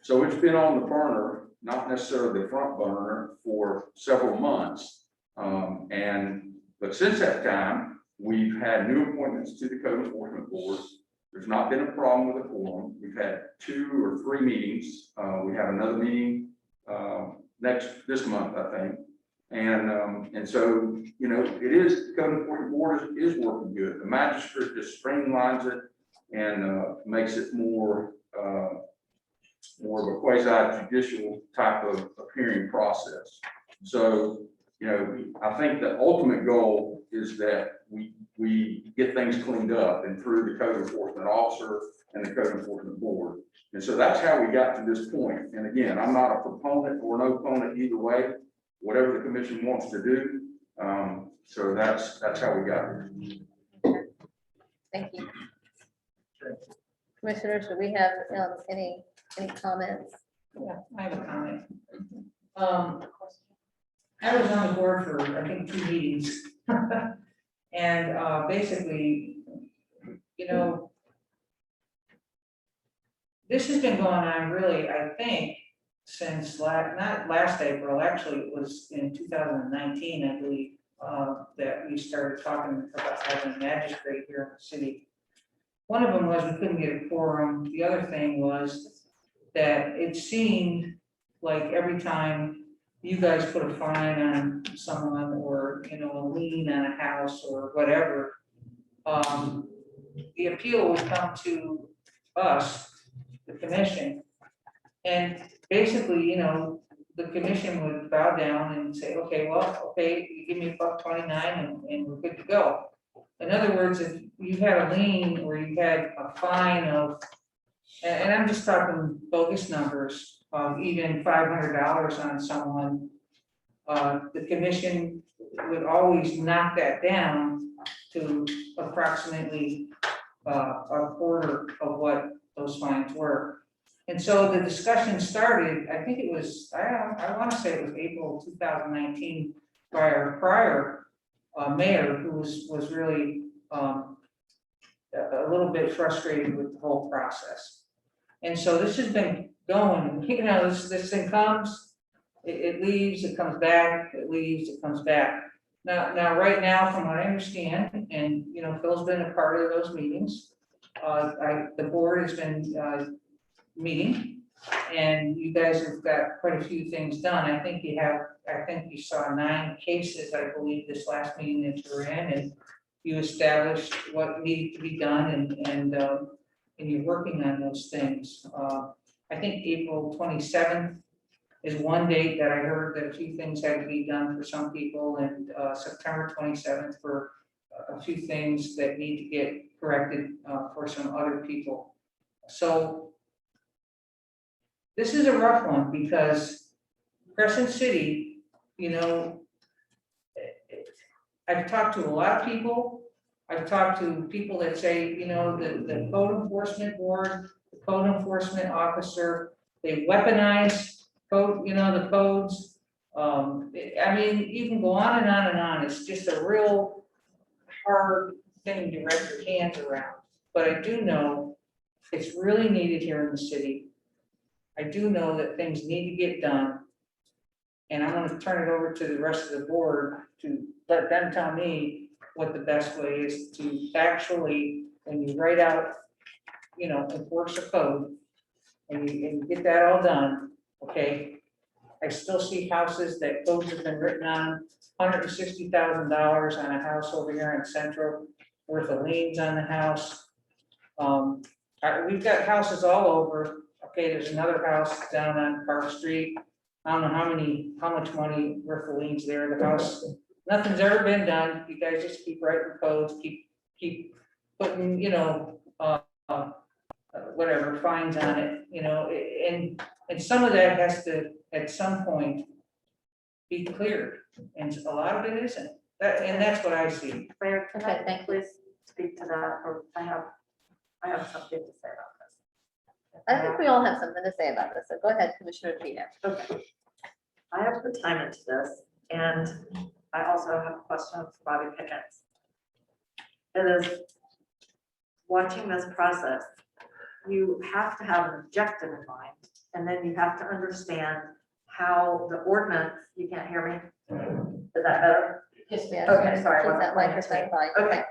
Speaker 6: So it's been on the burner, not necessarily the front burner, for several months. But since that time, we've had new appointments to the code enforcement board. There's not been a problem with the quorum. We've had 2 or 3 meetings. We have another meeting this month, I think. And so, it is, the code enforcement board is working good. The magistrate just streamlines it and makes it more of a quasi-judicial type of hearing process. So, you know, I think the ultimate goal is that we get things cleaned up and through the code enforcement officer and the code enforcement board. And so that's how we got to this point. And again, I'm not a proponent or no opponent either way, whatever the commission wants to do. So that's how we got here.
Speaker 2: Thank you. Commissioners, do we have any comments?
Speaker 7: Yeah, I have a comment. I was on the board for, I think, 2 meetings. And basically, you know, this has been going on really, I think, since not last April, actually, it was in 2019, I believe, that we started talking about having a magistrate here in the city. One of them was we couldn't get a quorum. The other thing was that it seemed like every time you guys put a fine on someone or, you know, a lien on a house or whatever, the appeal would come to us, the commission. And basically, you know, the commission would bow down and say, okay, well, okay, you give me $1.29 and we're good to go. In other words, if you had a lien or you had a fine of, and I'm just talking bogus numbers, even $500 on someone, the commission would always knock that down to approximately a quarter of what those fines were. And so the discussion started, I think it was, I want to say it was April 2019, by our prior mayor, who was really a little bit frustrated with the whole process. And so this has been going, you know, this thing comes, it leaves, it comes back, it leaves, it comes back. Now, right now, from what I understand, and, you know, Phil's been a part of those meetings, the board has been meeting, and you guys have got quite a few things done. I think you saw 9 cases, I believe, this last meeting that you were in, and you established what needed to be done, and you're working on those things. I think April 27th is one date that I heard that a few things had to be done for some people, and September 27th for a few things that need to get corrected for some other people. So this is a rough one because Crescent City, you know, I've talked to a lot of people. I've talked to people that say, you know, the code enforcement board, the code enforcement officer, they weaponize code, you know, the codes. I mean, you can go on and on and on. It's just a real hard thing to wrap your hands around. But I do know it's really needed here in the city. I do know that things need to get done. And I'm gonna turn it over to the rest of the board to let them tell me what the best way is to actually, when you write out, you know, enforce a code and you get that all done, okay? I still see houses that codes have been written on, $160,000 on a house over here in Central, worth of liens on the house. We've got houses all over. Okay, there's another house down on Park Street. I don't know how much money worth of liens there. The house, nothing's ever been done. You guys just keep writing codes, keep putting, you know, whatever fines on it, you know, and some of that has to, at some point, be cleared, and a lot of it isn't. And that's what I see.
Speaker 1: Claire, can I please speak to that, or I have something to say about this.
Speaker 2: I think we all have something to say about this, so go ahead, Commissioner Vito.
Speaker 1: Okay. I have put time into this, and I also have a question for Bobby Pickens. It is, watching this process, you have to have an objective in mind, and then you have to understand how the ordinance, you can't hear me? Is that better?
Speaker 2: Yes, ma'am.
Speaker 1: Okay, sorry. I
Speaker 2: Keep
Speaker 1: wasn't
Speaker 2: that
Speaker 1: paying
Speaker 2: microphone
Speaker 1: attention.
Speaker 2: by.
Speaker 1: Okay.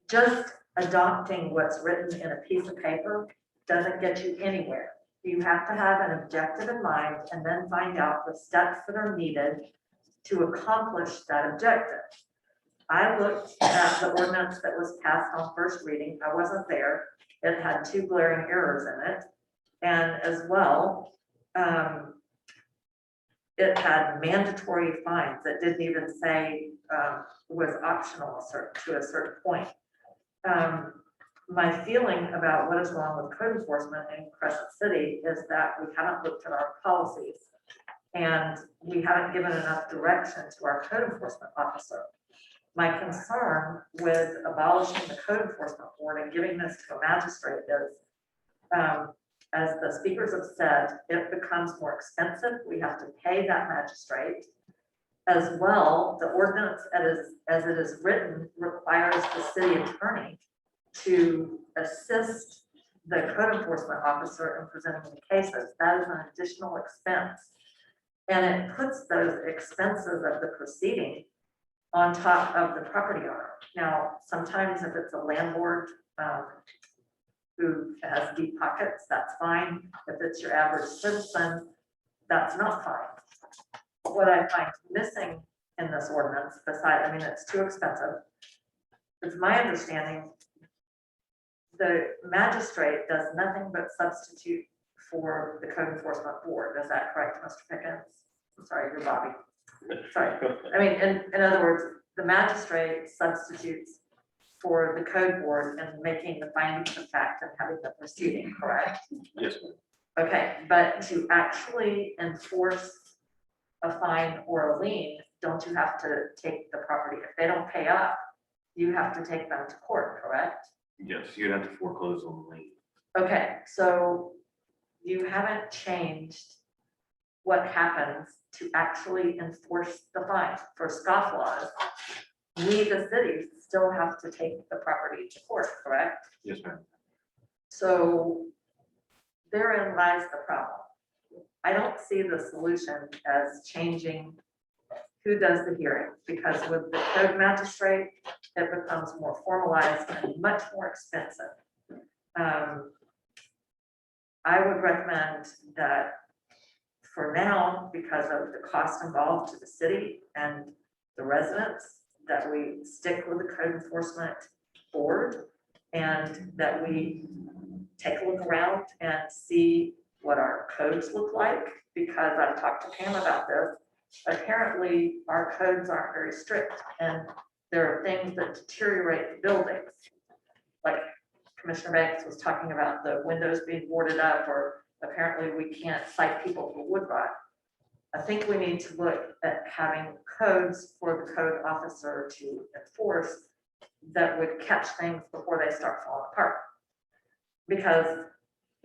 Speaker 1: Just adopting what's written in a piece of paper doesn't get you anywhere. You have to have an objective in mind and then find out the steps that are needed to accomplish that objective. I looked at the ordinance that was passed on first reading. I wasn't there. It had 2 glaring errors in it. And as well, it had mandatory fines that didn't even say, was optional to a certain point. My feeling about what is wrong with code enforcement in Crescent City is that we haven't looked at our policies and we haven't given enough direction to our code enforcement officer. My concern with abolishing the code enforcement board and giving this to a magistrate is, as the speakers have said, it becomes more expensive. We have to pay that magistrate. As well, the ordinance as it is written requires the city attorney to assist the code enforcement officer in presenting the cases. That is an additional expense. And it puts those expenses of the proceeding on top of the property owner. Now, sometimes if it's a landlord who has deep pockets, that's fine. If it's your average citizen, that's not fine. What I find missing in this ordinance, besides, I mean, it's too expensive. It's my understanding the magistrate does nothing but substitute for the code enforcement board. Is that correct, Mr. Pickens? I'm sorry, you're Bobby. Sorry. I mean, in other words, the magistrate substitutes for the code board and making the findings of fact and having the proceeding, correct?
Speaker 13: Yes, ma'am.
Speaker 1: Okay, but to actually enforce a fine or a lien, don't you have to take the property? If they don't pay up, you have to take them to court, correct?
Speaker 13: Yes, you'd have to foreclose on the lien.
Speaker 1: Okay, so you haven't changed what happens to actually enforce the fine. For scofflaws, we, the city, still have to take the property to court, correct?
Speaker 13: Yes, ma'am.
Speaker 1: So therein lies the problem. I don't see the solution as changing who does the hearing, because with the code magistrate, it becomes more formalized and much more expensive. I would recommend that for now, because of the cost involved to the city and the residents, that we stick with the code enforcement board and that we take a look around and see what our codes look like, because I've talked to Pam about this. Apparently, our codes aren't very strict, and there are things that deteriorate the buildings. Like Commissioner Banks was talking about the windows being boarded up, or apparently we can't cite people for wood rot. I think we need to look at having codes for the code officer to enforce that would catch things before they start falling apart. Because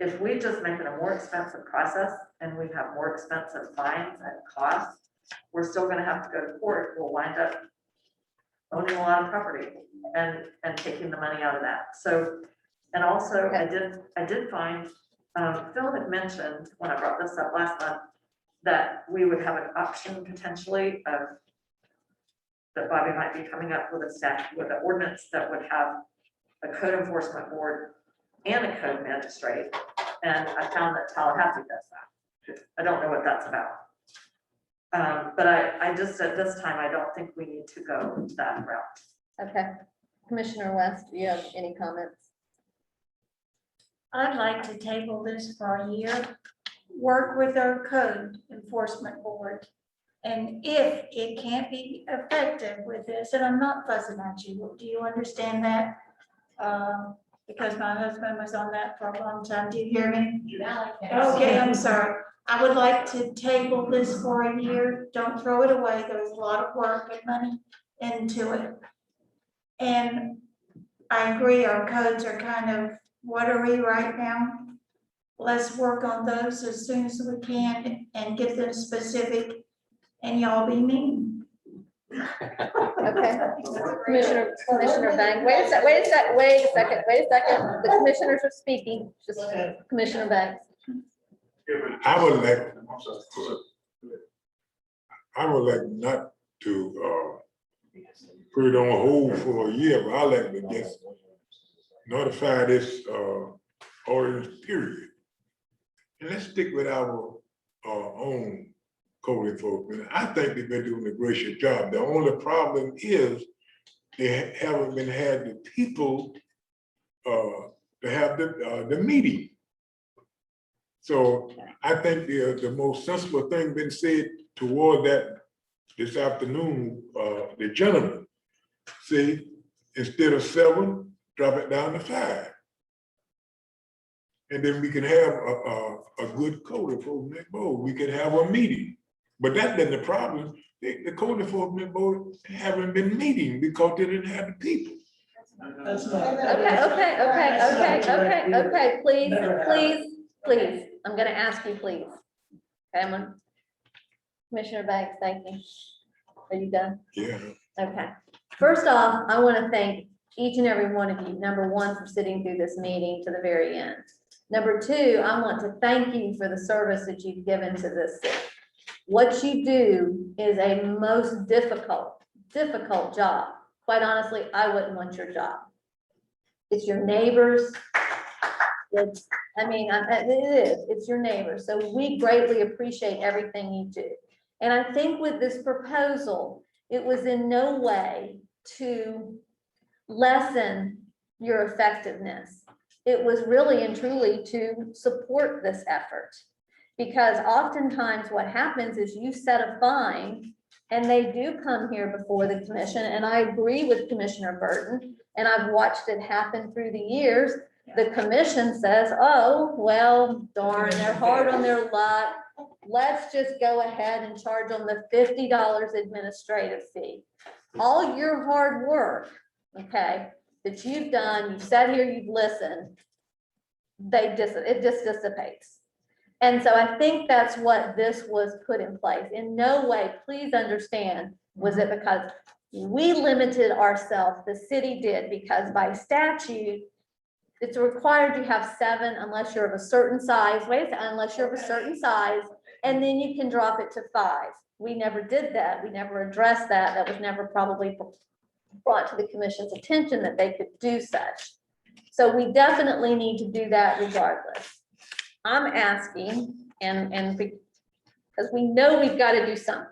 Speaker 1: if we just make it a more expensive process and we have more expensive fines and costs, we're still gonna have to go to court. We'll wind up owning a lot of property and taking the money out of that. So, and also I did find, Phil had mentioned when I brought this up last month, that we would have an option potentially of that Bobby might be coming up with a statute, with an ordinance that would have a code enforcement board and a code magistrate. And I found that Tallahassee does that. I don't know what that's about. But I just, at this time, I don't think we need to go that route.
Speaker 2: Okay. Commissioner West, do you have any comments?
Speaker 5: I'd like to table this for a year, work with our code enforcement board. And if it can't be effective with this, and I'm not fussing at you, do you understand that? Because my husband was on that for a long time. Do you hear me? Okay, I'm sorry. I would like to table this for a year. Don't throw it away. There was a lot of work and money into it. And I agree, our codes are kind of watery right now. Let's work on those as soon as we can and get them specific, and y'all be mean.
Speaker 2: Okay. Commissioner Banks, wait a second. The commissioners are speaking, just Commissioner Banks.
Speaker 3: I would like not to put it on hold for a year, but I like to just notify this ordinance period. And let's stick with our own code enforcement. I think they've been doing a great job. The only problem is they haven't been had the people to have the meeting. So I think the most sensible thing been said toward that this afternoon, the gentleman. See, instead of 7, drop it down to 5. And then we can have a good code enforcement board. We can have a meeting. But that's been the problem. The code enforcement board haven't been meeting because they didn't have the people.
Speaker 2: Okay, please, I'm gonna ask you, please. Okay, Commissioner Banks, thank you. Are you done?
Speaker 3: Yeah.
Speaker 2: Okay. First off, I want to thank each and every one of you, number one, for sitting through this meeting to the very end. Number two, I want to thank you for the service that you've given to this city. What you do is a most difficult job. Quite honestly, I wouldn't want your job. It's your neighbors. It is, it's your neighbors. So we greatly appreciate everything you do. And I think with this proposal, it was in no way to lessen your effectiveness. It was really and truly to support this effort. Because oftentimes what happens is you set a fine and they do come here before the commission. And I agree with Commissioner Burton, and I've watched it happen through the years. The commission says, oh, well, darn, they're hard on their luck. Let's just go ahead and charge them the $50 administrative fee. All your hard work, okay, that you've done, you've sat here, you've listened, it just dissipates. And so I think that's what this was put in place. In no way, please understand, was it because we limited ourselves, the city did, because by statute, it's required you have 7 unless you're of a certain size, unless you're of a certain size, and then you can drop it to 5. We never did that. We never addressed that. That was never probably brought to the commission's attention that they could do such. So we definitely need to do that regardless. I'm asking, and because we know we've got to do something.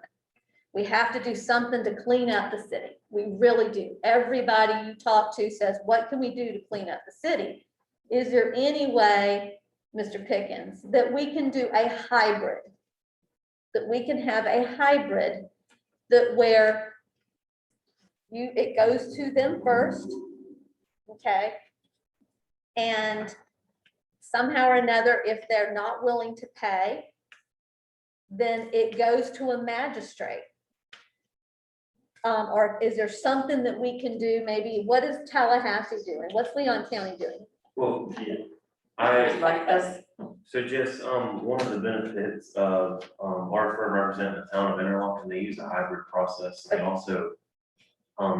Speaker 2: We have to do something to clean up the city. We really do. Everybody you talk to says, what can we do to clean up the city? Is there any way, Mr. Pickens, that we can do a hybrid? That we can have a hybrid that where it goes to them first, okay? And somehow or another, if they're not willing to pay, then it goes to a magistrate. Or is there something that we can do? Maybe, what is Tallahassee doing? What's Leon County doing?
Speaker 13: Well,
Speaker 1: Like this.
Speaker 13: so just, one of the benefits of, our firm representing the town of Interlochen, they use a hybrid process. They also,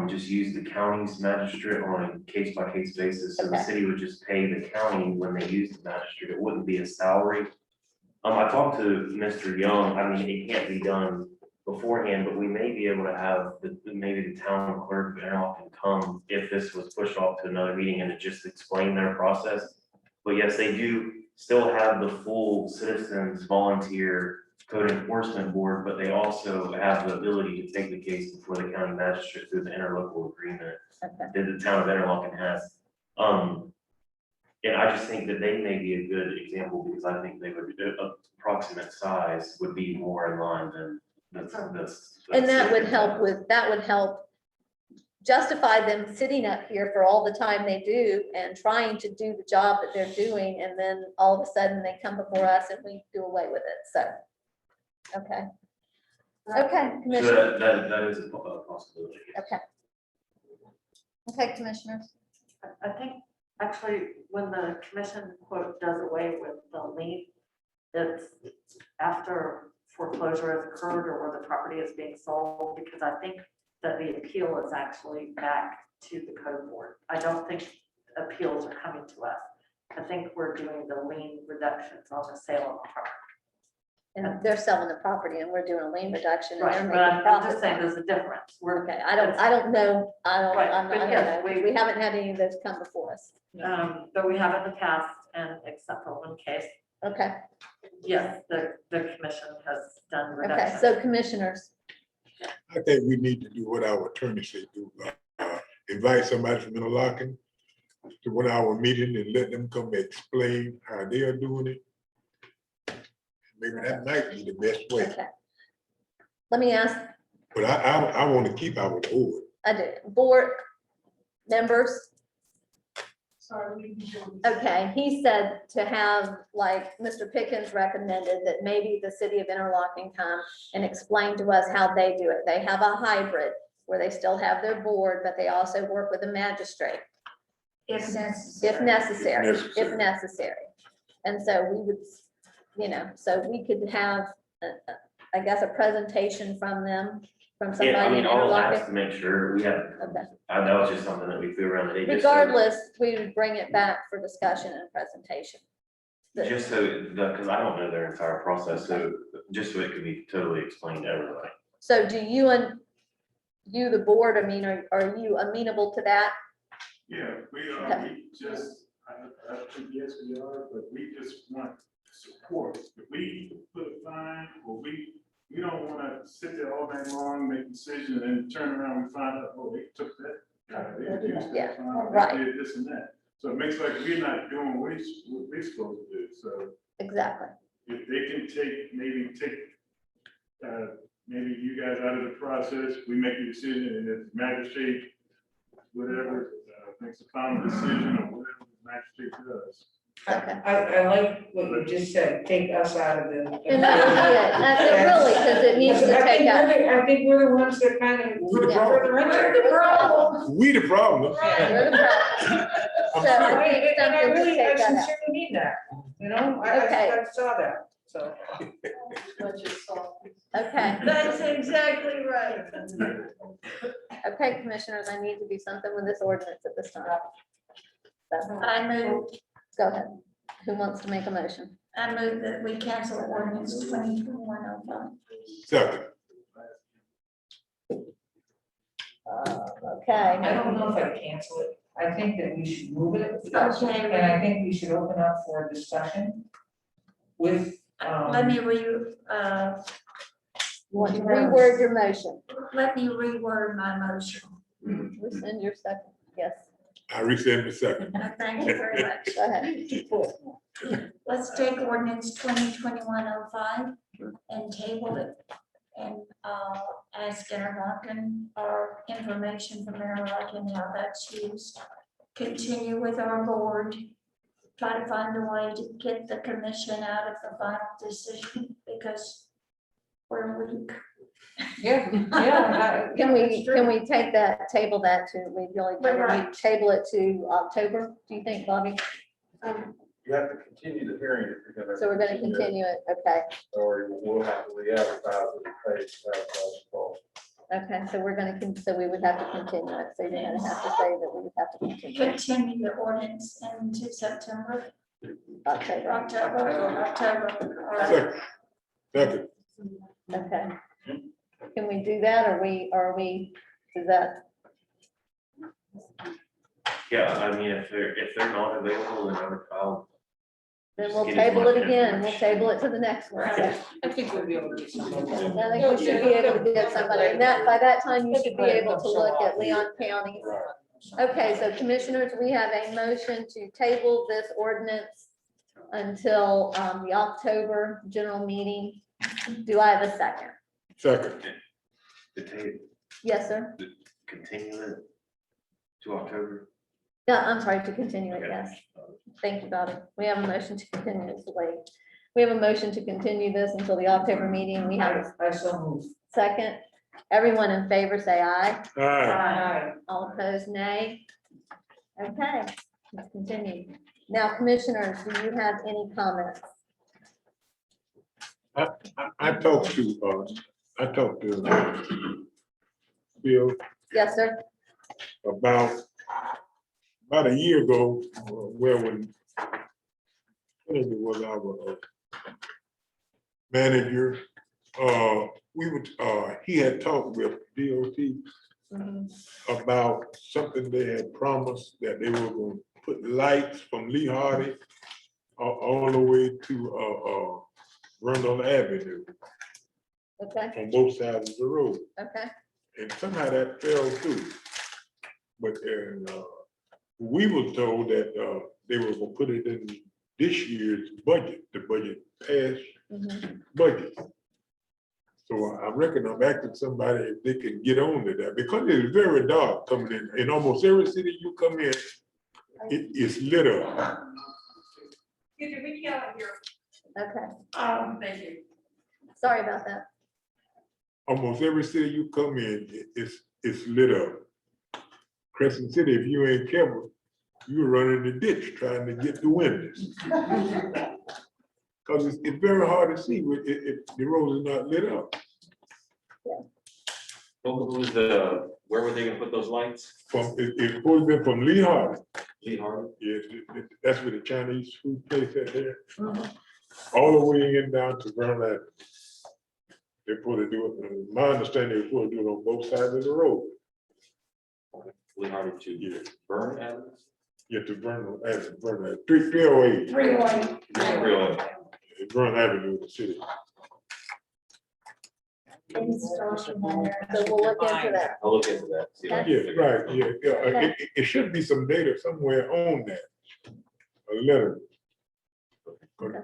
Speaker 13: just use the county's magistrate on a case-by-case basis. So the city would just pay the county when they use the magistrate. It wouldn't be a salary. I talked to Mr. Young. I mean, it can't be done beforehand, but we may be able to have maybe the town clerk of Interlochen come if this was pushed off to another meeting and to just explain their process. But yes, they do still have the full citizens volunteer code enforcement board, but they also have the ability to take the case before the county magistrate through the interlocal agreement that the town of Interlochen has. And I just think that they may be a good example because I think they would, approximate size would be more in line than this.
Speaker 2: And that would help justify them sitting up here for all the time they do and trying to do the job that they're doing. And then all of a sudden they come before us and we do away with it. So, okay. Okay,
Speaker 13: So
Speaker 2: Commissioner.
Speaker 13: that is a possibility.
Speaker 2: Okay. Okay, commissioners.
Speaker 1: I think actually when the commission quote does away with the lien, it's after foreclosure has occurred or where the property is being sold, because I think that the appeal is actually back to the code board. I don't think appeals are coming to us. I think we're doing the lien reductions on the sale of the property.
Speaker 2: And they're selling the property and we're doing a lien reduction and
Speaker 1: Right,
Speaker 2: they're
Speaker 1: but
Speaker 2: making
Speaker 1: I'm
Speaker 2: profit.
Speaker 1: just saying there's a difference. We're,
Speaker 2: Okay, I don't know. I don't
Speaker 1: yes,
Speaker 2: know. We haven't had any of those come before us.
Speaker 1: but we have in the past, and except for one case,
Speaker 2: Okay,
Speaker 1: yes, the commission has done
Speaker 2: okay,
Speaker 1: reductions.
Speaker 2: so commissioners,
Speaker 3: I think we need to do what our attorney said, invite somebody from Interlochen to one of our meeting and let them come explain how they are doing it. Maybe that might be the best way.
Speaker 2: okay. let me ask,
Speaker 3: But I want to keep our board.
Speaker 2: I do, board members,
Speaker 5: Sorry.
Speaker 2: okay, he said to have, like, Mr. Pickens recommended that maybe the city of Interlochen come and explain to us how they do it. They have a hybrid where they still have their board, but they also work with a magistrate.
Speaker 5: If necessary.
Speaker 2: If necessary, if
Speaker 3: Necessary.
Speaker 2: necessary. And so we would, you know, so we could have, I guess, a presentation from them, from somebody.
Speaker 13: Yeah, I mean,
Speaker 2: in
Speaker 13: I'll ask to
Speaker 2: Interlochen.
Speaker 13: make sure we have,
Speaker 2: Okay.
Speaker 13: that was just something that we threw around the day. just so-
Speaker 2: Regardless, we would bring it back for discussion and presentation.
Speaker 13: Just so, because I don't know their entire process, so just so it could be totally explained to everybody.
Speaker 2: So do you and you, the board, I mean, are you amenable to that?
Speaker 17: Yeah,
Speaker 2: Okay.
Speaker 17: we just, I think yes, we are, but we just want support. If we put a fine, or we don't wanna sit there all night long, make decisions, and then turn around and find out, oh, they took that. They reduced
Speaker 2: Yeah,
Speaker 17: that fine,
Speaker 2: right.
Speaker 17: they did this and that. So it makes like we're not doing what we're supposed to do, so
Speaker 2: Exactly.
Speaker 17: if they can maybe you guys out of the process, we make a decision, and if magistrate, whatever, makes a final decision on whatever the magistrate does.
Speaker 2: Okay.
Speaker 7: I like what you just said, take us out of the.
Speaker 2: And that's it really, because it needs to take out.
Speaker 7: I think we're the ones that kind of.
Speaker 3: We're the problem.
Speaker 7: We're the problem.
Speaker 3: We the problem.
Speaker 2: You're the problem. So I think
Speaker 7: And I
Speaker 2: something to
Speaker 7: really, I
Speaker 2: take that out.
Speaker 7: sincerely mean that, you know,
Speaker 2: Okay.
Speaker 7: I saw that, so.
Speaker 2: Okay,
Speaker 5: That's exactly right.
Speaker 2: okay, commissioners, I need to do something with this ordinance at this time. So,
Speaker 5: I move,
Speaker 2: go ahead. Who wants to make a motion?
Speaker 5: I move that we cancel ordinance 2021-05.
Speaker 3: Second.
Speaker 2: Okay.
Speaker 7: I don't know if I cancel it. I think that we should move it.
Speaker 5: Okay.
Speaker 7: And I think we should open up for a discussion with,
Speaker 5: Let me
Speaker 2: Want to reword your motion?
Speaker 5: let me reword my motion.
Speaker 2: Rescind your second, yes.
Speaker 3: I rescind the second.
Speaker 5: Thank you very much.
Speaker 2: Go ahead.
Speaker 5: Let's take ordinance 2021-05 and table it. And ask Interlochen or information from Interlochen how that's used. Continue with our board. Try to find a way to get the commission out of the final decision because we're weak.
Speaker 7: yeah.
Speaker 2: Can we take that, table that to, we really, can we
Speaker 5: Right.
Speaker 2: table it to October, do you think, Bobby?
Speaker 6: You have to continue the hearing if you're gonna.
Speaker 2: So we're gonna continue it, okay,
Speaker 6: Or we'll have to re-advertise it.
Speaker 2: okay, so we're gonna, so we would have to continue it, so you're gonna have to say that we would have to continue it.
Speaker 5: Continue the ordinance into September,
Speaker 2: October,
Speaker 5: October.
Speaker 3: Second. Second.
Speaker 2: okay. Can we do that, or we, is that,
Speaker 13: Yeah, I mean, if they're not available, then I'll.
Speaker 2: then we'll
Speaker 13: just get as
Speaker 2: table
Speaker 13: much
Speaker 2: it again, we'll
Speaker 13: information.
Speaker 2: table it to the next one.
Speaker 7: I think we'll be able to get somebody.
Speaker 2: I think we should be able to get somebody, and that, by that time, you should be able to look at Leon County. Okay, so commissioners, we have a motion to table this ordinance until the October general meeting. Do I have a second?
Speaker 3: Second.
Speaker 13: To take,
Speaker 2: Yes, sir.
Speaker 13: continue it to October.
Speaker 2: Yeah, I'm sorry, to continue it, yes. Thank you, Bobby. We have a motion to continue this late. We have a motion to continue this until the October meeting. We have a
Speaker 7: I so move.
Speaker 2: second. Everyone in favor, say aye.
Speaker 3: All right.
Speaker 7: Aye.
Speaker 2: All opposed, nay. Okay, let's continue. Now, commissioners, do you have any comments?
Speaker 3: I talked to Bill
Speaker 2: Yes, sir.
Speaker 3: about a year ago, when it was our manager, he had talked with DOT about something they had promised, that they were going to put lights from Lee Hardy all the way to Rundle Avenue
Speaker 2: Okay,
Speaker 3: on both sides of the road.
Speaker 2: okay,
Speaker 3: And somehow that fell through. But we were told that they were gonna put it in this year's budget, the budget passed budget. So I reckon I'm asking somebody if they can get on to that, because it's very dark coming in almost every city you come in, it is lit up.
Speaker 1: Excuse me, we can't hear.
Speaker 2: Okay,
Speaker 1: Thank you.
Speaker 2: sorry about that.
Speaker 3: Almost every city you come in, it's lit up. Crescent City, if you ain't careful, you run in the ditch trying to get the windows. Cause it's very hard to see if the road is not lit up.
Speaker 8: Who's where were they gonna put those lights?
Speaker 3: It's supposed to be from Lee Harvey.
Speaker 8: Lee Harvey?
Speaker 3: Yeah, that's where the Chinese food place at there. All the way in down to Vernon Avenue. They're supposed to do it, and my understanding is supposed to do it on both sides of the road.
Speaker 8: Lee Harvey to Burn Avenue?
Speaker 3: Yeah, to Vernon Avenue, 308.
Speaker 5: 308.
Speaker 8: 308.
Speaker 3: Vernon Avenue, the city.
Speaker 2: So we'll look into that.
Speaker 8: I'll look into that. See if I can
Speaker 3: Yeah,
Speaker 8: figure it
Speaker 3: right,
Speaker 8: out.
Speaker 3: yeah. It should be some data somewhere on that. A letter.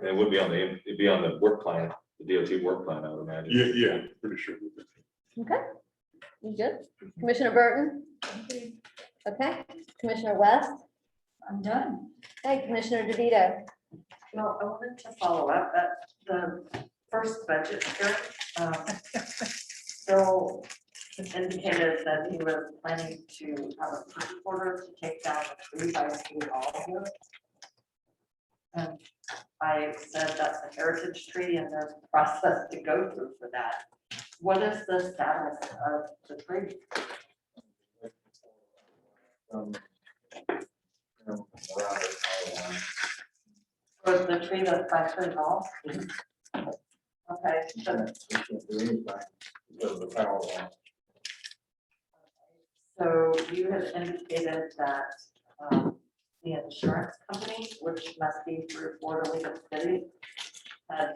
Speaker 8: It would be it'd be on the work plan, the DOT work plan, I would imagine.
Speaker 3: Yeah, pretty sure.
Speaker 2: Okay, you good? Commissioner Burton? Okay, Commissioner West?
Speaker 5: I'm done.
Speaker 2: Hey, Commissioner DeVito?
Speaker 1: Well, I wanted to follow up at the first budget hearing. Bill indicated that he was planning to have a purchase order to take down the tree by City Hall here. And I said that's a heritage tree and there's a process to go through for that. What is the status of the tree? Was the tree that's by City Hall? Okay, so you had indicated that the insurance company, which must be through Florida League of Cities, had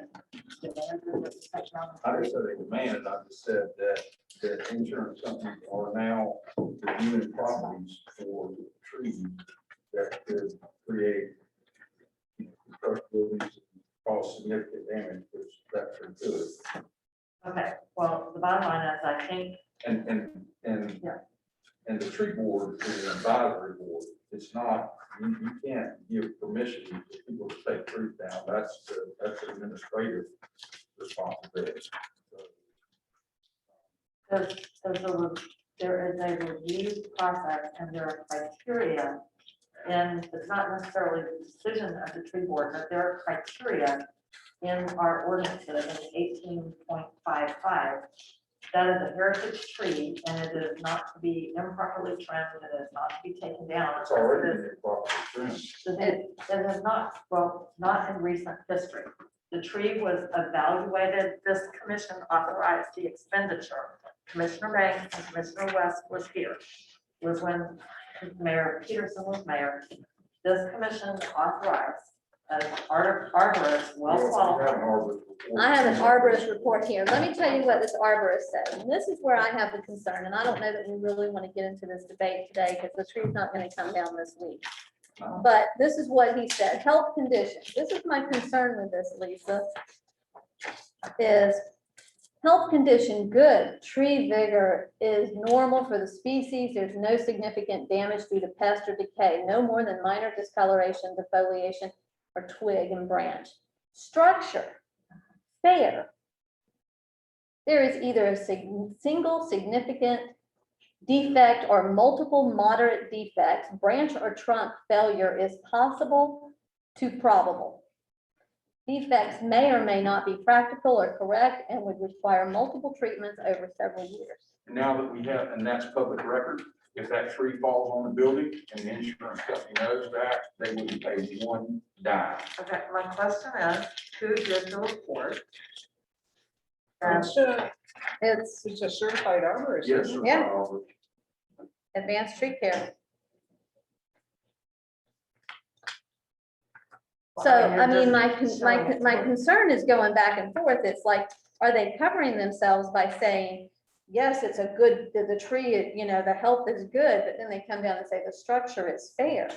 Speaker 1: demanded that you touch on.
Speaker 6: I didn't say they demanded, I just said that the insurance companies are now reviewing properties for trees that could create structural buildings, cause significant damage, which that could do.
Speaker 1: Okay, well, the bottom line is, I think,
Speaker 6: And the tree board is an advisory board. It's not, you can't give permission to people to take trees down. That's an administrative responsibility.
Speaker 1: there is a review process and there are criteria. And it's not necessarily the decision of the tree board, but there are criteria in our ordinances in 18.55. That is a heritage tree and it is not to be improperly trimmed, it is not to be taken down.
Speaker 6: It's already been properly trimmed.
Speaker 1: It has not, well, not in recent history. The tree was evaluated, this commission authorized the expenditure. Commissioner Banks and Commissioner West was here. Was when Mayor Peterson was mayor. This commission authorized an arborist, well qualified.
Speaker 2: I have an arborist report here. Let me tell you what this arborist said. And this is where I have the concern, and I don't know that we really want to get into this debate today because the tree's not going to come down this week. But this is what he said, health conditions. This is my concern with this, Lisa. Is health condition good. Tree vigor is normal for the species. There's no significant damage due to pest or decay, no more than minor discoloration, defoliation, or twig and branch. Structure, fair. There is either a single significant defect or multiple moderate defects. Branch or trunk failure is possible to probable. Defects may or may not be practical or correct and would require multiple treatments over several years.
Speaker 6: And now that we have, and that's public record, if that tree falls on the building and the insurance company knows that, they wouldn't pay one dime.
Speaker 1: Okay, my question is, who did the report?
Speaker 7: It's a certified arborist.
Speaker 6: Yes,
Speaker 7: isn't it?
Speaker 6: sir.
Speaker 2: Yeah. Advanced tree care. So, I mean, my concern is going back and forth. It's like, are they covering themselves by saying, yes, it's a good, the tree, you know, the health is good, but then they come down and say the structure is fair.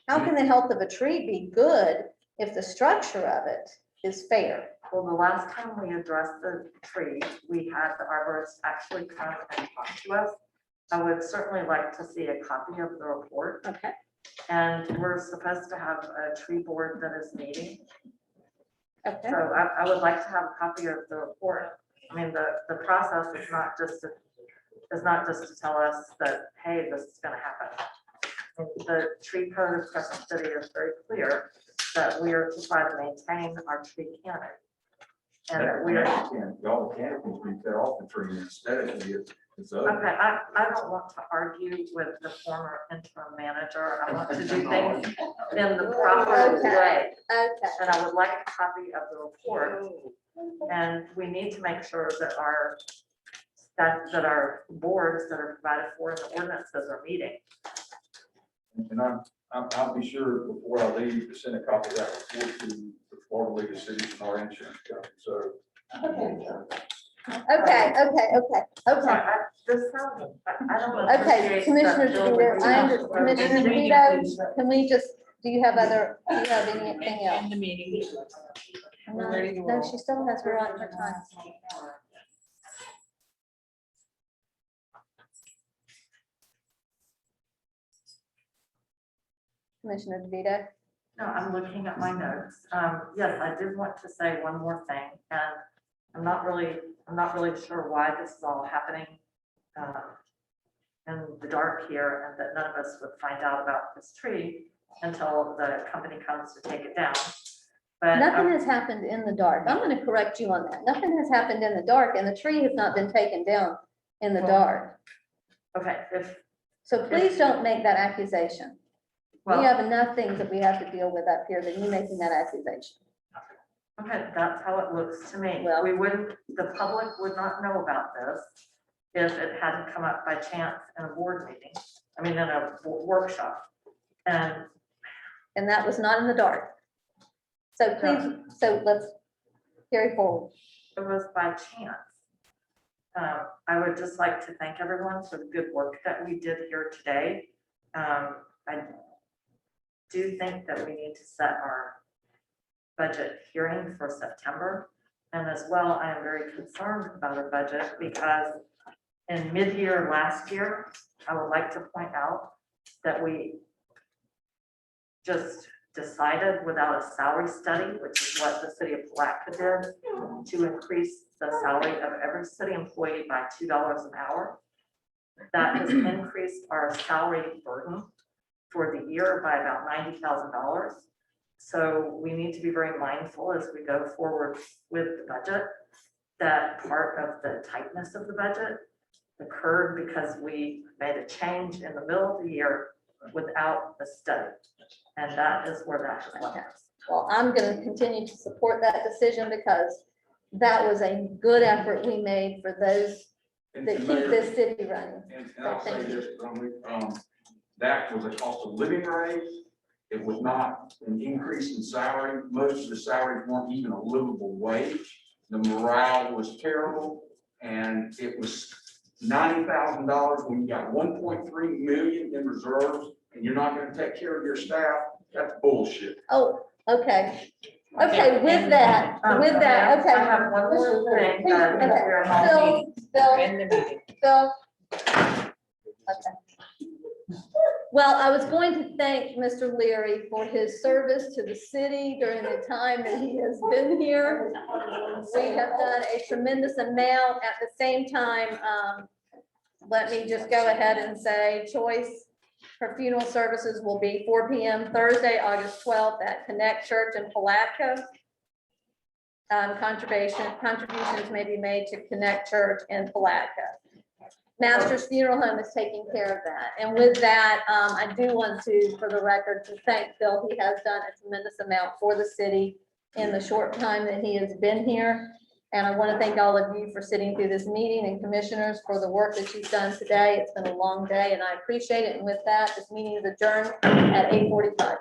Speaker 2: How can the health of a tree be good if the structure of it is fair?
Speaker 1: Well, the last time we addressed the tree, we had the arborist actually come and talk to us. I would certainly like to see a copy of the report.
Speaker 2: Okay.
Speaker 1: And we're supposed to have a tree board that is meeting.
Speaker 2: Okay.
Speaker 1: So I would like to have a copy of the report. I mean, the process is not just to tell us that, hey, this is gonna happen. The tree code of Crescent City is very clear that we are to try to maintain our tree canopy. And that we are,
Speaker 6: Y'all can't be cut off the tree aesthetically, it's ugly.
Speaker 1: okay, I don't want to argue with the former interim manager. I want to do things in the proper
Speaker 2: Okay.
Speaker 1: way.
Speaker 2: Okay.
Speaker 1: And I would like a copy of the report. And we need to make sure that our boards that are provided for in the ordinances are meeting.
Speaker 6: And I'll be sure before I leave to send a copy of that report to the Florida League of Cities and our insurance company, so.
Speaker 2: Okay.
Speaker 1: This sounds, I don't.
Speaker 2: Okay,
Speaker 1: appreciate
Speaker 2: Commissioner
Speaker 1: that Bill
Speaker 2: DeVito,
Speaker 1: would
Speaker 2: I
Speaker 1: do that.
Speaker 2: Commissioner DeVito, can we just, do you have anything else?
Speaker 7: the meeting.
Speaker 2: No, she still has her on her time. Commissioner DeVito.
Speaker 1: No, I'm looking at my notes. Yes, I did want to say one more thing, and I'm not really sure why this is all happening in the dark here, and that none of us would find out about this tree until the company comes to take it down. But
Speaker 2: Nothing has happened in the dark. I'm gonna correct you on that. Nothing has happened in the dark, and the tree has not been taken down in the dark.
Speaker 1: okay,
Speaker 2: So please don't make that accusation. We
Speaker 1: well,
Speaker 2: have enough things that we have to deal with up here than you making that accusation.
Speaker 1: okay, that's how it looks to me.
Speaker 2: Well-
Speaker 1: The public would not know about this if it hadn't come up by chance in a board meeting, I mean, in a workshop. And
Speaker 2: And that was not in the dark. So please, so let's carry forward.
Speaker 1: it was by chance. I would just like to thank everyone for the good work that we did here today. I do think that we need to set our budget hearing for September. And as well, I am very concerned about our budget because in mid-year last year, I would like to point out that we just decided without a salary study, which is what the city of Palatka did, to increase the salary of every city employee by $2 an hour. That has increased our salary burden for the year by about $90,000. So we need to be very mindful as we go forward with the budget, that part of the tightness of the budget occurred because we made a change in the middle of the year without a study. And that is where that has left us.
Speaker 2: Well, I'm gonna continue to support that decision because that was a good effort we made for those
Speaker 6: And
Speaker 2: that keep
Speaker 6: Mayor,
Speaker 2: this city running.
Speaker 6: And I'll say this, that was a cost of living raise. It was not an increase in salary. Most of the salaries weren't even a livable wage. The morale was terrible, and it was $90,000 when you got 1.3 million in reserves, and you're not gonna take care of your staff. That's bullshit.
Speaker 2: Oh, okay. Okay, with that, okay.
Speaker 1: I have one more thing that
Speaker 2: Okay.
Speaker 1: we're all-
Speaker 2: Bill. Okay. Well, I was going to thank Mr. Leary for his service to the city during the time that he has been here. We have done a tremendous amount. At the same time, let me just go ahead and say choice for funeral services will be 4 p.m. Thursday, August 12th at Connect Church in Palatka. Contributions may be made to Connect Church in Palatka. Master's Funeral Home is taking care of that. And with that, I do want to, for the record, to thank Bill. He has done a tremendous amount for the city in the short time that he has been here. And I want to thank all of you for sitting through this meeting and commissioners for the work that you've done today. It's been a long day and I appreciate it. And with that, this meeting is adjourned at 8:45.